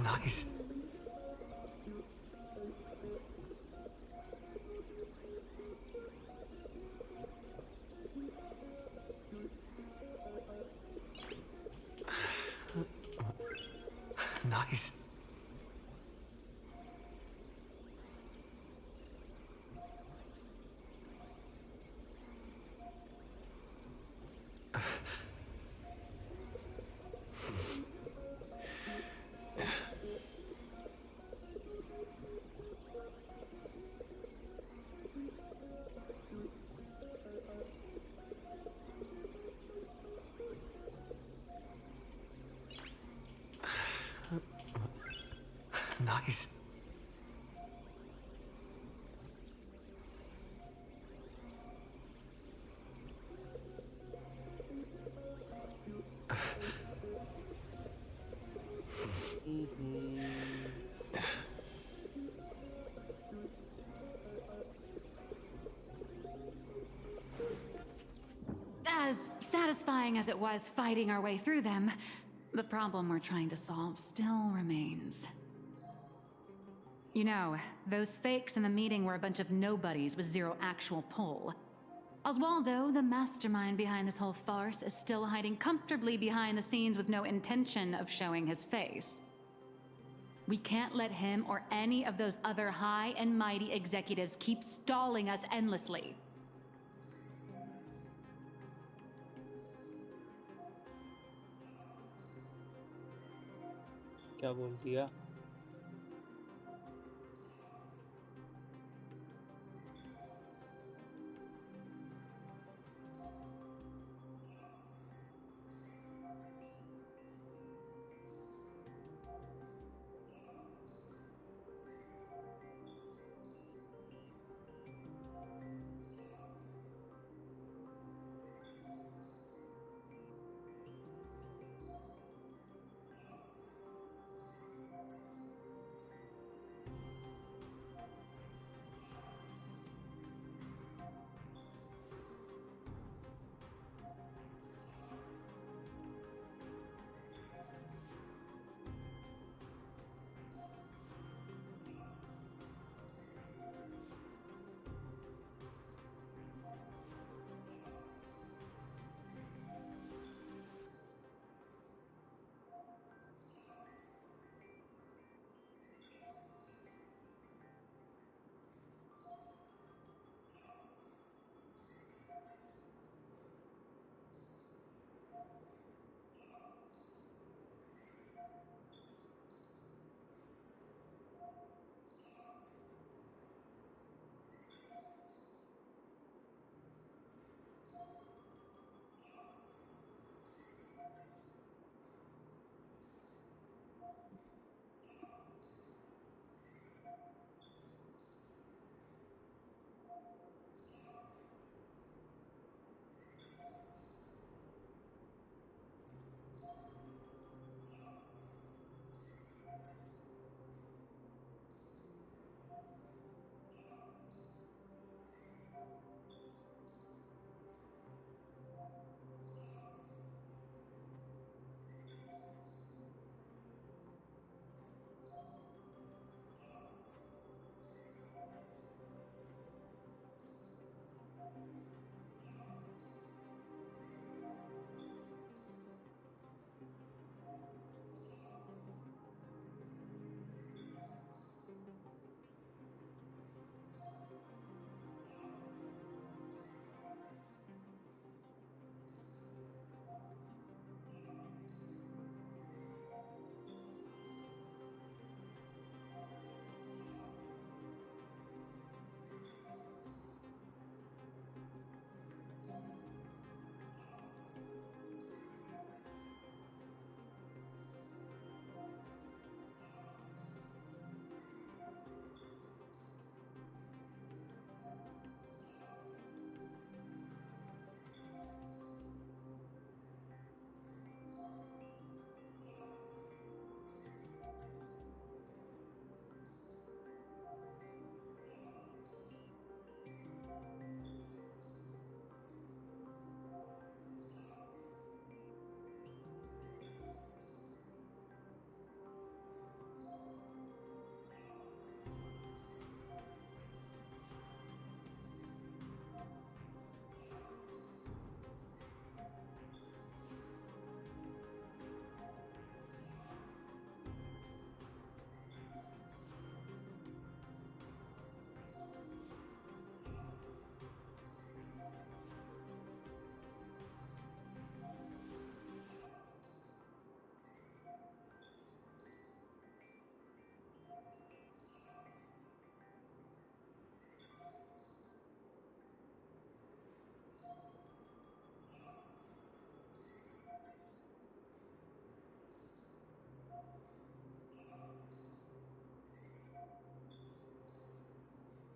Nice. Nice. Nice. As satisfying as it was fighting our way through them, the problem we're trying to solve still remains. You know, those fakes in the meeting were a bunch of nobodies with zero actual pull. Oswaldo, the mastermind behind this whole farce, is still hiding comfortably behind the scenes with no intention of showing his face. We can't let him or any of those other high and mighty executives keep stalling us endlessly. क्या बोल दिया?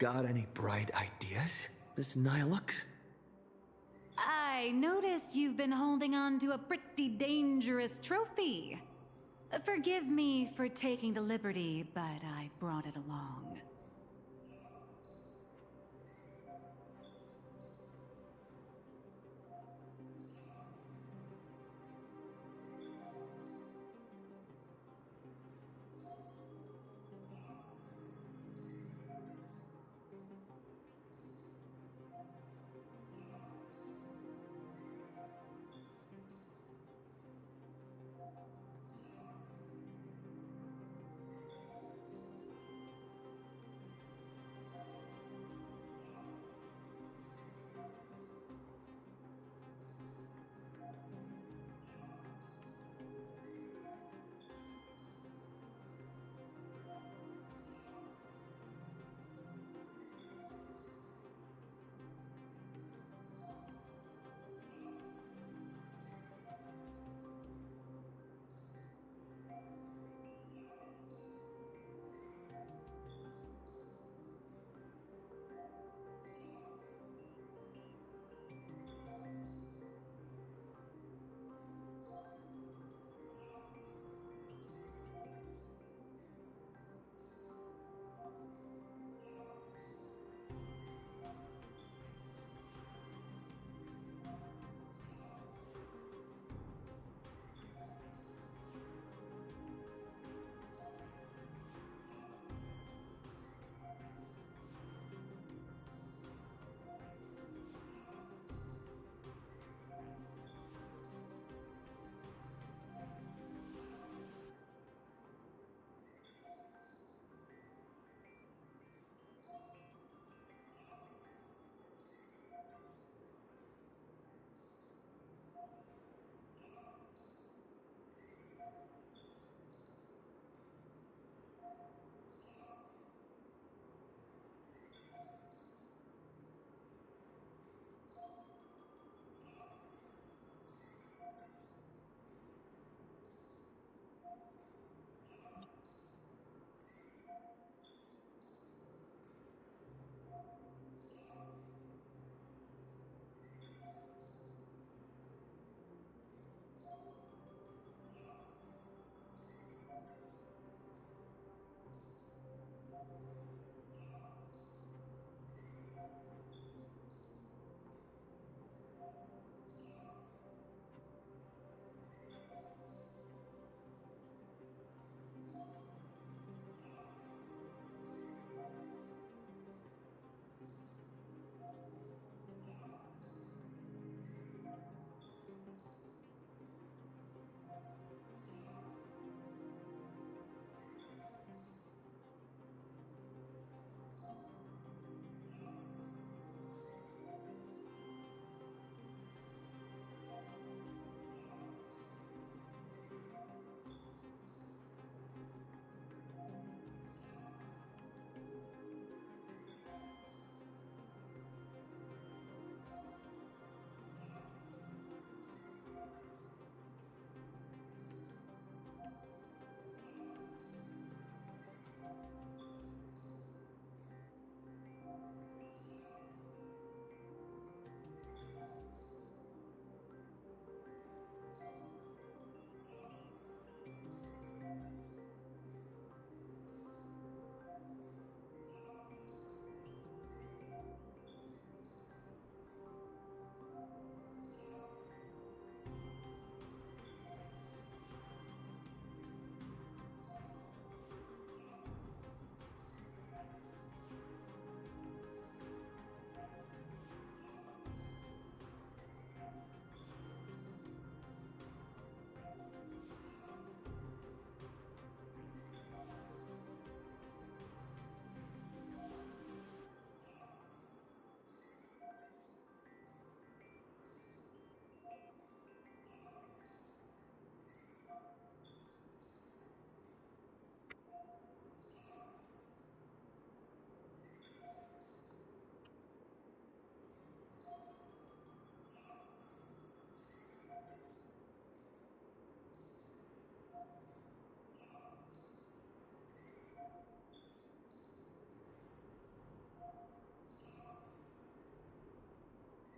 got any bright ideas, Miss Nihilux? I noticed you've been holding on to a pretty dangerous trophy. Forgive me for taking the liberty, but I brought it along.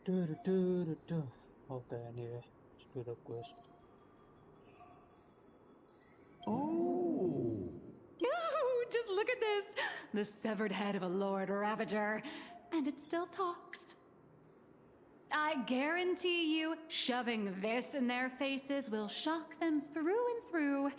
Okay, anyway, let's do the quest. Ooh, just look at this! The severed head of a Lord Ravager. And it still talks. I guarantee you, shoving this in their faces will shock them through and through.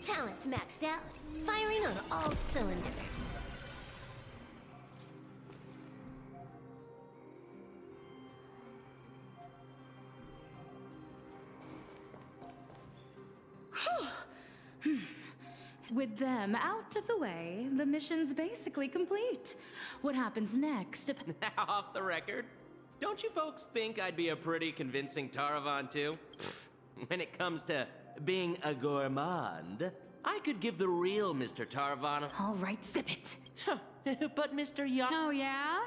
Talent's maxed out, firing on all cylinders. With them out of the way, the mission's basically complete. What happens next? Off the record, don't you folks think I'd be a pretty convincing Taravan too? When it comes to being a gourmand, I could give the real Mr. Taravan. All right, sip it. But Mr. Young. Oh yeah?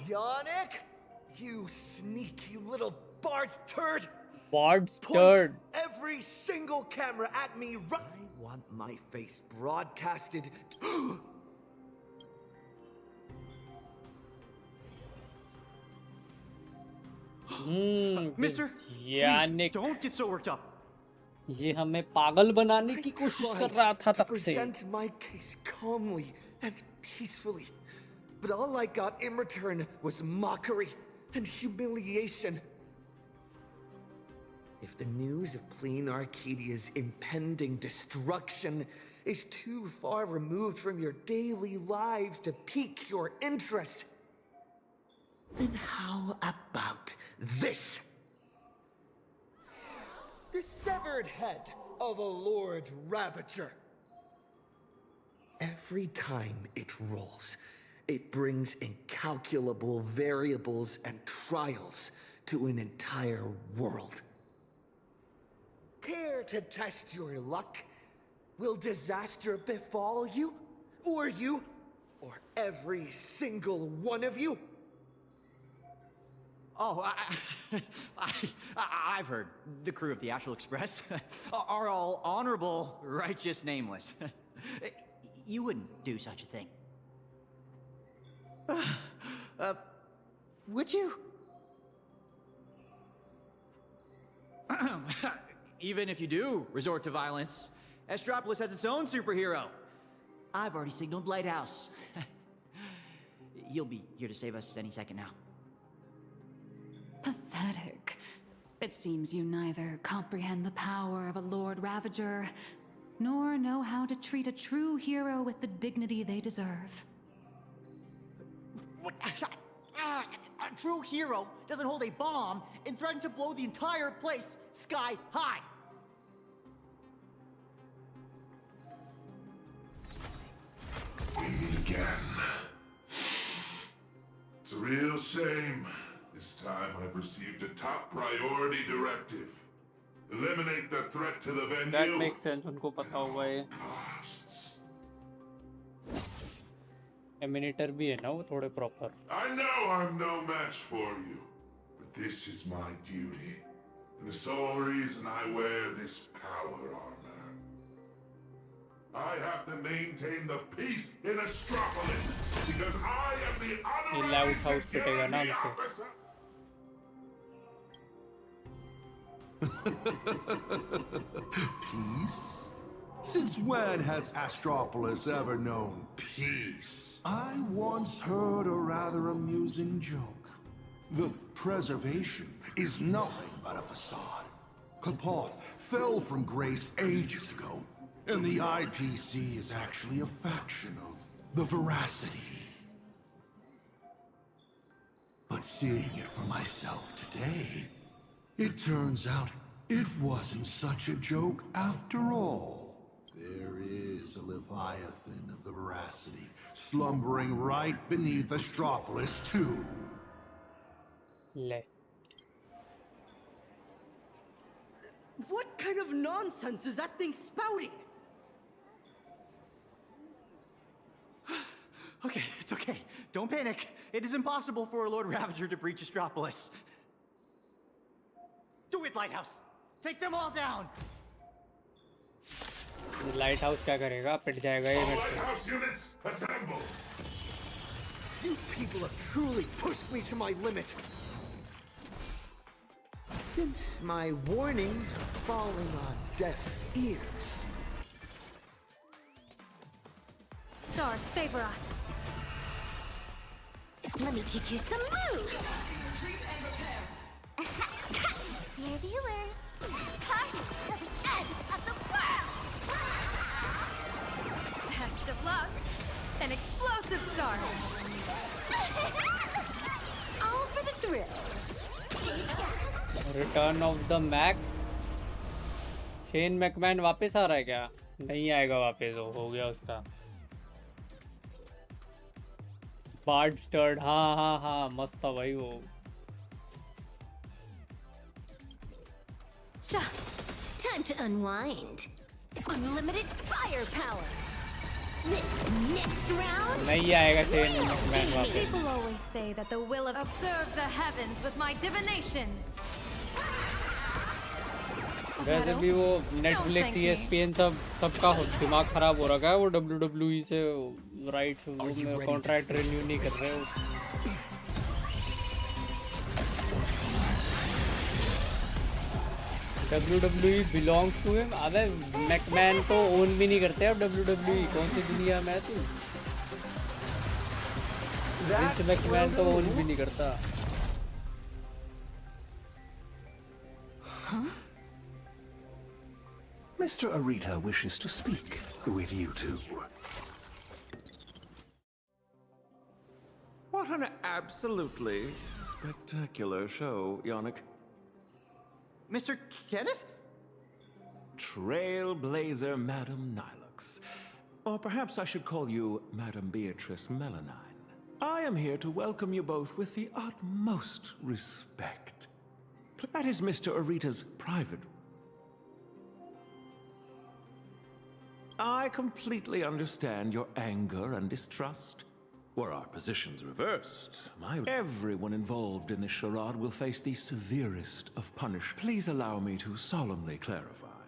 Yannick? You sneaky little Bard's turd! Bard's turd. Every single camera at me I want my face broadcasted. Mister, Yannick, don't get so worked up. ये हमें पागल बनाने की कोशिश कर रहा था तब से. Present my case calmly and peacefully, but all I got in return was mockery and humiliation. If the news of Plain Arcadia's impending destruction is too far removed from your daily lives to pique your interest, then how about this? The severed head of a Lord Ravager. Every time it rolls, it brings incalculable variables and trials to an entire world. Care to test your luck? Will disaster befall you? Or every single one of you? Oh, I've heard. The crew of the Astral Express are all honorable, righteous, nameless. You wouldn't do such a thing. Would you? Even if you do resort to violence, Astropolis has its own superhero. I've already signaled Lighthouse. He'll be here to save us any second now. Pathetic. It seems you neither comprehend the power of a Lord Ravager, nor know how to treat a true hero with the dignity they deserve. A true hero doesn't hold a bomb and threaten to blow the entire place sky high. We meet again. It's a real shame. This time I've received a top priority directive. Eliminate the threat to the venue. That makes sense. उनको पता होगा ये. Emulator भी है ना वो थोड़े proper. I know I'm no match for you, but this is my duty, and the sole reason I wear this power armor. I have to maintain the peace in Astropolis because I am the honorary security officer. Peace? Since when has Astropolis ever known peace? I once heard a rather amusing joke. The preservation is nothing but a facade. Kapoth fell from grace ages ago, and the IPC is actually a faction of the veracity. But seeing it for myself today, it turns out it wasn't such a joke after all. There is a leviathan of the veracity slumbering right beneath Astropolis too. What kind of nonsense is that thing spouting? Okay, it's okay. Don't panic. It is impossible for a Lord Ravager to breach Astropolis. Do it, Lighthouse! Take them all down! Lighthouse क्या करेगा? पिट जाएगा ये मेरे से. Lighthouse units, assemble! You people have truly pushed me to my limit. Since my warnings are falling on deaf ears. Stars favor us. Let me teach you some moves. Dear viewers, party to the end of the world. Best of luck. An explosive start. All for the thrill. Return of the Mac. Shane McMahon वापस आ रहा है क्या? नहीं आएगा वापस, हो गया उसका. बार्ड स्टर्ड, हाँ मस्त था भाई वो. Time to unwind. Unlimited firepower. This next round. नहीं आएगा शेन मैकमैन वापस. People always say that the will of observe the heavens with my divinations. वैसे भी वो Netflix, ESPN सबका दिमाग खराब हो रखा है. वो WWE से राइट्स वो कॉन्ट्रैक्ट रिन्यू नहीं कर रहे हो. WWE belongs to him. अबे मैकमैन तो ओन भी नहीं करते अब WWE. कौन सी दुनिया में है तू? विंस मैकमैन तो ओन भी नहीं करता. Mr. Arita wishes to speak with you two. What an absolutely spectacular show, Yannick. Mr. Kenneth? Trailblazer Madam Nilux. Or perhaps I should call you Madam Beatrice Melanine. I am here to welcome you both with the utmost respect. That is Mr. Arita's private. I completely understand your anger and distrust. Were our positions reversed, everyone involved in this charade will face the severest of punishment. Please allow me to solemnly clarify.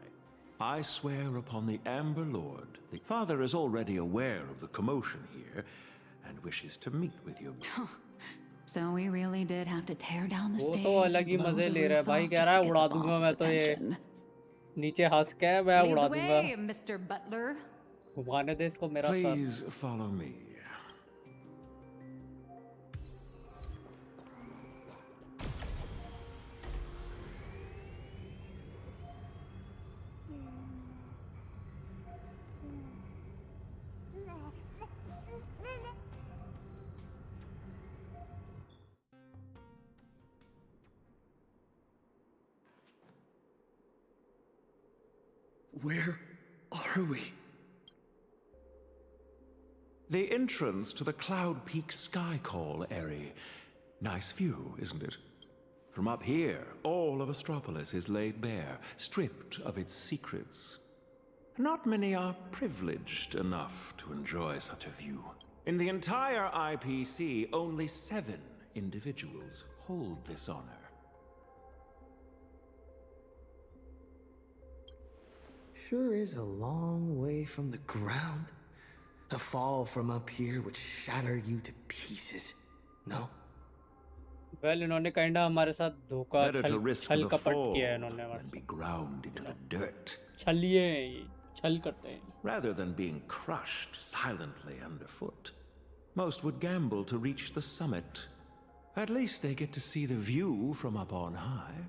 I swear upon the Amber Lord, the father is already aware of the commotion here and wishes to meet with you. So we really did have to tear down the वो stage. तो अलग ही मजे ले रहा है भाई. कह रहा है उड़ा दूंगा मैं तो ये. नीचे हंस के मैं उड़ा दूंगा. Mr. Butler. घुमाने दे इसको मेरा sir. Please follow me. Where are we? The entrance to the Cloud Peak Sky Call area. Nice view, isn't it? From up here, all of Astropolis is laid bare, stripped of its secrets. Not many are privileged enough to enjoy such a view. In the entire IPC, only 7 individuals hold this honor. Sure is a long way from the ground. A fall from up here would shatter you to pieces. No? Well, इन्होंने kinda हमारे साथ धोखा Better to risk छल the कपट fall किया है इन्होंने हमारे than be ground into the dirt. छलिए हैं ये, छल करते हैं. Rather than being crushed silently underfoot. Most would gamble to reach the summit. At least they get to see the view from up on high.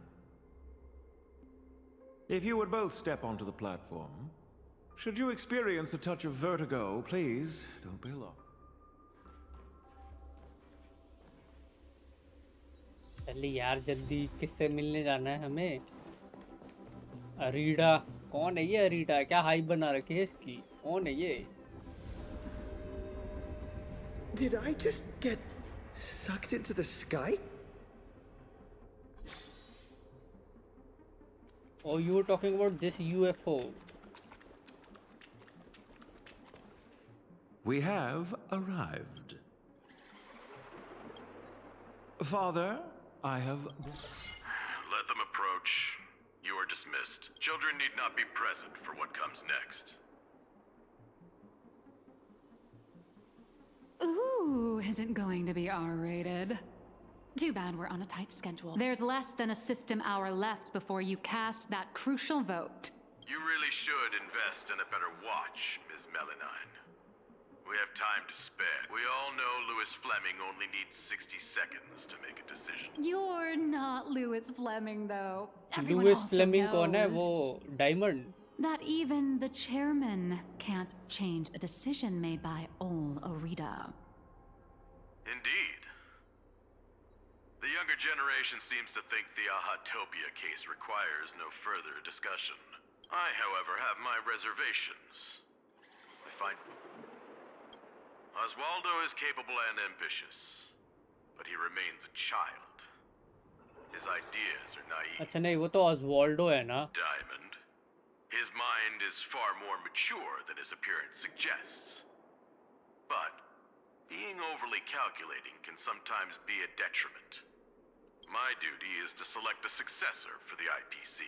If you would both step onto the platform, should you experience a touch of vertigo, please don't be alarmed. चल यार जल्दी, किससे मिलने जाना है हमें? अरीडा कौन है ये? अरीडा क्या हाइप बना रखी है इसकी? कौन है ये? Did I just get sucked into the sky? Oh, you were talking about this UFO. We have arrived. Father, I have... Let them approach. You are dismissed. Children need not be present for what comes next. Ooh, isn't going to be R-rated. Too bad we're on a tight schedule. There's less than a system hour left before you cast that crucial vote. You really should invest in a better watch, Ms. Melanine. We have time to spare. We all know Louis Fleming only needs 60 seconds to make a decision. You're not Louis Fleming, though. Everyone Louis also Fleming knows कौन है? वो Diamond. that even the chairman can't change a decision made by Ol Arita. Indeed. The younger generation seems to think the Ahatopia case requires no further discussion. I, however, have my reservations. I find Oswaldo is capable and ambitious, but he remains a child. His ideas are naive. अच्छा नहीं, वो तो Oswaldo है ना? Diamond. His mind is far more mature than his appearance suggests. But being overly calculating can sometimes be a detriment. My duty is to select a successor for the IPC.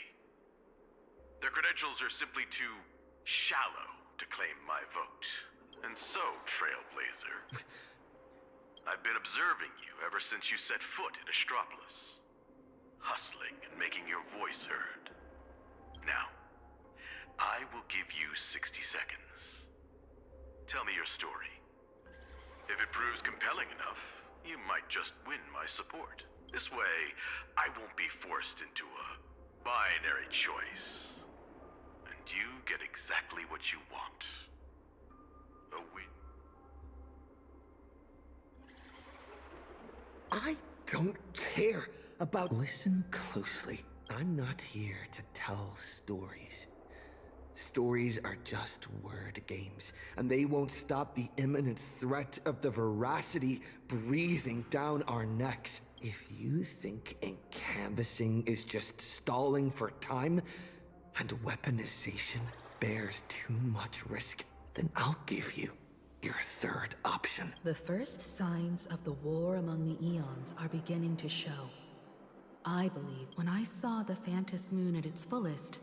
Their credentials are simply too shallow to claim my vote. And so, Trailblazer, I've been observing you ever since you set foot in Astropolis. Hustling and making your voice heard. Now, I will give you 60 seconds. Tell me your story. If it proves compelling enough, you might just win my support. This way, I won't be forced into a binary choice. And you get exactly what you want. A win. I don't care about... Listen closely. I'm not here to tell stories. Stories are just word games, and they won't stop the imminent threat of the veracity breathing down our necks. If you think canvassing is just stalling for time, and weaponization bears too much risk, then I'll give you your third option. The first signs of the war among the eons are beginning to show. I believe when I saw the Phantom Moon at its fullest,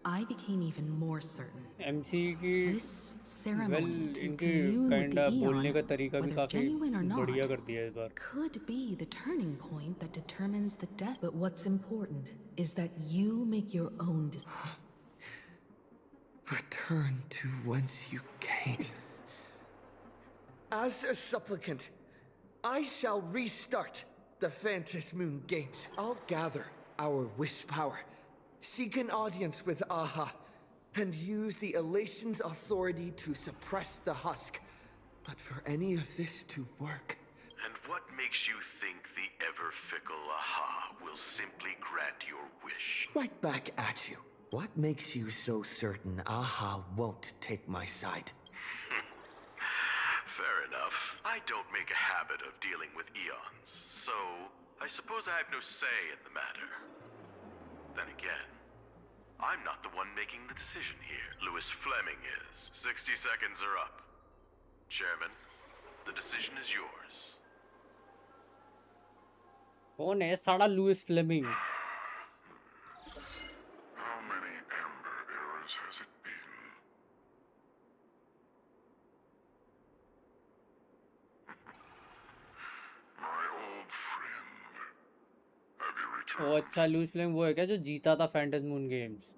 I became even more certain. MC की This ceremony to इनकी commune with kinda the बोलने का eon, तरीका भी whether काफी genuine or not, बढ़िया कर दिया इस बार. could be the turning point that determines the death. But what's important is that you make your own decision. Return to whence you came. As a supplicant, I shall restart the Phantom Moon Games. I'll gather our wish power, seek an audience with Aha, and use the Elation's authority to suppress the husk. But for any of this to work... And what makes you think the ever-fickle Aha will simply grant your wish? Right back at you. What makes you so certain Aha won't take my side? Fair enough. I don't make a habit of dealing with eons, so I suppose I have no say in the matter. Then again, I'm not the one making the decision here. Louis Fleming is. 60 seconds are up. Chairman, the decision is yours. कौन है साड़ा Louis Fleming? How many amber eras has it been? My old friend. Have you returned? वो अच्छा Louis Fleming वो है क्या जो जीता था फैंटस मून गेम्स?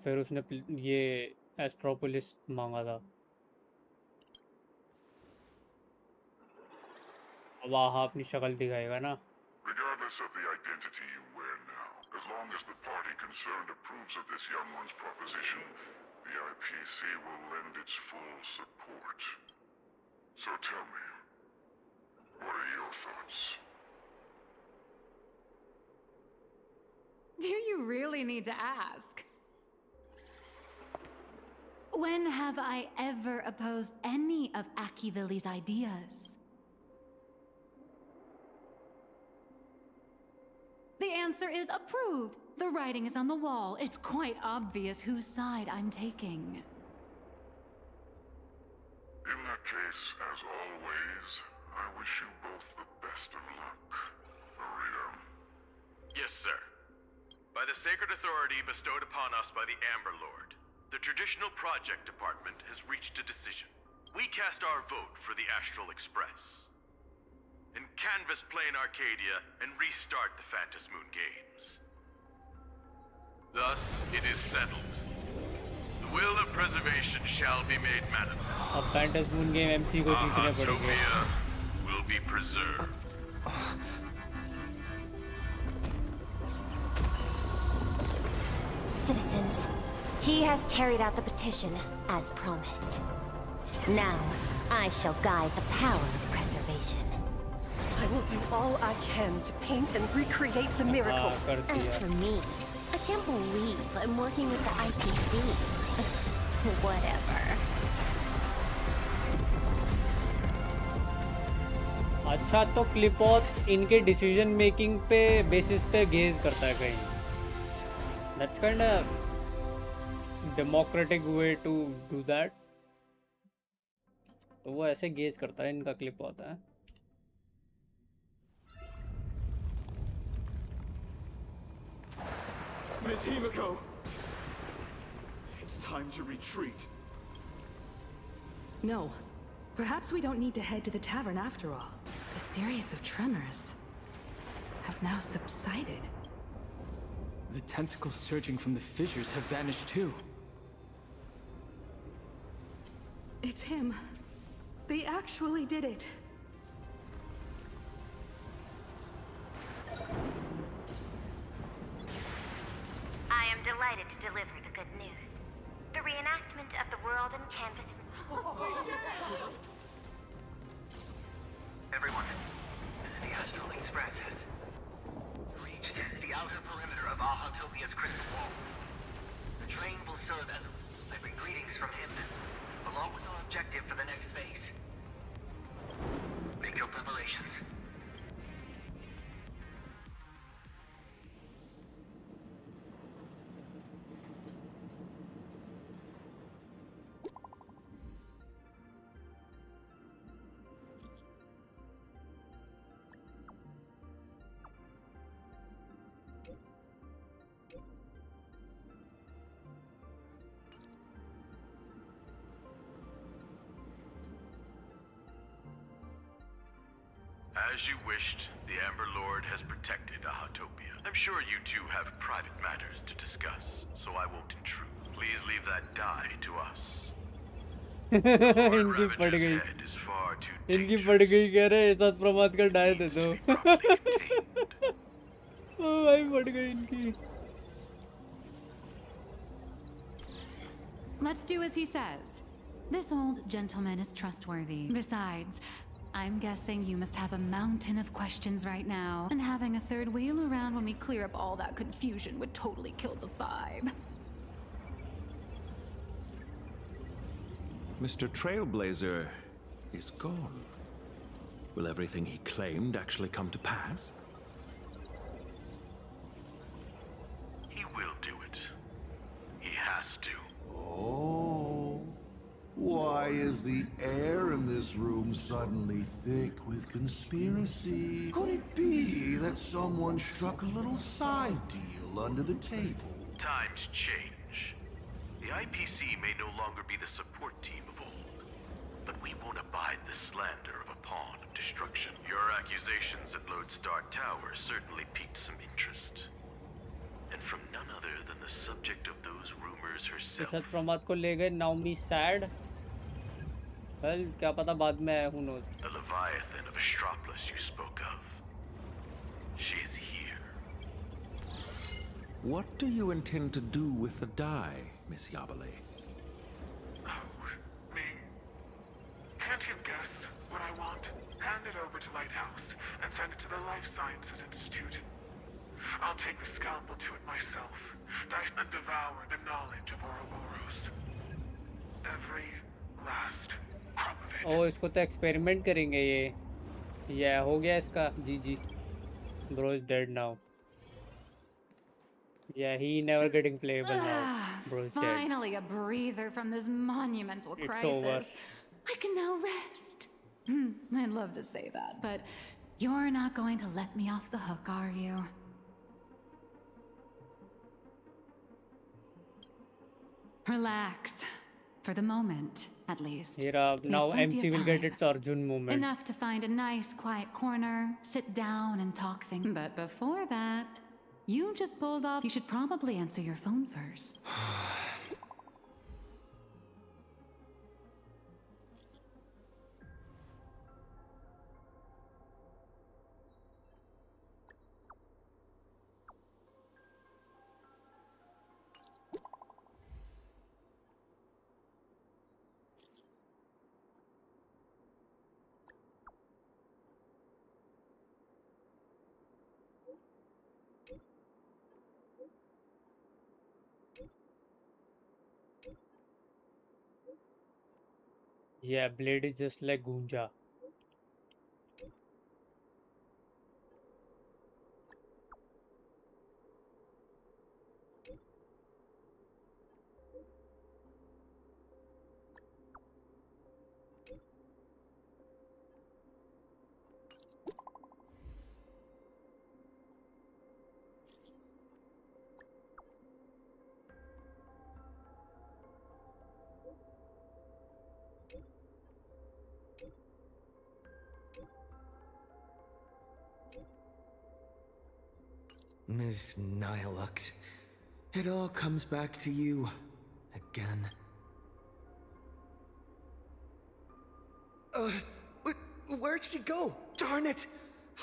फिर उसने ये एस्ट्रोपोलिस मांगा था. अब आहा अपनी शक्ल दिखाएगा ना. Regardless of the identity you wear now, as long as the party concerned approves of this young one's proposition, the IPC will lend its full support. So tell me, what are your thoughts? You really need to ask. When have I ever opposed any of Akivilli's ideas? The answer is approved. The writing is on the wall. It's quite obvious whose side I'm taking. In that case, as always, I wish you both the best of luck, Maria. Yes, sir. By the sacred authority bestowed upon us by the Amber Lord, the Traditional Project Department has reached a decision. We cast our vote for the Astral Express and canvas Plane Arcadia and restart the Phantas Moon games. Thus, it is settled. The will of preservation shall be made manifest. अब Phantas Moon game MC को जीतने पड़ेंगे. Utopia will be preserved. Citizens, he has carried out the petition, as promised. Now, I shall guide the power of preservation. I will do all I can to paint and recreate the miracle. As for me, I can't believe I'm working with the IPC. Whatever. अच्छा तो क्लिपॉथ इनके decision making पे basis पे gauge करता है कहीं. That's kind of democratic way to do that. तो वो ऐसे गेज करता है, इनका क्लिप होता है. Miss Himiko! It's time to retreat. No. Perhaps we don't need to head to the tavern after all. The series of tremors have now subsided. The tentacles surging from the fissures have vanished too. It's him. They actually did it. I am delighted to deliver the good news. The reenactment of the world in canvas. Everyone, the Astral Express has reached the outer perimeter of Ahatopia's crystal wall. The train will serve as delivering greetings from him, along with our objective for the next phase. Make your preparations. As you wished, the Amber Lord has protected Ahatopia. I'm sure you two have private matters to discuss, so I won't intrude. Please leave that die to us. इनकी पड़ गई. इनकी पड़ गई कह रहे साथ प्रमाद का डाय दे दो. ओ भाई पड़ गई इनकी. Let's do as he says. This old gentleman is trustworthy. Besides, I'm guessing you must have a mountain of questions right now, and having a third wheel around when we clear up all that confusion would totally kill the vibe. Mr. Trailblazer is gone. Will everything he claimed actually come to pass? He will do it. He has to. Oh. Why is the air in this room suddenly thick with conspiracy? Could it be that someone struck a little side deal under the table? Times change. The IPC may no longer be the support team of old, but we won't abide the slander of a pawn of destruction. Your accusations at Lodestar Tower certainly piqued some interest. And from none other than the subject of those rumors herself. सत प्रमाद को ले गए. Now me sad. Well, क्या पता बाद में आया. Who knows? The Leviathan of Astropolis you spoke of. She is here. What do you intend to do with the die, Miss Yabale? Oh, me? Can't you guess what I want? Hand it over to Lighthouse and send it to the Life Sciences Institute. I'll take the scalpel to it myself. Dice and devour the knowledge of Ouroboros. Every last crumb of it. ओ इसको तो experiment करेंगे ये हो गया इसका जी bro is dead now. Yeah, he never getting playable now. Bro is dead. Finally a breather from this monumental It's crisis. over. I can now rest. I'd love to say that, but you're not going to let me off the hook, are you? Relax. For the moment, at least. Here, now MC will get its Arjun moment. Enough to find a nice quiet corner, sit down and talk things. But before that, you just pulled off. You should probably answer your phone first. Yeah, Blade is just like Gunja. Ms. Nihilux, it all comes back to you again. Where'd she go? Darn it!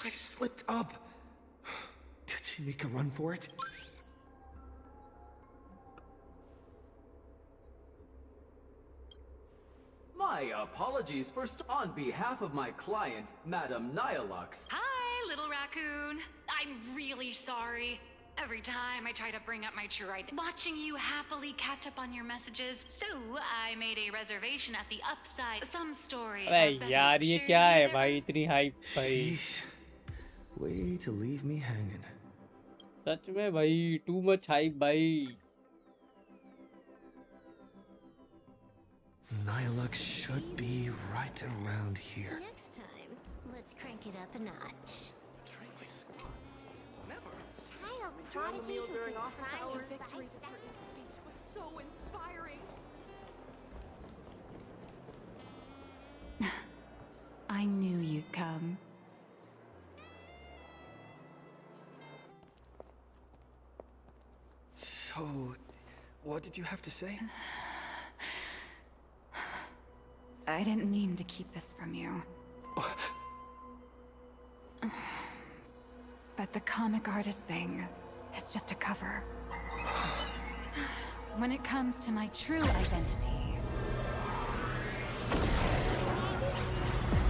I slipped up. Did she make a run for it? My apologies first on behalf of my client, Madame Nihilux. Hi, little raccoon. I'm really sorry. Every time I try to bring up my true identity, watching you happily catch up on your messages, so I made a reservation at the Upside. Some story. अबे यार ये क्या है भाई इतनी hype भाई Way to leave me hanging. सच में भाई too much hype भाई Nihilux should be right around here. Next time, let's crank it up a notch. Child prodigy who during can office cry hours. in Victory 5 seconds. speech was so inspiring. I knew you'd come. So, what did you have to say? I didn't mean to keep this from you. But the comic artist thing is just a cover. When it comes to my true identity...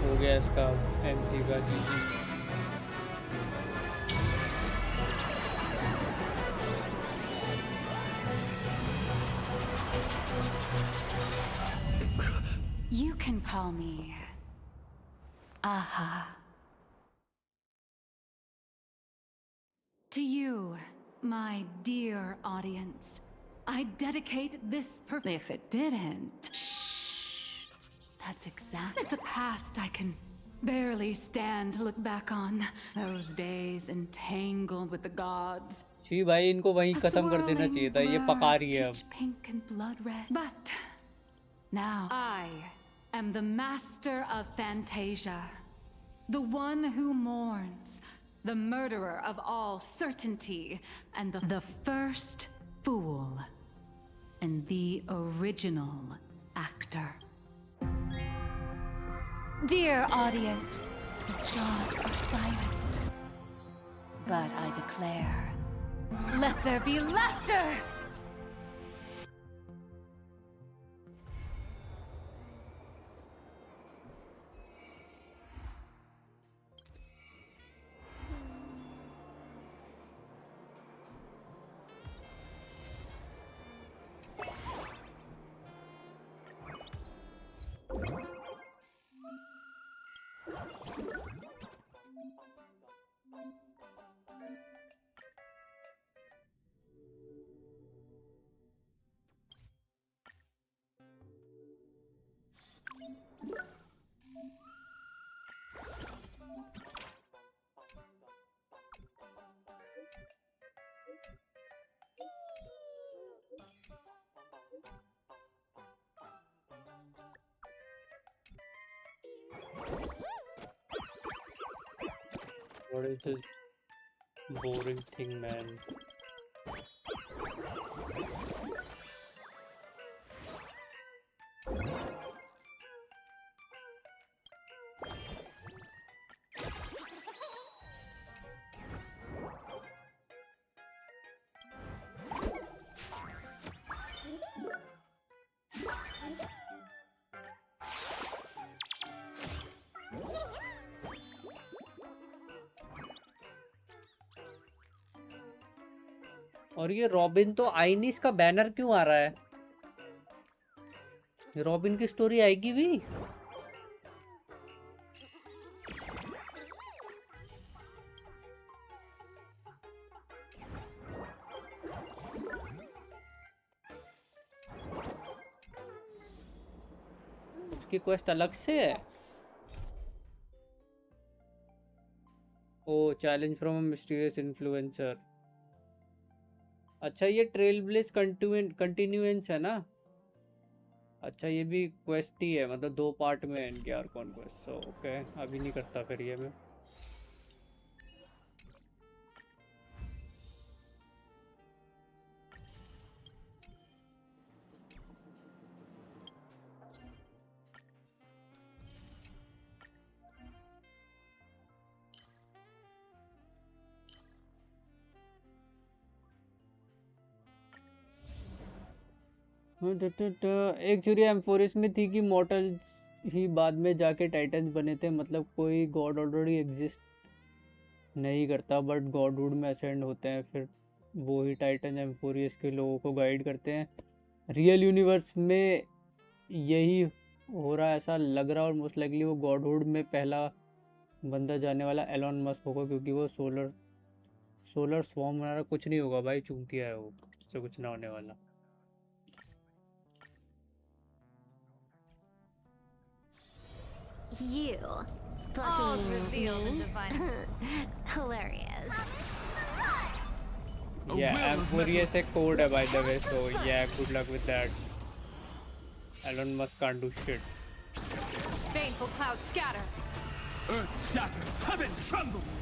हो गया इसका MC का GG You can call me... Aha. To you, my dear audience, I dedicate this If it didn't... Shh. That's exactly... It's a past I can barely stand to look back on. Those days entangled with the gods. She भाई इनको वहीं खत्म कर देना चाहिए था ये पका रही है अब Pink and blood red. But now I am the master of Fantasia, the one who mourns, the murderer of all certainty, and the first fool, and the original actor. Dear audience, the stars are silent, but I declare, let there be laughter! What is this boring thing, man? और ये robin तो आई नहीं, इसका banner क्यों आ रहा है? Robin की story आएगी भी? उसकी क्वेस्ट अलग से है? Oh, challenge from a mysterious influencer. अच्छा, ये ट्रेल ब्लेज कंटिन्यूएंस है ना? अच्छा, ये भी क्वेस्ट ही है, मतलब 2 पार्ट में है इनके यार कॉन्क्वेस्ट। सो ओके, अभी नहीं करता फिर ये मैं। एक थ्योरी एम्फोरिस में थी कि मॉर्टल ही बाद में जाके टाइटन्स बने थे, मतलब कोई गॉड ऑलरेडी एग्जिस्ट नहीं करता बट गॉडहुड में असेंड होते हैं, फिर वो ही टाइटन एम्फोरियस के लोगों को गाइड करते हैं। रियल यूनिवर्स में यही हो रहा है ऐसा लग रहा है, और मोस्ट लाइकली वो गॉडहुड में पहला बंदा जाने वाला एलोन मस्क होगा, क्योंकि वो सोलर स्वॉर्म बना रहा। कुछ नहीं होगा भाई, चूंतिया है वो, उससे कुछ ना होने वाला। You All fucking revealed and me? divine. Hilarious. Yeah, Amphorius एक code है by the way, so yeah, good luck with that. Elon Musk can't do shit. Baneful clouds scatter. Earth shatters, heaven trembles.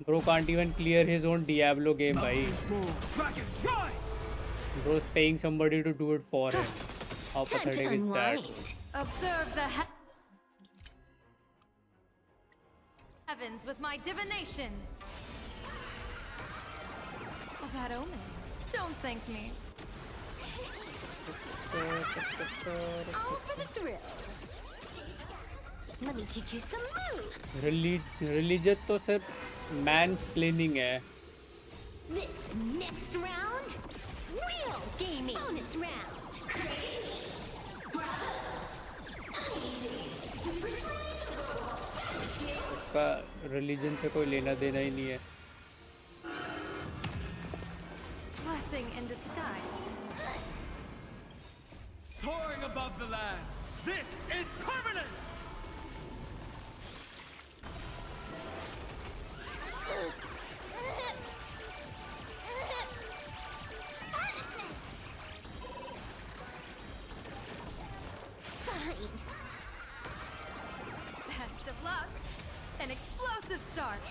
Bro can't even clear his own Diablo game, भाई. Dragons rise. Bro's paying somebody to do it for him. How pathetic is that? Observe the heavens with my divinations. A bad omen. Don't thank me. All for the thrill. Let me teach you some moves. Religion तो सिर्फ mansplaining है. This next round, real gaming. Bonus round. Crazy. उसका religion से कोई लेना देना ही नहीं है. Blessing in disguise. Soaring above the lands. This is permanence. Fine. Best of luck. An explosive start.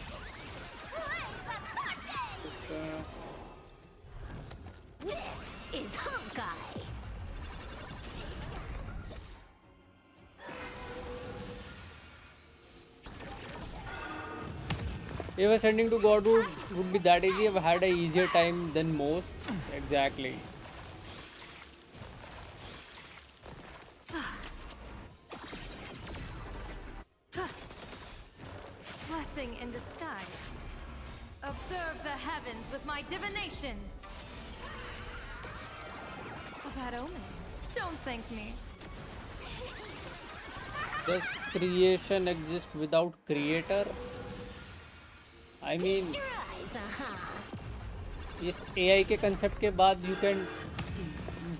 This is Honkai. If ascending to Godhood would be that easy, I've had an easier time than most. Exactly. Blessing in disguise. Observe the heavens with my divinations. A bad omen. Don't thank me. Does creation exist without creator? I mean, इस AI के concept के बाद you can,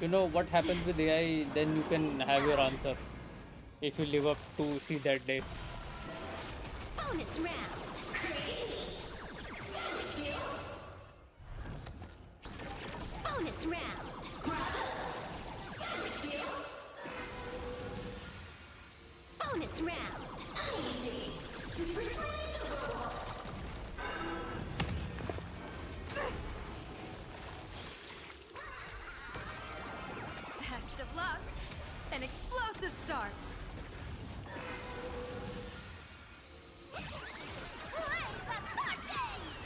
you know what happens with AI, then you can have your answer if you live up to see that day. Bonus round. Crazy. Bonus round. Bonus round. Easy. Super Best of luck. An explosive start.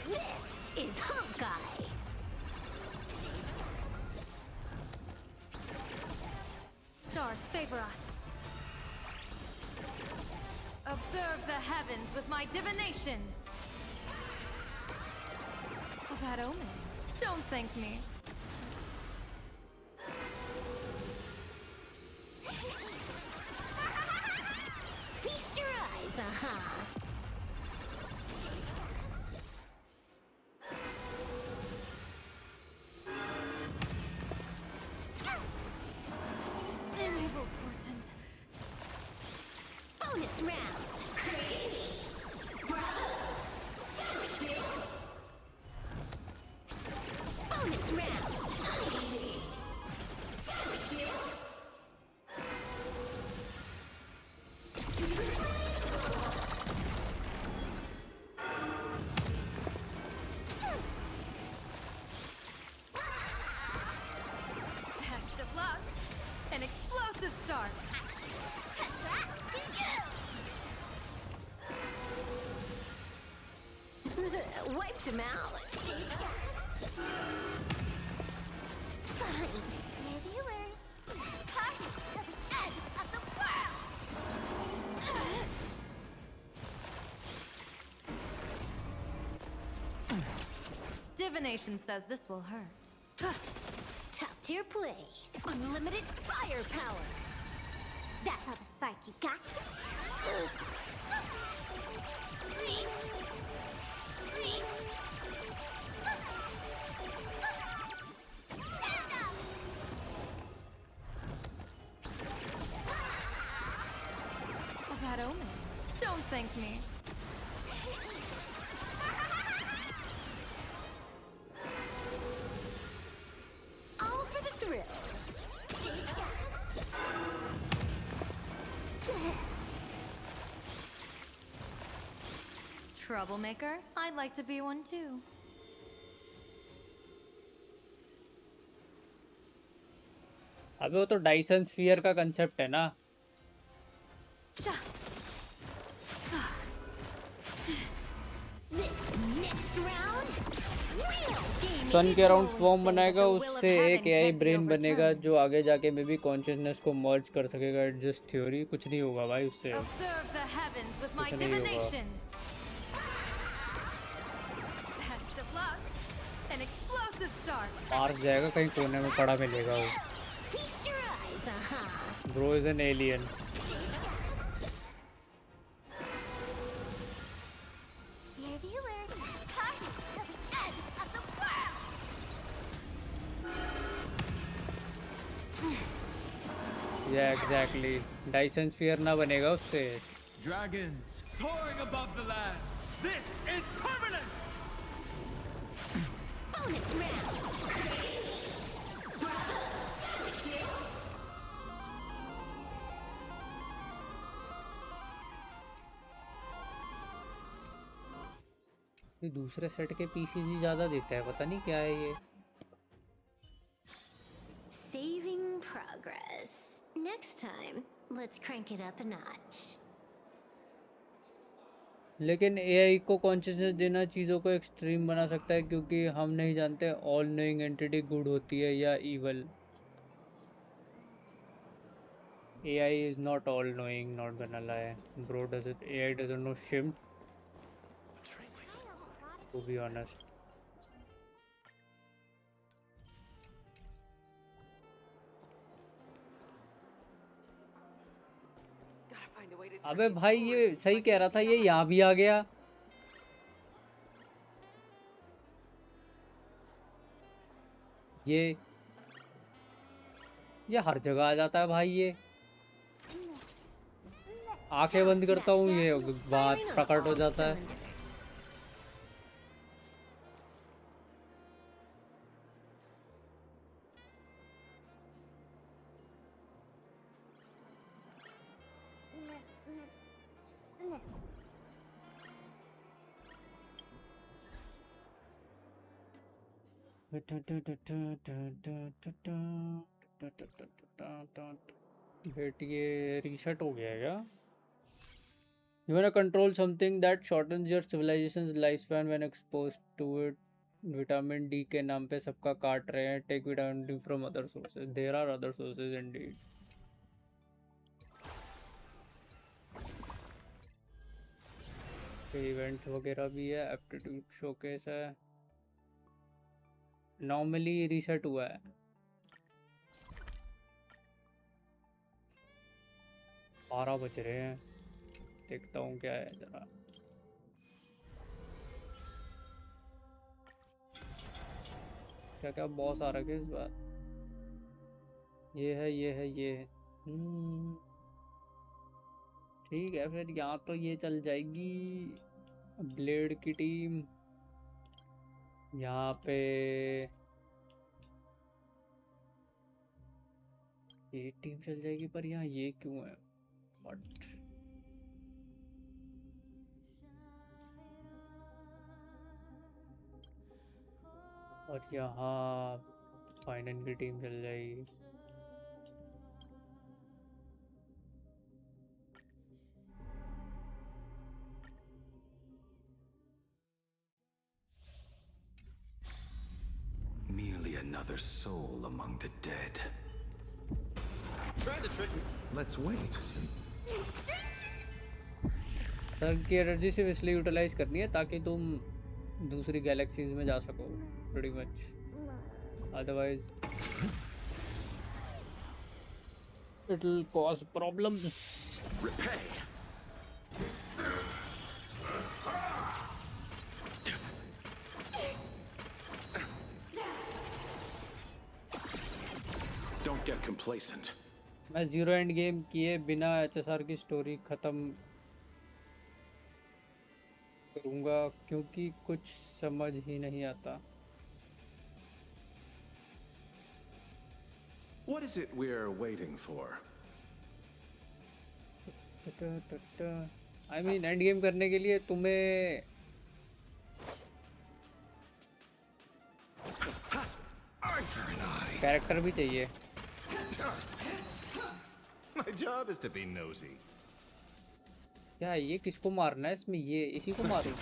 This is Honkai. Stars favor us. Observe the heavens with my divinations. A bad omen. Don't thank me. Feast your eyes, Evil portent. Bonus round. Crazy. Bravo. Super skills. Bonus round. Easy. Super skills. Best of luck. An explosive start. Wiped him out. Fine. Dear viewers, come to the end of the world! Divination says this will hurt. Top tier play. Unlimited firepower. That's how the Sparky got you. A bad omen. Don't thank me. All for the thrill. Troublemaker? I'd like to be one too. अबे वो तो Dyson sphere का concept है ना. सन के around swarm बनाएगा, उससे एक एआई ब्रेन बनेगा जो आगे जाके मे बी कॉन्शियसनेस को मर्ज कर सकेगा. इट्स जस्ट थ्योरी, कुछ नहीं होगा भाई उससे. कुछ नहीं होगा. मार्स जाएगा, कहीं कोने में पड़ा मिलेगा वो. Bro is an alien. Dear viewers, come to the end of the world! या एग्जैक्टली. डाइसन स्फीयर ना बनेगा उससे. Dragons soaring above the lands. This is permanence. Bonus round. Bravo. Super skills. ये दूसरे सेट के पीसीजी ज्यादा देता है, पता नहीं क्या है ये. Saving progress. Next time, let's crank it up a notch. लेकिन एआई को कॉन्शियसनेस देना चीज़ों को एक्सट्रीम बना सकता है, क्योंकि हम नहीं जानते ऑल नोइंग एंटिटी गुड होती है या evil. AI is not all knowing, not gonna lie. Bro, AI doesn't know shit, to be honest. अबे भाई ये सही कह रहा था, ये यहाँ भी आ गया. ये हर जगह आ जाता है भाई. ये आंखें बंद करता हूँ, ये बात प्रकट हो जाता है. वेट ये रीसेट हो गया है क्या? You wanna control something that shortens your civilization's lifespan when exposed to it. Vitamin D के नाम पे सबका काट रहे हैं. Take vitamin D from other sources. There are other sources indeed. Events वगैरह भी है. एप्टीट्यूड शोकेस है. नॉर्मली रीसेट हुआ है. बारह बज रहे हैं. देखता हूँ क्या है जरा. क्या क्या बॉस आ रखे इस बार. ये है ये है ये है. ठीक है फिर यहाँ तो ये चल जाएगी. ब्लेड की टीम यहाँ पे. ये टीम चल जाएगी पर यहाँ ये क्यों है. बट और यहाँ फाइनल की टीम चल जाएगी. Merely another soul among the dead. Try to trick me. Let's wait. Sir की एनर्जी सिर्फ इसलिए यूटिलाइज करनी है ताकि तुम दूसरी गैलेक्सीज में जा सको. pretty much. Otherwise it'll cause problems. Repay. Don't get complacent. मैं जीरो एंड गेम किए बिना HSR की स्टोरी खत्म करूँगा क्योंकि कुछ समझ ही नहीं आता. What is it we're waiting for? I mean end game करने के लिए तुम्हें कैरेक्टर भी चाहिए. My job is to be nosy. क्या ये किसको मारना है इसमें. ये इसी को मारूं.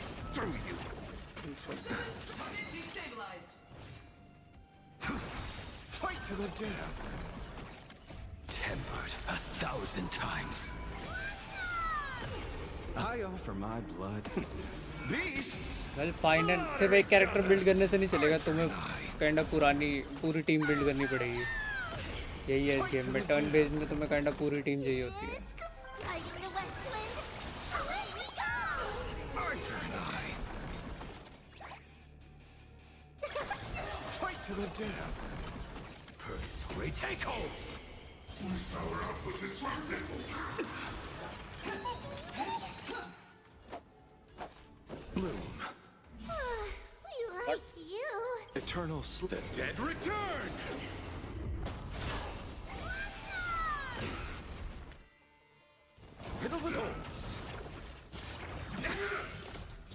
Fight to the death. Tempered 1,000 times. I offer my blood. Beasts. Well, final सिर्फ एक कैरेक्टर बिल्ड करने से नहीं चलेगा. तुम्हें काइंड ऑफ पूरी टीम बिल्ड करनी पड़ेगी. यही है गेम में. टर्न बेस्ड में तुम्हें काइंड ऑफ पूरी टीम चाहिए होती है. Fight to the death. Purgatory take hold. Power up with disruptive. Bloom. We like you. Eternal sleep. The dead return. Fiddle with holes.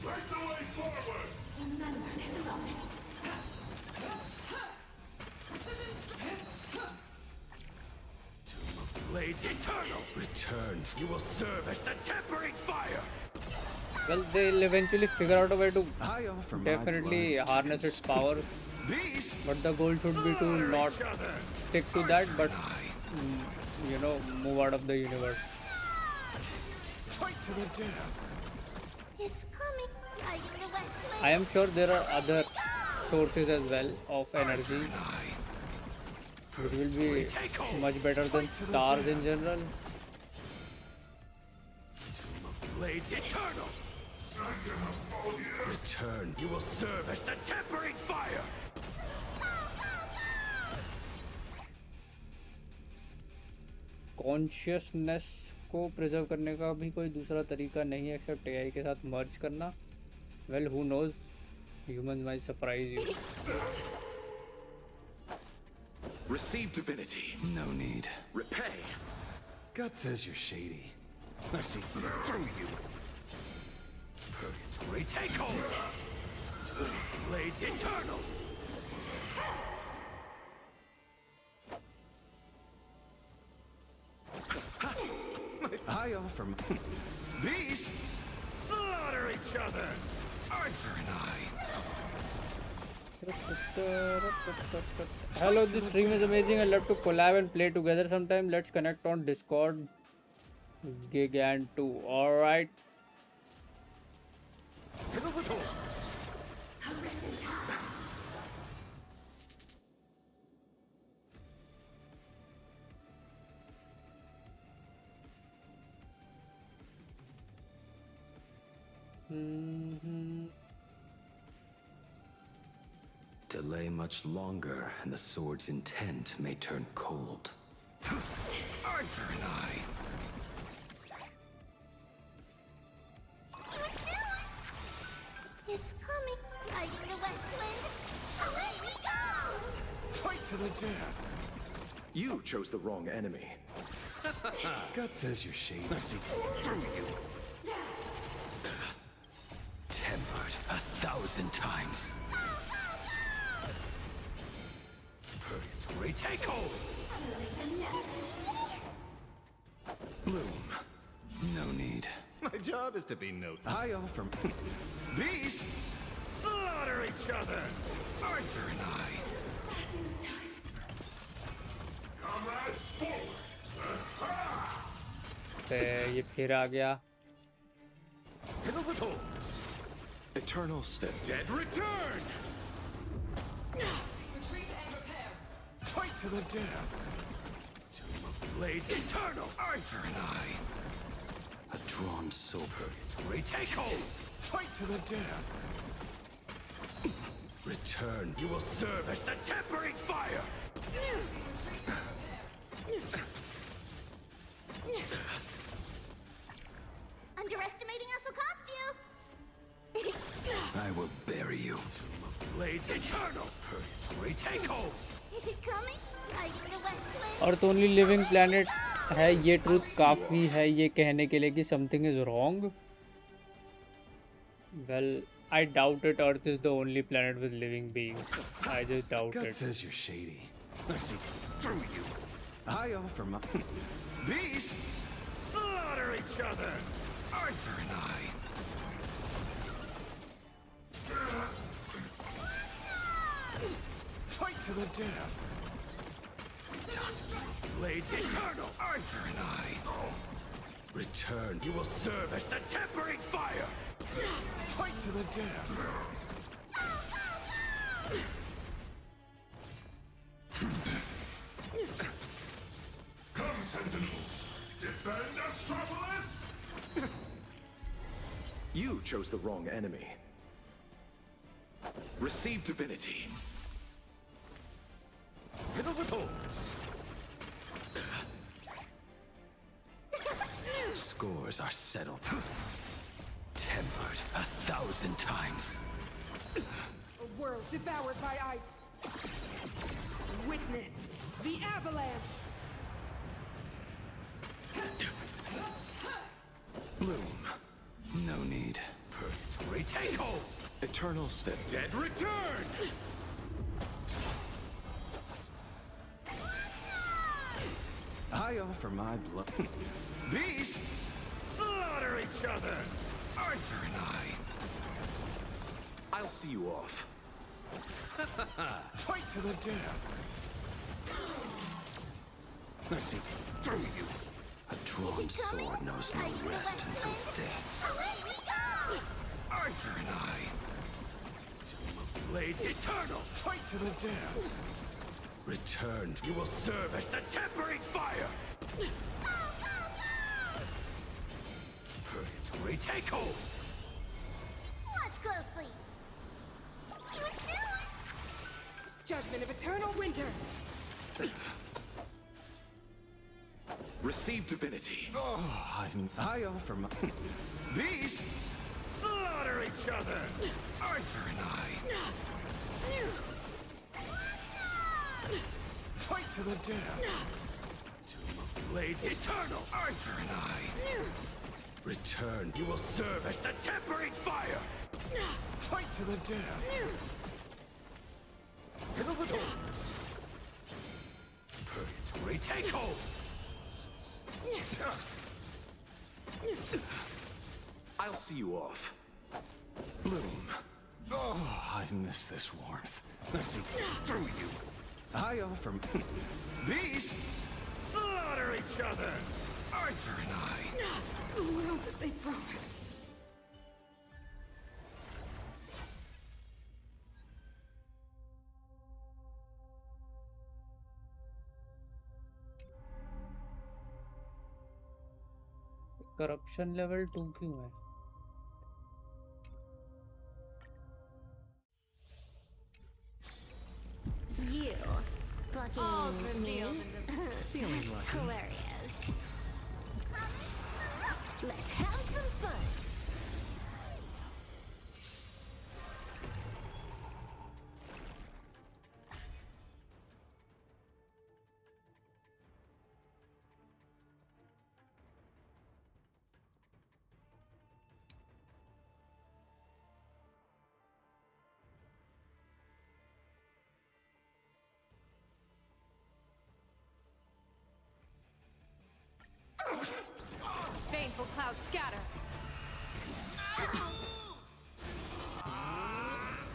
Light the way forward. Remember this moment. Blade eternal. Return. You will serve as the tempering fire. Well, they'll eventually figure out a way to definitely harness its power. But the goal should be to not stick to that, but you know, move out of the universe. Fight to the death. It's coming. Lighting the westland. I am sure there are other sources as well of energy. It will be much better than stars in general. Blade eternal. Return. You will serve as the tempering fire. Consciousness को preserve करने का भी कोई दूसरा तरीका नहीं है accept AI के साथ मर्ज करना. Well who knows. Humans might surprise you. Receive divinity. No need. Repay. God says you're shady. I see through you. Purgatory take hold. Blade eternal. I offer beasts slaughter each other. Eye for an eye. Hello, this stream is amazing. I'd love to collab and play together sometime. Let's connect on Discord. Giganto. Alright. Delay much longer, and the sword's intent may turn cold. Eye for an eye. It's coming, riding the west wind. Away we go! Fight to the death. You chose the wrong enemy. God says you're shady. Through you. Tempered 1,000 times. Purgatory take hold. Bloom. No need. My job is to be noted. I offer beasts slaughter each other. Eye for an eye. Comrades, forward! ये फिर आ गया. Fiddle with orbs. Eternal step. Dead return. Fight to the death. Tomb of Blades eternal. Eye for an eye. A drawn sword. Purgatory take hold. Fight to the death. Return. You will serve as the tempering fire. Underestimating us will cost you. I will bury you. Tomb of Blades eternal. Purgatory take hold. Is it coming? Riding the west wind. Earth only living planet है. ये truth काफी है ये कहने के लिए कि something is wrong. Well, I doubt it. Earth is the only planet with living beings. I just doubt God it. says you're shady. I see through you. I offer my beasts slaughter each other. Eye for an eye. Fight to the death. Blades eternal. Eye for an eye. Return. You will serve as the tempering fire. Fight to the death. Come, Sentinels! Defend Astropolis! You chose the wrong enemy. Receive divinity. Fiddle with orbs. Scores are settled. Tempered 1,000 times. A world devoured by ice. Witness the avalanche. Bloom. No need. Purgatory take hold. Eternal step. Dead return. I offer my blood. Beasts slaughter each other. Eye for an eye. I'll see you off. Fight to the death. I see through you. A drawn sword knows no rest until death. Away we go! Eye for an eye. Tomb of Blades eternal. Fight to the death. Return. You will serve as the tempering fire. Purgatory take hold. Watch closely. Judgment of eternal winter. Receive divinity. I offer my beasts slaughter each other. Eye for an eye. Fight to the death. Tomb of Blades eternal. Eye for an eye. Return. You will serve as the tempering fire. Fight to the death. Fiddle with orbs. Purgatory take hold. I'll see you off. Bloom. Oh, I miss this warmth. I see through you. I offer beasts slaughter each other. Eye for an eye. The world that they promised. Corruption level 2 क्यों है? You All's fucking revealed me? in the Feeling lucky. Hilarious. Let's have some fun. baneful clouds scatter.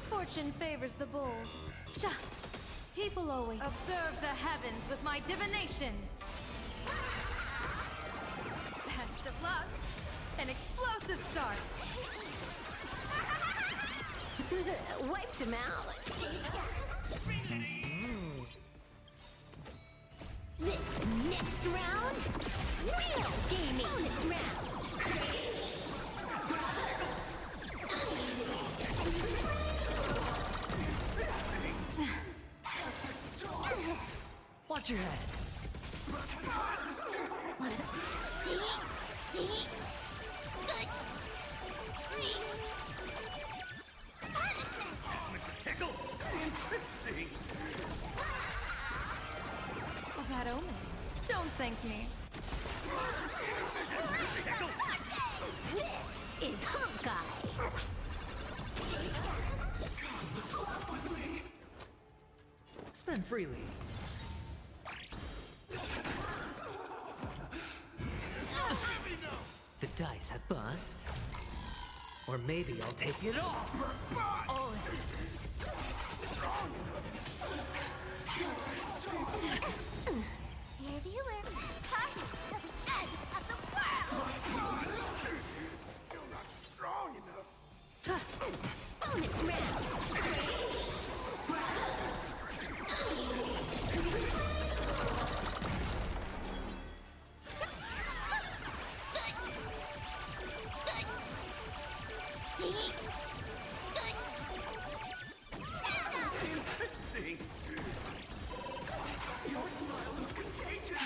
Fortune favors the bold. Shah! People always observe the heavens with my divinations. Best of luck. An explosive start. Wiped him out. This next round, real gaming. Bonus round. Watch your head. Tickle! Interesting! Of that omen. Don't thank me. Tickle! This is Honkai. Spend freely. The dice have bust. Or maybe I'll take it all. All in. Dear viewer, party to the end of the world! Still not strong enough. Bonus round. Interesting! Your smile is contagious!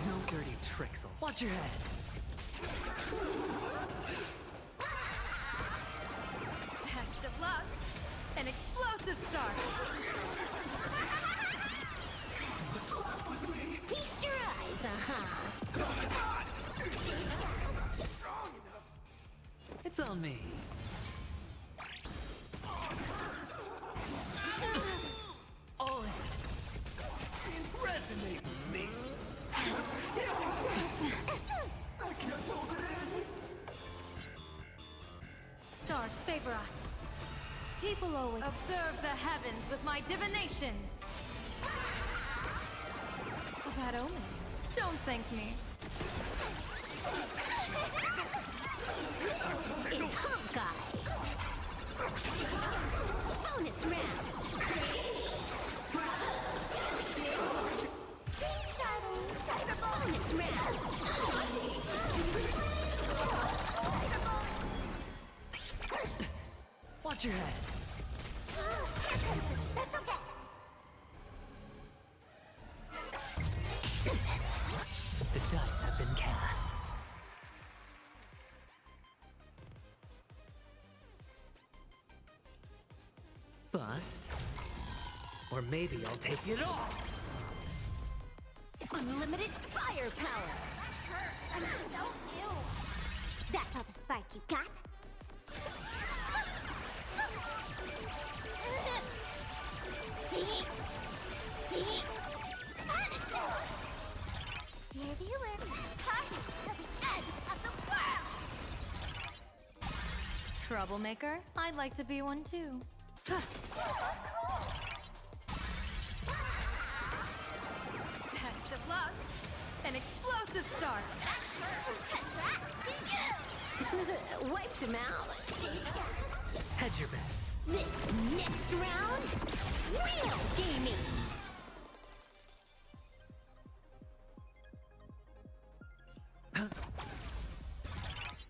No dirty tricks. Watch your head. Best of luck. An explosive start. Feast your eyes, Strong enough! It's on me. All in. Resonate with me! I can't hold it in! Stars favor us. People always observe the heavens with my divinations. Of that omen. Don't thank me. This is Honkai. Bonus round. Bonus round. Watch your head. Special guest. The dice have been cast. Bust. Or maybe I'll take it all. Unlimited firepower. I'm so new. That's all the spark you got? Dear viewer, party to the end Troublemaker? I'd like to be one too. Best of luck. An explosive start. Wiped him out. Hedge your bets. This next round, real gaming.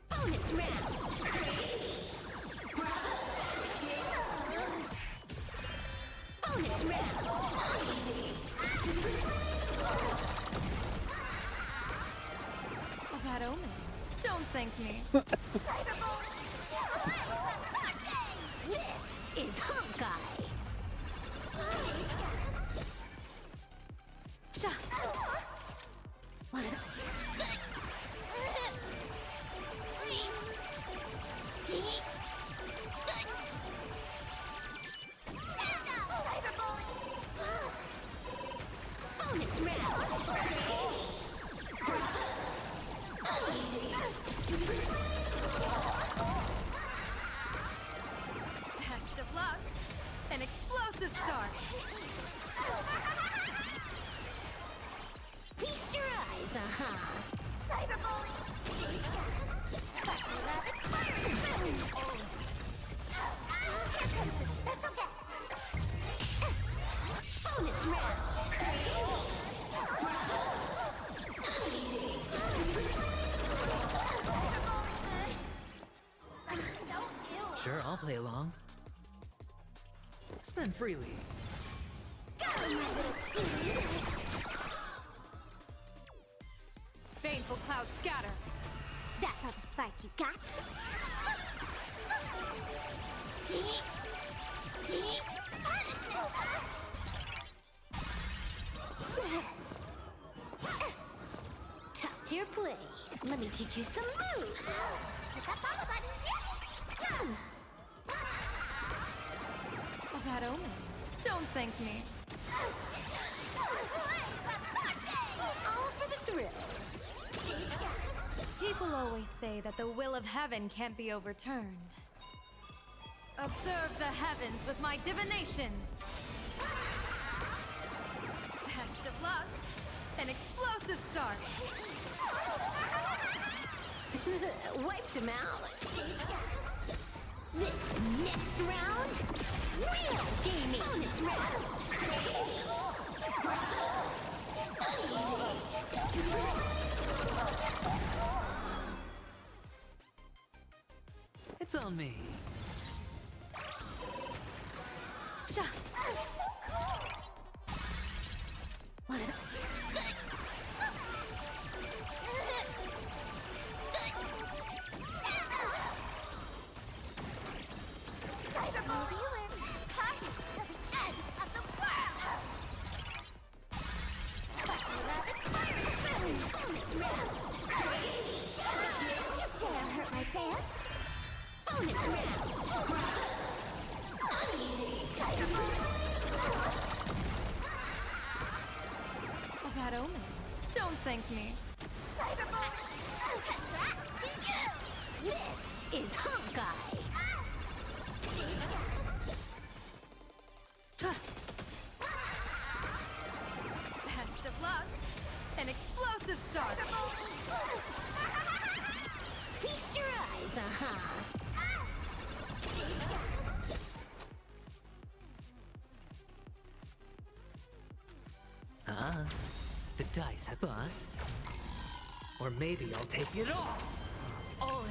Bonus round. Bonus round. A bad omen. Don't thank me. This is Honkai. Sha. What? Bonus round. Best of luck. An explosive start. Feast your eyes, Cyberbully. Here comes the special guest. Bonus round. Sure, I'll play along. Spend freely. Baneful clouds scatter. That's all the spike you got. Top tier play. Let me teach you some moves. Hit that follow button. A bad omen. Don't thank me. All for the thrill. People always say that the will of heaven can't be overturned. Observe the heavens with my divinations. Best of luck. An explosive start. Wiped him out. This next round, real gaming. Bonus round. It's on me. Sha. What? Bonus round. A bad omen. Don't thank me. This is Honkai. Best of luck. An explosive start. Feast your eyes, The dice have bust. Or maybe I'll take it all. All in.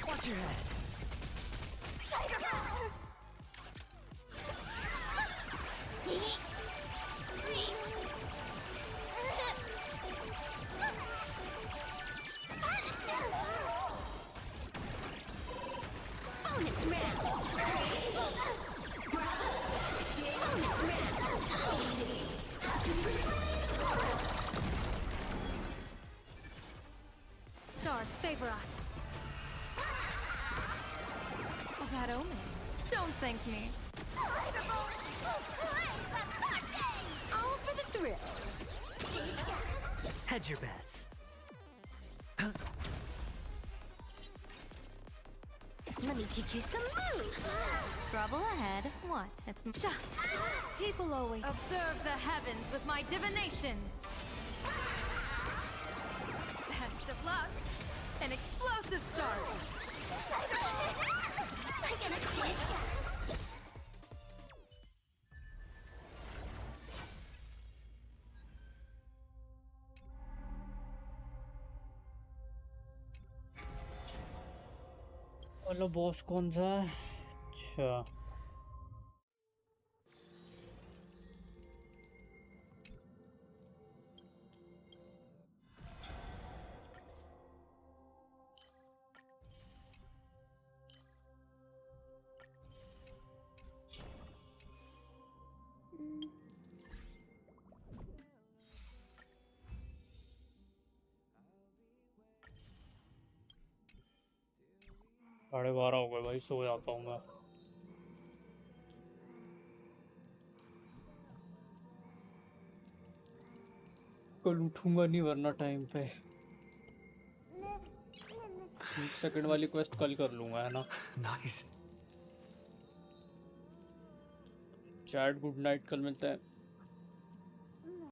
Watch your head. Bonus round. Bonus round. Stars favor us. A bad omen. Don't thank me. All for the thrill. Hedge your bets. Let me teach you some moves. Trouble ahead. What? It's people always observe the heavens with my divinations. Best of luck. An explosive start. I'm gonna quit ya. Hello boss कौन सा है? अच्छा साढ़े 12 हो गए भाई, सो जाता हूँ मैं। कल उठूंगा नहीं वरना टाइम पे। 1 सेकंड वाली क्वेस्ट कल कर लूंगा, है ना? नाइस। चैट गुड नाइट, कल मिलते हैं।